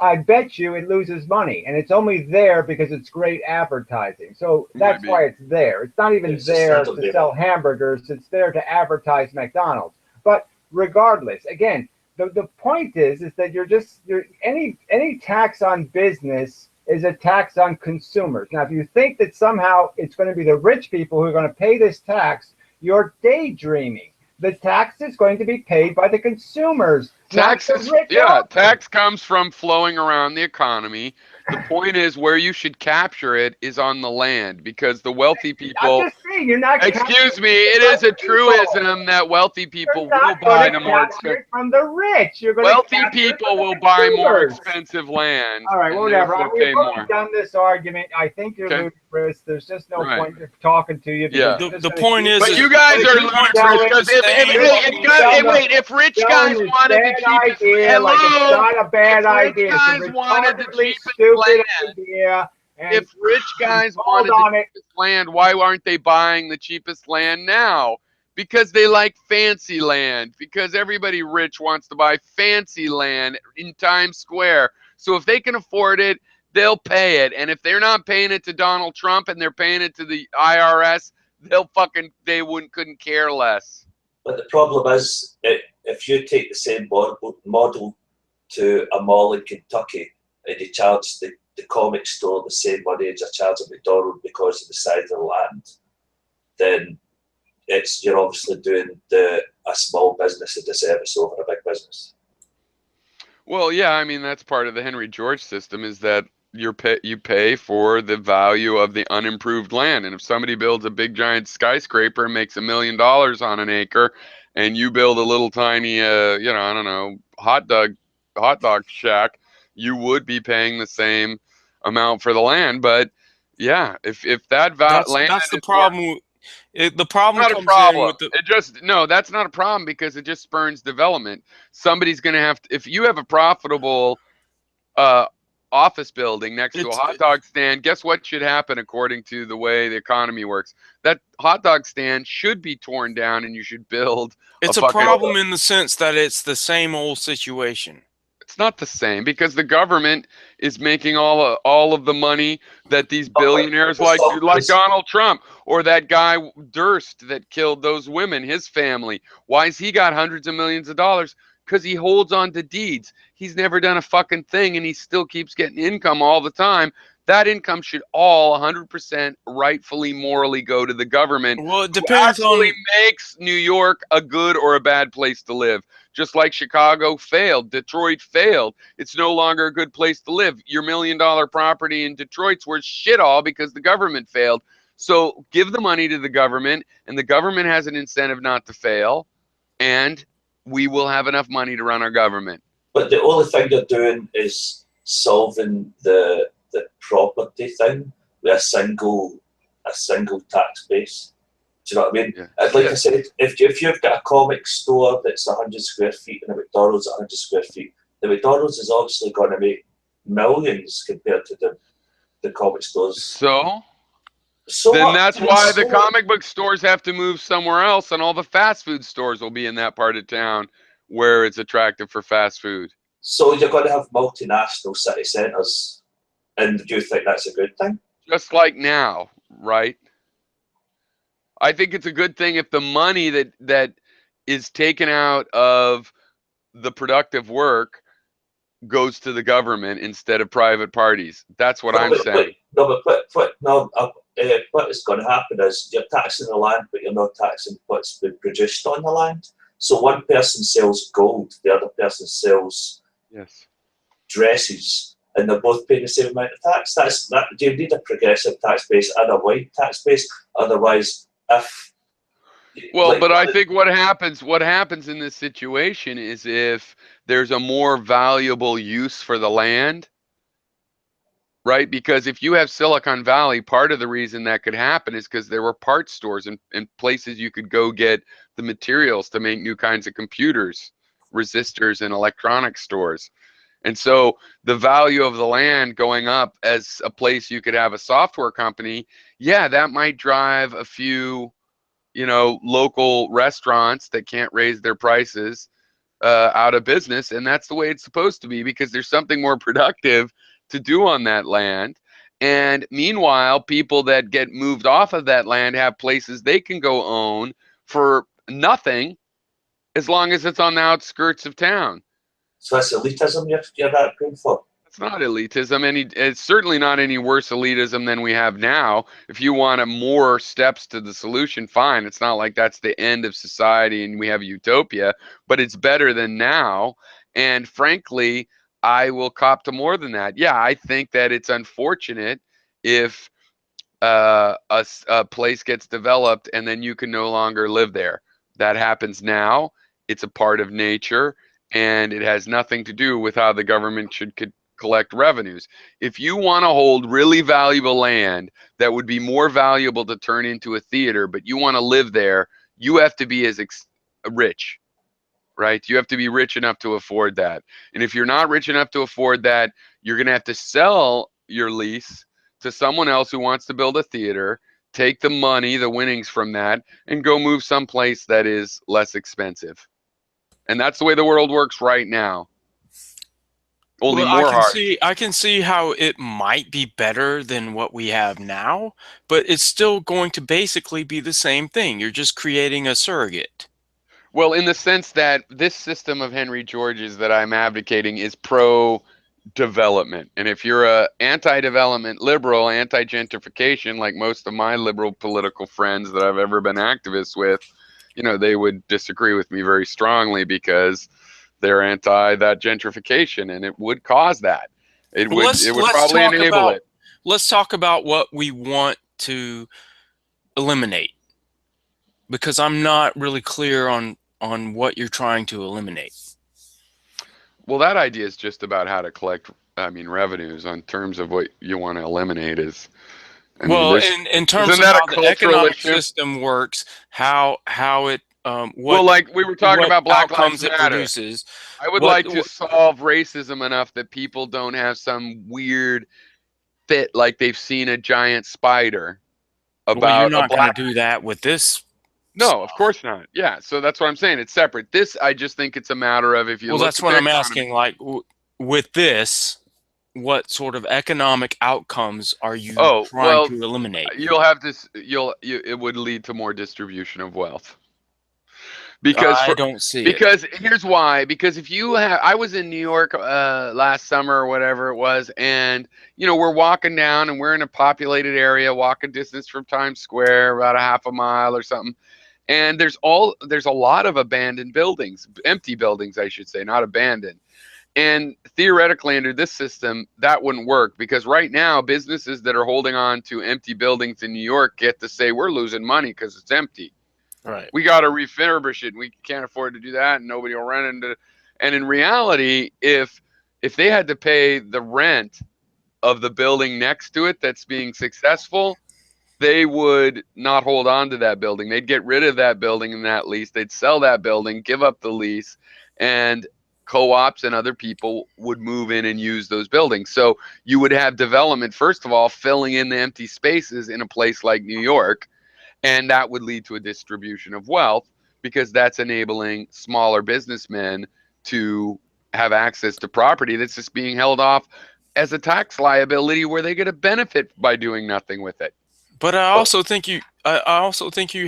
C: I bet you it loses money, and it's only there because it's great advertising. So that's why it's there. It's not even there to sell hamburgers. It's there to advertise McDonald's. But regardless, again, the point is that you're any tax on business is a tax on consumers. Now, if you think that somehow it's going to be the rich people who are going to pay this tax, you're daydreaming. The tax is going to be paid by the consumers, not the
A: Taxes,
C: rich.
A: yeah, tax comes from flowing around the economy. The point is where you should capture it is on the land, because the wealthy
C: I'm
A: people,
C: just saying, you're not.
A: excuse me, it is a truism that wealthy people
C: You're
A: will
C: not going
A: buy
C: to
A: the more
C: capture
A: expensive.
C: it from the rich. You're going to
A: Wealthy
C: capture it
A: people
C: from
A: will
C: the
A: buy more
C: consumers.
A: expensive land,
C: All right,
A: and
C: whatever.
A: therefore
C: We've
A: pay
C: already
A: more.
C: done this argument. I think you're
A: Okay.
C: ludicrous. There's just no
A: Right.
C: point in talking to you because
A: Yeah.
C: you're just
D: The
C: gonna
D: point
C: keep-
D: is,
A: But
D: is
A: you guys
C: you're
A: are
C: gonna keep
A: ludicrous,
C: selling-
A: because if rich
C: selling
A: guys
C: this
A: wanted the
C: bad
A: cheapest,
C: idea, like it's
A: hello,
C: not a bad
A: if rich
C: idea.
A: guys
C: It's a
A: wanted the
C: retardedly
A: cheapest
C: stupid
A: land,
C: idea. And
A: if rich guys
C: hold
A: wanted the
C: on it.
A: cheapest land, why aren't they buying the cheapest land now? Because they like fancy land. Because everybody rich wants to buy fancy land in Times Square. So if they can afford it, they'll pay it. And if they're not paying it to Donald Trump and they're paying it to the IRS, couldn't care less.
F: But the problem is, if you take the same model to a mall in Kentucky and you charge the comic store the same money as you charge a McDonald's because of the size of the land, then you're obviously doing a small business a disservice over a big business.
A: Well, yeah, I mean that's part of the Henry George system, is that you pay for the value of the unimproved land. And if somebody builds a big giant skyscraper and makes $1 million on an acre, and you build a little tiny, I don't know, hot dog shack, you would be paying the same amount for the land. But yeah, if that land
D: that's the
A: is worth,
D: problem. The problem
A: not a
D: comes in
A: problem.
D: with the.
A: It just, no, that's not a problem, because it just spurns development. Somebody's going to have to, if you have a profitable uh, office building next to a
D: It's
A: hot dog stand, guess what should happen according to the way the economy works? That hot dog stand should be torn down, and you should build a
D: it's a
A: fucking.
D: problem in the sense that it's the same old situation.
A: It's not the same, because the government is making all of the money that these billionaires like Donald Trump, or that guy Durst that killed those women, his family. Why's he got hundreds of millions of dollars? Because he holds on to deeds. He's never done a fucking thing, and he still keeps getting income all the time. That income should all 100% rightfully, morally go to the government,
D: Well, it
A: who
D: depends
A: actually
D: on.
A: makes New York a good or a bad place to live. Just like Chicago failed, Detroit failed. It's no longer a good place to live. Your $1 million property in Detroit's worth shit all because the government failed. So give the money to the government, and the government has an incentive not to fail, and we will have enough money to run our government.
F: But the only thing they're doing is solving the property thing with a single tax base. Do you know what I mean?
A: Yeah.
F: Like I said, if you've got a comic store that's 100 square feet and a McDonald's 100 square feet, the McDonald's is obviously going to make millions compared to the comic stores.
A: So
F: So
A: then that's why the comic book stores have to move somewhere else, and all the fast food stores will be in that part of town where it's attractive for fast food.
F: So you're going to have multinational city centres, and do you think that's a good thing?
A: Just like now, right? I think it's a good thing if the money that is taken out of the productive work goes to the government instead of private parties. That's what I'm saying.
F: What is going to happen is you're taxing the land, but you're not taxing what's been produced on the land. So one person sells gold, the other person sells dresses, and they're both paying the same amount of tax. Do you need a progressive tax base and a wide tax base? Otherwise,
A: but I think what happens in this situation is if there's a more valuable use for the land, right? Because if you have Silicon Valley, part of the reason that could happen is because there were parts stores and places you could go get the materials to make new kinds of computers, resistors, and electronic stores. And so the value of the land going up as a place you could have a software company, yeah, that might drive a few, local restaurants that can't raise their prices out of business. And that's the way it's supposed to be, because there's something more productive to do on that land. And meanwhile, people that get moved off of that land have places they can go own for nothing, as long as it's on the outskirts of town.
F: So that's elitism you're not going for?
A: It's not elitism. It's certainly not any worse elitism than we have now. If you want more steps to the solution, fine. It's not like that's the end of society and we have utopia, but it's better than now. And frankly, I will cop to more than that. Yeah, I think that it's unfortunate if a place gets developed and then you can no longer live there. That happens now. It's a part of nature, and it has nothing to do with how the government should collect revenues. If you want to hold really valuable land that would be more valuable to turn into a theater, but you want to live there, you have to be as rich, right? You have to be rich enough to afford that. And if you're not rich enough to afford that, you're going to have to sell your lease to someone else who wants to build a theater, take the money, the winnings from that, and go move someplace that is less expensive. And that's the way the world works right now. Only
D: Well,
A: more hard.
D: I can see how it might be better than what we have now, but it's still going to basically be the same thing. You're just creating a surrogate.
A: Well, in the sense that this system of Henry George's that I'm advocating is pro development. And if you're a anti-development liberal, anti-gentrification, like most of my liberal political friends that I've ever been activists with, they would disagree with me very strongly because they're anti that gentrification, and it would cause that. It
D: Well,
A: would probably enable it.
D: let's talk about what we want to eliminate, because I'm not really clear on what you're trying to eliminate.
A: Well, that idea is just about how to collect, revenues. On terms of what you want to eliminate is,
D: Well,
A: this
D: in terms
A: isn't
D: of
A: that a
D: how the
A: cultural
D: economic
A: issue?
D: system works, how it
A: Well, like we were talking
D: what
A: about Black Lives
D: outcomes it
A: Matter.
D: produces.
A: I would
D: What,
A: like to solve racism enough that people don't have some weird fit like they've seen a giant spider
D: well, you're
A: about a
D: not going to
A: black.
D: do that with this
A: No, of
D: stuff.
A: course not. Yeah, so that's what I'm saying. It's separate. This, I just think it's a matter of if you
D: Well,
A: look
D: that's
A: at
D: what
A: the
D: I'm
A: economy.
D: asking. Like, with this, what sort of economic outcomes are you
A: Oh,
D: trying
A: well,
D: to eliminate?
A: you'll have this. It would lead to more distribution of wealth. Because
D: I
A: for
D: don't see it.
A: because here's why. Because if you have, I was in New York last summer or whatever it was, and we're walking down and we're in a populated area, walking distance from Times Square, about a half a mile or something. And there's a lot of abandoned buildings, empty buildings, I should say, not abandoned. And theoretically, under this system, that wouldn't work because right now, businesses that are holding on to empty buildings in New York get to say we're losing money because it's empty.
D: Right.
A: We got to refurbish it. And we can't afford to do that, and nobody will rent into. And in reality, if they had to pay the rent of the building next to it that's being successful, they would not hold on to that building. They'd get rid of that building and that lease. They'd sell that building, give up the lease, and co-ops and other people would move in and use those buildings. So you would have development, first of all, filling in the empty spaces in a place like New York, and that would lead to a distribution of wealth because that's enabling smaller businessmen to have access to property that's just being held off as a tax liability where they get a benefit by doing nothing with it.
D: But I also think you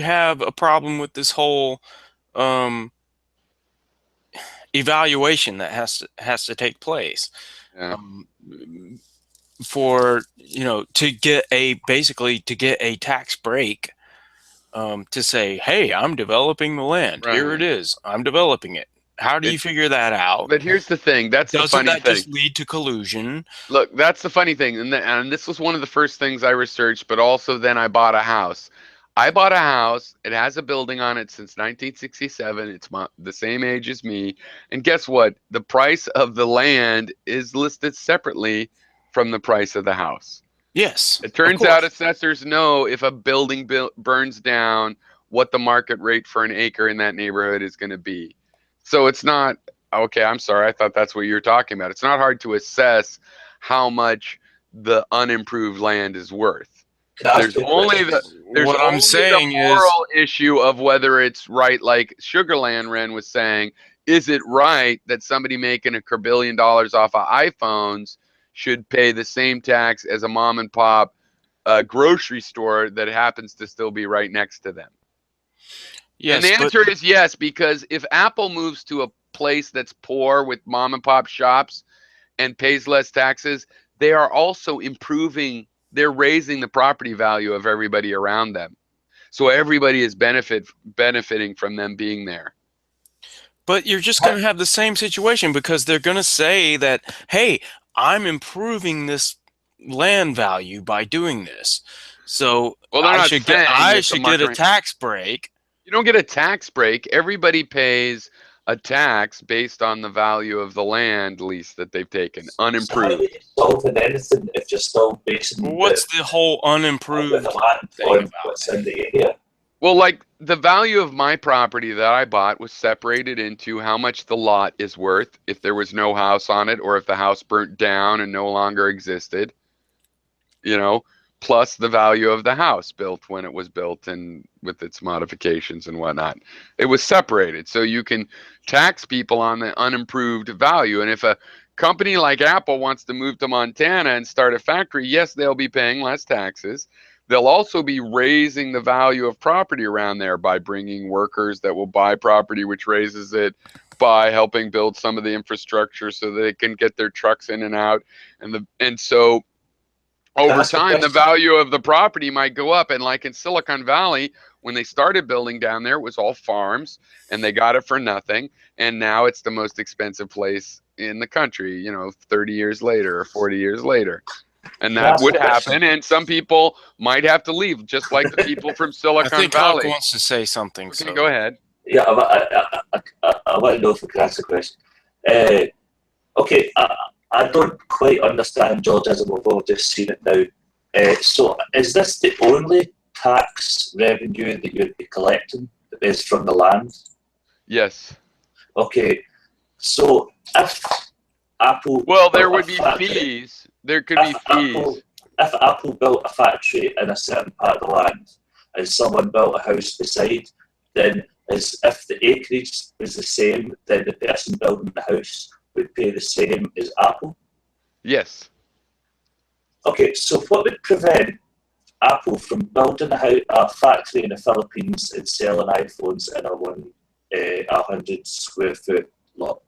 D: have a problem with this whole um, evaluation that has to take place.
A: Yeah.
D: For to get a tax break, to say, hey, I'm developing the land, here it
A: Right.
D: is, I'm developing it. How do you figure that out?
A: But here's the thing. That's the
D: Doesn't
A: funny
D: that
A: thing.
D: just lead to collusion?
A: Look, that's the funny thing. And this was one of the first things I researched, but also then I bought a house. I bought a house. It has a building on it since 1967. It's the same age as me. And guess what? The price of the land is listed separately from the price of the house.
D: Yes,
A: It
D: of
A: turns out
D: course.
A: assessors know if a building burns down, what the market rate for an acre in that neighborhood is going to be. So it's not, okay, I'm sorry. I thought that's what you're talking about. It's not hard to assess how much the unimproved land is worth.
F: Can I ask
A: There's
F: you a
A: only
F: question?
D: What I'm
A: the
D: saying is,
A: moral issue of whether it's right, like Sugarland Wren was saying, is it right that somebody making $1 billion off of iPhones should pay the same tax as a mom and pop grocery store that happens to still be right next to them? And the
D: Yes, but
A: answer is yes, because if Apple moves to a place that's poor with mom and pop shops and pays less taxes, they are also improving, they're raising the property value of everybody around them. So everybody is benefiting from them being there.
D: you're just going to have the same situation because they're going to say that, hey, I'm improving this land value by doing this. So
A: Well, they're not saying
D: I
A: it's a
D: should get a
A: market.
D: tax break.
A: You don't get a tax break. Everybody pays a tax based on the value of the land lease that they've taken,
F: So how are
A: unimproved.
F: you solving anything if you're still basing
D: What's the whole
F: the
D: unimproved
F: land
D: thing
F: on
D: about
F: what's
D: it?
F: in the area?
A: Well, like the value of my property that I bought was separated into how much the lot is worth if there was no house on it or if the house burnt down and no longer existed, you know, plus the value of the house built when it was built and with its modifications and whatnot. It was separated. So you can tax people on the unimproved value. And if a company like Apple wants to move to Montana and start a factory, yes, they'll be paying less taxes. They'll also be raising the value of property around there by bringing workers that will buy property, which raises it, by helping build some of the infrastructure so they can get their trucks in and out. And so
F: Can I
A: over
F: ask a
A: time, the
F: question?
A: value of the property might go up. And like in Silicon Valley, when they started building down there, it was all farms and they got it for nothing. And now it's the most expensive place in the country, 30 years later or 40 years later. And
F: Can I
A: that
F: ask a
A: would
F: question?
A: happen. And some people might have to leave, just like the people from
D: I
A: Silicon
D: think Huck
A: Valley.
D: wants to say something.
A: Okay,
D: So
A: go ahead.
F: Yeah, I want to know if I can ask a question. Uh, okay, I don't quite understand Georgism, although I've just seen it now. So, is this the only tax revenue that you'd be collecting is from the land?
A: Yes.
F: Okay, so if Apple
A: Well, there
F: built a
A: would be
F: factory,
A: fees. There could be fees.
F: if Apple built a factory in a certain part of the land and someone built a house beside, then as if the acreage was the same, then the person building the house would pay the same as Apple.
A: Yes.
F: Okay, so what would prevent Apple from building a factory in the Philippines and selling iPhones in a 100 square foot lot?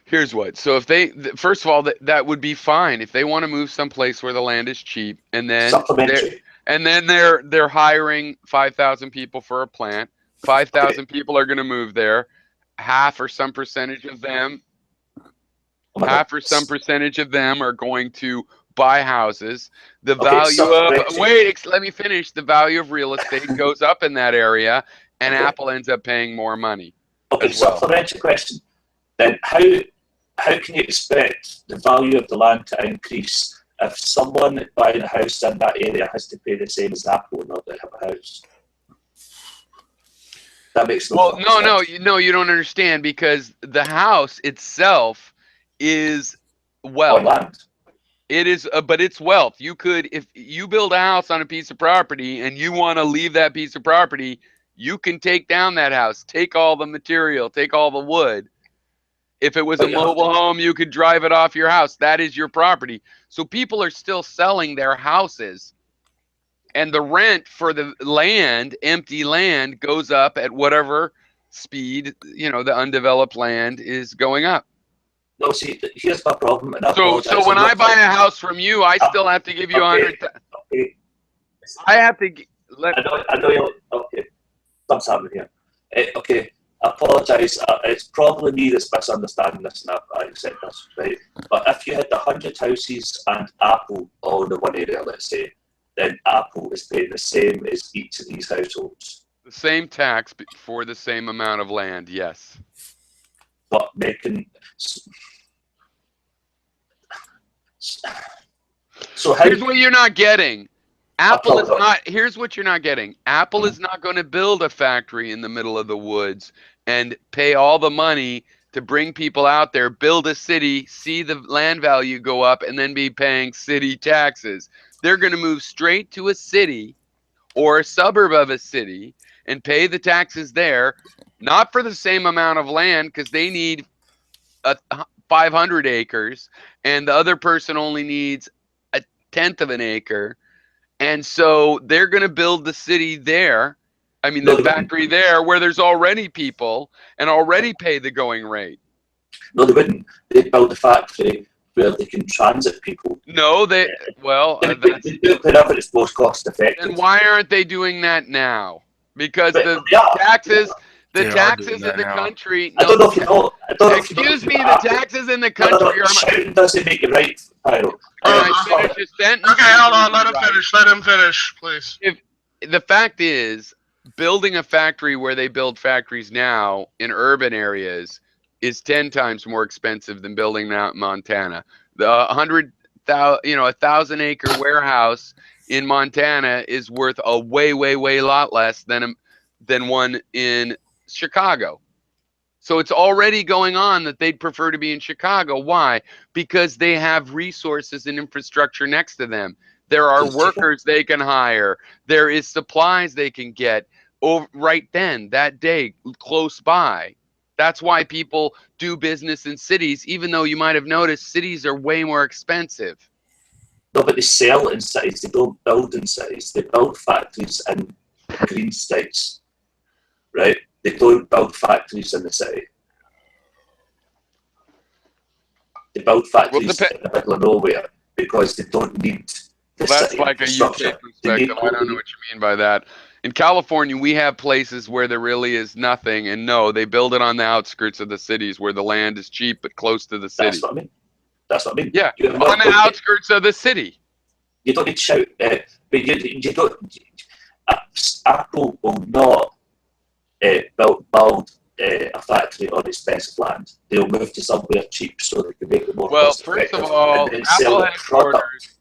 A: Here's what. So if they, first of all, that would be fine if they want to move someplace where the land is cheap, and then
F: Supplementary.
A: they're hiring 5,000 people for a plant. 5,000 people are going to move there. Half or some percentage of them,
F: Oh my God.
A: half or some percentage of them are going to buy houses. The
F: Okay,
A: value of
F: supplementary.
A: let me finish. The value of real estate goes up in that area, and
F: Okay.
A: Apple ends up paying more money
F: Okay,
A: as well.
F: supplementary question. Then how can you expect the value of the land to increase if someone buying a house in that area has to pay the same as Apple in order to have a house? That makes no
A: Well, no,
F: sense.
A: you don't understand, because the house itself is
F: On
A: wealth.
F: land.
A: It is, but it's wealth. You could, if you build a house on a piece of property and you want to leave that piece of property, you can take down that house, take all the material, take all the wood. If it was a
F: But you have
A: mobile
F: to,
A: home, you could drive it off your house. That is your property. So people are still selling their houses, and the rent for the land, empty land, goes up at whatever speed, the undeveloped land is going up.
F: no, see, here's my problem, and I
A: So
F: apologize.
A: when
F: I'm
A: I
F: not
A: buy
F: trying.
A: a house from you, I still have to give you
F: Okay,
A: 100.
F: okay.
A: I have to let.
F: I know you're, okay. What's happening here? Okay, I apologise. It's probably me that's misunderstanding this, and I accept this, right? But if you had 100 houses and Apple all in the one area, let's say, then Apple is paying the same as each of these households,
A: The same tax for the same amount of land, yes.
F: but making. So how?
A: Here's what you're not getting. Apple is
F: Apple,
A: not, here's what you're not getting. Apple is not going to build a factory in the middle of the woods and pay all the money to bring people out there, build a city, see the land value go up, and then be paying city taxes. They're going to move straight to a city or a suburb of a city and pay the taxes there, not for the same amount of land, because they need 500 acres and the other person only needs a tenth of an acre. And so they're going to build the city there I mean,
F: No,
A: the
F: they wouldn't.
A: factory there where there's already people and already pay the going rate.
F: No, they wouldn't. They'd build a factory where they can transit people.
A: No, they, well,
F: They
A: that's,
F: do it wherever it's most cost effective.
A: then why aren't they doing that now? Because
F: But
A: the
F: they are.
A: taxes, the
D: They are
A: taxes
D: doing
A: in
D: that
A: the
D: now.
A: country.
F: I
A: No,
F: don't know if you know. I don't know if you know
A: excuse
F: if you
A: me, the
F: are.
A: taxes in the
F: No,
A: country are.
F: shouting doesn't make you right, Pyro.
A: Can I
E: Uh,
A: finish a sentence?
E: Okay, hold on. Let him
A: Right.
E: finish. Let him finish, please.
A: If the fact is, building a factory where they build factories now in urban areas is 10 times more expensive than building out in Montana. The 100,000, 1,000-acre warehouse in Montana is worth a way lot less than one in Chicago. So it's already going on that they'd prefer to be in Chicago. Why? Because they have resources and infrastructure next to them. There are workers they can hire. There is supplies they can get right then, that day, close by. That's why people do business in cities, even though you might have noticed cities are way more expensive.
F: No, but they sell in cities. They don't build in cities. They build factories in green states, right? They don't build factories in the city. They build factories in the middle of nowhere because they don't need the
A: That's
F: city
A: like a
F: infrastructure.
A: UK perspective. I don't know what you mean by that. In California, we have places where there really is nothing, and no, they build it on the outskirts of the cities where the land is cheap but close to the city.
F: That's what I mean. That's what I mean.
A: Yeah, on the outskirts of the city.
F: You don't need to shout, but you don't. Apple will not build a factory on expensive land. They'll move to somewhere cheap so they can make it more cost effective.
A: Well, first of all,
F: and then sell the product.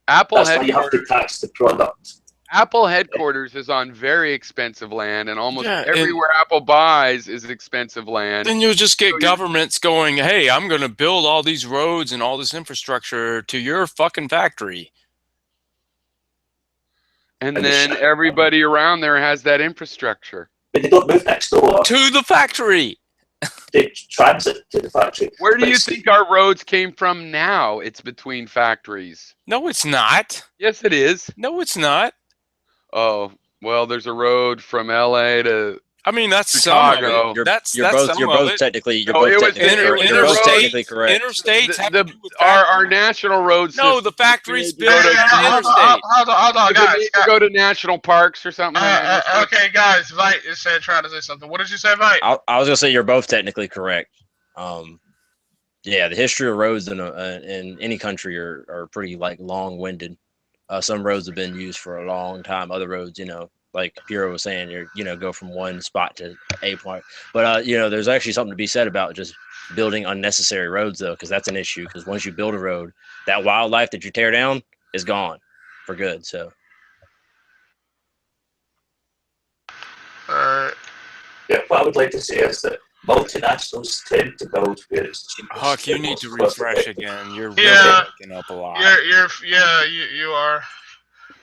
F: That's why you have to tax the product.
A: Apple headquarters is on very expensive land, and almost
D: Yeah,
A: everywhere Apple buys is expensive land.
D: Then you'll just get governments going, hey, I'm going to build all these roads and all this infrastructure to your fucking factory.
A: And then everybody around there has that infrastructure.
F: But they don't move next door.
D: To the factory.
F: They transit to the factory.
A: Where do you think our roads came from now? It's between factories.
D: No, it's not.
A: Yes, it is.
D: No, it's not.
A: Oh, well, there's a road from LA to
D: that's
A: Chicago.
D: some of it.
G: You're both technically correct.
D: Interstates have to do with
A: our national roads.
D: No, the factories built on the interstate.
E: Hold on, guys.
A: Go to national parks or something.
E: Okay, guys. Vite is trying to say something. What did you say, Vite?
G: I was gonna say you're both technically correct. Yeah, the history of roads in any country are pretty long-winded. Some roads have been used for a long time. Other roads, like Piero was saying, go from one spot to a point. But there's actually something to be said about just building unnecessary roads, though, because that's an issue. Because once you build a road, that wildlife that you tear down is gone for good. So.
F: Yeah, what I would like to say is that multinationals tend to build where it's cheapest.
D: Huck, you need to refresh again. You're really picking up a lot.
E: You are.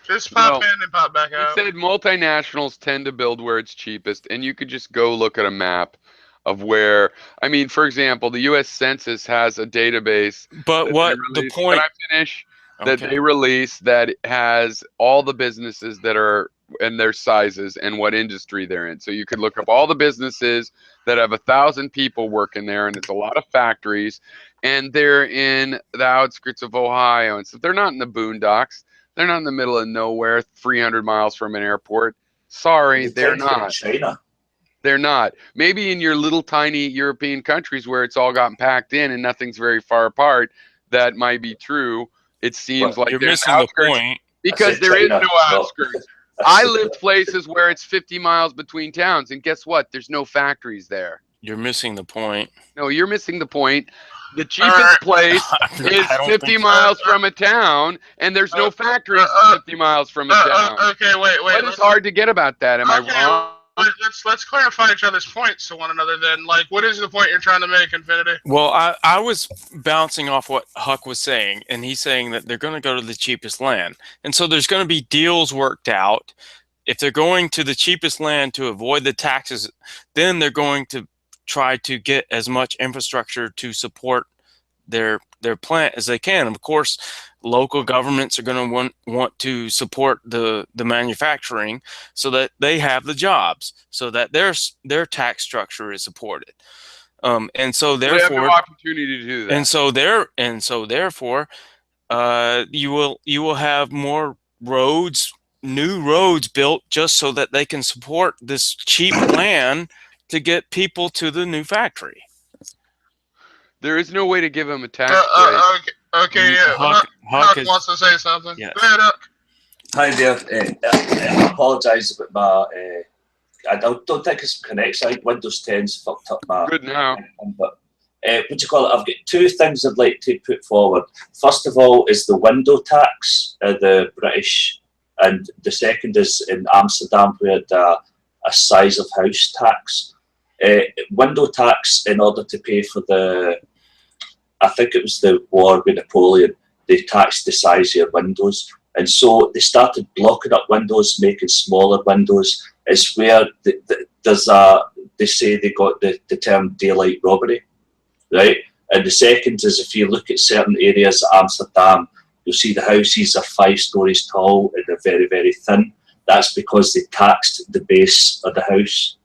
E: Just pop in and pop back out.
A: You said multinationals tend to build where it's cheapest, and you could just go look at a map of where. I mean, for example, the U.S. Census has a database.
D: But what the point?
A: Can I finish? That they release that has all the businesses that are and their sizes and what industry they're in. So you could look up all the businesses that have 1,000 people working there, and it's a lot of factories, and they're in the outskirts of Ohio, and so they're not in the boondocks. They're not in the middle of nowhere, 300 miles from an airport. Sorry, they're not.
F: China.
A: They're not. Maybe in your little tiny European countries where it's all gotten packed in and nothing's very far apart, that might be true. It seems like
D: you're missing the point.
A: Because there is no outskirts. I lived places where it's 50 miles between towns, and guess what? There's no factories there.
D: You're missing the point.
A: No, you're missing the point. The cheapest place is 50 miles from a town, and there's no factories 50 miles from a town.
E: Okay, wait.
A: What is hard to get about that? Am I wrong?
E: Let's clarify each other's points to one another then. Like, what is the point you're trying to make, Infinity?
D: Well, I was bouncing off what Huck was saying, and he's saying that they're going to go to the cheapest land. And so there's going to be deals worked out. If they're going to the cheapest land to avoid the taxes, then they're going to try to get as much infrastructure to support their plant as they can. And of course, local governments are going to want to support the manufacturing so that they have the jobs, so that their tax structure is supported. And so
A: They have no
D: therefore,
A: opportunity to do that.
D: and so therefore, you will have more roads, new roads built just so that they can support this cheap land to get people to the new factory.
A: There is no way to give them a tax break.
E: Okay, yeah. Huck wants to say something.
D: Yes.
E: Go ahead, Huck.
F: Hi there. I apologise about my. I don't think it's connection. I think Windows 10's fucked up my.
A: Good now.
F: But what do you call it? I've got two things I'd like to put forward. First of all is the window tax, the British, and the second is in Amsterdam where a size of house tax. Window tax in order to pay for I think it was the war with Napoleon, they taxed the size of your windows. And so they started blocking up windows, making smaller windows. It's where they say they got the term daylight robbery, right? And the second is if you look at certain areas of Amsterdam, you'll see the houses are 5 stories tall and they're very, very thin. That's because they taxed the base of the house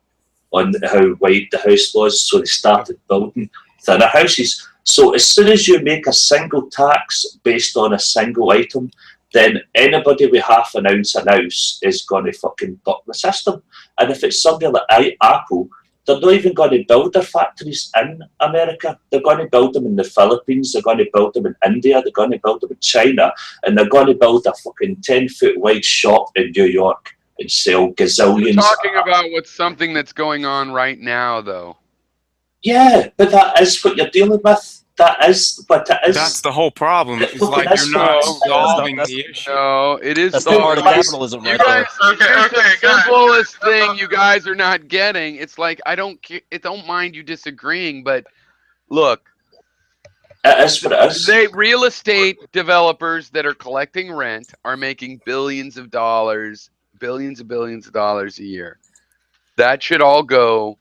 F: on how wide the house was. So they started building thinner houses. So as soon as you make a single tax based on a single item, then anybody with half an ounce is going to fucking buck the system. And if it's somebody like Apple, they're not even going to build their factories in America. They're going to build them in the Philippines. They're going to build them in India. They're going to build them in China. And they're going to build a fucking 10-foot wide shop in New York and sell gazillions.
A: We're talking about what's something that's going on right now, though.
F: Yeah, but that is what you're dealing with. That is what it is.
D: That's the whole problem. It's like
F: That's
D: you're not
F: the-
D: solving the issue.
A: No, it is
G: That's the part of capitalism
A: You
G: right
A: guys,
G: there.
E: Okay,
A: here's the
E: guys.
A: simplest thing you guys are not getting. It's like I don't mind you disagreeing, but look,
F: It is what it is.
A: real estate developers that are collecting rent are making billions of dollars a year. That should all go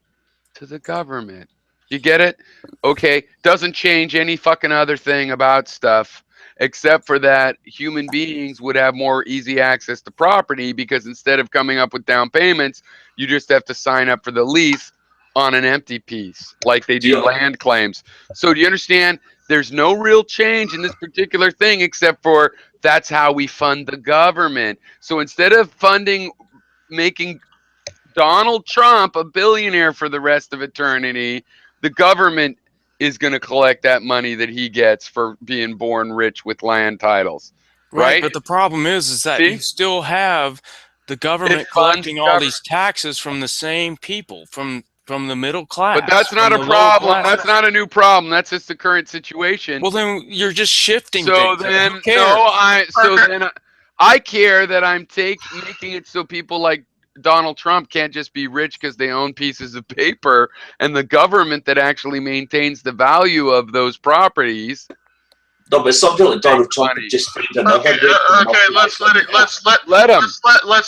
A: to the government. You get it? Okay. Doesn't change any fucking other thing about stuff, except for that human beings would have more easy access to property because instead of coming up with down payments, you just have to sign up for the lease on an empty piece like they do land claims. So do you understand? There's no real change in this particular thing except for that's how we fund the government. So instead of making Donald Trump a billionaire for the rest of eternity, the government is going to collect that money that he gets for being born rich with land titles. Right?
D: But the problem is that
A: See?
D: you still have the government collecting all these taxes from the same people, from the middle class.
A: But that's not a problem. That's not a new problem. That's just the current situation.
D: Well, then you're just shifting
A: So
D: things.
A: then,
D: Who cares?
A: I care that I'm making it so people like Donald Trump can't just be rich because they own pieces of paper, and the government that actually maintains the value of those properties.
F: No, but something like Donald Trump would just find another
E: let's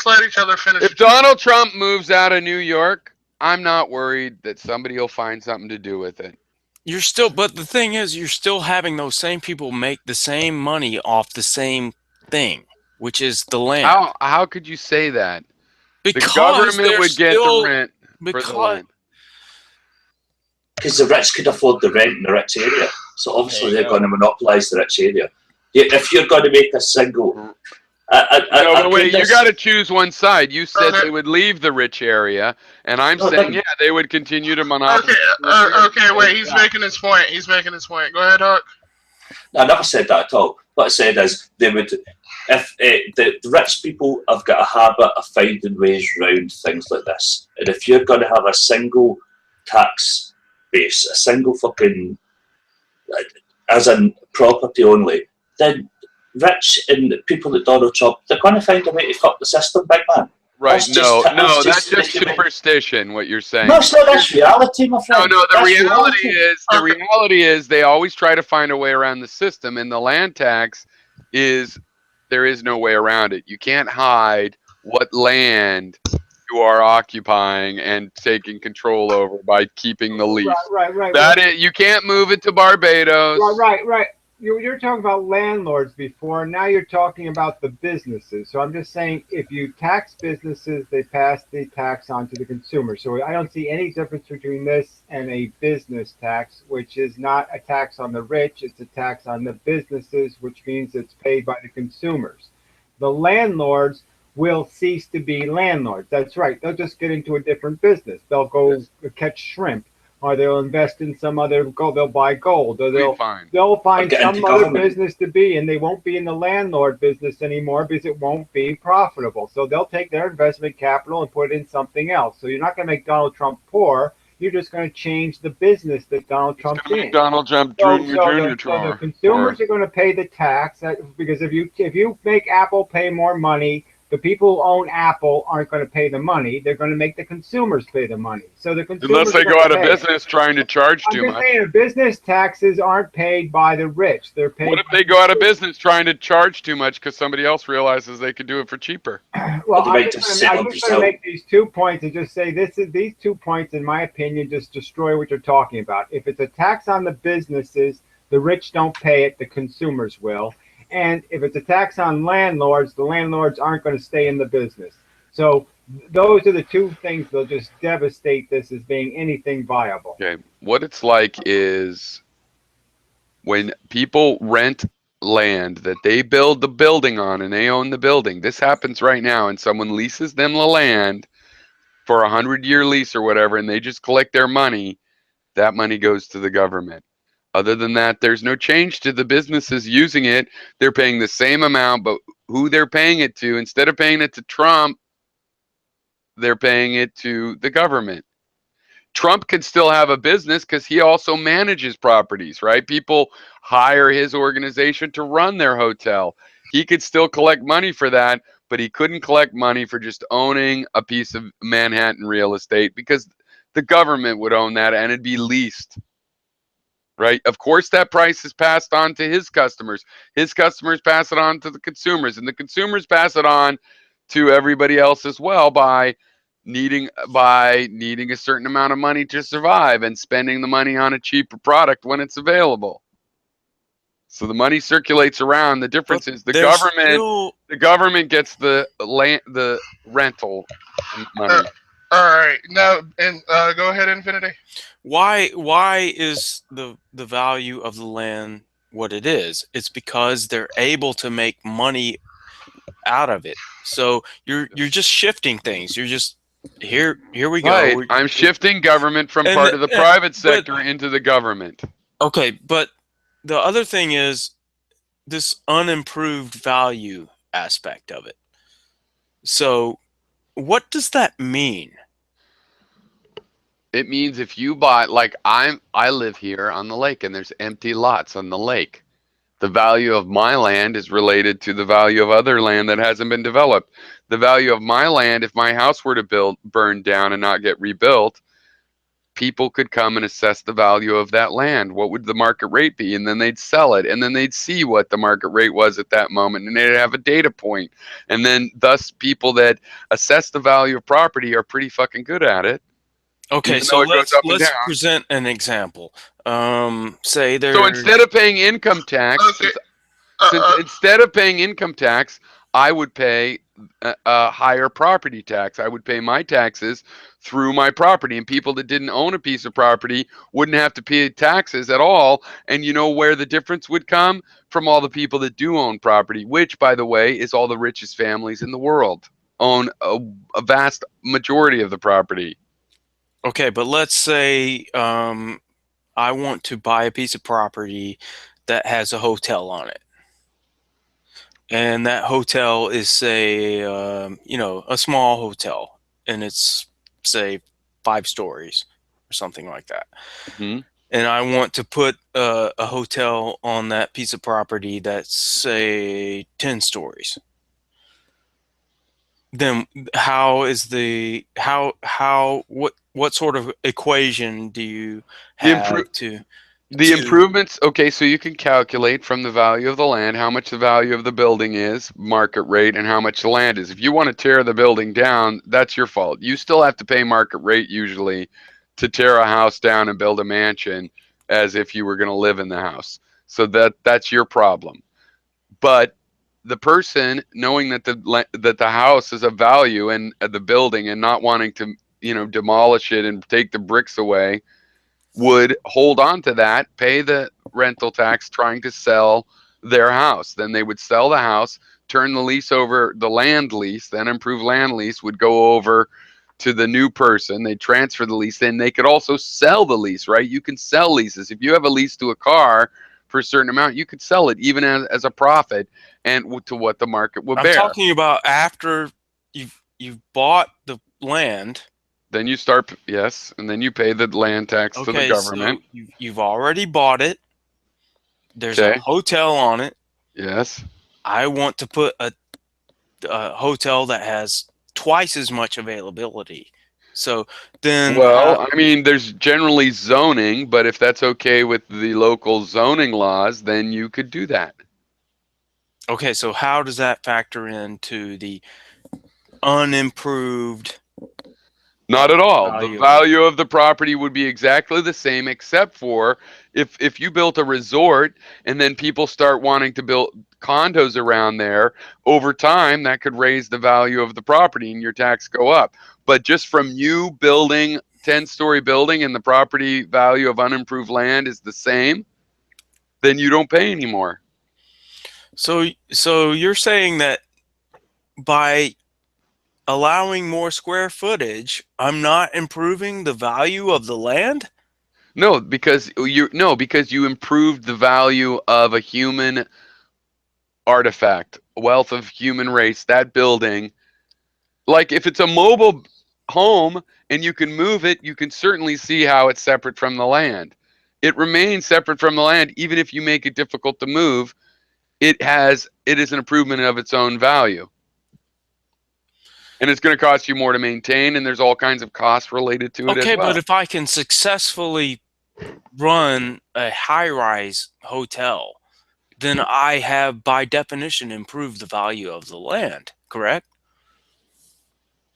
E: let each other finish.
A: If Donald Trump moves out of New York, I'm not worried that somebody will find something to do with it.
D: But the thing is, you're still having those same people make the same money off the same thing, which is the land.
A: How could you say that?
D: Because
A: the government would get the rent for the land.
F: Because the rich could afford the rent in the rich area. So obviously they're going to monopolise the rich area. If you're going to make a single...
A: wait, you got to choose one side. You said they would leave the rich area, and I'm saying, they would continue to monopolize.
E: Okay, wait, he's making his point. Go ahead, Huck.
F: No, I never said that at all. What I said is they would... If the rich people have got a habit of finding ways around things like this, and if you're going to have a single tax base, a single fucking, as in property only, then rich and people like Donald Trump, they're going to find a way to fuck the system, big man.
A: Right? That's just superstition. What you're saying?
F: No, it's not. That's reality, my friend.
A: No. The reality is they always try to find a way around the system, and the land tax is. There is no way around it. You can't hide what land you are occupying and taking control over by keeping the lease.
C: Right.
A: You can't move it to Barbados.
C: Right. you're talking about landlords before. Now you're talking about the businesses. So I'm just saying, if you tax businesses, they pass the tax on to the consumer. So I don't see any difference between this and a business tax, which is not a tax on the rich. It's a tax on the businesses, which means it's paid by the consumers. The landlords will cease to be landlords. That's right. They'll just get into a different business. They'll go catch shrimp, or they'll invest in some other gold. They'll buy gold, or they'll find
F: get into
C: some other
F: government.
C: business to be in. They won't be in the landlord business anymore because it won't be profitable. So they'll take their investment capital and put it in something else. So you're not going to make Donald Trump poor. You're just going to change the business that Donald Trump's in.
A: Donald Trump
C: So
A: Jr.
C: the consumers are going to pay the tax because if you make Apple pay more money, the people who own Apple aren't going to pay the money. They're going to make the consumers pay the money. So the consumers
A: unless they go out of business trying to charge too much.
C: I'm just saying, business taxes aren't paid by the rich. They're paid.
A: What if they go out of business trying to charge too much because somebody else realizes they could do it for cheaper?
C: Well, I'm just going to make these 2 points and just say these 2 points, in my opinion, just destroy what you're talking about. If it's a tax on the businesses, the rich don't pay it, the consumers will. And if it's a tax on landlords, the landlords aren't going to stay in the business. So those are the two things that'll just devastate this as being anything viable.
A: Okay. What it's like is when people rent land that they build the building on and they own the building. This happens right now, and someone leases them the land for 100-year lease or whatever, and they just collect their money. That money goes to the government. Other than that, there's no change to the businesses using it. They're paying the same amount, but who they're paying it to, instead of paying it to Trump, they're paying it to the government. Trump could still have a business because he also manages properties, right? People hire his organization to run their hotel. He could still collect money for that, but he couldn't collect money for just owning a piece of Manhattan real estate because the government would own that and it'd be leased. Right? Of course, that price is passed on to his customers. His customers pass it on to the consumers, and the consumers pass it on to everybody else as well by needing a certain amount of money to survive and spending the money on a cheaper product when it's available. So the money circulates around. The difference is the government gets the rental money.
E: All right, now and go ahead, Infinity.
D: Why is the value of the land what it is? It's because they're able to make money out of it. So you're just shifting things. You're just here we go.
A: Right. I'm shifting government from part of the private sector into the government.
D: Okay, but the other thing is this unimproved value aspect of it. So what does that mean?
A: It means if you bought, like I live here on the lake and there's empty lots on the lake. The value of my land is related to the value of other land that hasn't been developed. The value of my land, if my house were to burn down and not get rebuilt, people could come and assess the value of that land. What would the market rate be? And then they'd sell it. And then they'd see what the market rate was at that moment. And they'd have a data point. And then thus people that assess the value of property are pretty fucking good at it.
D: Okay, so let's present an example. Say there.
A: So instead of paying income tax, instead of paying income tax, I would pay a higher property tax. I would pay my taxes through my property, and people that didn't own a piece of property wouldn't have to pay taxes at all. And you know where the difference would come? From all the people that do own property, which, by the way, is all the richest families in the world own a vast majority of the property.
D: Okay, but let's say I want to buy a piece of property that has a hotel on it. And that hotel is, say, a small hotel. And it's, say, 5 stories or something like that.
A: Mm-hmm.
D: And I want to put a hotel on that piece of property that's, say, 10 stories. Then what sort of equation do you have
A: the improvements? Okay, so you can calculate from the value of the land how much the value of the building is, market rate, and how much the land is. If you want to tear the building down, that's your fault. You still have to pay market rate usually to tear a house down and build a mansion as if you were going to live in the house. So that's your problem. But the person knowing that the house is of value and the building and not wanting to, demolish it and take the bricks away, would hold on to that, pay the rental tax, trying to sell their house. Then they would sell the house, turn the lease over, the land lease, then improved land lease would go over to the new person. They'd transfer the lease. Then they could also sell the lease, right? You can sell leases. If you have a lease to a car for a certain amount, you could sell it even as a profit and to what the market will
D: I'm
A: bear.
D: talking about after you've bought the land.
A: Then you start, yes, and then you pay the land tax to the government.
D: So you've already bought it. There's a
A: Okay.
D: hotel on it.
A: Yes.
D: I want to put a hotel that has twice as much availability. So then,
A: Well, I mean, there's generally zoning, but if that's okay with the local zoning laws, then you could do that.
D: okay, so how does that factor into the unimproved?
A: Not at all. The
D: Value.
A: value of the property would be exactly the same, except for if you built a resort and then people start wanting to build condos around there, over time that could raise the value of the property and your tax go up. But just from you building 10-story building and the property value of unimproved land is the same, then you don't pay anymore.
D: So you're saying that by allowing more square footage, I'm not improving the value of the land?
A: No, because you improved the value of a human artifact, wealth of human race, that building. Like if it's a mobile home and you can move it, you can certainly see how it's separate from the land. It remains separate from the land even if you make it difficult to move. It is an improvement of its own value. And it's going to cost you more to maintain, and there's all kinds of costs related to it as
D: Okay,
A: well.
D: but if I can successfully run a high-rise hotel, then I have, by definition, improved the value of the land, correct?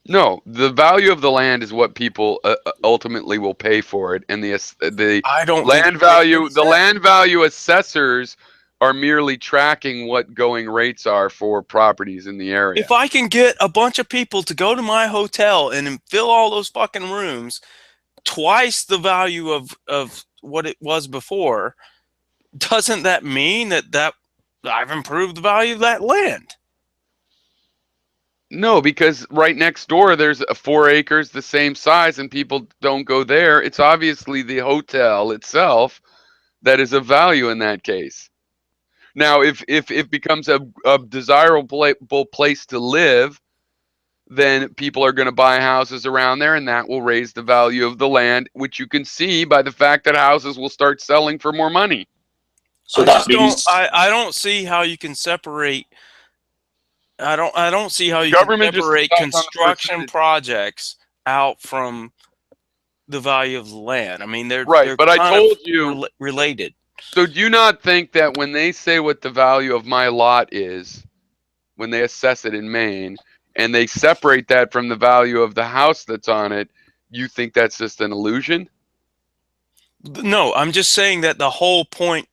A: No, the value of the land is what people ultimately will pay for it, and the
D: I don't think
A: land
D: it
A: value,
D: makes
A: the
D: sense.
A: land value assessors are merely tracking what going rates are for properties in the area.
D: If I can get a bunch of people to go to my hotel and fill all those fucking rooms twice the value of what it was before, doesn't that mean that I've improved the value of that land?
A: No, because right next door there's 4 acres the same size and people don't go there. It's obviously the hotel itself that is of value in that case. Now, if it becomes a desirable place to live, then people are going to buy houses around there, and that will raise the value of the land, which you can see by the fact that houses will start selling for more money.
F: So that means
D: I don't see how you can separate. I don't see how you can
A: Government just
D: separate
A: decides on the
D: construction
A: percentage.
D: projects out from the value of the land. I mean,
A: Right,
D: they're
A: but I
D: kind
A: told
D: of
A: you.
D: related.
A: So do you not think that when they say what the value of my lot is, when they assess it in Maine, and they separate that from the value of the house that's on it, you think that's just an illusion?
D: No, I'm just saying that the whole point,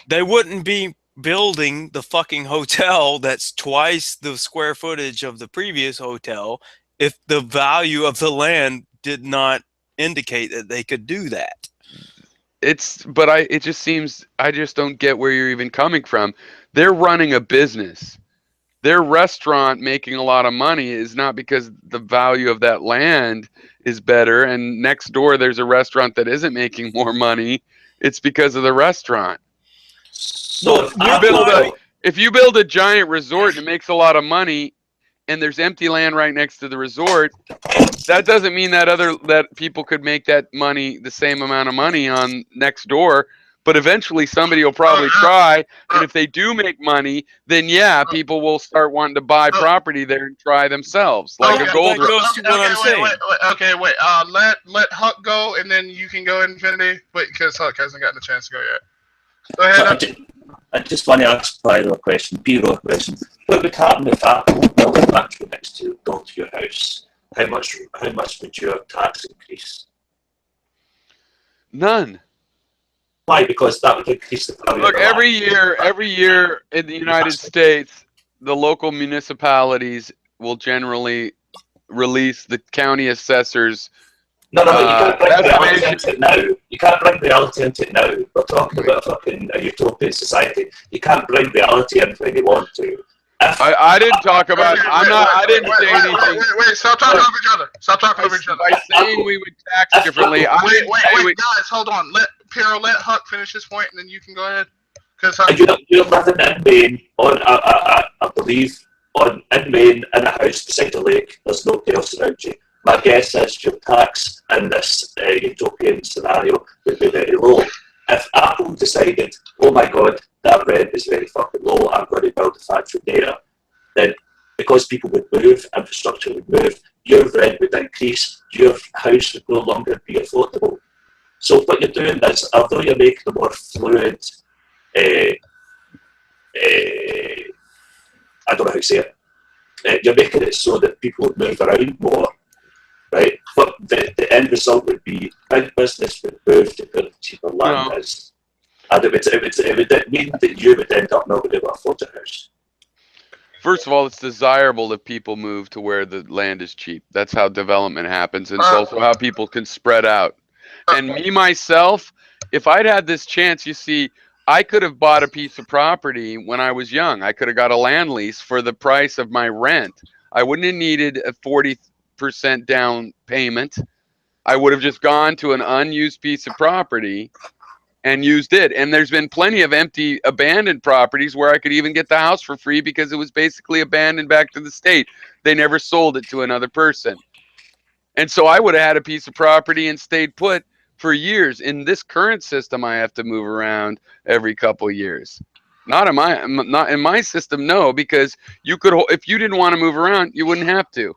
D: they wouldn't be building the fucking hotel that's twice the square footage of the previous hotel if the value of the land did not indicate that they could do that.
A: It just seems, I just don't get where you're even coming from. They're running a business. Their restaurant making a lot of money is not because the value of that land is better, and next door there's a restaurant that isn't making more money. It's because of the restaurant.
F: so.
A: If you build a giant resort and it makes a lot of money, and there's empty land right next to the resort, that doesn't mean that people could make that money, the same amount of money on next door. But eventually somebody will probably try, and if they do make money, then yeah, people will start wanting to buy property there and try themselves, like
E: Okay,
A: a gold
D: that goes
A: rush.
D: to what I'm saying.
E: Wait. Let Huck go, and then you can go, Infinity. Wait, because Huck hasn't gotten a chance to go yet. Go ahead.
F: So I just want to ask a question, B-roll question. What would happen if Apple built a factory next to your house? How much would your tax increase?
A: None.
F: Why? Because that would increase the value
A: Look,
F: of the land.
A: every year in the United States, the local municipalities will generally release the county assessors.
F: No, but you can't bring reality
A: Estimation.
F: into it now. You can't bring reality into it now. We're talking about fucking a utopian society. You can't bring reality in when you want to.
A: I didn't talk about. I didn't say anything.
E: Wait! Stop talking over each other. Stop talking over each other.
A: By saying we would tax differently, I didn't say we.
E: Guys, hold on. Let Huck finish his point, and then you can go ahead. Because
F: You're living in Maine on, I believe, in Maine in a house beside a lake. There's nobody else around you. My guess is your tax in this utopian scenario would be very low. If Apple decided, oh my god, that rent is very fucking low, I'm going to build a factory there, then because people would move, infrastructure would move, your rent would increase, your house would no longer be affordable. So what you're doing is, although you're making a more fluid, I don't know how to say it, you're making it so that people would move around more, right? But the end result would be big business would move to where cheaper land is. And it would mean that you would end up not being able to afford a house.
A: First of all, it's desirable that people move to where the land is cheap. That's how development happens, and it's also how people can spread out. And me, myself, if I'd had this chance, you see, I could have bought a piece of property when I was young. I could have got a land lease for the price of my rent. I wouldn't have needed a 40% down payment. I would have just gone to an unused piece of property and used it. And there's been plenty of empty, abandoned properties where I could even get the house for free because it was basically abandoned back to the state. They never sold it to another person. And so I would have had a piece of property and stayed put for years. In this current system, I have to move around every couple of years. Not in my system, no, because you could, if you didn't want to move around, you wouldn't have to.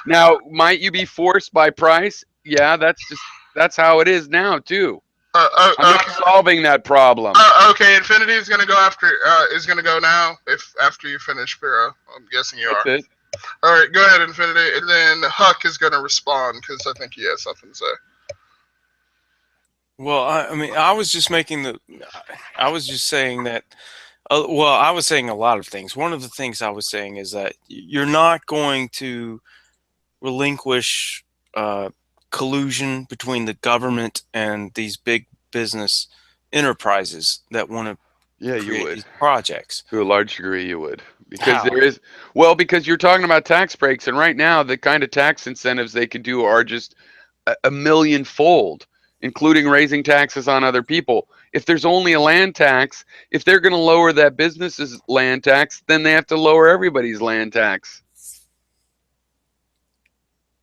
A: Now, might you be forced by price? Yeah, that's how it is now too. I'm not solving that problem.
E: Okay, Infinity is gonna go after. Is gonna go now. After you finish, Piro, I'm guessing you are.
A: That's it.
E: All right, go ahead, Infinity, and then Huck is gonna respond because I think he has something to say.
D: Well, I mean, I was just saying that. Well, I was saying a lot of things. One of the things I was saying is that you're not going to relinquish collusion between the government and these big business enterprises that want to create these projects.
A: To a large degree, you would. Because because you're talking about tax breaks, and right now the kind of tax incentives they could do are just a million-fold, including raising taxes on other people. If there's only a land tax, if they're going to lower that business's land tax, then they have to lower everybody's land tax.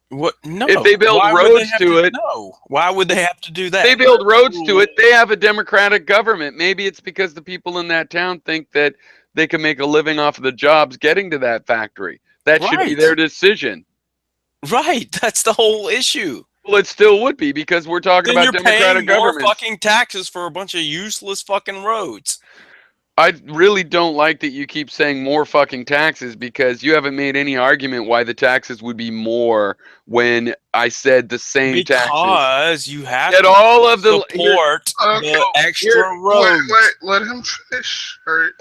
D: What? No.
A: If they build roads to it,
D: no. Why would they have to do that?
A: They build roads to it. They have a democratic government. Maybe it's because the people in that town think that they can make a living off of the jobs getting to that factory. That should be their decision.
D: Right. That's the whole issue.
A: Well, it still would be because we're talking about democratic government.
D: More fucking taxes for a bunch of useless fucking roads.
A: I really don't like that you keep saying more fucking taxes because you haven't made any argument why the taxes would be more when I said the same taxes.
D: Because you have
A: to
D: all of the support the extra roads.
E: Wait, let him finish. All right.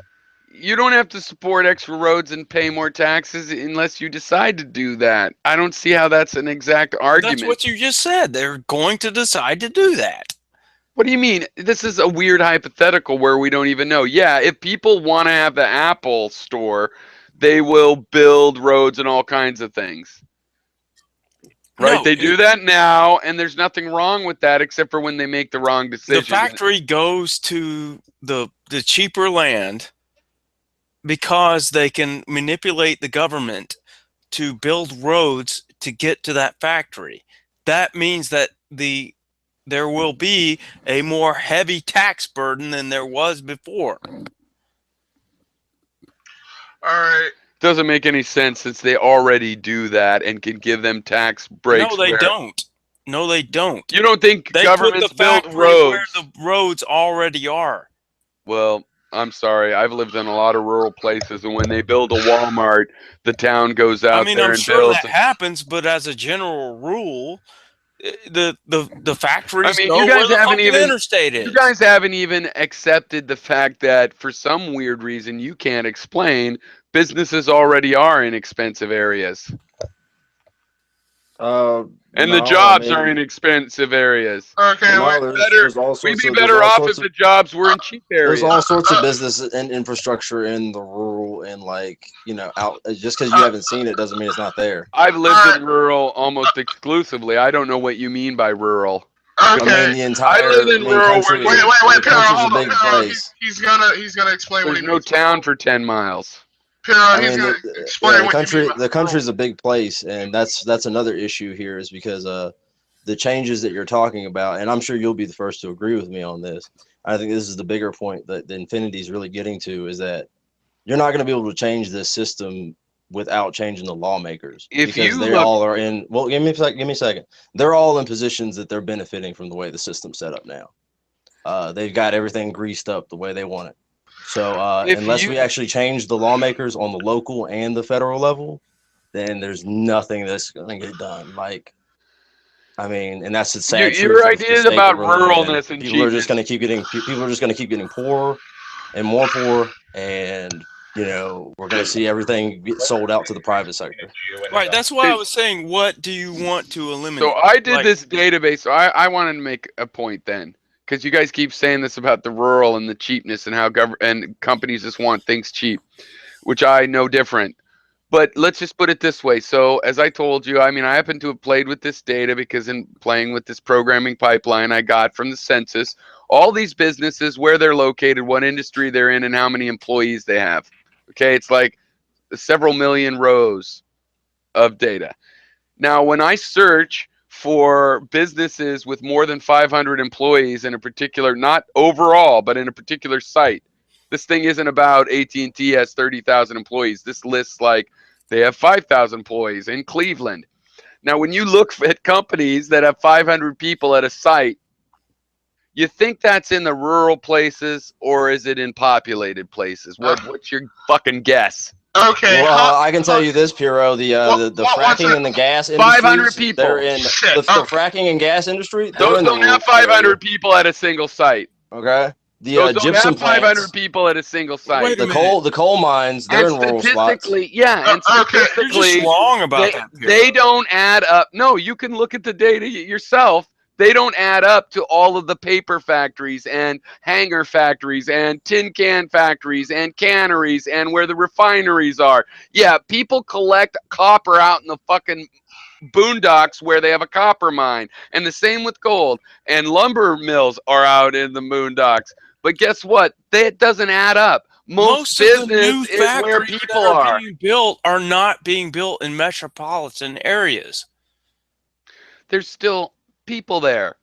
A: You don't have to support extra roads and pay more taxes unless you decide to do that. I don't see how that's an exact argument.
D: That's what you just said. They're going to decide to do that.
A: What do you mean? This is a weird hypothetical where we don't even know. Yeah, if people want to have the Apple store, they will build roads and all kinds of things. Right? They do that now, and there's nothing wrong with that except for when they make the wrong decision.
D: The factory goes to the cheaper land because they can manipulate the government to build roads to get to that factory. That means that there will be a more heavy tax burden than there was before.
E: All right.
A: Doesn't make any sense since they already do that and can give them tax breaks.
D: No, they don't. No, they don't.
A: You don't think governments build roads
D: where the roads already are?
A: Well, I'm sorry. I've lived in a lot of rural places, and when they build a Walmart, the town goes out there and builds.
D: I'm sure that happens, but as a general rule, The factories
A: I mean,
D: go
A: you
D: where
A: guys
D: the
A: haven't
D: fucking
A: even
D: interstate is.
A: you guys haven't even accepted the fact that for some weird reason you can't explain, businesses already are in expensive areas. And the
H: No,
A: jobs are in expensive areas.
E: Okay,
H: well,
E: wait.
H: no.
A: Better,
H: There's all
A: we'd
H: sorts
A: be
H: of
A: better off if the jobs were in cheap
H: there's
A: areas.
H: all sorts of business and infrastructure in the rural and like out. Just because you haven't seen it doesn't mean it's not there.
A: I've lived in rural almost exclusively. I don't know what you mean by rural.
H: I
E: Okay.
H: mean the
A: I
H: entire
A: live in rural where
H: country.
E: Wait,
H: The
E: Piero,
H: country's a
E: hold on,
H: big
E: Piero.
H: place.
E: He's gonna explain what
A: there's
E: he
A: no
E: means.
A: town for 10 miles.
E: Piero,
H: I
E: he's
H: mean,
E: gonna
H: yeah,
E: explain
H: the
E: what you mean
H: country
E: by
H: the country's
E: rural.
H: a big place, and that's another issue here is because the changes that you're talking about, and I'm sure you'll be the first to agree with me on this. I think this is the bigger point that the Infinity is really getting to is that you're not going to be able to change this system without changing the lawmakers
A: If
H: because
A: you
H: they
A: look,
H: all are in. Well, give me a second. They're all in positions that they're benefiting from the way the system's set up now. They've got everything greased up the way they want it. So
A: if
H: unless
A: you
H: we actually change the lawmakers on the local and the federal level, then there's nothing that's going to get done. Like, I mean, and that's the sad truth
A: your
H: of the
A: idea
H: state that
A: about
H: we're living in.
A: ruralness and
H: People are just
A: cheapness.
H: going to keep getting people are just going to keep getting poorer and more poor, and we're going to see everything get sold out to the private sector.
D: Right. That's why I was saying, what do you want to eliminate?
A: So I did
D: Like,
A: this database. So I wanted to make a point then, because you guys keep saying this about the rural and the cheapness and how and companies just want things cheap, which I know different. But let's just put it this way. So as I told you, I mean, I happen to have played with this data because in playing with this programming pipeline I got from the census, all these businesses, where they're located, what industry they're in, and how many employees they have. Okay, it's like several million rows of data. Now, when I search for businesses with more than 500 employees in a particular, not overall, but in a particular site, this thing isn't about AT&T has 30,000 employees. This lists like they have 5,000 employees in Cleveland. Now, when you look at companies that have 500 people at a site, you think that's in the rural places or is it in populated places? What's your fucking guess?
E: Okay.
H: Well, I can tell you this, Piero. The
E: what's
H: fracking
E: it?
H: and the gas
A: 500
H: industries,
A: people.
H: they're in
E: Shit.
H: the fracking and gas industry. They're
A: Those
H: in the
A: don't have
H: rural area.
A: 500 people at a single site.
H: Okay, the
A: Those don't
H: gypsum
A: have 500
H: plants,
A: people at a single site.
D: Wait a
H: the
D: minute.
H: coal mines, they're
A: And
H: in rural spots.
A: statistically, yeah, and
E: Okay.
D: You're just
A: statistically,
D: wrong about that.
A: they don't add up. No, you can look at the data yourself. They don't add up to all of the paper factories and hanger factories and tin can factories and canneries and where the refineries are. Yeah, people collect copper out in the fucking boondocks where they have a copper mine, and the same with gold. And lumber mills are out in the boondocks. But guess what? That doesn't add up. Most
D: of the
A: business
D: new
A: is where
D: factories
A: people
D: that
A: are.
D: being built are not being built in metropolitan areas.
A: There's still people there.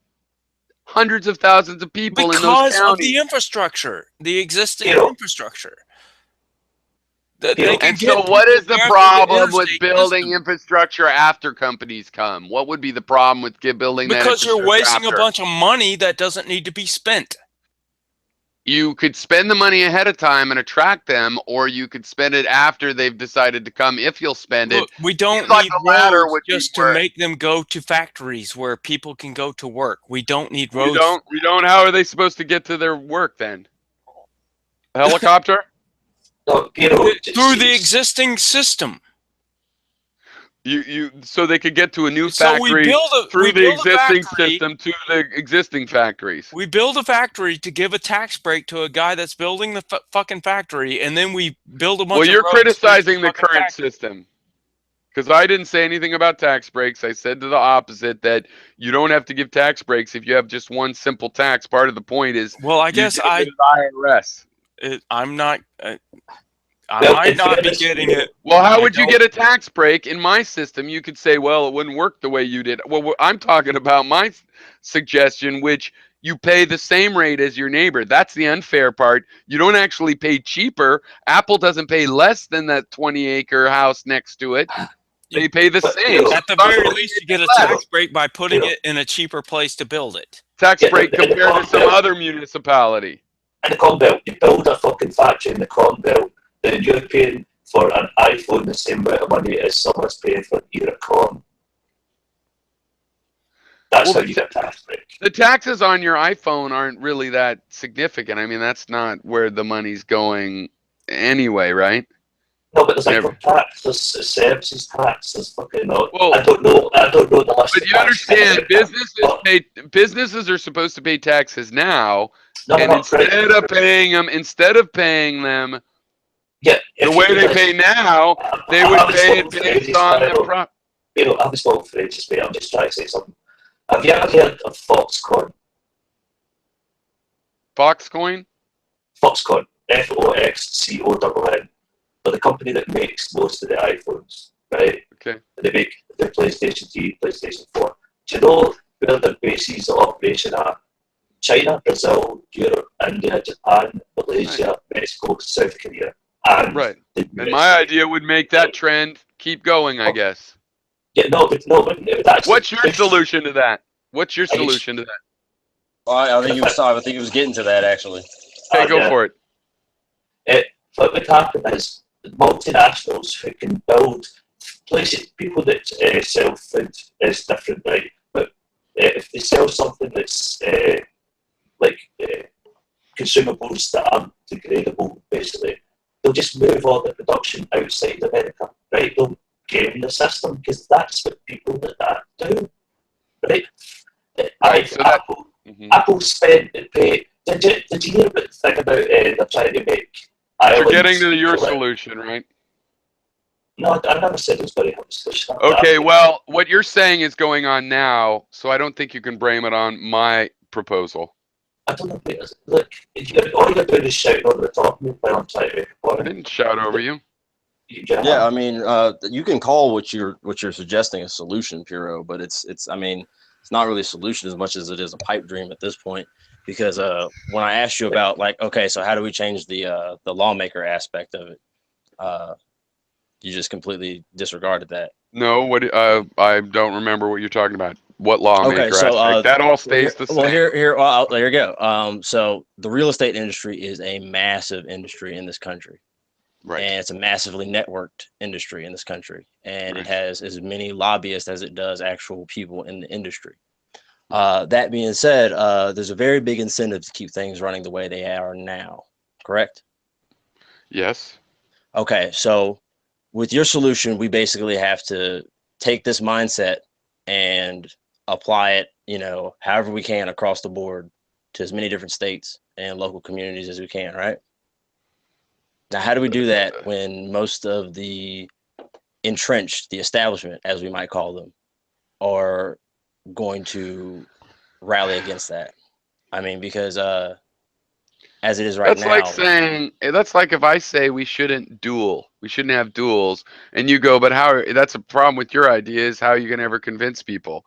A: Hundreds of thousands of people in those
D: Because of
A: counties.
D: the infrastructure, the existing
F: Yeah.
D: infrastructure. They
F: Yeah.
D: can
A: And
D: get
A: so what
D: people
A: is the
D: after
A: problem with
D: interstate
A: building
D: system.
A: infrastructure after companies come? What would be the problem with building that
D: Because you're
A: infrastructure
D: wasting
A: after?
D: a bunch of money that doesn't need to be spent.
A: You could spend the money ahead of time and attract them, or you could spend it after they've decided to come. If you'll spend it,
D: Look, we don't
A: like
D: need
A: the latter
D: roads
A: would be
D: just to
A: where
D: make them go to factories where people can go to work. We don't need
A: we
D: roads.
A: don't. We don't. How are they supposed to get to their work then? A helicopter?
F: No, Piero, it
D: Through the
F: seems-
D: existing system.
A: So they could get to a new
D: So we
A: factory
D: build
A: through
D: a
A: the existing
D: factory.
A: system to the existing factories.
D: We build a factory to give a tax break to a guy that's building the fucking factory, and then we build a bunch
A: Well,
D: of
A: you're
D: roads through
A: criticizing the
D: fucking
A: current
D: factory.
A: system. Because I didn't say anything about tax breaks. I said to the opposite, that you don't have to give tax breaks if you have just one simple tax. Part of the point is,
D: Well, I
A: you
D: guess
A: give it to IRS.
D: I'm not. I
F: Well,
D: might
F: in
D: not be
F: fairness,
D: getting
F: Piero,
D: it.
A: Well, how
D: I
A: would you
D: don't-
A: get a tax break in my system? You could say, well, it wouldn't work the way you did. Well, I'm talking about my suggestion, which you pay the same rate as your neighbor. That's the unfair part. You don't actually pay cheaper. Apple doesn't pay less than that 20-acre house next to it. They pay the
F: But,
A: same.
F: Piero,
D: At the very least, you get a
A: less.
D: tax break by putting
F: Yeah.
D: it in a cheaper place to build it.
A: Tax
F: Yeah,
A: break
F: in the
A: compared to
F: Corn
A: some
F: Belt.
A: other municipality.
F: In the Corn Belt, you build a fucking factory in the Corn Belt, then you're paying for an iPhone the same amount of money as someone's paying for an ear of corn. That's
A: Well,
F: how you get a tax break.
A: the taxes on your iPhone aren't really that significant. I mean, that's not where the money's going anyway, right?
F: No, but there's
A: Never.
F: income tax, there's services tax, there's fucking no.
A: Well,
F: I don't know the list
A: but
F: of
A: you
F: taxes.
A: understand,
F: But
A: businesses are supposed to pay taxes now,
F: no,
A: and
F: no, right.
A: instead of paying them
F: Yeah,
A: the
F: if
A: way
F: you
A: they pay now, they would pay it based on the prop.
F: You know, I was spoken for ages, mate. I'm just trying to say something. Have you ever heard of Foxconn?
A: Foxcoin?
F: Foxconn, Foxconn, but the company that makes most of the iPhones, right?
A: Okay.
F: They make the PlayStation 3, PlayStation 4. Do you know where their bases of operation are? China, Brazil, Europe, India, Japan, Malaysia, Mexico, South Korea, and
A: Right.
F: the
A: And my idea would make that trend keep going, I guess.
F: Yeah, but it would actually.
A: What's your solution to that? What's your
F: I guess-
A: solution to that?
G: Well, I think he was getting to that actually.
A: Okay, go
F: yeah.
A: for it.
F: What would happen is multinationals who can build places, people that sell food is different, right? But if they sell something that's like consumables that aren't degradable, basically, they'll just move all the production outside America, right? They'll game the system because that's what people like that do, right? Apple,
A: Mhm.
F: Apple spent to pay. Did you hear about the thing about they're trying to make
A: You're
F: islands?
A: getting to your
F: collect-
A: solution, right?
F: No, I never said it was going to have a solution.
A: Okay, well, what you're saying is going on now, so I don't think you can blame it on my proposal.
F: I don't know. Look, all you're doing is shouting over the top of me while I'm trying to make a
A: I
F: point.
A: didn't shout over you.
H: Yeah, I mean, you can call what you're suggesting a solution, Puro, but it's I mean, it's not really a solution as much as it is a pipe dream at this point. Because when I asked you about like, okay, so how do we change the lawmaker aspect of it, you just completely disregarded that.
A: No, what I don't remember what you're talking about. What lawmaker
H: Okay, so
A: aspect? That all stays the same.
H: Well, there you go. So the real estate industry is a massive industry in this country.
A: Right.
H: And it's a massively networked industry in this country, and
A: Right.
H: it has as many lobbyists as it does actual people in the industry. That being said, there's a very big incentive to keep things running the way they are now. Correct?
A: Yes.
H: Okay, so with your solution, we basically have to take this mindset and apply it, however we can across the board to as many different states and local communities as we can, right? Now, how do we do that when most of the entrenched, the establishment, as we might call them, are going to rally against that? I mean, because as it is right
A: That's
H: now,
A: like saying that's like if I say we shouldn't duel, we shouldn't have duels, and you go, but how? That's a problem with your idea. Is how you can ever convince people.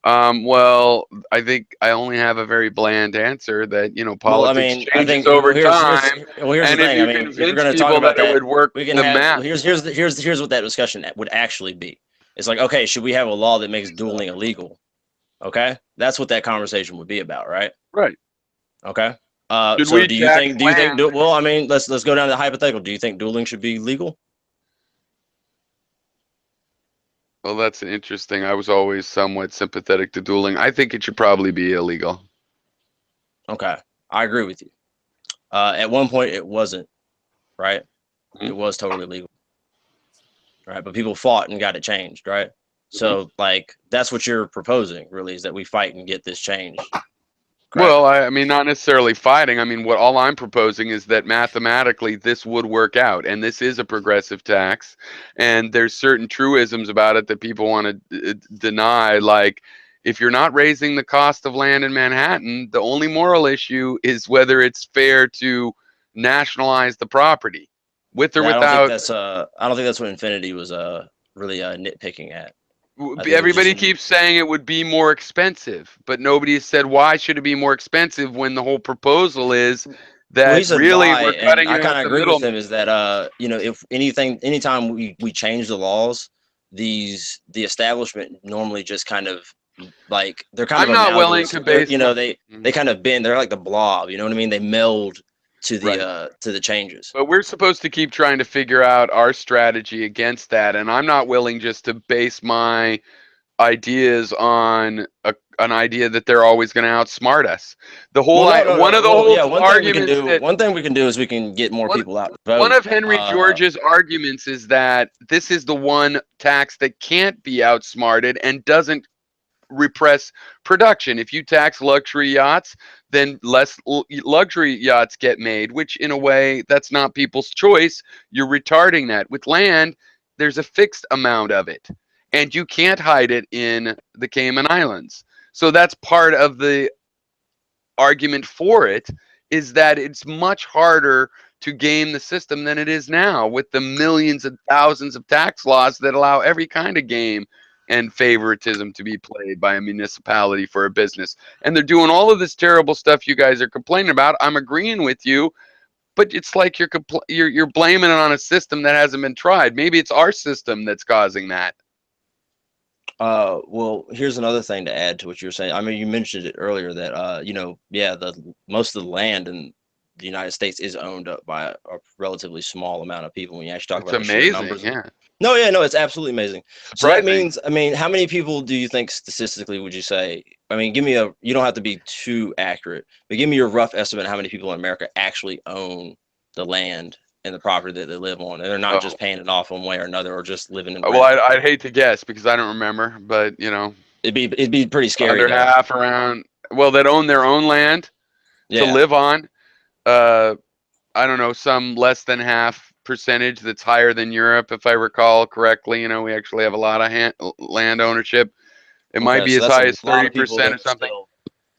A: Well, I think I only have a very bland answer that
H: well, I
A: politics
H: mean, I
A: changes
H: think
A: over
H: here's
A: time,
H: the
A: and if
H: thing.
A: you
H: I mean, if we're
A: convince
H: going to talk
A: people
H: about
A: that it
H: that,
A: would work,
H: we can
A: the
H: have.
A: math.
H: Here's what that discussion would actually be. It's like, okay, should we have a law that makes dueling illegal? Okay, that's what that conversation would be about, right?
A: Right.
H: Okay.
A: Should
H: So
A: we
H: do you
A: tax
H: think? Do you think?
A: land?
H: Well, I mean, let's go down to the hypothetical. Do you think dueling should be legal?
A: Well, that's interesting. I was always somewhat sympathetic to dueling. I think it should probably be illegal.
H: Okay, I agree with you. At one point, it wasn't, right?
A: Mhm.
H: It was totally legal, right? But people fought and got it changed, right? So, like, that's what you're proposing, really, is that we fight and get this changed. Correct?
A: Well, I mean, not necessarily fighting. I mean, what all I'm proposing is that mathematically this would work out, and this is a progressive tax, and there's certain truisms about it that people want to deny. Like, if you're not raising the cost of land in Manhattan, the only moral issue is whether it's fair to nationalize the property, with or
H: Yeah,
A: without.
H: I don't think that's what Infinity was really nitpicking at. I think it was
A: Everybody
H: just
A: keeps saying it would be more expensive, but nobody has said why should it be more expensive when the whole proposal is
H: Well,
A: that
H: he said
A: really
H: why,
A: we're
H: and
A: cutting
H: I
A: out
H: kind of
A: the
H: agree with him.
A: middleman.
H: Is that if anytime we change the laws, the establishment normally just kind of like they're kind
A: I'm
H: of
A: not willing
H: amalgamous.
A: to base
H: They kind of bend. They're like the blob. You know what I mean? They meld to
A: Right.
H: the changes.
A: But we're supposed to keep trying to figure out our strategy against that, and I'm not willing just to base my ideas on an idea that they're always going to outsmart us. The whole
G: Well, no, no,
A: one
G: no.
A: of the
G: Well,
A: whole
G: yeah. One thing we can
A: arguments
G: do.
A: that
G: One thing we can do is we can get more
A: one
G: people out to
A: one
G: vote.
A: of Henry George's arguments is that this is the one tax that can't be outsmarted and doesn't repress production. If you tax luxury yachts, then less luxury yachts get made, which in a way that's not people's choice. You're retarding that. With land, there's a fixed amount of it, and you can't hide it in the Cayman Islands. So that's part of the argument for it, is that it's much harder to game the system than it is now with the millions and thousands of tax laws that allow every kind of game and favoritism to be played by a municipality for a business. And they're doing all of this terrible stuff you guys are complaining about. I'm agreeing with you, but it's like you're blaming it on a system that hasn't been tried. Maybe it's our system that's causing that.
H: Well, here's another thing to add to what you were saying. I mean, you mentioned it earlier that yeah, the most of the land in the United States is owned up by a relatively small amount of people. When you actually talk
A: It's
H: about the sheer
A: amazing,
H: numbers,
A: yeah.
H: no, yeah, no, it's absolutely amazing. So that
A: Surprising.
H: means, I mean, how many people do you think statistically would you say? I mean, give me you don't have to be too accurate, but give me your rough estimate of how many people in America actually own the land and the property that they live on, and they're not just paying it off one way or another, or just living in
A: Well,
H: rent.
A: I'd hate to guess because I don't remember, but
H: It'd be pretty scary
A: under
H: though.
A: half around. Well, that own their own land to
H: Yeah.
A: live on. I don't know, some less than half percentage that's higher than Europe, if I recall correctly. We actually have a lot of land ownership. It might
H: Okay,
A: be
H: so
A: as
H: that's
A: high
H: a
A: as
H: lot of people
A: 30%
H: that
A: or
H: are
A: something.
H: still.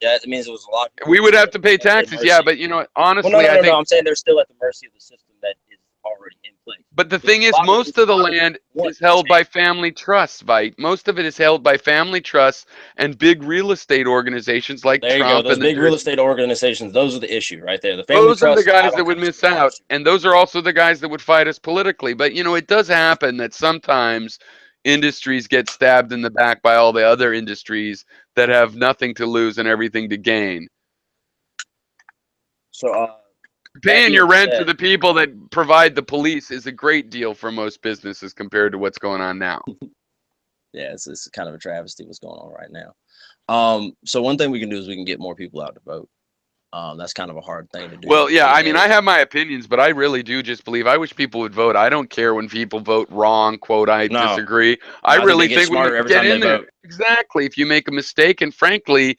H: Yeah, it means it was a lot of people
A: We would have
H: still
A: to pay
H: at the
A: taxes,
H: mercy.
A: yeah, but
H: Well,
A: honestly,
H: no,
A: I think.
H: I'm saying they're still at the mercy of the system that is already in place.
A: But the
H: There's
A: thing
H: a
A: is,
H: lot of
A: most of the
H: a lot
A: land
H: want
A: is held by
H: change.
A: family trusts, Vite. Most of it is held by family trusts and big real estate organizations like
H: There you go.
A: Trump
H: Those
A: and the
H: big real
A: Jersey.
H: estate organizations, those are the issue right there. The family
A: Those are the
H: trusts
A: guys
H: have a
A: that would miss
H: constitutional
A: out,
H: issue.
A: and those are also the guys that would fight us politically. But it does happen that sometimes industries get stabbed in the back by all the other industries that have nothing to lose and everything to gain.
H: So that
A: Paying your
H: being
A: rent to
H: said,
A: the people that provide the police is a great deal for most businesses compared to what's going on now.
H: yeah, it's kind of a travesty what's going on right now. So one thing we can do is we can get more people out to vote. That's kind of a hard thing to do
A: Well, yeah,
H: these
A: I mean, I
H: days.
A: have my opinions, but I really do just believe. I wish people would vote. I don't care when people vote wrong. Quote, I
H: No,
A: disagree. I
H: I think they
A: really
H: get
A: think when
H: smarter every
A: get
H: time they
A: in there.
H: vote.
A: Exactly. If you make a mistake, and frankly,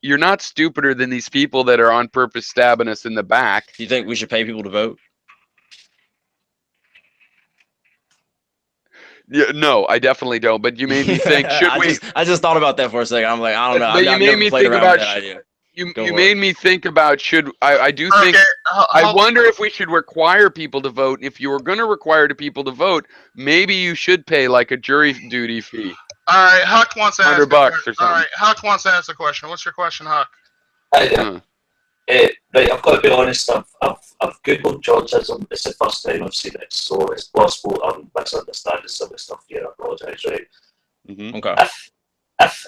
A: you're not stupider than these people that are on purpose stabbing us in the back.
H: Do you think we should pay people to vote?
A: Yeah, no, I definitely don't. But you made me think. Should we?
H: I just thought about that for a second. I'm like, I don't know.
A: But you
H: I've
A: made
H: never
A: me
H: played
A: think
H: around with
A: about.
H: that idea. Go
A: You
H: for it.
A: made me think about should I do think.
E: Okay,
A: I wonder if we should require people to vote. If you were going to require the people to vote, maybe you should pay like a jury duty fee,
E: all right, Huck wants to ask a
A: $100
E: question.
A: or
E: All
A: something.
E: right, Huck wants to ask a question. What's your question, Huck?
A: Huh.
F: Right, I've got to be honest. I've googled Georgism. It's the first time I've seen it, so it's possible I'm misunderstanding some of the stuff here. I apologise. Right?
A: Mhm.
H: Okay.
F: If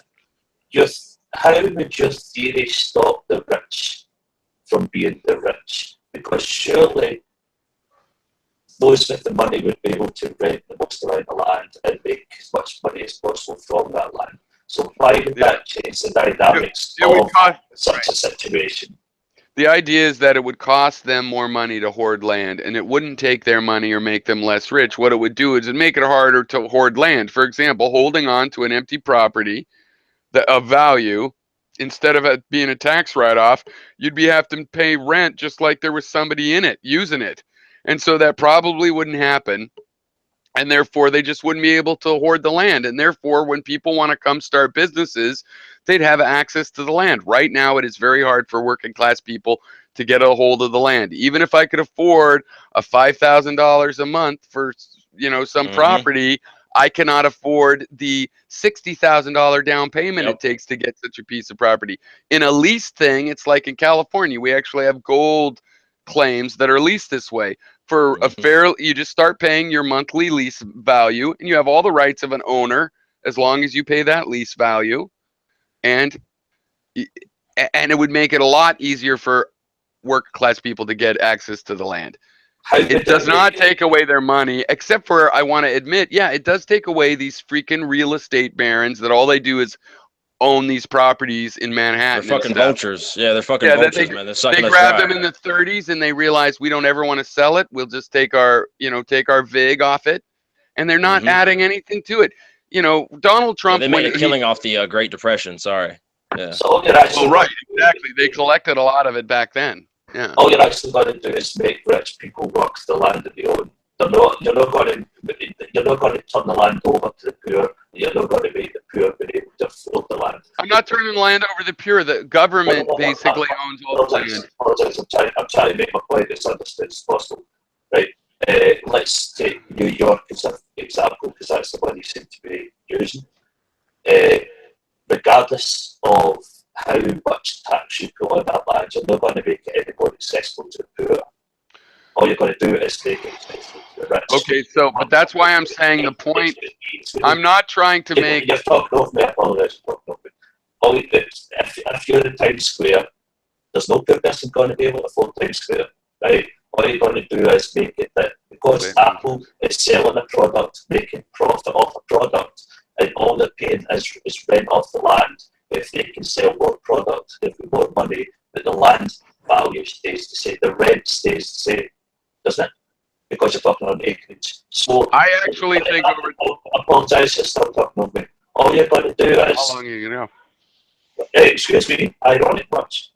F: how would your theory stop the rich from being the rich? Because surely those with the money would be able to rent the most amount of land and make as much money as possible from that land. So why would that change the dynamics
A: It would
F: of
A: cost.
F: such a situation?
A: The idea is that it would cost them more money to hoard land, and it wouldn't take their money or make them less rich. What it would do is it'd make it harder to hoard land. For example, holding on to an empty property of value, instead of it being a tax write-off, you'd be having to pay rent just like there was somebody in it using it. And so that probably wouldn't happen. And therefore, they just wouldn't be able to hoard the land. And therefore, when people want to come start businesses, they'd have access to the land. Right now, it is very hard for working class people to get a hold of the land. Even if I could afford a $5,000 a month for some property, I cannot afford the $60,000 down payment it takes to get such a piece of property. In a lease thing, it's like in California, we actually have gold claims that are leased this way. For a you just start paying your monthly lease value, and you have all the rights of an owner as long as you pay that lease value, and it would make it a lot easier for working class people to get access to the land. It does not take away their money, except for, I want to admit, yeah, it does take away these freaking real estate barons that all they do is own these properties in
G: They're
A: Manhattan and
G: fucking
A: stuff.
G: vultures. Yeah, they're fucking
A: Yeah, that
G: vultures, man. They're
A: they
G: sucking us
A: grabbed
G: dry.
A: them in the 30s and they realized we don't ever want to sell it. We'll just take our, take our vig off it, and they're not
G: Mhm.
A: adding anything to it. Donald
G: Yeah,
A: Trump,
G: they made
A: when
G: a killing off the Great Depression. Sorry. Yeah.
F: So all you're actually
A: right, exactly, they collected a lot of it back then. Yeah.
F: all you're actually going to do is make rich people work the land that they own. You're not going to turn the land over to the poor. You're not going to make the poor be able to afford the land.
A: I'm not turning the land over to the pure. The government basically owns all the land.
F: Apologize. I'm trying to make my point as understood as possible. Right. Let's take New York as an example because that's the one you seem to be using. Regardless of how much tax you put on that land, you're not going to make it any more accessible to the poor. All you're going to do is make it accessible to the rich.
A: Okay, but that's why I'm saying the point. I'm not trying to make.
F: You're talking over me. I apologize. If you're in Times Square, there's no poor person going to be able to afford Times Square, right? All you're going to do is make it that because Apple is selling a product, making profit off a product, and all they're paying is rent off the land. If they can sell more product, if we more money, but the land value stays the same, the rent stays the same, doesn't it? Because you're talking on acreage. So
A: I actually think
F: I apologize, you're still talking on me. All you're going to do is.
A: How long are you going to go?
F: Excuse me, ironic much.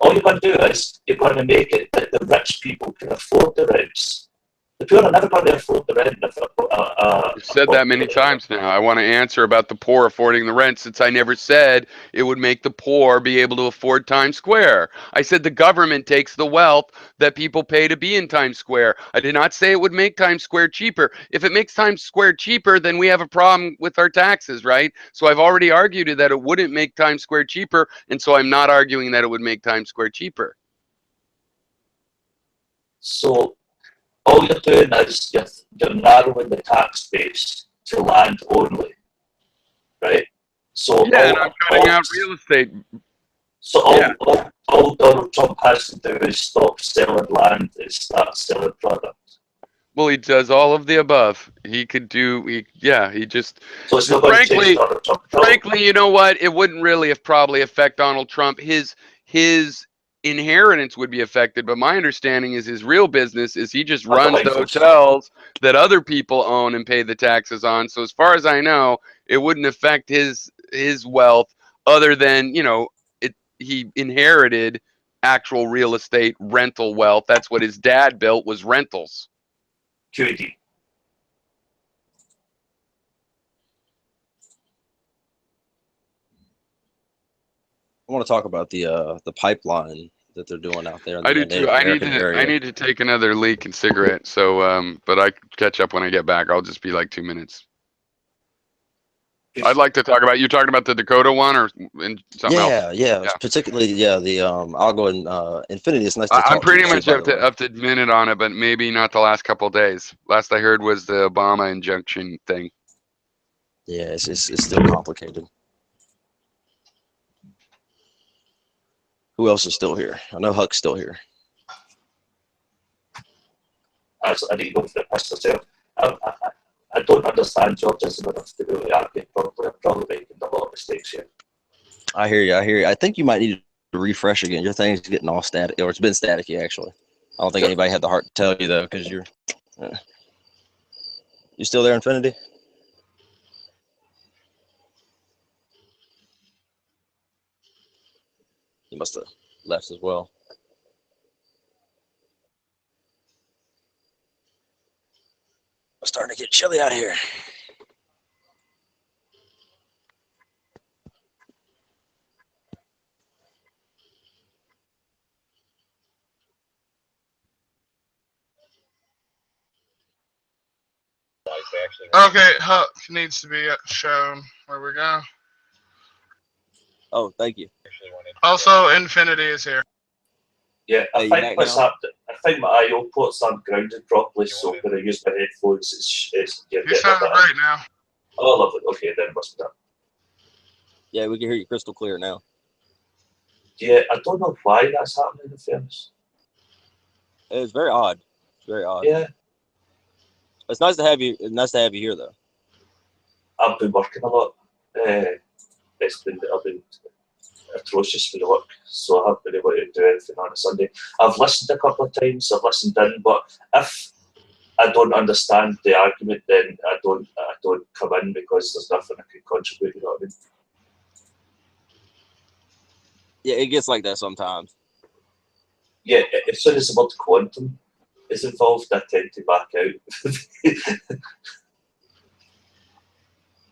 F: All you're going to do is you're going to make it that the rich people can afford the rents. The poor are never going to afford the rent.
A: You've said that many times now. I want to answer about the poor affording the rent, since I never said it would make the poor be able to afford Times Square. I said the government takes the wealth that people pay to be in Times Square. I did not say it would make Times Square cheaper. If it makes Times Square cheaper, then we have a problem with our taxes, right? So I've already argued that it wouldn't make Times Square cheaper, and so I'm not arguing that it would make Times Square cheaper.
F: So all you're doing is you're narrowing the tax base to land only, right? So
A: yeah, and I'm cutting out real estate.
F: So all Donald Trump has to do is stop selling land and start selling product.
A: Well, he does all of the above. He could do, he just.
F: So it's not going to change Donald Trump.
A: Frankly, you know what? It wouldn't really probably affect Donald Trump. His inheritance would be affected, but my understanding is his real business is he just runs the hotels that other people own and pay the taxes on. So as far as I know, it wouldn't affect his wealth, other than he inherited actual real estate rental wealth. That's what his dad built, was rentals.
F: QED.
H: I want to talk about the pipeline that they're doing out there.
A: I do too. I need to take another leak and cigarette. So, but I catch up when I get back. I'll just be like 2 minutes. I'd like to talk about, you're talking about the Dakota one or something else?
H: Yeah. Particularly, the I'll go and Infinity. It's nice to talk
A: I'm pretty
H: to you,
A: much
H: by
A: up
H: the way.
A: to minute on it, but maybe not the last couple of days. Last I heard was the Obama injunction thing.
H: Yeah, it's still complicated. Who else is still here? I know Huck's still here.
F: I need to go for the past myself. I don't understand George's enough to really argue properly. I'm probably making a lot of mistakes here.
H: I hear you. I think you might need to refresh again. Your thing's getting all static, or it's been staticky actually. I don't think anybody had the heart to tell you though, because you're. You still there, Infinity? You must have left as well. It's starting to get chilly out here.
E: Okay, Huck needs to be shown where we go.
H: Oh, thank you.
E: Also, Infinity is here.
F: Yeah, I think my IO ports aren't grounded properly, so when I use my headphones, it's
E: You sound great now.
F: Oh, I love it. Okay, then must be done.
H: Yeah, we can hear you crystal clear now.
F: Yeah, I don't know why that's happening in fairness.
H: It's very odd. very odd.
F: Yeah,
H: It's nice to have you. It's nice to have you here, though.
F: I've been working a lot. I've been atrocious with the work, so I haven't been able to do anything on a Sunday. I've listened a couple of times. I've listened in, but if I don't understand the argument, then I don't come in because there's nothing I can contribute. You know what I mean?
H: Yeah, it gets like that sometimes.
F: Yeah, as soon as the word quantum is involved, I tend to back out.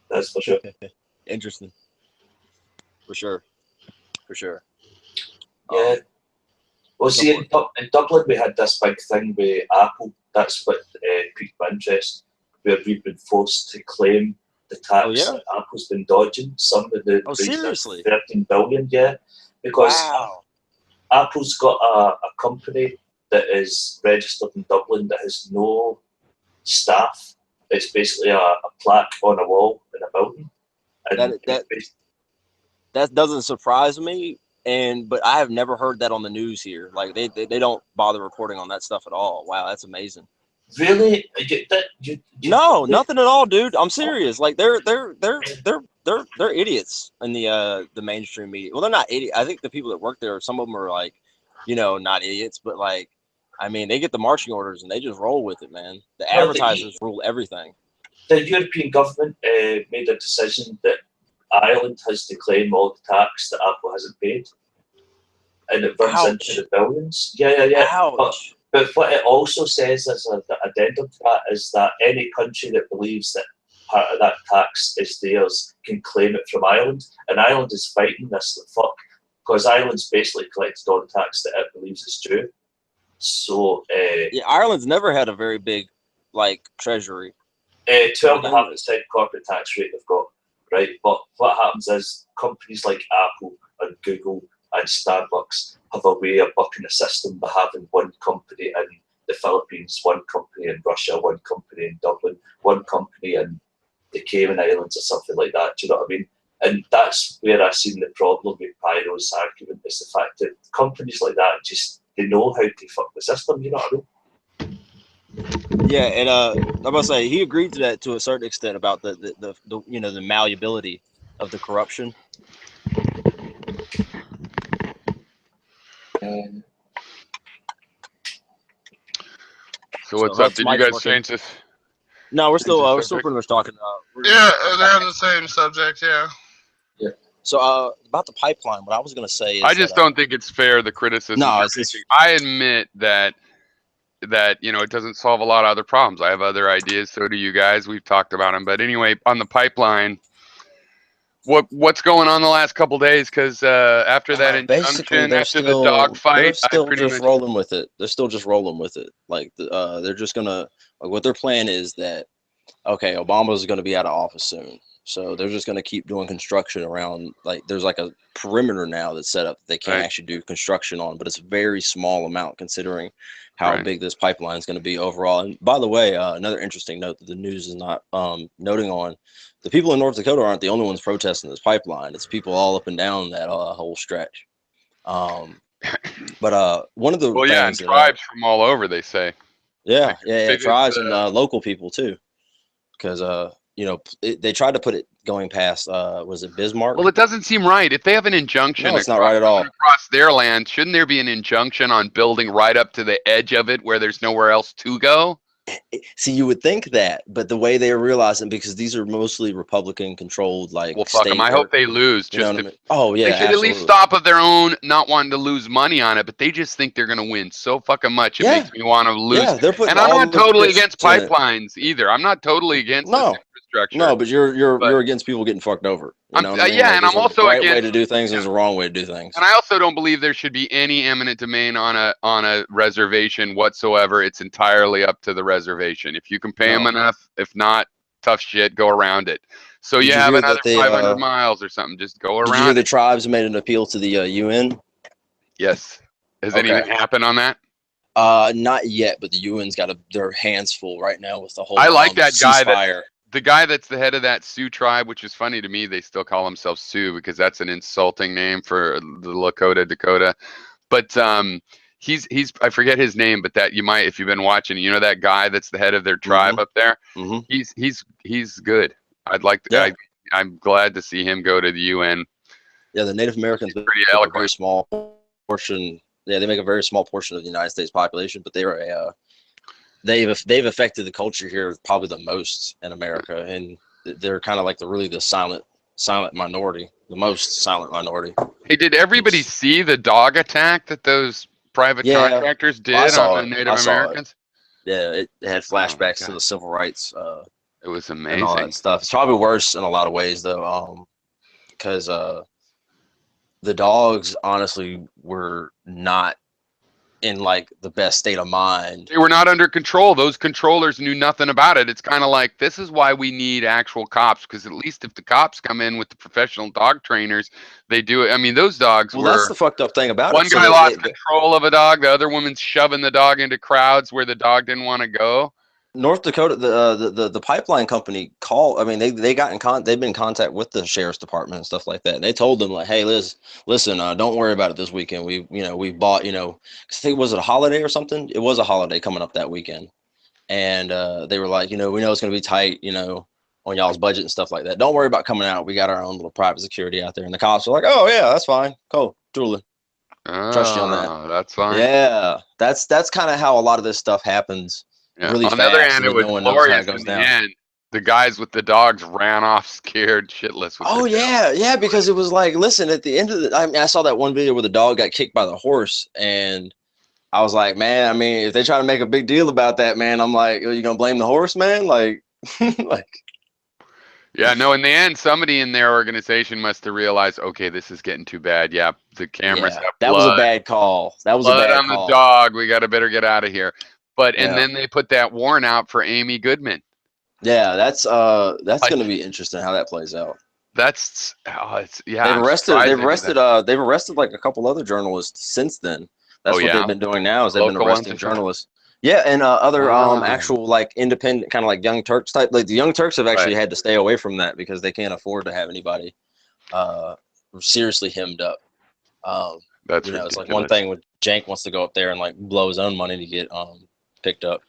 F: That's for sure.
H: Interesting. For sure.
F: Yeah. Well, see, in Dublin, we had this big thing with Apple. That's what piqued my interest, where we've been forced to claim the tax that Apple's been dodging. Some of the
H: seriously?
F: 13 billion, yeah. Because Apple's got a company that is registered in Dublin that has no staff. It's basically a plaque on a wall in a building. And
H: that doesn't surprise me, but I have never heard that on the news here. Like they don't bother reporting on that stuff at all. Wow, that's amazing.
F: Really?
H: No, nothing at all, dude. I'm serious. Like they're idiots in the mainstream media. Well, they're not idiots. I think the people that work there, some of them are like, not idiots, but like, I mean, they get the marching orders and they just roll with it, man. The advertisers rule everything.
F: The European government made a decision that Ireland has to claim all the tax that Apple hasn't paid, and it runs into the billions. Yeah.
H: Ouch.
F: But what it also says as an addendum to that is that any country that believes that part of that tax is theirs can claim it from Ireland, and Ireland is fighting this because Ireland's basically collected all the tax that it believes is due. So
H: Ireland's never had a very big treasury.
F: 12.5% corporate tax rate they've got, right? But what happens is companies like Apple and Google and Starbucks have a way of bucking the system by having one company in the Philippines, one company in Russia, one company in Dublin, one company in the Cayman Islands or something like that. Do you know what I mean? And that's where I've seen the problem with Pyro's argument, is the fact that companies like that they know how to fuck the system, you know what I mean?
H: Yeah, and I'm about to say he agreed to that to a certain extent about the malleability of the corruption.
A: So what's up? Did you guys change this?
H: No, we're still pretty much talking.
E: Yeah, they're on the same subject. Yeah.
H: So about the pipeline, what I was going to say is
A: I just don't think it's fair, the criticism.
H: No,
A: I admit that it doesn't solve a lot of other problems. I have other ideas. So do you guys. We've talked about them. But anyway, on the pipeline, what's going on the last couple days? Because after that injunction, after the dogfight,
H: they're still just rolling with it. They're still just rolling with it. Like they're just gonna what their plan is that Obama's gonna be out of office soon. So they're just going to keep doing construction around, there's a perimeter now that's set up that they can't actually do construction on, but it's a very small amount considering how big this pipeline is going to be overall. And by the way, another interesting note that the news is not noting on, the people in North Dakota aren't the only ones protesting this pipeline. It's people all up and down that whole stretch. But one of the things
A: and tribes from all over, they say.
H: Yeah, tribes and local people too, because they tried to put it going past, was it Bismarck?
A: Well, it doesn't seem right. If they have an injunction
H: it's not right at all.
A: Across their land, shouldn't there be an injunction on building right up to the edge of it where there's nowhere else to go?
H: See, you would think that, but the way they're realizing, because these are mostly Republican-controlled,
A: fuck them. I hope they lose.
H: They should at
A: least stop of their own, not wanting to lose money on it, but they just think they're going to win so fucking much. It makes me want to lose.
H: Yeah, they're putting
A: and I'm not totally against pipelines either. I'm not totally against this infrastructure.
H: No, but you're against people getting fucked over.
A: And I'm also against
H: the right way to do things. There's a wrong way to do things.
A: And I also don't believe there should be any eminent domain on a reservation whatsoever. It's entirely up to the reservation. If you can pay them enough, if not, tough shit, go around it. So you have another 500 miles or something. Just go around.
H: Did you hear the tribes made an appeal to the UN?
A: Yes. Has anything happened on that?
H: Not yet, but the UN's got their hands full right now with the whole.
A: I like that guy.
H: Ceasefire.
A: The guy that's the head of that Sioux tribe, which is funny to me, they still call themselves Sioux because that's an insulting name for the Lakota Dakota. But he's I forget his name, but that you might, if you've been watching, you know that guy that's the head of their tribe up there.
H: Mm-hmm.
A: He's good. I'd like to.
H: Yeah.
A: I'm glad to see him go to the UN.
H: Yeah, the Native Americans
A: He's
H: make
A: pretty
H: a very
A: eloquent.
H: small portion. Yeah, they make a very small portion of the United States population, but they've affected the culture here probably the most in America, and they're kind of like the silent minority, the most silent minority.
A: Hey, did everybody
H: It's,
A: see the dog attack that those private
H: yeah,
A: contractors
H: I
A: did on
H: saw
A: the
H: it.
A: Native
H: I saw it.
A: Americans?
H: Yeah, it had
A: Oh my
H: flashbacks to
A: God,
H: the civil rights
A: it was
H: and all that
A: amazing.
H: stuff. It's probably worse in a lot of ways though, because the dogs honestly were not in like the best state of mind.
A: They were not under control. Those controllers knew nothing about it. It's kind of like, this is why we need actual cops, because at least if the cops come in with the professional dog trainers, they do it. I mean, those dogs
H: Well, that's
A: were.
H: the fucked up thing about
A: One
H: it. So
A: guy lost control of a dog. The other woman's shoving the dog into crowds where the dog didn't want to go.
H: North Dakota, the pipeline company called. I mean, they've been in contact with the sheriff's department and stuff like that. And they told them like, hey, listen, don't worry about it this weekend. We bought, 'cause I think, was it a holiday or something? It was a holiday coming up that weekend, and they were like, we know it's gonna be tight, on y'all's budget and stuff like that. Don't worry about coming out. We got our own little private security out there. And the cops were like, oh yeah, that's fine, cool, truly, trust you on that.
A: Oh, that's fine.
H: Yeah, that's kind of how a lot of this stuff happens.
A: Yeah.
H: Really
A: On the other
H: fast,
A: hand,
H: and
A: it
H: then
A: was
H: no one knows how it
A: glorious
H: goes
A: in the
H: down.
A: end. The guys with the dogs ran off scared shitless. With
H: Oh yeah, because it was like, listen, at the end of the, I mean, I saw that one video where the dog got kicked by the horse, and I was like, man, I mean, if they try to make a big deal about that, man, I'm like, are you gonna blame the horse, man? Like, like,
A: Yeah, no, in the end, somebody in their organization must have realized, okay, this is getting too bad. Yeah, the cameras
H: yeah,
A: have
H: that was a
A: blood.
H: bad better
A: Blood on the dog. We got to better get out of here. And
H: Yeah.
A: then they put that warrant out for Amy Goodman.
H: Yeah, that's
A: Like,
H: gonna be interesting how that plays out.
A: Yeah.
H: They've arrested like a couple other journalists since then. That's what they've been doing now, is they've been
A: Local ones
H: arresting
A: or something?
H: journalists. Yeah, and other
A: Wow.
H: actual like independent kind of like Young Turks type. Like the Young Turks have actually
A: Right.
H: had to stay away from that because they can't afford to have anybody seriously hemmed up.
A: That's
H: it's like one thing when Jank wants to go up there and like blow his own money to get picked up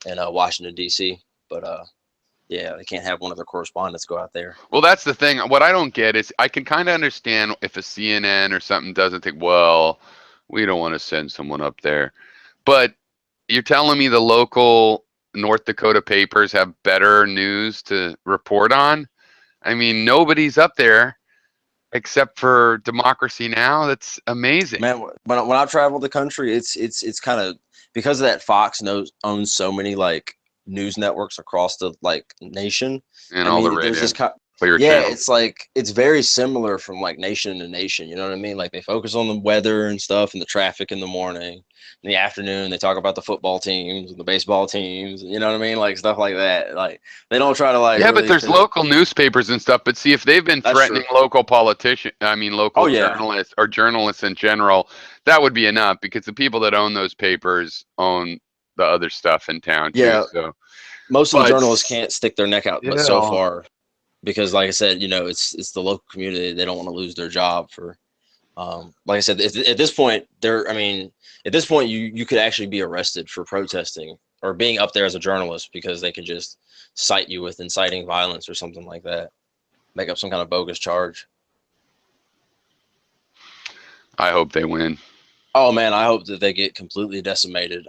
H: in Washington D.C. But yeah, they can't have one of their correspondents go out there.
A: Well, that's the thing. What I don't get is I can kind of understand if a CNN or something doesn't think, well, we don't want to send someone up there. But you're telling me the local North Dakota papers have better news to report on? I mean, nobody's up there except for Democracy Now! That's amazing.
H: Man, when I travel the country, it's kind of because of that. Fox owns so many like news networks across the like nation,
A: And all the radio.
H: It's like it's very similar from like nation to nation. You know what I mean? Like they focus on the weather and stuff and the traffic in the morning. In the afternoon, they talk about the football teams and the baseball teams. You know what I mean? Like stuff like that. Like they don't try to like.
A: Yeah,
H: really
A: but there's local newspapers and stuff. But see, if they've been threatening local politicians, local journalists or journalists in general, that would be enough because the people that own those papers own the other stuff in town too. So
H: most of the journalists can't stick their neck out, but so
A: Yeah.
H: far, because like I said, it's the local community. They don't want to lose their job for, like I said, at this point, you could actually be arrested for protesting or being up there as a journalist because they could just cite you with inciting violence or something like that, make up some kind of bogus charge.
A: I hope they win.
H: Oh man, I hope that they get completely decimated.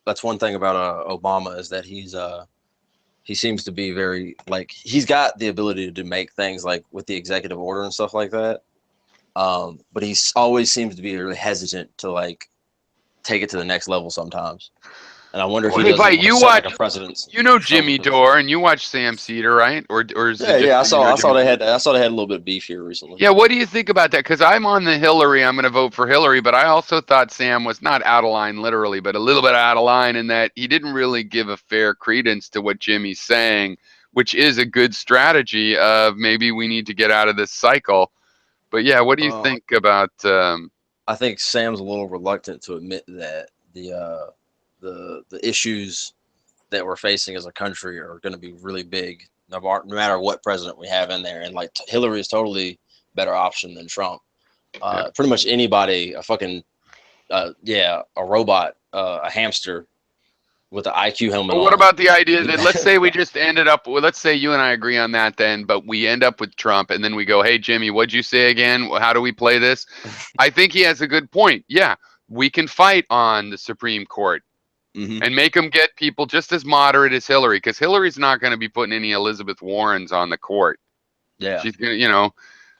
H: That's one thing about Obama is that he seems to be very like he's got the ability to make things like with the executive order and stuff like that. But he always seems to be really hesitant to like take it to the next level sometimes. And I wonder if he doesn't want to set like a precedence.
A: You know Jimmy Dore, and you watch Sam Cedar, right? Or is it
H: I saw they had a little bit of beef here recently.
A: Yeah, what do you think about that? Because I'm on the Hillary. I'm going to vote for Hillary, but I also thought Sam was not out of line literally, but a little bit out of line in that he didn't really give a fair credence to what Jimmy's saying, which is a good strategy of maybe we need to get out of this cycle. But yeah, what do you think about?
H: I think Sam's a little reluctant to admit that the issues that we're facing as a country are going to be really big, no matter what president we have in there. And like Hillary is totally better option than Trump. Pretty much anybody, a fucking
G: a robot, a hamster with an IQ helmet
A: But
G: on.
A: what about the idea that let's say we just ended up, well, let's say you and I agree on that then, but we end up with Trump and then we go, hey, Jimmy, what'd you say again? How do we play this? I think he has a good point. Yeah, we can fight on the Supreme Court and make them get people just as moderate as Hillary, because Hillary's not going to be putting any Elizabeth Warrens on the court.
G: Yeah.
A: She's going to,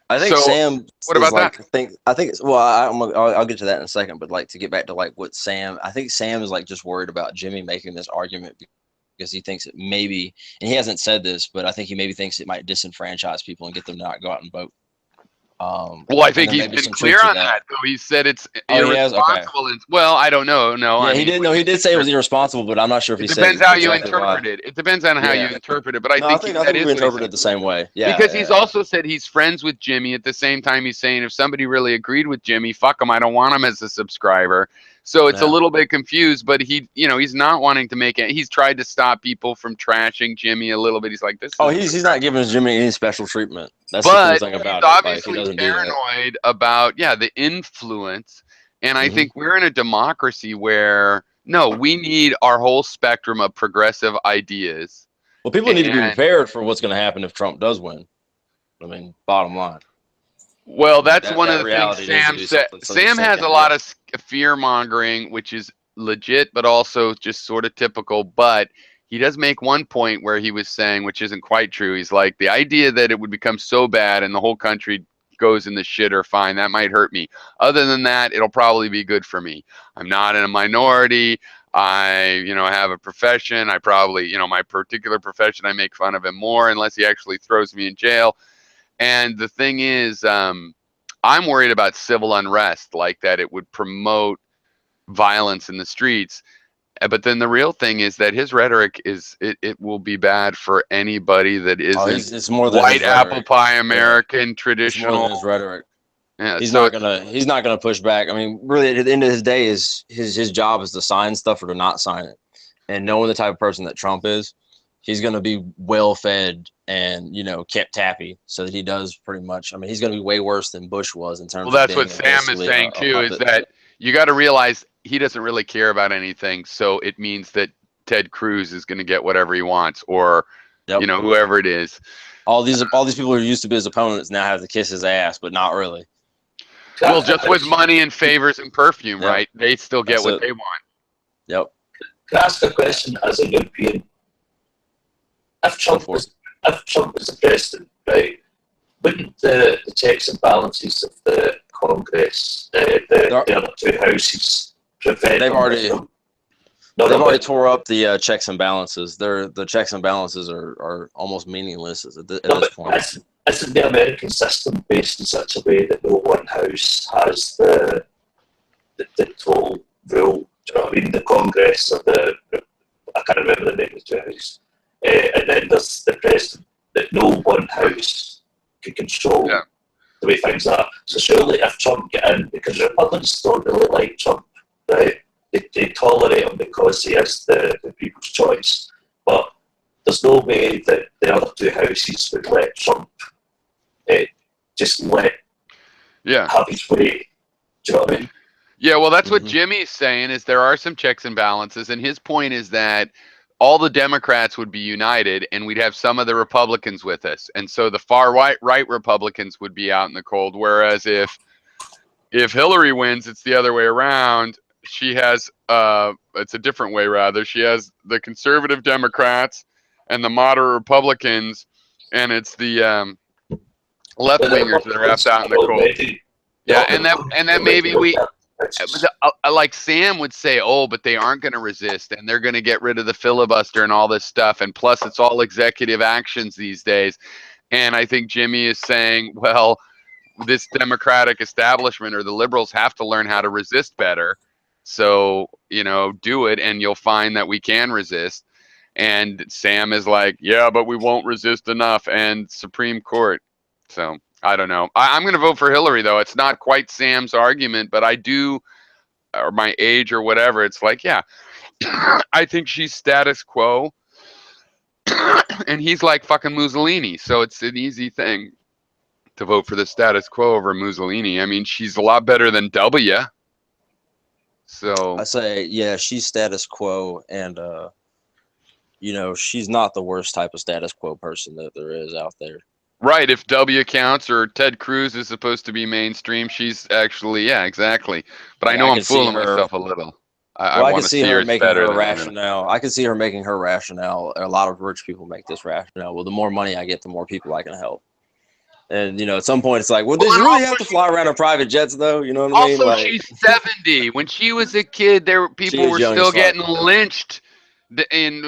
H: I think
A: So,
H: Sam
A: what
H: is
A: about
H: like,
A: that?
H: I think it's, well, I'll get to that in a second, but like to get back to like what Sam, I think Sam is like just worried about Jimmy making this argument because he thinks it maybe, and he hasn't said this, but I think he maybe thinks it might disenfranchise people and get them to not go out and vote.
A: Well, I think he's been clear on that. Though he said it's irresponsible. Okay. Well, I don't know. No,
H: yeah,
A: I mean,
H: he did. No, he did say it was irresponsible, but I'm not sure if he said.
A: It depends how you interpret it. It depends on how you interpret it. But I think
H: we interpret it the same way. Yeah,
A: because he's also said he's friends with Jimmy. At the same time, he's saying if somebody really agreed with Jimmy, fuck him. I don't want him as a subscriber. So it's a little bit confused. But he's not wanting to make it. He's tried to stop people from trashing Jimmy a little bit. He's like this.
H: Oh, he's not giving Jimmy any special treatment. That's
A: the
H: cool thing about
A: he's
H: it.
A: Obviously
H: like, he
A: paranoid about the influence. And I think we're in a democracy where, no, we need our whole spectrum of progressive ideas.
H: Well, people need to be prepared for what's going to happen if Trump does win. I mean, bottom line.
A: Well, that's one of the things Sam said. Sam has a lot of fear-mongering, which is legit, but also just sort of typical. But he does make one point where he was saying, which isn't quite true. He's like, the idea that it would become so bad and the whole country goes in the shitter, fine, that might hurt me. Other than that, it'll probably be good for me. I'm not in a minority. I have a profession. I probably, my particular profession, I make fun of him more unless he actually throws me in jail. And the thing is, I'm worried about civil unrest, like that it would promote violence in the streets. But then the real thing is that his rhetoric it will be bad for anybody that isn't
H: it's more than
A: white apple pie American traditional.
H: It's more than his rhetoric.
A: Yeah,
H: he's not gonna push back. I mean, really, at the end of his day, his job is to sign stuff or to not sign it. And knowing the type of person that Trump is, he's gonna be well fed and kept happy, so that he does pretty much. I mean, he's gonna be way worse than Bush was in terms.
A: Well, that's what Sam is saying too. Is that you got to realize he doesn't really care about anything. So it means that Ted Cruz is going to get whatever he wants, or whoever it is.
H: All these people who used to be his opponents now have to kiss his ass, but not really.
A: Well, just with money and favors and perfume, right? They still get what they want.
H: Yep.
F: Can I ask a question as a European? If Trump was the president, right, wouldn't the checks and balances of the Congress, the other two houses, prevent
H: they've already tore up the checks and balances. The checks and balances are almost meaninless at this point.
F: Isn't the American system based in such a way that no one house has the total rule? Do you know what I mean? The Congress or I can't remember the name of the two houses. And then there's the president, that no one house can control the way things are. So surely if Trump get in, because Republicans don't really like Trump, right? They tolerate him because he is the people's choice. But there's no way that the other two houses would let Trump just have his way. Do you know what I mean?
A: Yeah, well, that's what Jimmy's saying, is there are some checks and balances. And his point is that all the Democrats would be united and we'd have some of the Republicans with us. And so the far right Republicans would be out in the cold. Whereas if Hillary wins, it's the other way around. She has, it's a different way rather. She has the conservative Democrats and the moderate Republicans, and it's the left wingers that are left out in the cold. Yeah, and that maybe we, like Sam would say, oh, but they aren't going to resist, and they're going to get rid of the filibuster and all this stuff, and plus it's all executive actions these days. And I think Jimmy is saying, well, this Democratic establishment or the liberals have to learn how to resist better. So, do it, and you'll find that we can resist. And Sam is like, yeah, but we won't resist enough, and Supreme Court. So I don't know. I'm going to vote for Hillary, though. It's not quite Sam's argument, but I do, or my age or whatever. It's like, yeah, I think she's status quo. And he's like fucking Mussolini. So it's an easy thing to vote for the status quo over Mussolini. I mean, she's a lot better than W. So
H: I say, yeah, she's status quo, and you know, she's not the worst type of status quo person that there is out there.
A: right, if W counts or Ted Cruz is supposed to be mainstream, she's actually, yeah, exactly. But I
H: Like,
A: know
H: I
A: I'm
H: can see
A: fooling
H: her.
A: myself a little. I
H: Well, I can
A: want to
H: see
A: see her
H: her
A: as
H: making
A: better
H: her
A: than her.
H: rationale. I can see her making her rationale. A lot of rich people make this rationale. Well, the more money I get, the more people I can help. And you know, at some point, it's like, well,
A: Well,
H: does
A: and
H: you really
A: also
H: have to fly around in private jets, though? You know what I mean?
A: Also,
H: Like,
A: she's 70. When she was a kid,
H: she
A: people
H: is
A: were
H: young as
A: still
H: fuck.
A: getting lynched in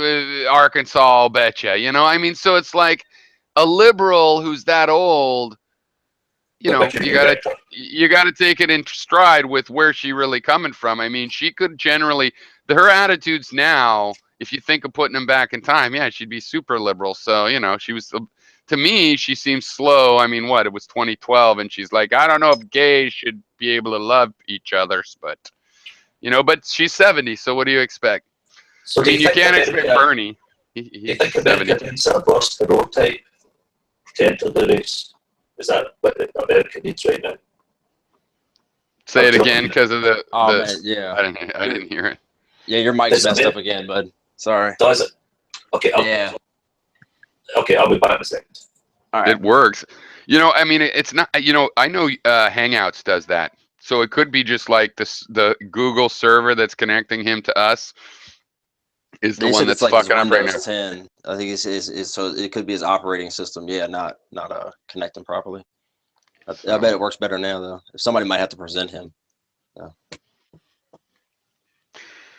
A: Arkansas, I'll betcha. You know, I mean, so it's like a liberal who's that old, you
F: But
A: know,
F: could
A: you
F: be
A: gotta
F: better.
A: you gotta take it in stride with where she really coming from. I mean, she could generally her attitudes now, if you think of putting them back in time, yeah, she'd be super liberal. So, you know, she was to me, she seems slow. I mean, what? It was 2012 and she's like, I don't know if gays should be able to love each other, but you know, but she's 70, so what do you expect?
F: So
A: I
F: do
A: mean,
F: you
A: you
F: think
A: can't expect
F: America?
A: Bernie.
F: Do you
A: He's
F: think America
A: 72.
F: needs a Ross Perot type to enter the race? Is that what America needs right now?
A: Say
F: I'm
A: it again
F: talking.
A: because of
H: Oh
A: the
H: man, yeah,
A: I didn't hear it.
H: yeah. Your mic's
F: Does
H: messed up
F: America
H: again, bud. Sorry.
F: does it? Okay,
H: Yeah.
F: I'll be back in a second.
H: All right.
A: It works. You know, I mean, it's not. You know, I know Hangouts does that, so it could be just like the Google server that's connecting him to us is the
H: They
A: one
H: said it's
A: that's
H: like his
A: fucking up right now.
H: Windows 10. I think it's so it could be his operating system. Yeah, not connecting properly. I bet it works better now though. If somebody might have to present him. No,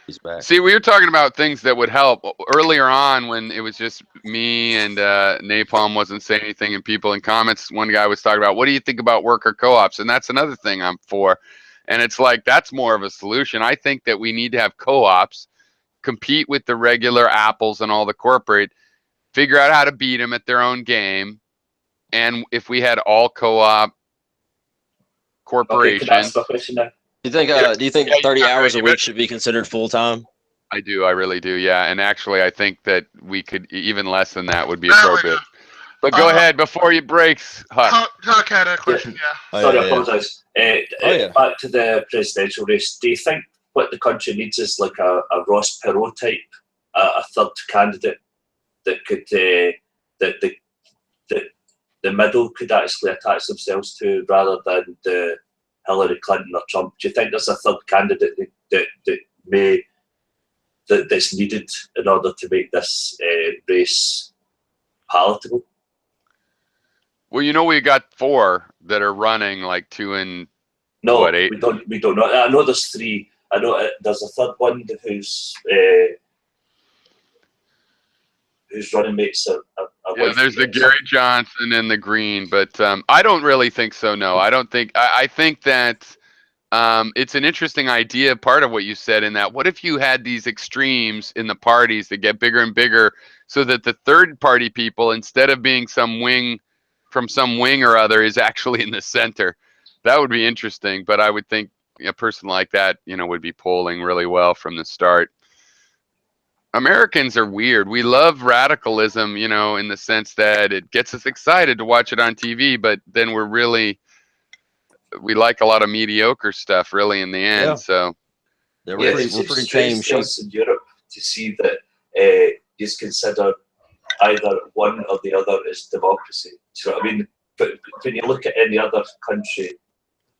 H: he's back.
A: See, we were talking about things that would help earlier on when it was just me and Napalm wasn't saying anything, and people in comments. One guy was talking about, what do you think about worker co-ops? And that's another thing I'm for. And it's like that's more of a solution. I think that we need to have co-ops compete with the regular Apples and all the corporate, figure out how to beat them at their own game. And if we had all co-op
F: Okay, could I ask
A: corporations,
F: a question now?
H: Do you think
A: yeah,
H: 30 hours a
A: you
H: week
A: bet.
H: should be considered full time?
A: I do. I really do. Yeah. And actually, I think that we could even less than that would be
E: There we
A: appropriate.
E: go.
A: But go ahead before you breaks, Huck.
E: Huck had a
F: Yeah.
E: question, yeah.
H: Oh,
F: Sorry, I
H: yeah.
F: apologise.
H: Oh, yeah.
F: Back to the presidential race. Do you think what the country needs is like a Ross Perot type, a third candidate that could that the middle could actually attach themselves to, rather than the Hillary Clinton or Trump? Do you think there's a third candidate that's needed in order to make this race palatable?
A: Well, you know, we got 4 that are running, like 2 and
F: No,
A: what, 8?
F: we don't know. I know there's 3. I know there's a third one whose running mates a
A: Yeah,
F: wife.
A: there's the Gary Johnson and the Green, but I don't really think so. No, I don't think. I think that it's an interesting idea. Part of what you said in that, what if you had these extremes in the parties that get bigger and bigger, so that the third party people, instead of being some wing from some wing or other, is actually in the center. That would be interesting. But I would think a person like that, you know, would be polling really well from the start. Americans are weird. We love radicalism, you know, in the sense that it gets us excited to watch it on TV, but then we like a lot of mediocre stuff really in the end.
H: Yeah.
A: So
H: Yeah,
F: Yeah,
H: we're pretty
F: strange
H: tame
F: to
H: sheep.
F: us in Europe to see that you consider either one or the other as democracy. Do you know what I mean? But when you look at any other country,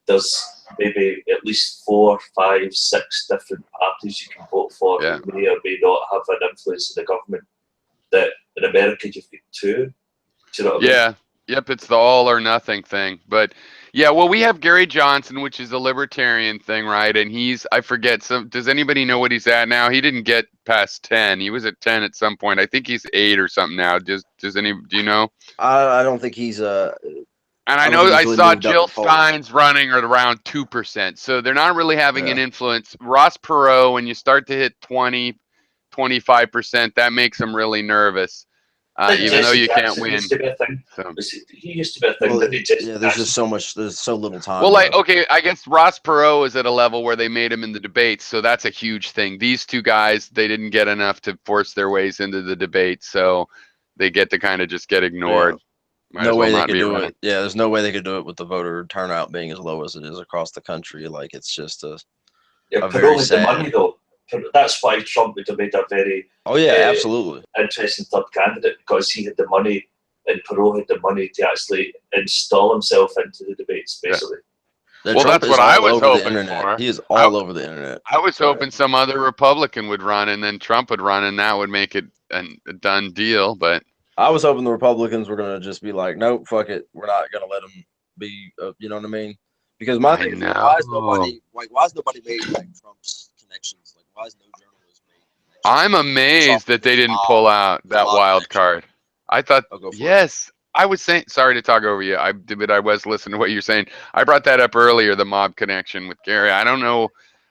F: there's maybe at least 4, 5, 6 different parties you can vote for
A: yeah.
F: who may or may not have an influence in the government. That in America you've got 2. Do you know what I mean?
A: Yeah. Yep, it's the all or nothing thing. But yeah, well, we have Gary Johnson, which is a libertarian thing, right? And I forget, does anybody know what he's at now? He didn't get past 10. He was at 10 at some point. I think he's 8 or something now. Do you know?
H: I don't think he's
A: And I
H: I don't
A: know
H: think he's
A: I
H: really
A: saw
H: moved up
A: Jill
H: the poll.
A: Stein's running at around 2%. So they're not really having an
H: Yeah.
A: influence. Ross Perot, when you start to hit 20, 25%, that makes them really nervous, even though
F: Jesse
A: you can't
F: Jackson
A: win.
F: used to be a thing.
A: So.
F: He used to be a thing,
H: Well,
F: didn't he? Jesse
H: yeah, there's
F: Jackson?
H: just there's so little time.
A: Well, like,
H: left.
A: okay, I guess Ross Perot is at a level where they made him in the debates, so that's a huge thing. These 2 guys, they didn't get enough to force their ways into the debate, so they get to kind of just get ignored. Might
H: No
A: as
H: way
A: well
H: they
A: not
H: could
A: be
H: do
A: running.
H: it. Yeah, there's no way they could do it with the voter turnout being as low as it is across the country. Like it's just a
F: Yeah,
H: a very
F: Perot had the
H: sad.
F: money though. That's why Trump would have made a very
H: Oh yeah, absolutely.
F: interesting third candidate, because he had the money and Perot had the money to actually install himself into the debates, basically.
H: That
A: Well,
H: Trump
A: that's
H: is
A: what I
H: all
A: was
H: over the
A: hoping
H: internet.
A: for.
H: He is
A: I,
H: all over the internet.
A: I was
H: Go
A: hoping some other Republican would run, and then Trump would run, and that would make it a done deal. But
H: I was hoping the Republicans were gonna just be like, nope, fuck it, we're not gonna let him be. You know what I mean? Because my
A: I
H: thing is,
A: know.
H: why has nobody made like Trump's connections? Like, why is no journalist made connections?
A: I'm amazed that they didn't pull out that wild card. I thought,
H: I'll go for it.
A: yes, I was saying, sorry to talk over you. But I was listening to what you're saying. I brought that up earlier, the mob connection with Gary. I don't know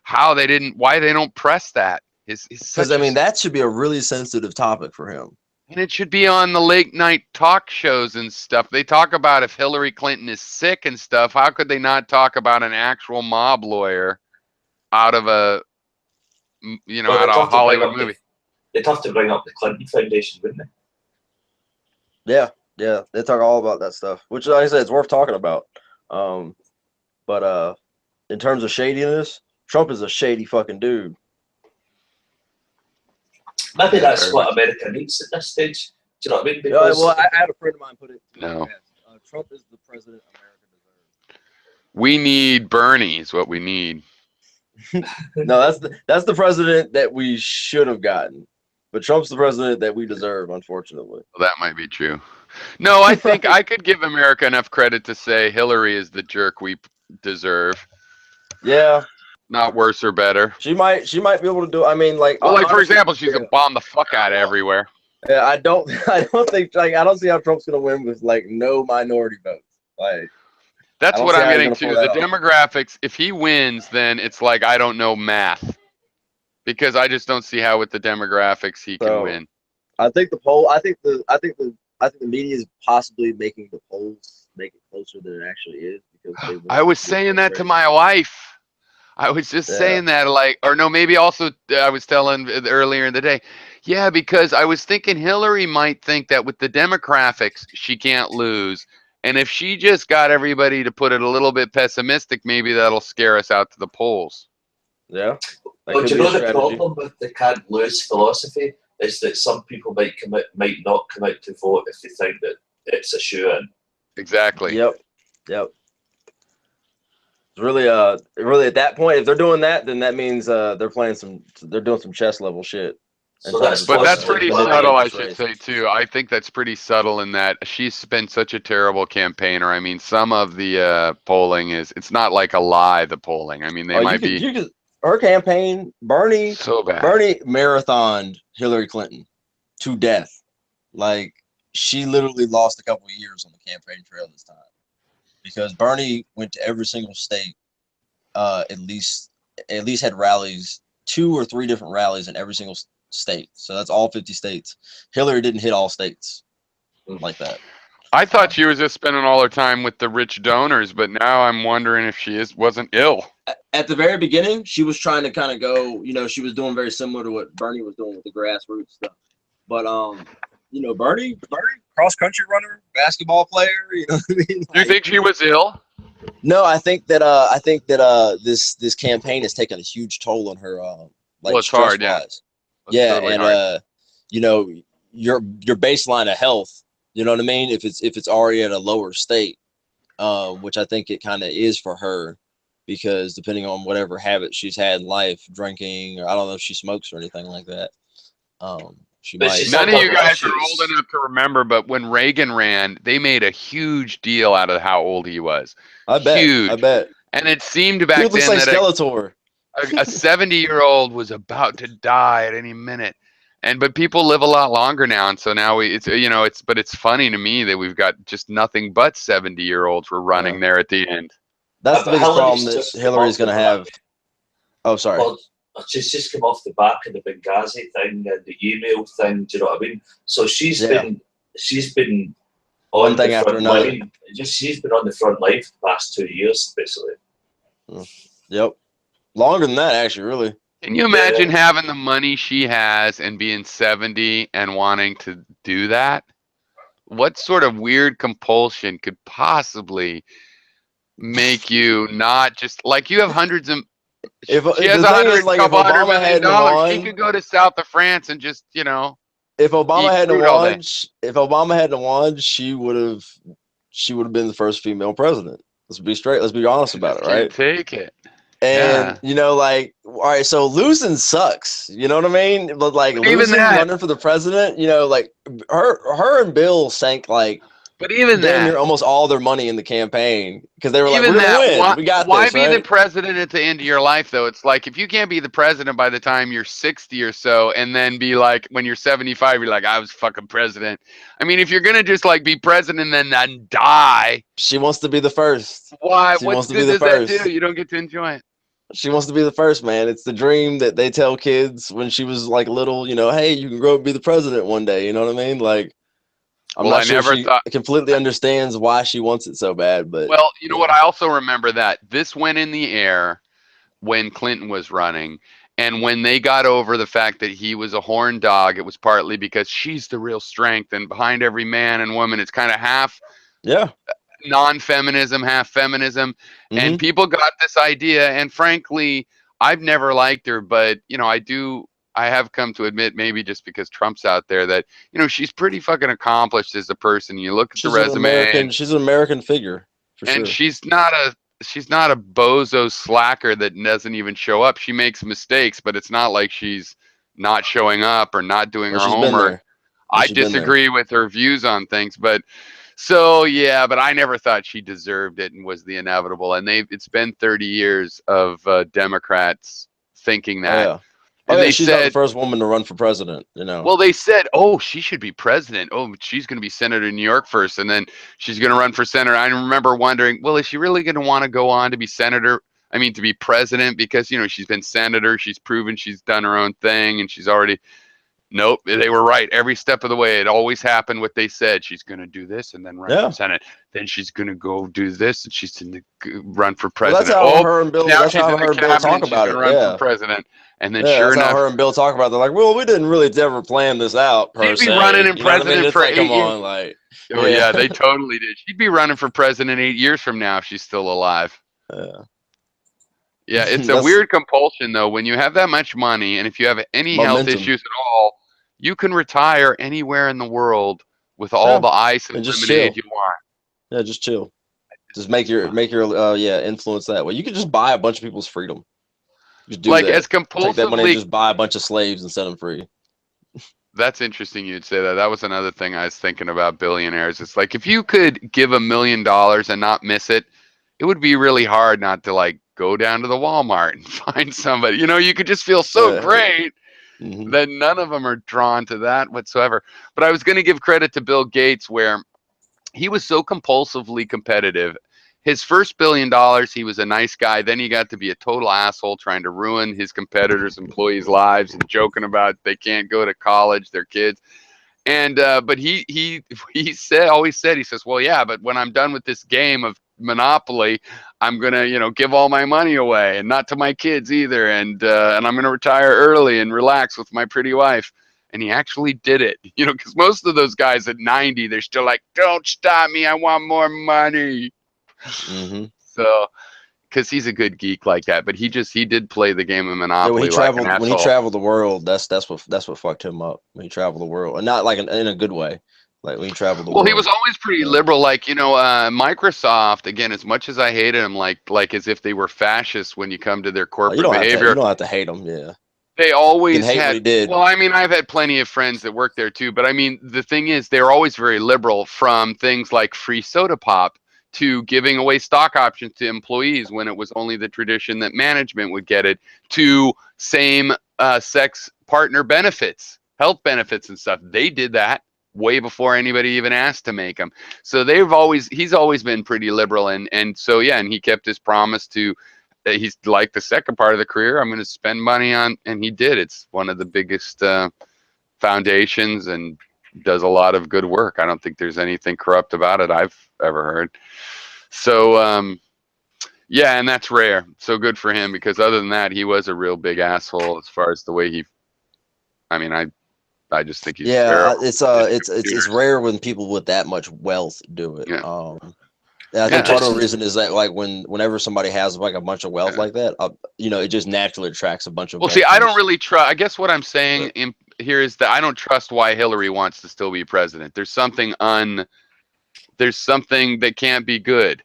A: why they don't press that. He's
H: Because
A: such
H: I mean, that should be a really sensitive topic for him.
A: and it should be on the late night talk shows and stuff. They talk about if Hillary Clinton is sick and stuff. How could they not talk about an actual mob lawyer out of
F: Well,
A: out of a Hollywood movie?
F: They'd have to bring up the Clinton Foundation, wouldn't they?
H: Yeah, they talk all about that stuff, which, like I said, it's worth talking about. But in terms of shadiness, Trump is a shady fucking dude.
F: Maybe that's what America needs at this stage. Do you know what I mean?
H: Yeah, well, I had a friend of mine put it.
A: No.
H: Trump is the president America deserves.
A: We need Bernie is what we need.
H: No, that's the president that we should have gotten, but Trump's the president that we deserve, unfortunately.
A: Well, that might be true. No, I think I could give America enough credit to say Hillary is the jerk we deserve.
H: Yeah,
A: not worse or better.
H: She might be able to do. I mean, like,
A: well, like for example, she's gonna bomb the fuck out of everywhere.
H: Yeah, I don't think like I don't see how Trump's gonna win with like no minority votes. Like,
A: that's what I'm getting to. The demographics. If he wins, then it's like I don't know math, because I just don't see how with the demographics he can win.
H: I think the poll. I think the media is possibly making the polls make it closer than it actually is, because
A: I was saying that to my wife. I was just saying that, like, or no, maybe also I was telling earlier in the day, yeah, because I was thinking Hillary might think that with the demographics she can't lose, and if she just got everybody to put it a little bit pessimistic, maybe that'll scare us out to the polls.
H: Yeah.
F: But you know the problem with the can't lose philosophy is that some people might not come out to vote if they think that it's a shoe-in.
A: Exactly.
H: Yep. Really at that point, if they're doing that, then that means they're doing some chess level shit.
F: So
A: that's pretty subtle, I should say too. I think that's pretty subtle in that she's been such a terrible campaigner. I mean, some of the polling it's not like a lie. The polling. I mean,
H: her campaign, Bernie marathoned Hillary Clinton to death. Like, she literally lost a couple of years on the campaign trail this time, because Bernie went to every single state, at least had rallies, 2 or 3 different rallies in every single state. So that's all 50 states. Hillary didn't hit all states like that.
A: I thought she was just spending all her time with the rich donors, but now I'm wondering if she wasn't ill.
H: At the very beginning, she was trying to kind of go, she was doing very similar to what Bernie was doing with the grassroots stuff. But Bernie, cross country runner, basketball player, you know what I mean?
A: Do you think she was ill?
H: No, I think that this campaign has taken a huge toll on her.
A: Well, it's hard, yeah.
H: Yeah, totally, and hard. Your baseline of health, you know what I mean? If it's already at a lower state, which I think it kind of is for her, because depending on whatever habit she's had in life, drinking, or I don't know if she smokes or anything like that, she might.
A: None of you guys are old enough to remember, but when Reagan ran, they made a huge deal out of how old he was. I bet. And it seemed back then that
H: Skeletor.
A: A 70-year-old was about to die at any minute. But people live a lot longer now, and so now it's funny to me that we've got just nothing but 70-year-olds were running there at the end.
H: That's the biggest problem that Hillary's going to have. Oh, sorry.
F: Well, she's just come off the back of the Benghazi thing and the email thing. Do you know what I mean? So she's been on
H: one thing
F: the
H: after
F: front
H: another.
F: line. She's been on the front line for the past 2 years, basically.
H: Yep. Longer than that, actually, really.
A: Can you imagine having the money she has and being 70 and wanting to do that? What sort of weird compulsion could possibly make you not just, like, you have hundreds of She has
H: the thing is, like, if
A: couple hundred
H: Obama
A: million
H: hadn't
A: dollars. She
H: won,
A: could go to south of France and just,
H: if Obama
A: eat
H: hadn't
A: fruit all day.
H: won, if Obama hadn't won, she would have been the first female president. Let's be straight. Let's be honest
A: She
H: about
A: just
H: it,
A: can't
H: right?
A: take it.
H: And
A: Yeah.
H: like, all right, so losing sucks. You know what I mean? But like
A: But even
H: losing
A: that,
H: running for the president, like her and Bill sank like
A: but even
H: damn near
A: that,
H: almost all their money in the campaign because they were like,
A: even
H: we're gonna
A: that,
H: win. We got
A: why
H: this,
A: be the
H: right?
A: president at the end of your life though? It's like if you can't be the president by the time you're 60 or so, and then be like when you're 75, you're like, I was fucking president. I mean, if you're gonna just like be president and then die,
H: She wants to be the first.
A: why?
H: She
A: What
H: wants to be
A: good
H: the
A: does that do?
H: first.
A: You don't get to enjoy it.
H: She wants to be the first, man. It's the dream that they tell kids when she was like little, hey, you can grow up and be the president one day. You know what I mean? Like, I'm
A: Well,
H: not
A: I
H: sure
A: never
H: she
A: thought.
H: completely understands why she wants it so bad, but
A: Well, you know
H: yeah.
A: what? I also remember that this went in the air when Clinton was running. And when they got over the fact that he was a horn dog, it was partly because she's the real strength. And behind every man and woman, it's kind of half
H: Yeah.
A: non-feminism, half feminism. And
H: Mm-hmm.
A: people got this idea. And frankly, I've never liked her, but I have come to admit, maybe just because Trump's out there, that she's pretty fucking accomplished as a person. You look at the resume,
H: She's an American figure for
A: and
H: sure.
A: she's not a bozo slacker that doesn't even show up. She makes mistakes, but it's not like she's not showing up or not doing
H: Well,
A: her
H: she's been
A: homework.
H: there.
A: I
H: She's been there.
A: disagree with her views on things, but so yeah, but I never thought she deserved it and was the inevitable. And it's been 30 years of Democrats thinking
H: Oh
A: that.
H: yeah. Oh
A: And
H: yeah,
A: they
H: she's not the
A: said,
H: first woman to run for president,
A: well, they said, oh, she should be president. Oh, she's going to be senator in New York first, and then she's going to run for senator. I remember wondering, well, is she really going to want to go on to be senator? I mean, to be president, because she's been senator. She's proven she's done her own thing, and she's already. Nope, they were right every step of the way. It always happened what they said. She's going to do this and then run for
H: Yeah.
A: Senate. Then she's going to go do this and she's going to run for
H: Well,
A: president. Oh, now
H: that's
A: she's
H: how
A: in the
H: her and Bill
A: cabinet
H: talk
A: and she's
H: about
A: going
H: it.
A: to run for
H: Yeah.
A: president. And then
H: Yeah,
A: sure
H: that's how
A: enough,
H: her and Bill talk about it. They're like, well, we didn't really ever plan this out per
A: she'd be running
H: se.
A: in
H: You know what I mean?
A: president
H: It's
A: for
H: like, come
A: 8 years.
H: on, like,
A: Oh,
H: yeah.
A: yeah, they totally did. She'd be running for president 8 years from now if she's still alive.
H: Yeah.
A: Yeah, it's a
H: That's
A: weird compulsion, though, when you have that much money and if you have any health
H: momentum.
A: issues at all, you can retire anywhere in the world with all
H: Yeah.
A: the ice and
H: And just
A: lemonade
H: chill.
A: you want.
H: Yeah, just chill. Just make your influence that way. You could just buy a bunch of people's freedom. Just do
A: Like,
H: that.
A: as
H: Take that money and
A: compulsively.
H: just buy a bunch of slaves and set them free.
A: That's interesting you'd say that. That was another thing I was thinking about billionaires. It's like if you could give $1 million and not miss it, it would be really hard not to like go down to the Walmart and find somebody. You could just feel so great
H: Mm-hmm.
A: that none of them are drawn to that whatsoever. But I was going to give credit to Bill Gates where he was so compulsively competitive. His first $1 billion, he was a nice guy. Then he got to be a total asshole trying to ruin his competitors' employees' lives and joking about they can't go to college, their kids. And but he always said, he says, well, yeah, but when I'm done with this game of Monopoly, I'm gonna give all my money away, and not to my kids either, and I'm gonna retire early and relax with my pretty wife. And he actually did it, because most of those guys at 90, they're still like, don't stop me, I want more money.
H: Mm-hmm.
A: So, because he's a good geek like that, but he did play the game of
H: Yeah,
A: Monopoly like an asshole.
H: when he traveled the world, that's what fucked him up. When he traveled the world, and not like in a good way. Like when he traveled the world.
A: Well, he was always pretty liberal. Like, Microsoft, again, as much as I hated him, like as if they were fascists when you come to their corporate behavior.
H: You don't have to hate him, yeah.
A: They always
H: hate what he did.
A: Well, I mean, I've had plenty of friends that work there too, but I mean, the thing is, they're always very liberal, from things like free soda pop to giving away stock options to employees when it was only the tradition that management would get it, to same sex partner benefits, health benefits and stuff. They did that way before anybody even asked to make them. So he's always been pretty liberal, and so yeah, and he kept his promise to. He's like the second part of the career, I'm going to spend money on, and he did. It's one of the biggest foundations and does a lot of good work. I don't think there's anything corrupt about it I've ever heard. So yeah, and that's rare. So good for him, because other than that, he was a real big asshole as far as the way I just think he's terrible.
H: It's rare when people with that much wealth do it.
A: Yeah.
H: Yeah, I
A: Yeah.
H: think part of the reason is that like whenever somebody has like a bunch of wealth like that, it just naturally attracts a bunch of
A: Well, see, I don't
H: vultures.
A: really trust. I guess what I'm saying
H: But
A: here is that I don't trust why Hillary wants to still be president. There's something that can't be good.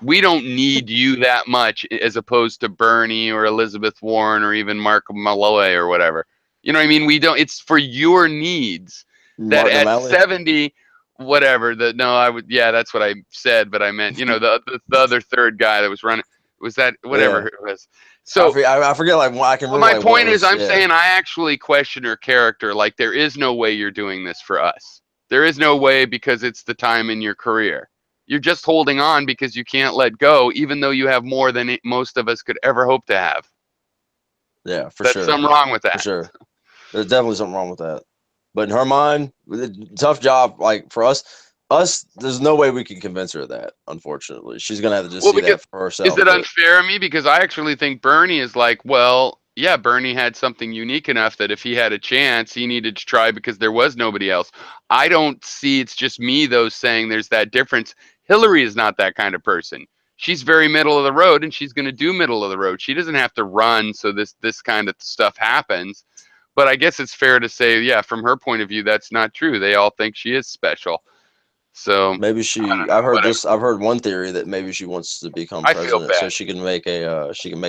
A: We don't need you that much as opposed to Bernie or Elizabeth Warren or even Mark Malloy or whatever. You know what I mean? We don't. It's for your needs that
H: Martin
A: at
H: O'Malley,
A: 70, whatever. No, I would. Yeah, that's what I said, but I meant the other third guy that was running was that
H: yeah,
A: whatever it was. So
H: I forget like I can
A: well,
H: remember
A: my
H: like what
A: point is,
H: was
A: I'm saying I actually question her character. Like, there is no way you're doing this for us. There is no way because it's the time in your career. You're just holding on because you can't let go, even though you have more than most of us could ever hope to have.
H: yeah, for
A: That's
H: sure,
A: something wrong with
H: for
A: that.
H: sure. There's definitely something wrong with that. But in her mind, tough job. Like for us, there's no way we can convince her of that. Unfortunately, she's gonna have to just
A: Well,
H: see
A: because
H: that for
A: is
H: herself.
A: it
H: But
A: unfair of me? Because I actually think Bernie is like, well, yeah, Bernie had something unique enough that if he had a chance, he needed to try because there was nobody else. I don't see it's just me, though, saying there's that difference. Hillary is not that kind of person. She's very middle of the road, and she's going to do middle of the road. She doesn't have to run so this kind of stuff happens. But I guess it's fair to say, yeah, from her point of view, that's not true. They all think she is special. So
H: maybe
A: I don't
H: she.
A: know. Whatever.
H: I've heard one theory that maybe she wants to become
A: I feel
H: president so
A: bad.
H: she can make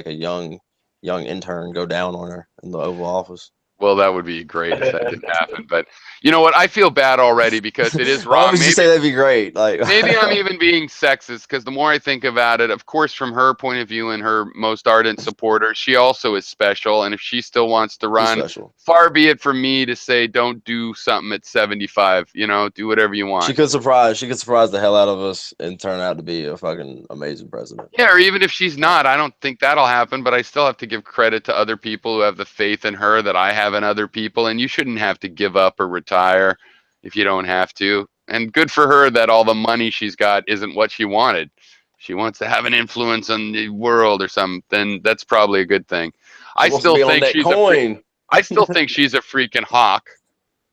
H: a young intern go down on her in the Oval Office.
A: Well, that would be great if that didn't happen. But you know what? I feel bad already because it is
H: Why
A: wrong.
H: would you say that'd be great? Like,
A: Maybe I'm even being sexist because the more I think about it, of course, from her point of view and her most ardent supporter, she also is special. And if she still wants to
H: she's
A: run,
H: special.
A: far be it from me to say, don't do something at 75. Do whatever you want.
H: She could surprise the hell out of us and turn out to be a fucking amazing president.
A: Yeah, or even if she's not, I don't think that'll happen, but I still have to give credit to other people who have the faith in her that I have in other people, and you shouldn't have to give up or retire if you don't have to. And good for her that all the money she's got isn't what she wanted. She wants to have an influence on the world or something. That's probably a good thing.
H: She
A: I
H: wants to
A: still
H: be on
A: think
H: that
A: she's a freak.
H: coin.
A: I still think she's a freaking hawk,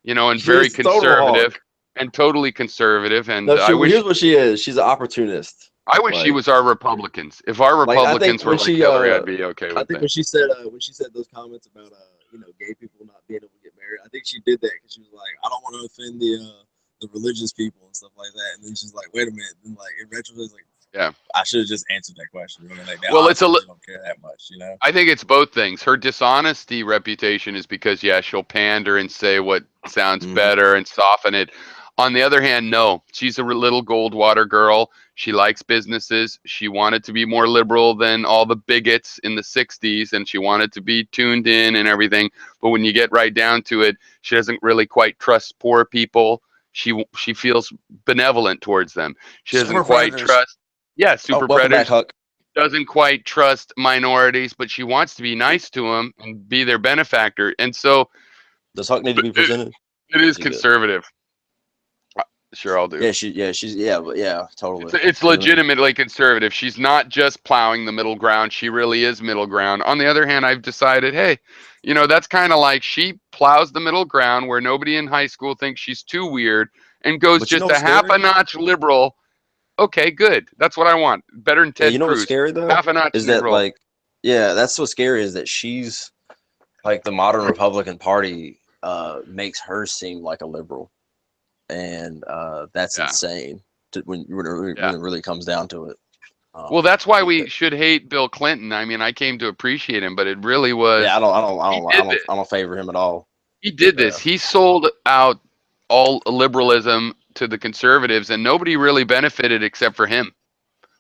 A: and
H: She
A: very
H: is a total
A: conservative
H: hawk.
A: and totally conservative. And
H: No,
A: I wish
H: here's what she is. She's an opportunist.
A: she
H: Like,
A: was our Republicans. If our
H: I think
A: Republicans were
H: when
A: like
H: she
A: Hillary, I'd be okay with that.
H: when she said those comments about gay people not being able to get married, I think she did that because she was like, I don't want to offend the religious people and stuff like that. And then she's like, wait a minute. Then like in retrospect, like,
A: Yeah.
H: I should have just answered that question. Like,
A: Well, it's
H: really don't care that much.
A: I think it's both things. Her dishonesty reputation is because, yeah, she'll pander and say what sounds better and soften it. On the other hand, no, she's a little Goldwater girl. She likes businesses. She wanted to be more liberal than all the bigots in the 60s, and she wanted to be tuned in and everything. But when you get right down to it, she doesn't really quite trust poor people. She feels benevolent towards them. She doesn't
H: Super
A: quite
H: predators.
A: trust. Yeah,
H: Oh,
A: super
H: welcome back,
A: predators.
H: Huck.
A: Doesn't quite trust minorities, but she wants to be nice to them and be their benefactor. And so
H: Does Huck need to be presented?
A: it is
H: Is he good?
A: conservative. Sure, I'll do.
H: Yeah, she's totally.
A: It's legitimately conservative. She's not just plowing the middle ground. She really is middle ground. On the other hand, I've decided, hey, that's kind of like she plows the middle ground where nobody in high school thinks she's too weird and goes
H: But
A: just a half a notch liberal. Okay, good. That's what I want. Better than
H: Yeah,
A: Ted
H: you know what's
A: Cruz.
H: scary though?
A: Half a notch
H: Is that
A: liberal.
H: that's what's scary is that she's like the modern Republican Party makes her seem like a liberal, and that's insane when it really comes down to it.
A: Well, that's why we should hate Bill Clinton. I mean, I came to appreciate him, but it really was.
H: Yeah, I don't favor him at all.
A: He did this. He sold out all liberalism to the conservatives, and nobody really benefited except for him.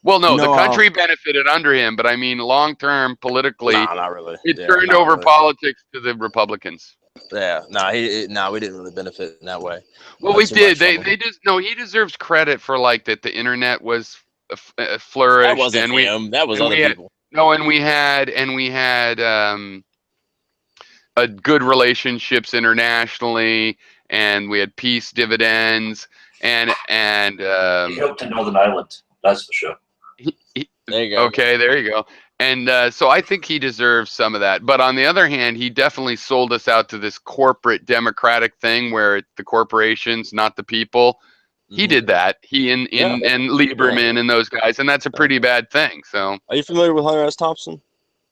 A: Well, no, the country benefited under him, but I mean, long term politically,
H: not really.
A: it turned over politics to the Republicans.
H: Yeah, we didn't really benefit in that way.
A: Well, we did. He deserves credit for like that. The internet was flourished.
H: That wasn't him. That was other people.
A: And we had a good relationships internationally, and we had peace dividends, and
F: he helped in Northern Ireland. That's for sure.
H: There you go.
A: Okay, there you go. And so I think he deserves some of that. But on the other hand, he definitely sold us out to this corporate democratic thing where it's the corporations, not the people, He did that. He and Lieberman and those guys, and that's a pretty bad thing. So,
H: are you familiar with Hunter S. Thompson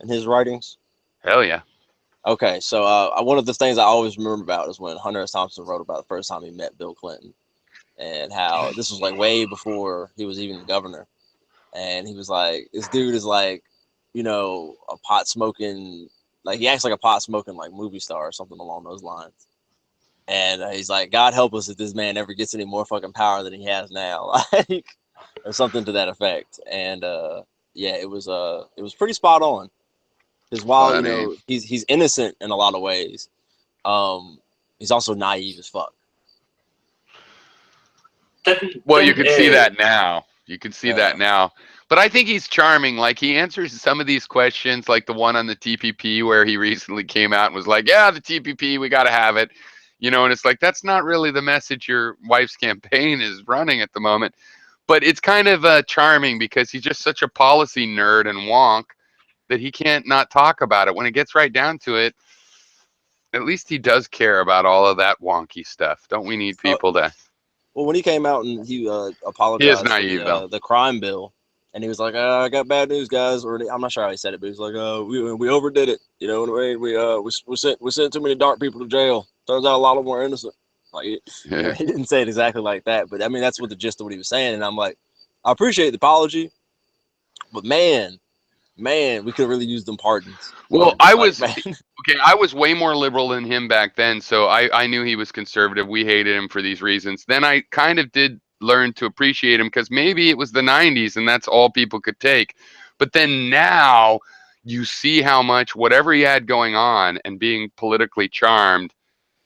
H: and his writings?
A: hell yeah.
H: Okay, so one of the things I always remember about is when Hunter S. Thompson wrote about the first time he met Bill Clinton, and how this was like way before he was even the governor, and he was like, this dude is like, you know, a pot smoking, like he acts like a pot smoking like movie star or something along those lines. And he's like, God help us if this man ever gets any more fucking power than he has now, like, or something to that effect. And yeah, it was pretty spot on. Because while you know he's innocent in a lot of ways, he's also naive as fuck.
A: Well, you can see that now. You can see that now. But I think he's charming. Like, he answers some of these questions, like the one on the TPP, where he recently came out and was like, yeah, the TPP, we got to have it. You know, and it's like, that's not really the message your wife's campaign is running at the moment. But it's kind of charming because he's just such a policy nerd and wonk that he can't not talk about it. When it gets right down to it, at least he does care about all of that wonky stuff. Don't we need people to...
H: Well, when he came out and he
A: He is
H: apologized
A: naive,
H: for
A: though.
H: the crime bill, and he was like, I got bad news, guys. Or I'm not sure how he said it, but he was like, we overdid it. You know, we sent too many dark people to jail. Turns out a lot of them were innocent. Like, you know, he didn't say it exactly like that, but I mean, that's what the gist of what he was saying. And I'm like, I appreciate the apology, but man, we could really use them pardons.
A: Well,
H: I was
A: okay. I was way more liberal than him back then, so I knew he was conservative. We hated him for these reasons. Then I kind of did learn to appreciate him because maybe it was the '90s and that's all people could take. But then now you see how much whatever he had going on and being politically charmed,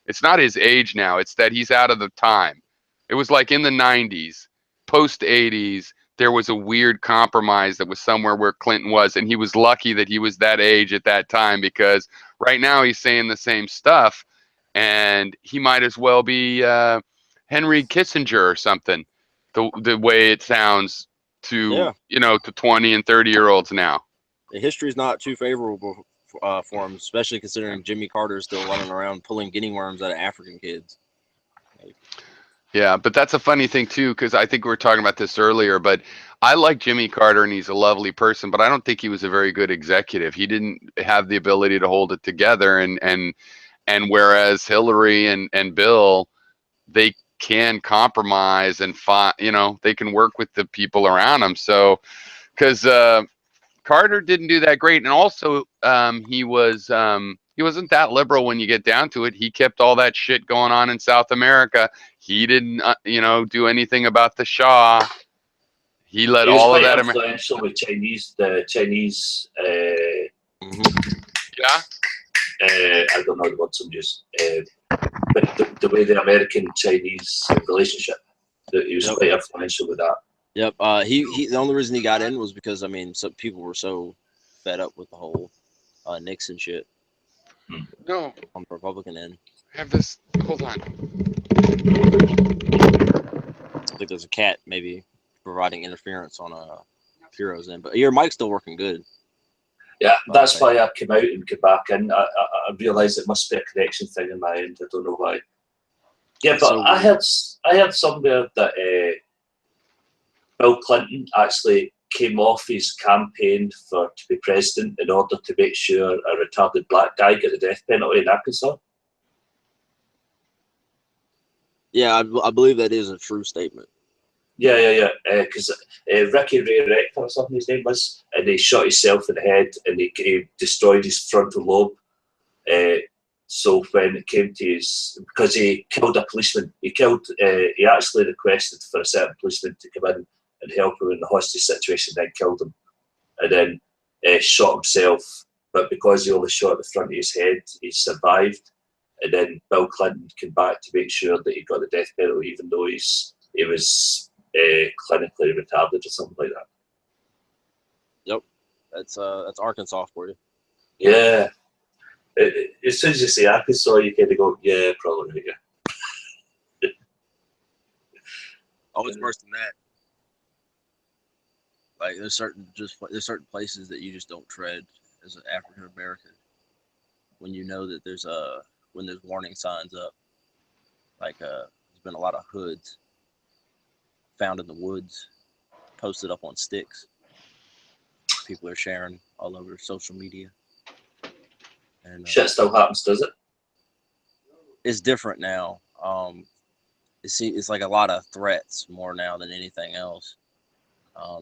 A: it's not his age now. It's that he's out of the time. It was like in the '90s, post '80s. There was a weird compromise that was somewhere where Clinton was, and he was lucky that he was that age at that time because right now he's saying the same stuff, and he might as well be Henry Kissinger or something. The way it sounds to to 20 and 30-year-olds now.
H: The history's not too favorable for him, especially considering Jimmy Carter's still running around pulling guinea worms out of African kids.
A: Yeah, but that's a funny thing too, because I think we were talking about this earlier. But I like Jimmy Carter, and he's a lovely person. But I don't think he was a very good executive. He didn't have the ability to hold it together. And whereas Hillary and Bill, they can compromise and they can work with the people around them. So, because Carter didn't do that great, and also he wasn't that liberal when you get down to it. He kept all that shit going on in South America. He didn't, do anything about the Shah. He let
F: He was
A: all of
F: quite
A: that.
F: influential with the Chinese.
A: Yeah.
F: I don't know the words I'm using, but the way the American-Chinese relationship, he was quite influential with that.
H: Yep. He the only reason he got in was because some people were so fed up with the whole Nixon shit.
A: No.
H: On the Republican end.
A: Have this. Hold on.
H: I think there's a cat maybe providing interference on Piro's end, but your mic's still working good.
F: Yeah, that's why I came out and came back in. I realised it must be a connection thing in my end. I don't know why. Yeah, but I heard somewhere that Bill Clinton actually came off his campaign to be president in order to make sure a retarded black guy get the death penalty in Arkansas.
H: Yeah, I believe that is a true statement.
F: Yeah. Because Ricky Ray Rector or something his name was, and he shot himself in the head and he destroyed his frontal lobe. So when it came to because he killed a policeman, he actually requested for a certain policeman to come in and help him in the hostage situation, then killed him, and then shot himself. But because he only shot the front of his head, he survived. And then Bill Clinton came back to make sure that he got the death penalty, even though he was clinically retarded or something like that.
H: Yep, that's Arkansas for you.
F: Yeah. As soon as you say Arkansas, you kind of go, yeah, probably, yeah.
H: Oh, it's worse than that. Like there's certain places that you just don't tread as an African American when you know that there's when there's warning signs up. Like there's been a lot of hoods
G: found in the woods, posted up on sticks. People are sharing all over social media. And
F: Shit still happens, does it?
G: it's different now. It's like a lot of threats more now than anything else.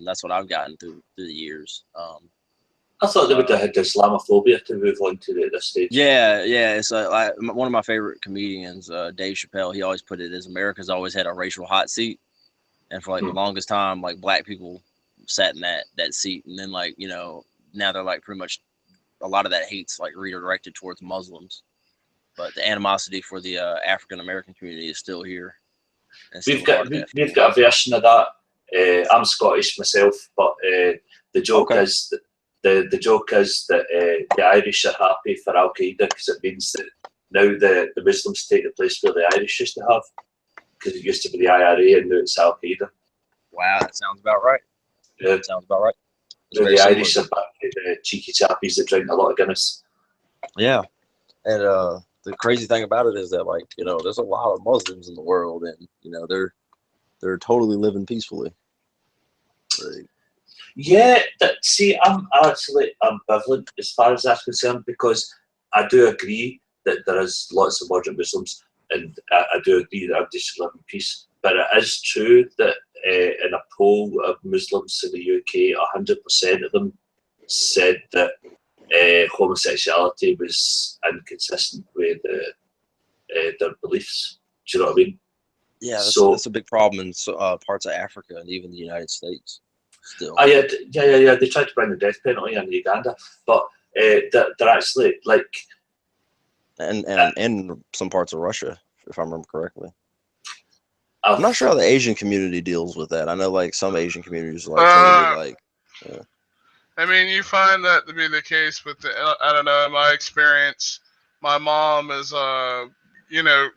G: That's what I've gotten through the years.
F: I thought they would have had Islamophobia to move on to at this stage.
G: Yeah. It's one of my favorite comedians, Dave Chappelle. He always put it as America's always had a racial hot seat, and for like the longest time, like black people sat in that seat, and then like now they're like pretty much a lot of that hate's like redirected towards Muslims, but the animosity for the African American community is still here.
F: We've got a version of that. I'm Scottish myself, but the joke is that the joke is that the Irish are happy for Al Qaeda because it means that now the Muslims take the place where the Irish used to have, because it used to be the IRA and now it's Al Qaeda.
G: Wow, that sounds about right.
F: Yeah.
G: That sounds about right.
F: The Irish are back to the cheeky chappies that drink a lot of Guinness.
H: Yeah, and the crazy thing about it is that like there's a lot of Muslims in the world, and they're totally living peacefully. Like,
F: yeah, see, I'm actually ambivalent as far as that's concerned, because I do agree that there is lots of moderate Muslims, and I do agree that they should live in peace. But it is true that in a poll of Muslims in the UK, 100% of them said that homosexuality was inconsistent with their beliefs. Do you know what I mean?
H: yeah, that's a big problem in parts of Africa and even the United States. Still.
F: Oh yeah. They tried to bring the death penalty in Uganda, but they're actually like,
H: and some parts of Russia, if I remember correctly. I'm not sure how the Asian community deals with that. I know like some Asian communities are like totally like. Yeah.
E: I mean, you find that to be the case with I don't know, in my experience, my mom is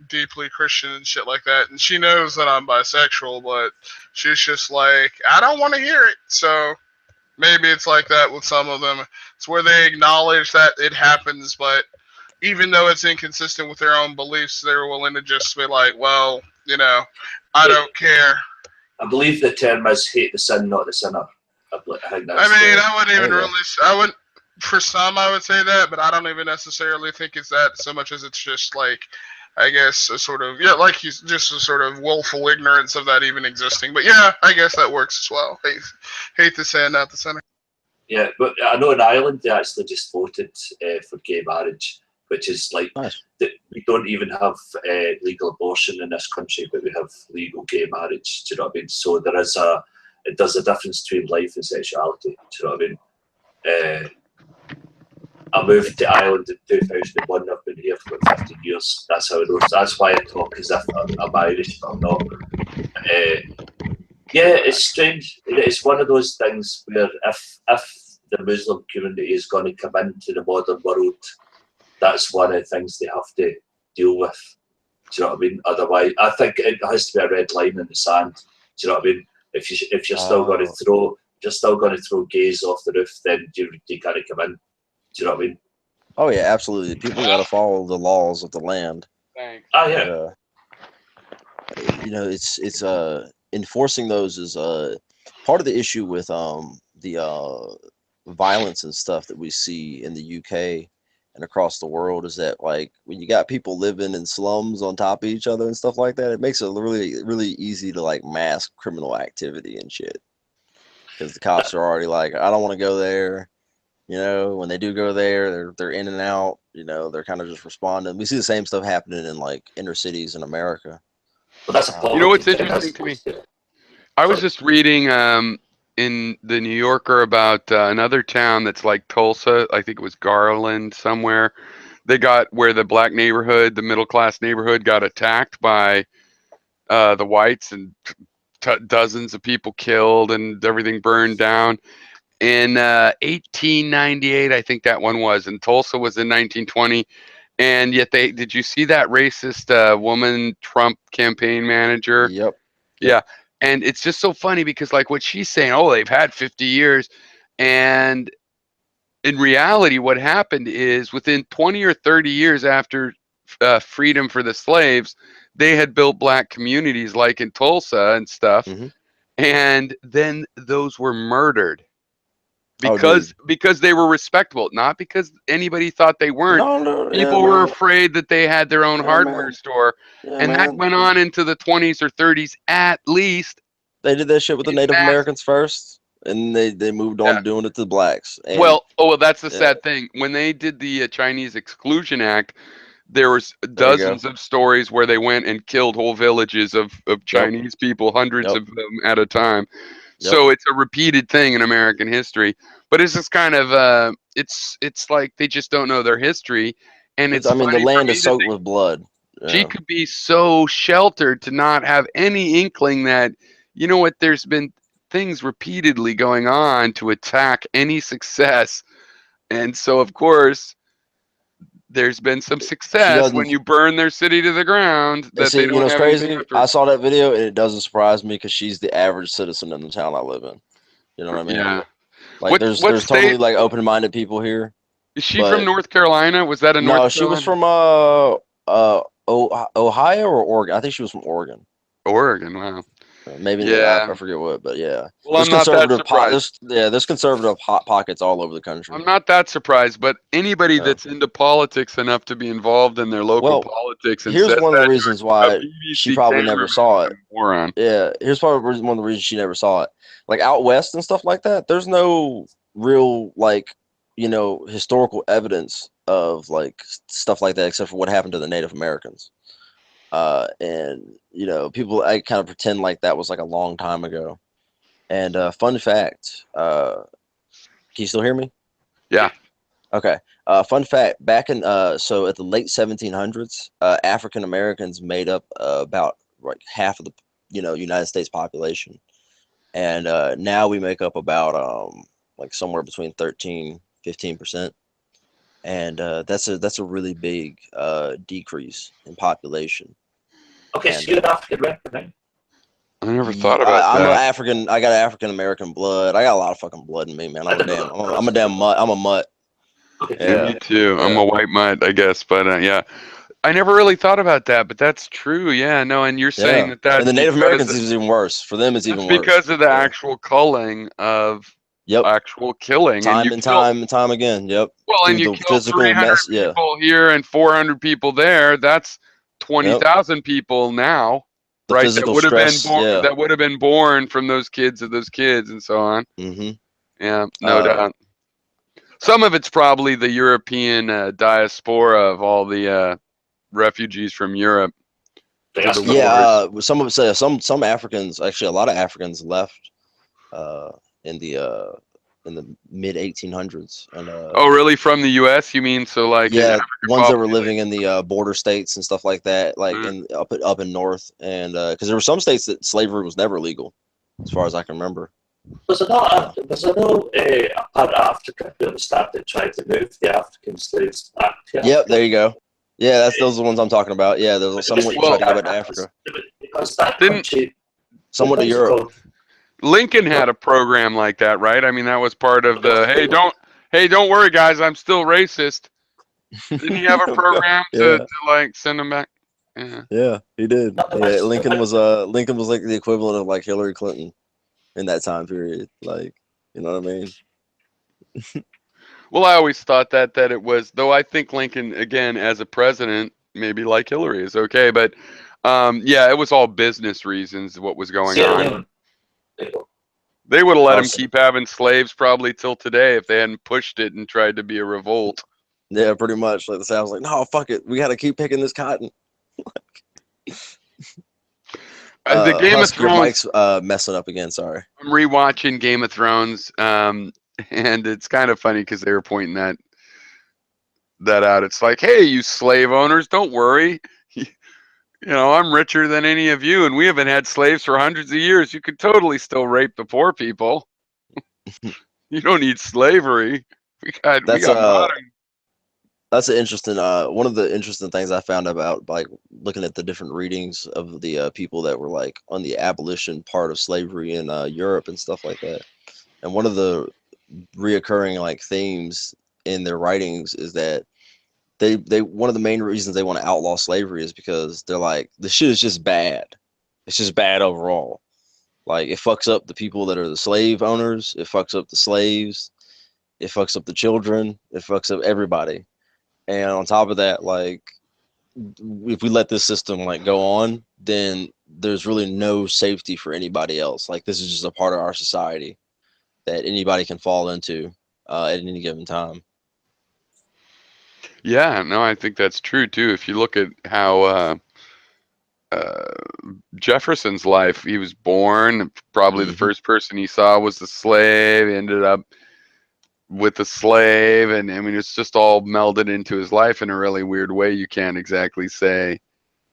E: deeply Christian and shit like that, and she knows that I'm bisexual, but she's just like, I don't want to hear it. So maybe it's like that with some of them. It's where they acknowledge that it happens, but even though it's inconsistent with their own beliefs, they're willing to just be like, well, I don't care.
F: I believe the term is hate the sin, not the sinner. I think that's
E: I wouldn't even really. For some, I would say that, but I don't even necessarily think it's that so much as it's just like, I guess, a sort of, just a sort of willful ignorance of that even existing. But yeah, I guess that works as well. Hate the sin, not the sinner.
F: Yeah, but I know in Ireland they actually just voted for gay marriage, which is like,
H: nice.
F: We don't even have legal abortion in this country, but we have legal gay marriage. Do you know what I mean? So there's a difference between life and sexuality. Do you know what I mean? I moved to Ireland in 2001. I've been here for about 15 years. That's how it goes. That's why I talk as if I'm Irish, but I'm not. Yeah, it's strange. It's one of those things where if the Muslim community is going to come into the modern world, that's one of the things they have to deal with. Do you know what I mean? Otherwise, I think it has to be a red line in the sand. Do you know what I mean? If you're still going to throw gays off the roof, then you can't come in. Do you know what I mean?
H: Oh yeah, absolutely. People got to follow the laws of the land.
E: Thanks.
F: Oh yeah.
H: It's enforcing those is part of the issue with the violence and stuff that we see in the UK and across the world, is that like when you got people living in slums on top of each other and stuff like that, it makes it really, really easy to like mask criminal activity and shit, because the cops are already like, I don't want to go there. When they do go there, they're in and out. They're kind of just responding. We see the same stuff happening in like inner cities in America.
F: But that's a
A: You know what's interesting to me? I was just reading in the New Yorker about another town that's like Tulsa. I think it was Garland somewhere. They got where the black neighborhood, the middle class neighborhood, got attacked by the whites, and dozens of people killed and everything burned down. In 1898, I think that one was, and Tulsa was in 1920. And yet did you see that racist woman Trump campaign manager?
H: Yep.
A: Yeah. And it's just so funny because like what she's saying, they've had 50 years. And in reality, what happened is within 20 or 30 years after freedom for the slaves, they had built black communities like in Tulsa and stuff.
H: Mm-hmm.
A: and then those were murdered
H: Oh, dude.
A: because they were respectable, not because anybody thought they weren't.
H: No, no, yeah,
A: People were
H: man.
A: afraid that they had their own
H: Yeah,
A: hardware
H: man.
A: store,
H: Yeah,
A: and that
H: man.
A: went on into the 20s or 30s at least.
H: They did that shit with the
A: In
H: Native
A: mass.
H: Americans first, and they moved on
A: Yeah.
H: to doing it to the blacks. And
A: Well, that's the
H: yeah,
A: sad thing. When they did the Chinese Exclusion Act, there was
H: there you go.
A: dozens of stories where they went and killed whole villages of
H: Yep.
A: Chinese people, hundreds
H: Yep.
A: of them at a time.
H: Yep.
A: So it's a repeated thing in American history. But it's just kind of it's like they just don't know their history, and it's
H: I mean, the
A: funny for
H: land
A: me
H: is
A: that
H: soaked with blood.
A: she
H: Yeah.
A: could be so sheltered to not have any inkling that, you know what, there's been things repeatedly going on to attack any success. And so, of course, there's been some
H: She
A: success when
H: doesn't.
A: you burn their city to the ground
H: And
A: that they
H: see, you know,
A: don't
H: it's
A: have anything
H: crazy. I
A: afterwards.
H: saw that video, and it doesn't surprise me because she's the average citizen in the town I live in. You know what I mean?
A: Yeah.
H: Like,
A: What
H: there's totally
A: state
H: like open-minded people here,
A: is she from?
H: but
A: North Carolina? Was that a
H: no,
A: North
H: she was
A: Carolina?
H: from Ohio or Oregon. I think she was from Oregon.
A: Oregon. Wow.
H: Maybe I
A: Yeah.
H: forget what, but yeah.
A: Well, I'm not that surprised.
H: There's conservative hot pockets all over the country.
A: I'm not that surprised, but anybody
H: Yeah.
A: that's into politics enough to be involved in their local
H: Well,
A: politics and
H: here's
A: says
H: one of the
A: that
H: reasons
A: to a
H: why she
A: BBC
H: probably never
A: cameraman
H: saw
A: is
H: it.
A: a moron.
H: Yeah, here's probably one of the reasons she never saw it. Like out west and stuff like that, there's no real like, you know, historical evidence of like stuff like that except for what happened to the Native Americans. And you know, people I kind of pretend like that was like a long time ago. And fun fact, can you still hear me?
A: Yeah.
H: Okay. Fun fact: back in so at the late 1700s, African Americans made up about like half of the United States population, and now we make up about like somewhere between 13-15%, and that's a really big decrease in population.
F: Okay,
H: And
F: so you're an African American, right?
A: I never thought about
H: I'm an
A: that.
H: African. I got African American blood. I got a lot of fucking blood in me, man. I'm a damn mutt. I'm a mutt.
F: Okay,
A: Yeah,
H: Yeah.
A: me too. I'm
H: Yeah.
A: a white mutt, I guess, but yeah, I never really thought about that, but that's true. Yeah, no, and you're saying
H: Yeah.
A: that
H: And
A: that's
H: the Native
A: because
H: Americans is even worse. For them, it's
A: that's
H: even worse.
A: because of the
H: Yeah.
A: actual culling of
H: Yep.
A: actual killing, and
H: Time
A: you
H: and
A: kill
H: time and time again. Yep.
A: well, and
H: Through
A: you
H: the
A: kill
H: physical
A: 300
H: mess. Yeah.
A: people here and 400 people there. That's
H: Yep.
A: 20,000 people now,
H: The
A: right? That
H: physical
A: would have been
H: stress.
A: born.
H: Yeah.
A: That would have been born from those kids of those kids, and so on.
H: Mm-hmm.
A: Yeah, no doubt. Some of it's probably the European diaspora of all the refugees from Europe to the
H: Yeah.
A: wars.
H: Some of some Africans, actually, a lot of Africans left uh, in the mid 1800s, and
A: Oh, really? From the U.S. You mean? So, like in
H: yeah,
A: Africa,
H: ones that were
A: probably.
H: living in the border states and stuff like that, like
A: Like,
H: in up in north, and because there were some states that slavery was never legal, as far as I can remember.
F: There's a part of Africa that started trying to move the African slaves back to
H: Yep,
F: Africa.
H: there you go. Yeah, those are the ones I'm talking about. Yeah, there was someone tried to go back to Africa.
F: Because that
A: Didn't-
F: country,
H: Somewhat to
F: what's it
H: Europe.
F: called?
A: Lincoln had a program like that, right? I mean, that was part of the hey, don't worry, guys, I'm still racist. Didn't he have a program
H: Yeah.
A: to like send them back? Yeah.
H: Yeah, he did. Yeah, Lincoln was like the equivalent of like Hillary Clinton in that time period. Like, you know what I mean?
A: Well, I always thought that it was, though I think Lincoln, again, as a president, maybe like Hillary is okay, but yeah, it was all business reasons what was going on. They would have let him keep having slaves probably till today if they hadn't pushed it and tried to be a revolt.
H: Yeah, pretty much. Like the South was like, no, fuck it, we got to keep picking this cotton.
A: The Game
H: Husk,
A: of Thrones.
H: your mic's messing up again. Sorry.
A: I'm rewatching Game of Thrones, and it's kind of funny because they were pointing that out. It's like, hey, you slave owners, don't worry. You know, I'm richer than any of you, and we haven't had slaves for hundreds of years. You could totally still rape the poor people. You don't need slavery. We got modern.
H: That's an interesting. One of the interesting things I found about like looking at the different readings of the people that were like on the abolition part of slavery in Europe and stuff like that. And one of the reoccurring like themes in their writings is that they one of the main reasons they want to outlaw slavery is because they're like the shit is just bad. It's just bad overall. Like it fucks up the people that are the slave owners. It fucks up the slaves. It fucks up the children. It fucks up everybody. And on top of that, like if we let this system like go on, then there's really no safety for anybody else. Like this is just a part of our society that anybody can fall into at any given time.
A: Yeah, no, I think that's true too. If you look at how uh, Jefferson's life, he was born, probably the first person he saw was the slave, he ended up with the slave, and I mean, it's just all melded into his life in a really weird way. You can't exactly say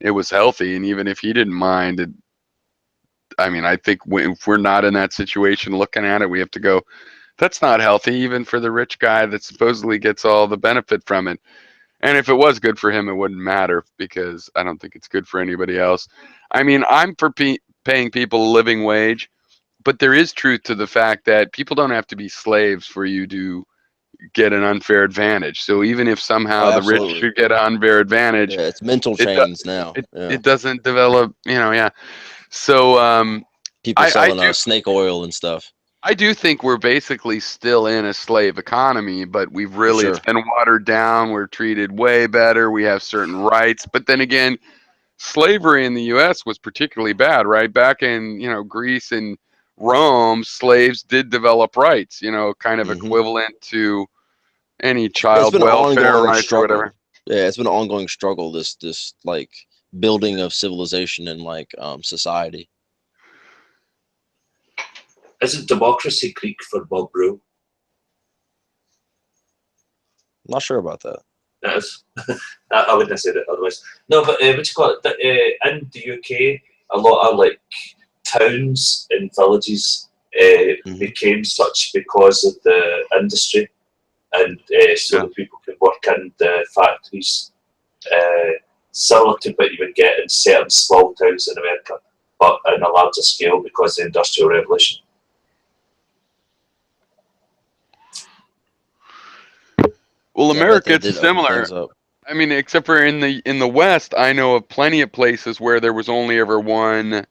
A: it was healthy, and even if he didn't mind it, I mean, I think if we're not in that situation looking at it, we have to go, that's not healthy, even for the rich guy that supposedly gets all the benefit from it. And if it was good for him, it wouldn't matter because I don't think it's good for anybody else. I mean, I'm for paying people a living wage, but there is truth to the fact that people don't have to be slaves for you to get an unfair advantage. So even if
H: Oh,
A: somehow the rich
H: absolutely.
A: should get an unfair advantage,
H: Yeah, it's mental
A: it do-
H: chains now. Yeah.
A: it doesn't develop, yeah. So
H: People
A: I
H: selling
A: do
H: snake oil and stuff.
A: I do think we're basically still in a slave economy, but we've
H: For
A: really, it's
H: sure.
A: been watered down. We're treated way better. We have certain rights. But then again, slavery in the US was particularly bad, right? Back in, Greece and Rome, slaves did develop rights, kind of
H: hmm
A: equivalent to any
H: It's
A: child
H: been an
A: welfare
H: ongoing
A: rights or
H: struggle.
A: whatever.
H: Yeah, it's been an ongoing struggle. This like building of civilization and like society.
F: Isn't democracy Greek for mob rule?
H: I'm not sure about that.
F: That is. I wouldn't have said it otherwise. No, but what you call it? In the UK, a lot of like towns and villages became such because of the industry, and so
A: Yeah.
F: that people could work in the factories, similar to what you would get in certain small towns in America, but on a larger scale because of the Industrial Revolution.
A: Well,
H: Yeah, I bet
A: America,
H: that
A: it's
H: did open
A: similar.
H: things up.
A: I mean, except for in the West, I know of plenty of places where there was only ever one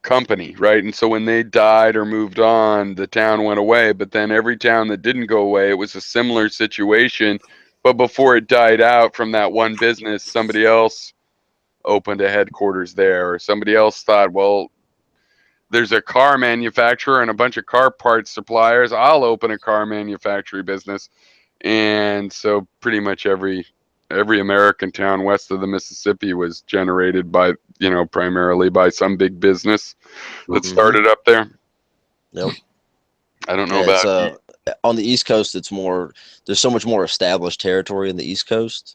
A: company, right? And so when they died or moved on, the town went away. But then every town that didn't go away, it was a similar situation. But before it died out from that one business, somebody else opened a headquarters there, or somebody else thought, well, there's a car manufacturer and a bunch of car parts suppliers. I'll open a car manufacturing business. And so pretty much every American town west of the Mississippi was generated by, primarily by some big business that started up there.
H: Yep.
A: I don't know
H: Yeah, it's
A: about
H: on the East Coast. It's more. There's so much more established territory in the East Coast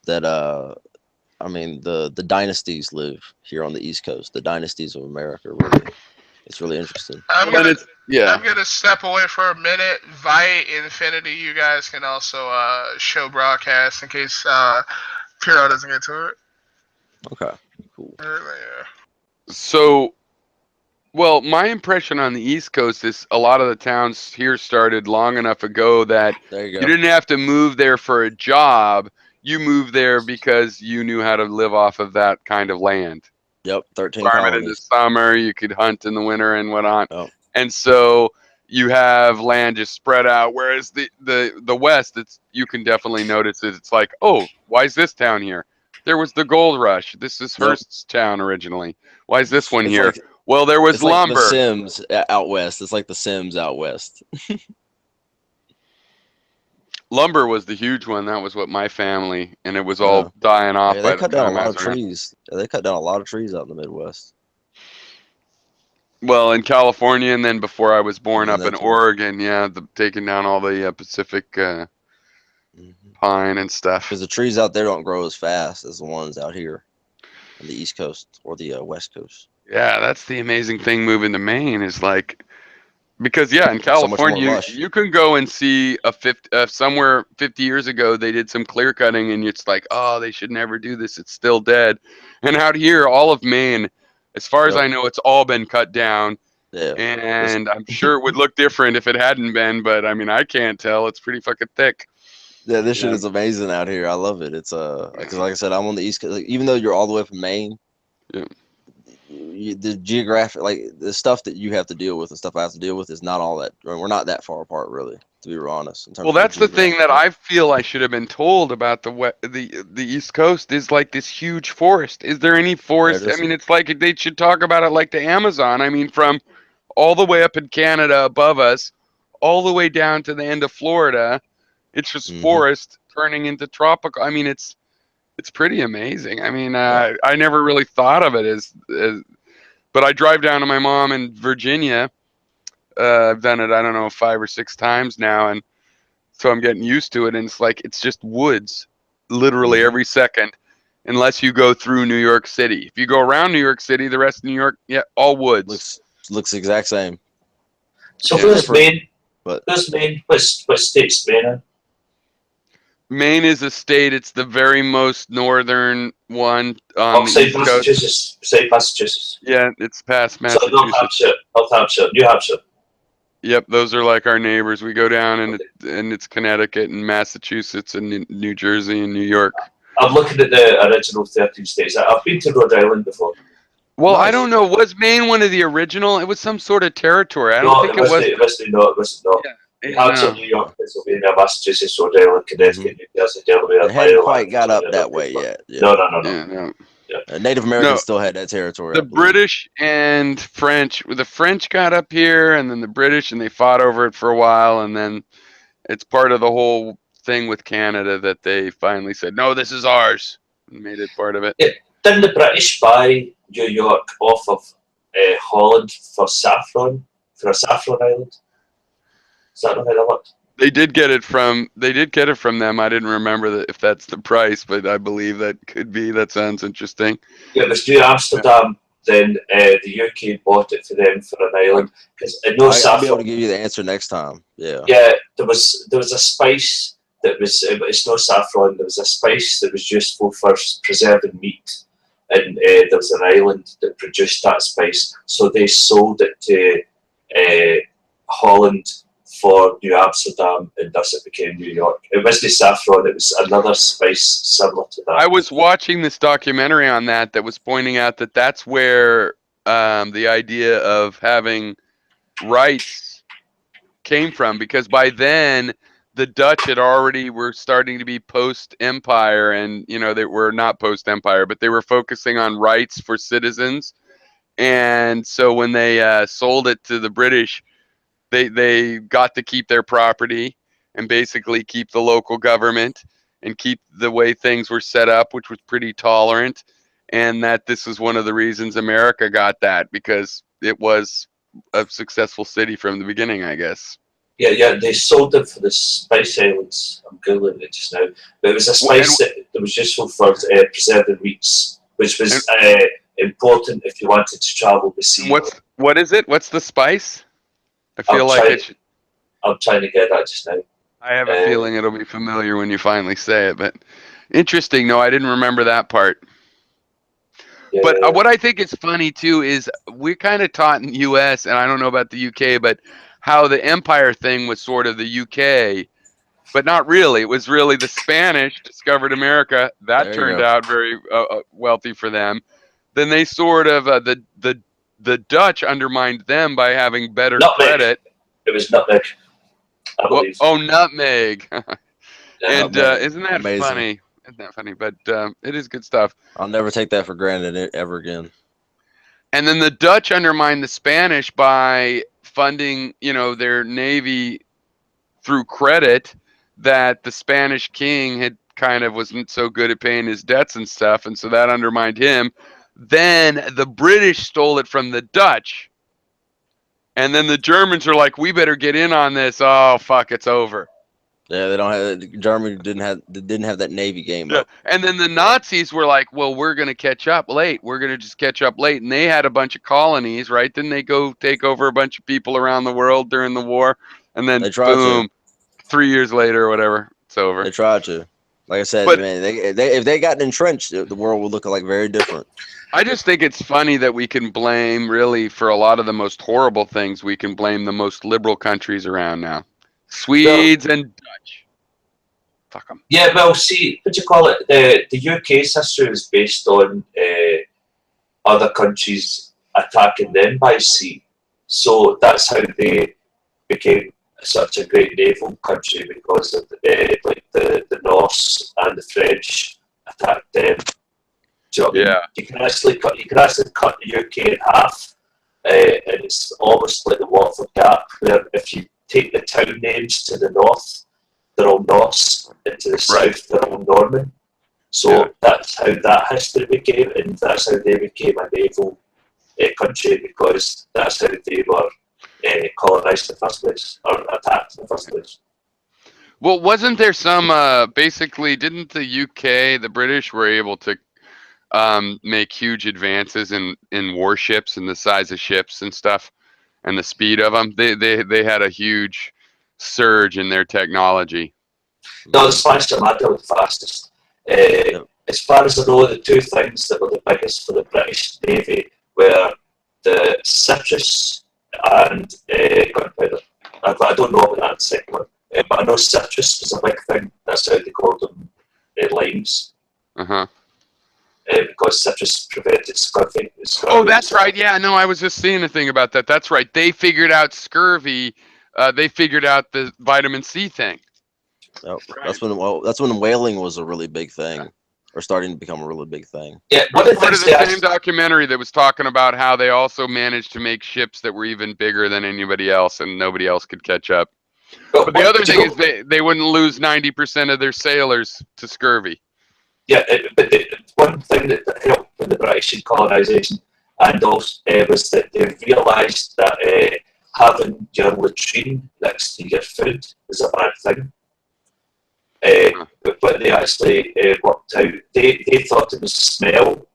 H: that I mean the dynasties live here on the East Coast. The dynasties of America really. It's really interesting.
E: I'm
A: well, then
E: gonna
A: it's yeah.
E: I'm gonna step away for a minute. Via Infinity, you guys can also show broadcast in case Piro doesn't get to it.
H: Okay, cool.
E: Yeah.
A: So, well, my impression on the East Coast is a lot of the towns here started long enough ago that
H: There you
A: you
H: go.
A: didn't have to move there for a job. You moved there because you knew how to live off of that kind of land.
H: Yep, 13
A: Farm it in the
H: colonies.
A: summer, you could hunt in the winter and whatnot.
H: Oh,
A: And so you have land just spread out. Whereas the West, you can definitely notice it. It's like, oh, why is this town here? There was the gold rush. This is
H: yep.
A: Hearst's town originally. Why is this one
H: It's
A: here?
H: like
A: Well, there was
H: it's like The
A: lumber.
H: Sims out west. It's like The Sims out west.
A: Lumber was the huge one. That was what my family, and it was all
H: Yeah,
A: dying off
H: they
A: by the
H: cut down a
A: time I
H: lot
A: was
H: of
A: around.
H: trees. They cut down a lot of trees out in the Midwest.
A: Well, in California, and then before I was born
H: And then
A: up in
H: that too.
A: Oregon, yeah, taking down all the Pacific pine and stuff.
H: Because the trees out there don't grow as fast as the ones out here on the East Coast or the West Coast.
A: Yeah, that's the amazing thing moving to Maine is like, because yeah, in
H: So much more
A: California
H: lush.
A: you can go and see somewhere 50 years ago they did some clear cutting and it's like, oh, they should never do this. It's still dead. And out here, all of Maine, as far as
H: Yep.
A: I know, it's all been cut down.
H: Yeah.
A: And I'm sure it would look different if it hadn't been, but I mean, I can't tell. It's pretty fucking thick.
H: Yeah, this shit
A: Yeah.
H: is amazing out here. I love it. It's because like I said, I'm on the East Coast. Like, even though you're all the way from Maine,
A: Yeah.
H: the geographic, like the stuff that you have to deal with and stuff I have to deal with is not all that. We're not that far apart, really, to be real honest. In terms
A: Well,
H: of
A: that's the thing that
H: geographical.
A: I feel I should have been told about the East Coast is like this huge forest. Is there any
H: There it
A: forest? I
H: is.
A: mean, it's like they should talk about it like the Amazon. I mean, from all the way up in Canada above us, all the way down to the end of Florida, it's just
H: Mm-hmm.
A: forest turning into tropical. I mean, it's pretty amazing. I mean,
H: Yeah.
A: I never really thought of it as but I drive down to my mom in Virginia. I've done it, I don't know, 5 or 6 times now, and so I'm getting used to it. And it's like it's just woods, literally
H: Mm-hmm.
A: every second, unless you go through New York City. If you go around New York City, the rest of New York, yeah, all woods.
H: Looks the exact same.
F: So
A: Yeah.
F: who's
H: Different,
F: Maine?
H: but
F: Who's Maine? What state's Maine in?
A: Maine is a state. It's the very most northern one on the
F: Outside
A: East Coast.
F: Massachusetts. Beside Massachusetts.
A: Yeah, it's past
F: So North
A: Massachusetts.
F: Hampshire, New Hampshire.
A: Yep, those are like our neighbors. We go down and it's Connecticut and Massachusetts and New Jersey and New York.
F: I'm looking at the original 13 states. I've been to Rhode Island before.
A: Well, I
H: nice.
A: don't know. Was Maine one of the original? It was some sort of territory. I don't
F: No,
A: think it was.
F: it was not. It was not.
A: Yeah,
F: New Hampshire,
A: no.
F: New York, Pennsylvania, Massachusetts, Rhode Island, Connecticut, New Jersey, Delaware,
H: It hadn't
F: Ireland,
H: quite got up
F: Virginia,
H: that
F: North
H: way
F: Carolina.
H: yet. Yeah.
F: No.
A: Yeah, no.
H: Native
A: No.
H: Americans still had that territory. I
A: The
H: believe.
A: British and French. The French got up here, and then the British, and they fought over it for a while, and then it's part of the whole thing with Canada that they finally said, no, this is ours, and made it part of it.
F: Didn't the British buy New York off of Holland for saffron, for a saffron island? Is that not how that worked?
A: They did get it from them. I didn't remember if that's the price, but I believe that could be. That sounds interesting.
F: Yeah, it was New Amsterdam. Then the UK bought it for them for an island because
H: I'll be able to give you the answer next time. Yeah.
F: Yeah, there was a spice that was it's no saffron. There was a spice that was useful for preserving meat, and there was an island that produced that spice. So they sold it to Holland for New Amsterdam, and thus it became New York. It wasn't saffron; it was another spice similar to that.
A: I was watching this documentary on that was pointing out that that's where the idea of having rights came from, because by then the Dutch were starting to be post-empire, and they were not post-empire, but they were focusing on rights for citizens. And so when they sold it to the British, they got to keep their property and basically keep the local government and keep the way things were set up, which was pretty tolerant. And that this was one of the reasons America got that, because it was a successful city from the beginning, I guess.
F: Yeah, they sold it for the Spice Islands. I'm googling it just now. But it was a spice that was useful for preserving meats, which was important if you wanted to travel the sea.
A: What is it? What's the spice? I feel like it should.
F: I'm trying to get that just now.
A: I have a feeling it'll be familiar when you finally say it, but interesting. No, I didn't remember that part.
F: Yeah,
A: But what I think is funny too is we're kind of taught in the U.S., and I don't know about the U.K., but how the empire thing was sort of the U.K., but not really. It was really the Spanish discovered America. That turned out very wealthy for them. Then they sort of the Dutch undermined them by having better credit.
F: It was nutmeg, I believe.
A: Oh, nutmeg. And
H: Nutmeg.
A: isn't that
H: Amazing.
A: funny? Isn't that funny? But it is good stuff.
H: I'll never take that for granted ever again.
A: And then the Dutch undermined the Spanish by funding, their navy through credit that the Spanish king had kind of wasn't so good at paying his debts and stuff, and so that undermined him. Then the British stole it from the Dutch, and then the Germans are like, we better get in on this. Oh, fuck, it's over.
H: Yeah, they don't have. Germany didn't have that navy game up.
A: And then the Nazis were like, well, we're going to catch up late. We're going to just catch up late. And they had a bunch of colonies, right? Didn't they go take over a bunch of people around the world during the war? And then boom, 3 years later or whatever, it's over.
H: They tried to. Like I said, man, if they gotten entrenched, the world would look like very different.
A: I just think it's funny that we can blame, really, for a lot of the most horrible things, we can blame the most liberal countries around now. Swedes and Dutch. Fuck them.
F: Yeah, well, see, what do you call it? The UK's history is based on other countries attacking them by sea. So that's how they became such a great naval country, because of like the Norse and the French attacked them. Do you know what I mean?
A: Yeah.
F: You can actually cut the UK in half, and it's almost like the Watford Gap, where if you take the town names to the north, they're all Norse, and to the south, they're all Norman. So that's how that history became, and that's how they became a naval country, because that's how they were colonised in the first place, or attacked in the first place.
A: Well, wasn't there some basically? Didn't the UK, the British, were able to make huge advances in warships and the size of ships and stuff, and the speed of them? They had a huge surge in their technology.
F: No, the Spanish Armada were the fastest. As far as I know, the two things that were the biggest for the British Navy were the citrus and gunpowder. I don't know about that second one, but I know citrus was a big thing. That's how they called them limes.
A: Uh-huh.
F: Because citrus prevented scurvy.
A: Oh, that's right. Yeah, no, I was just seeing a thing about that. That's right. They figured out scurvy. They figured out the vitamin C thing.
H: Oh, that's when whaling was a really big thing, or starting to become a really big thing.
F: Yeah,
A: It was part of the same documentary that was talking about how they also managed to make ships that were even bigger than anybody else, and nobody else could catch up. But the other thing is they wouldn't lose 90% of their sailors to scurvy.
F: Yeah, but one thing that helped with the British colonisation and also was that they realised that having your latrine next to your food is a bad thing. But they actually worked out, they thought it was the smell,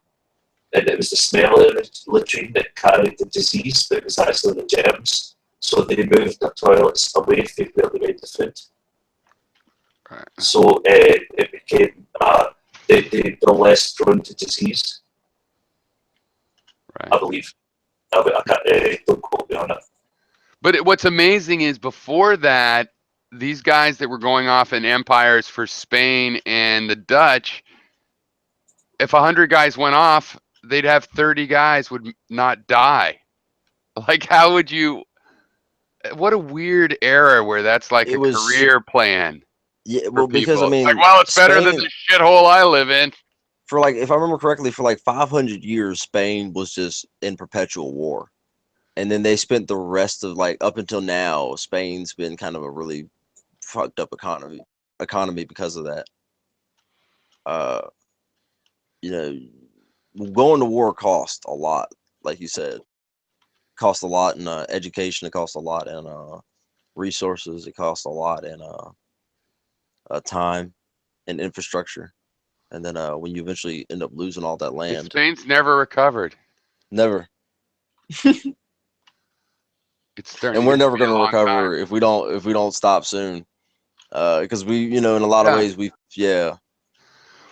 F: and it was the smell of the latrine that carried the disease, but it was actually the germs. So they moved their toilets away from where they made the food.
A: Right.
F: So it became, they're less prone to disease,
A: Right.
F: I believe. I can't, don't quote me on it.
A: But what's amazing is before that, these guys that were going off in empires for Spain and the Dutch, if 100 guys went off, they'd have 30 guys would not die. Like, how would you? What a weird era where that's like a career plan.
H: Yeah, well, because I
A: people.
H: mean,
A: Like, well, it's better than
H: Spain,
A: the shithole I live in.
H: for like, if I remember correctly, for like 500 years, Spain was just in perpetual war, and then they spent the rest of like up until now, Spain's been kind of a really fucked up economy because of that. You know, going to war cost a lot, like you said. Cost a lot in education. It costs a lot in resources. It costs a lot in time and infrastructure. And then when you eventually end up losing all that land,
A: Spain's never recovered.
H: never.
A: It's starting.
H: And we're never going to recover if we don't stop soon. Because we, you know, in a lot of ways,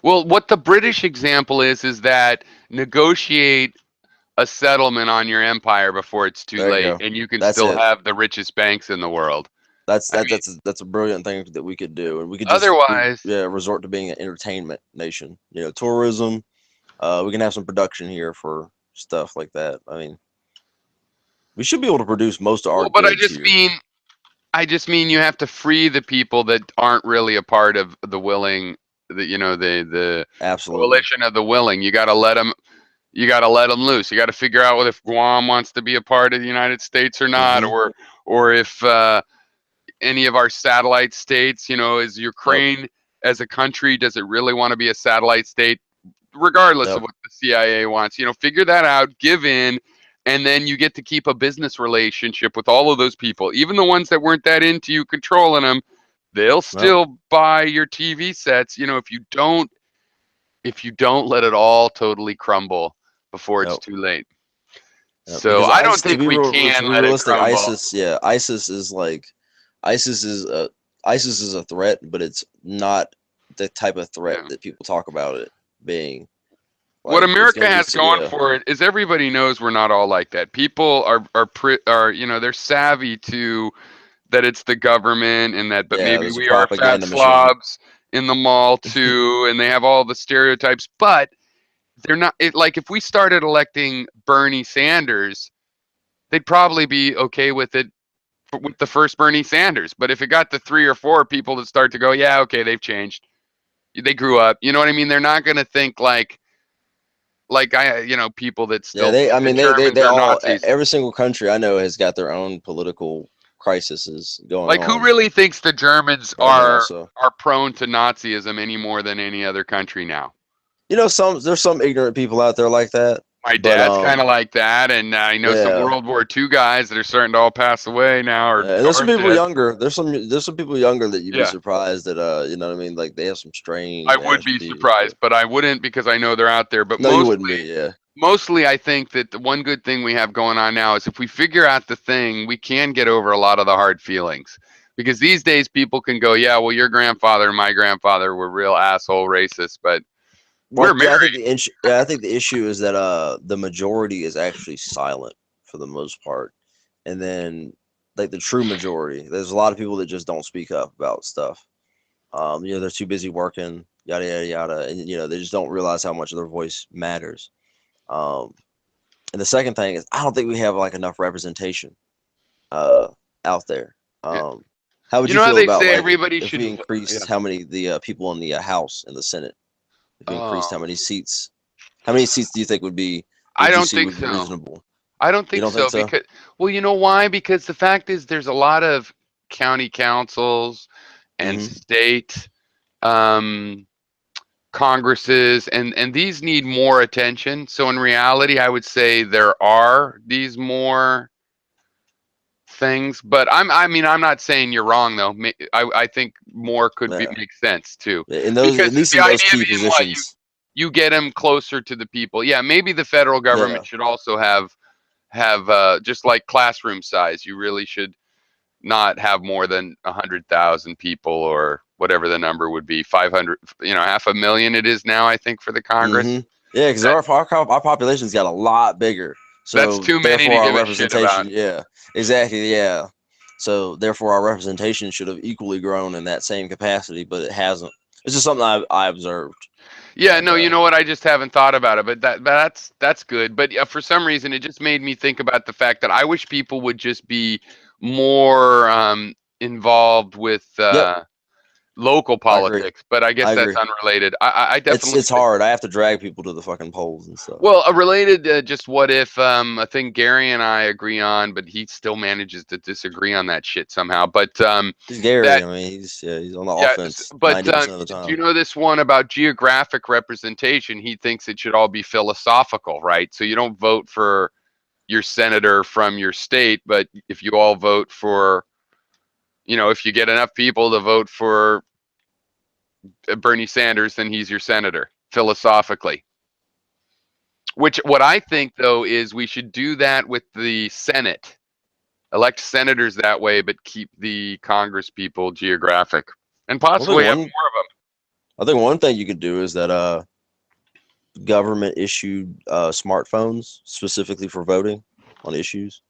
A: Well, what the British example is that negotiate a settlement on your empire before it's too late, and you can still have the richest banks in the world.
H: That's a brilliant thing that we could do, and we could just resort to being an entertainment nation. You know, tourism. We can have some production here for stuff like that. I mean, we should be able to produce most of our.
A: But I just mean you have to free the people that aren't really a part of the willing. The coalition of the willing. You got to let them. You got to let them loose. You got to figure out if Guam wants to be a part of the United States or not, or if any of our satellite states, is Ukraine as a country, does it really want to be a satellite state, regardless of what the CIA wants? Figure that out, give in, and then you get to keep a business relationship with all of those people, even the ones that weren't that into you controlling them. They'll still buy your TV sets. If you don't let it all totally crumble before it's too late. So I don't think we can let it crumble.
H: ISIS is a threat, but it's not the type of threat that people talk about it being. Like,
A: what America has going for it is everybody knows we're not all like that. People are they're savvy to that it's the government and that, but maybe we are fat slobs in the mall too, and they have all the stereotypes. But they're not like if we started electing Bernie Sanders, they'd probably be okay with it with the first Bernie Sanders. But if it got to 3 or 4 people that start to go, yeah, okay, they've changed. They grew up. You know what I mean? They're not going to think like people that
H: Yeah,
A: still think
H: I
A: the
H: mean,
A: Germans
H: they
A: are
H: all,
A: Nazis.
H: every single country I know has got their own political crises going
A: Like, who
H: on
A: really thinks the Germans
H: right now. So,
A: are prone to Nazism any more than any other country now?
H: there's some ignorant people out there like that,
A: My
H: but
A: dad's kind of like that, and I know some
H: yeah.
A: World War II guys that are starting to all pass away now or
H: And there's some
A: are
H: people
A: dead.
H: younger. There's some people younger that you'd be
A: Yeah,
H: surprised that you know what I mean. Like they have some
A: I
H: strange
A: would
H: ass
A: be
H: views.
A: surprised, but I wouldn't because I know they're out there. But
H: No, you wouldn't be. Yeah.
A: mostly, I think that the one good thing we have going on now is if we figure out the thing, we can get over a lot of the hard feelings. Because these days people can go, yeah, well, your grandfather and my grandfather were real asshole racists, but we're
H: Well, yeah,
A: married.
H: I think the issue is that the majority is actually silent for the most part, and then like the true majority, there's a lot of people that just don't speak up about stuff. They're too busy working, yada yada yada, and they just don't realize how much their voice matters. Um, and the second thing is, I don't think we have like enough representation out there.
A: Yeah.
H: How would
A: You
H: you
A: know how
H: feel
A: they
H: about
A: say
H: like
A: everybody
H: if
A: should,
H: we
A: yeah.
H: increased how many the people in the House and the Senate? If we increased how
A: Oh,
H: many seats? How many seats do you think
A: I
H: would you
A: don't
H: see
A: think
H: would be
A: so.
H: reasonable?
A: I don't
H: You
A: think
H: don't think
A: so
H: so?
A: because, well, you know why? Because the fact is, there's a lot of county councils and
H: Mm-hmm.
A: state um, congresses, and these need more attention. So in reality, I would say there are these more things, but I mean, I'm not saying you're wrong though. I think more could be
H: Yeah.
A: make sense too,
H: In those,
A: because
H: at least
A: the
H: in those
A: idea
H: key
A: being what
H: positions.
A: you get them closer to the people. Yeah, maybe the federal
H: Yeah.
A: government should also have just like classroom size. You really should not have more than 100,000 people or whatever the number would be. 500, 500,000 it is now. I think for the Congress.
H: Mm-hmm. Yeah, because
A: That,
H: our population's got a lot bigger,
A: that's
H: so
A: too many to
H: therefore our
A: give a shit about.
H: representation. Yeah, exactly. Yeah. So therefore our representation should have equally grown in that same capacity, but it hasn't. It's just something I observed.
A: Yeah,
H: And
A: no, you know what? I just haven't thought about it, but that's good. But yeah, for some reason, it just made me think about the fact that I wish people would just be more involved with
H: yep,
A: local
H: I agree.
A: politics. But I guess
H: I
A: that's
H: agree.
A: unrelated. I definitely
H: It's
A: think.
H: hard. I have to drag people to the fucking polls and stuff.
A: Well, a related, just what if a thing Gary and I agree on, but he still manages to disagree on that shit somehow. But
H: He's Gary.
A: that
H: I mean, he's on the
A: yeah,
H: offense
A: but
H: 90% of the
A: do you
H: time.
A: know this one about geographic representation? He thinks it should all be philosophical, right? So you don't vote for your senator from your state, but if you all vote for, if you get enough people to vote for Bernie Sanders, then he's your senator, philosophically. Which, what I think, though, is we should do that with the Senate. Elect senators that way, but keep the Congress people geographic. And
H: I think
A: possibly have
H: one
A: more of them.
H: I think one thing you could do is that government issued smartphones specifically for voting on issues.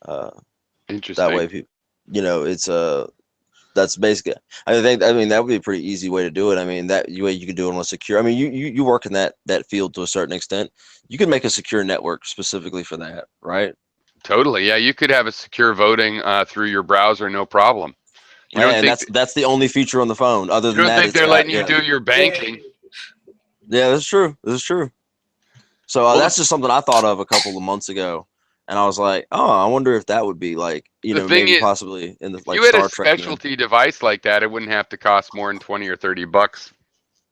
H: That
A: Interesting.
H: way, people, it's that's basically. I mean that would be a pretty easy way to do it. I mean that way you can do it on a secure. I mean you work in that field to a certain extent. You can make a secure network specifically for that, right?
A: Totally. Yeah, you could have a secure voting through your browser, no problem. You don't
H: And
A: think
H: that's the only feature on the phone. Other
A: you
H: than
A: don't
H: that,
A: think
H: it's
A: they're
H: got
A: letting you do your banking?
H: Yeah, that's true. That's true. So
A: Well,
H: that's just something I thought of a couple of months ago, and I was like, oh, I wonder if that would be like,
A: the thing
H: maybe
A: is,
H: possibly in the
A: if
H: like
A: you had a
H: Star Trek. Man,
A: specialty device like that, it wouldn't have to cost more than $20 or $30.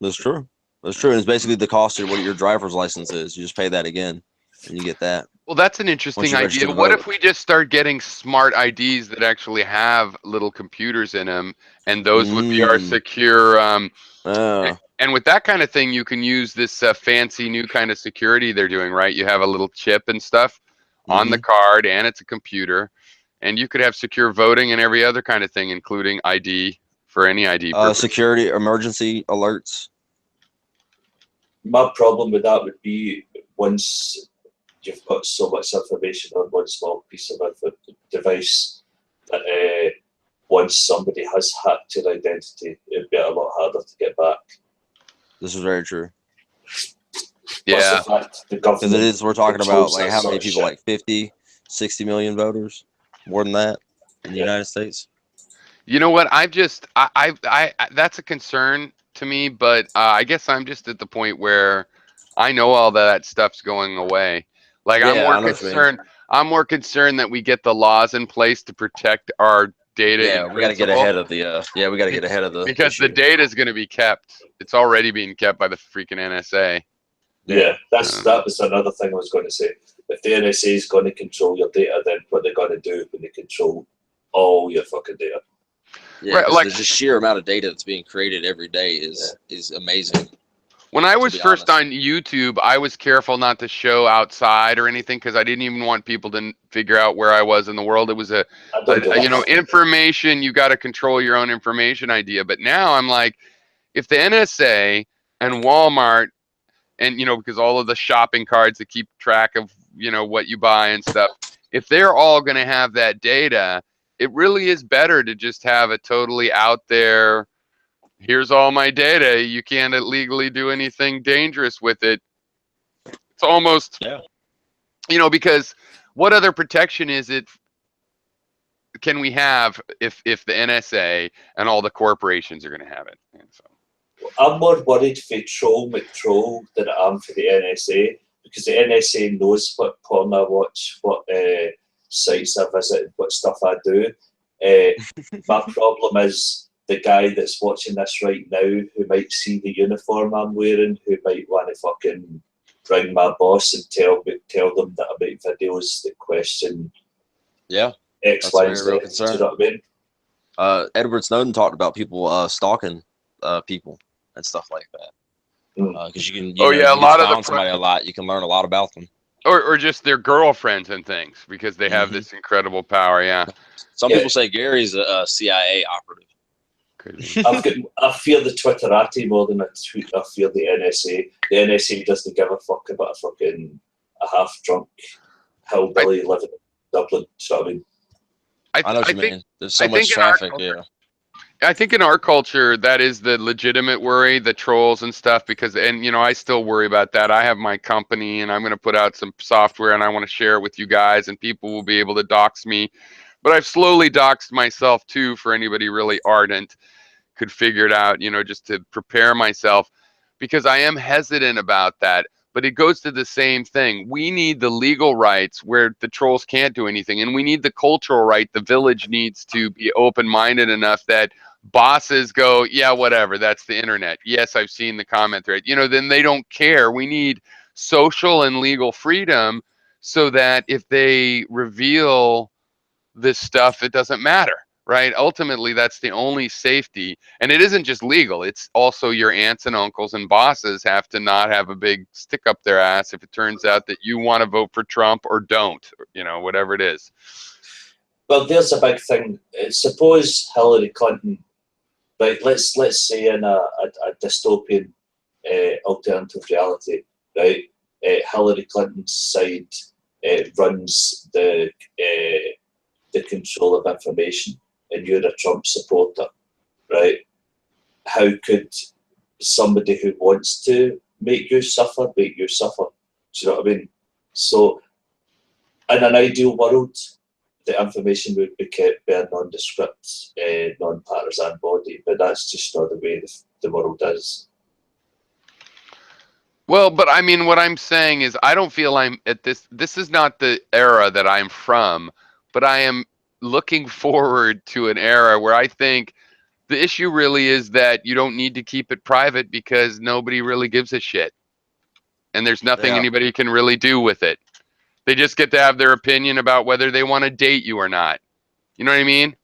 H: that's true. That's true. And it's basically the cost of what your driver's license is. You just pay that again, and you get that
A: Well, that's an
H: once
A: interesting
H: you register
A: idea.
H: to
A: What
H: vote.
A: if we just start getting smart IDs that actually have little computers in them, and those would be our
H: Mm.
A: secure?
H: Uh,
A: And with that kind of thing, you can use this fancy new kind of security they're doing, right? You have a little chip and stuff on the
H: mm-hmm.
A: card, and it's a computer, and you could have secure voting and every other kind of thing, including ID for any ID purpose.
H: Security emergency alerts.
F: My problem with that would be once you've got so much information on one small piece of device that once somebody has hacked your identity, it'd be a lot harder to get back.
H: This is very true.
F: Plus the
A: Yeah.
F: fact the
H: Because
F: government
H: it is, we're talking about
F: controls
H: like
F: that
H: how
F: sort
H: many
F: of
H: people,
F: shit.
H: like 50, 60 million voters, more than that in the
F: Yeah.
H: United States.
A: You know what? That's a concern to me, but I guess I'm just at the point where I know all that stuff's going away. Like I'm
H: Yeah,
A: more
H: I know what you mean.
A: concerned. I'm more concerned that we get the laws in place to protect our data in
H: Yeah, we got to get
A: principle,
H: ahead of the. Yeah, we got to get ahead of the
A: because the
H: issue.
A: data is going to be kept. It's already being kept by the freaking NSA.
F: Yeah, that was another thing I was going to say. If the NSA is going to control your data, then what they're going to do when they control all your fucking data.
H: Yeah,
A: Right,
H: because
A: like
H: the just sheer amount of data that's being created every day is amazing.
A: when I
H: To
A: was
H: be
A: first
H: honest.
A: on YouTube, I was careful not to show outside or anything because I didn't even want people to figure out where I was in the world. It was
F: I don't do that.
A: information. You got to control your own information idea. But now I'm like, if the NSA and Walmart and because all of the shopping carts that keep track of what you buy and stuff, if they're all going to have that data, it really is better to just have it totally out there. Here's all my data. You can't legally do anything dangerous with it. It's almost,
H: Yeah.
A: because what other protection can we have if the NSA and all the corporations are going to have it? And so,
F: I'm more worried for Troll McTroll than I am for the NSA, because the NSA knows what porn I watch, what sites I visit, what stuff I do. My problem is the guy that's watching this right now who might see the uniform I'm wearing, who might want to fucking ring my boss and tell them that I make videos that question
H: Yeah,
F: X,
H: that's
F: Y,
H: a
F: and
H: very
F: Z.
H: real
F: Do you
H: concern.
F: know what I mean?
H: Edward Snowden talked about people stalking people and stuff like that.
F: Mm.
H: Because you can,
A: oh yeah, a
H: you get
A: lot
H: to
A: of
H: follow somebody a lot, you can learn a lot about them.
A: or just their girlfriends and things because they have
H: Mhm.
A: this incredible power. Yeah.
H: Some
F: Yeah.
H: people say Gary's a CIA operative.
A: Crazy.
F: I fear the Twitterati more than I fear the NSA. The NSA doesn't give a fuck about a half-drunk hillbilly living in Dublin. So I mean,
H: I know what
A: I
H: you
A: think
H: mean. There's so
A: I
H: much
A: think in our
H: traffic. Yeah.
A: I think in our culture that is the legitimate worry, the trolls and stuff, because I still worry about that. I have my company and I'm going to put out some software and I want to share it with you guys and people will be able to dox me. But I've slowly doxed myself too for anybody really ardent could figure it out, just to prepare myself because I am hesitant about that. But it goes to the same thing. We need the legal rights where the trolls can't do anything. And we need the cultural right. The village needs to be open-minded enough that bosses go, yeah, whatever, that's the internet. Yes, I've seen the comment thread. Then they don't care. We need social and legal freedom so that if they reveal this stuff, it doesn't matter, right? Ultimately, that's the only safety. And it isn't just legal, it's also your aunts and uncles and bosses have to not have a big stick up their ass if it turns out that you want to vote for Trump or don't, whatever it is.
F: well, there's a big thing. Suppose Hillary Clinton, right? Let's say in a dystopian alternative reality, right? Hillary Clinton's side runs the control of information, and you're a Trump supporter, right? How could somebody who wants to make you suffer? Do you know what I mean? So, in an ideal world, the information would be kept by a nondescript, non-partisan body, but that's just not the way the world is.
A: Well, but I mean, what I'm saying is, I don't feel I'm at this. This is not the era that I'm from, but I am looking forward to an era where I think the issue really is that you don't need to keep it private because nobody really gives a shit. And there's nothing
H: Yeah.
A: anybody can really do with it. They just get to have their opinion about whether they want to date you or not. You know what I mean?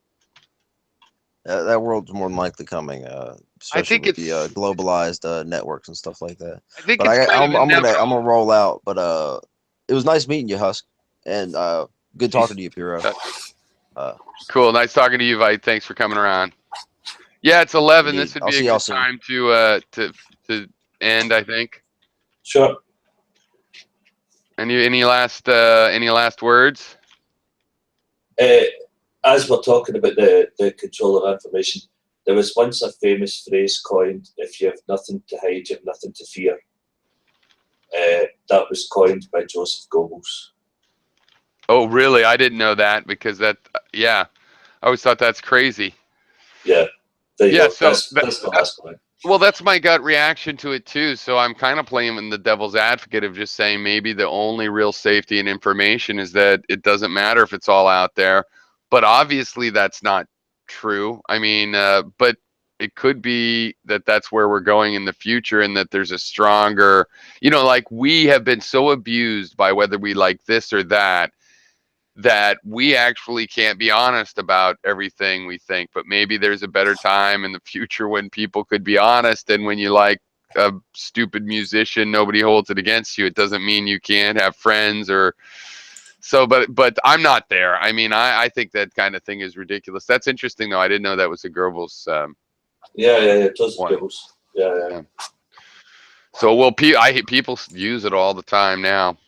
H: That world's more than likely coming,
A: I
H: especially
A: think
H: with the
A: it's
H: globalized networks and stuff like that.
A: I think
H: But
A: it's kind of
H: I'm
A: inevitable.
H: gonna roll out. But it was nice meeting you, Husk, and good talking to you, Piro.
A: Cool, nice talking to you, Vite. Thanks for coming around. Yeah, it's 11.
H: Indeed.
A: This would
H: I'll
A: be a
H: see y'all
A: good
H: soon.
A: time to end, I think.
F: Sure.
A: Any last words?
F: As we're talking about the control of information, there was once a famous phrase coined: "If you have nothing to hide, you have nothing to fear." That was coined by Joseph Goebbels.
A: Oh, really? I didn't know that because that, yeah, I always thought that's crazy.
F: Yeah, there you
A: Yeah,
F: go.
A: so
F: That's my last point.
A: well, that's my gut reaction to it too. So I'm kind of playing in the devil's advocate of just saying maybe the only real safety in information is that it doesn't matter if it's all out there. But obviously that's not true. I mean, but it could be that that's where we're going in the future and that there's a stronger, like we have been so abused by whether we like this or that, that we actually can't be honest about everything we think. But maybe there's a better time in the future when people could be honest, and when you like a stupid musician, nobody holds it against you. It doesn't mean you can't have friends or so. But I'm not there. I mean, I think that kind of thing is ridiculous. That's interesting though. I didn't know that was a Goebbels
F: Yeah, Joseph
A: one.
F: Goebbels. Yeah.
A: So well, I people use it all the time now.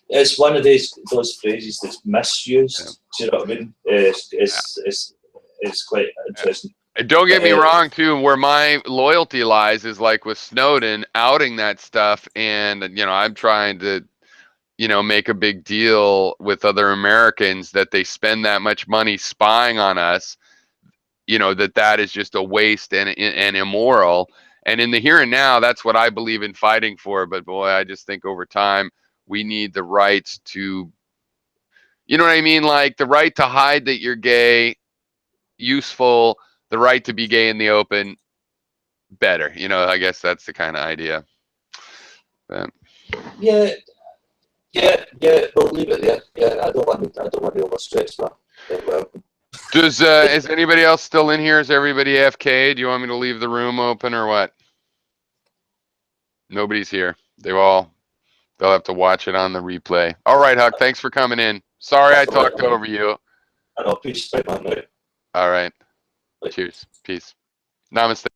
F: It's one of those phrases that's misused. Do you know what I mean? It's quite interesting.
A: Don't get me wrong, too. Where my loyalty lies is like with Snowden outing that stuff, and I'm trying to, make a big deal with other Americans that they spend that much money spying on us. That is just a waste and immoral. And in the here and now, that's what I believe in fighting for. But boy, I just think over time we need the rights to, you know what I mean, like the right to hide that you're gay, useful. The right to be gay in the open, better. I guess that's the kind of idea. But,
F: Yeah. We'll leave it there. Yeah, I don't want to overstretch that. Well,
A: is anybody else still in here? Is everybody AFK? Do you want me to leave the room open or what? Nobody's here. They'll have to watch it on the replay. All right, Huck. Thanks for coming in. Sorry I talked over you.
F: I know, peace, man.
A: All right. Cheers. Peace. Namaste.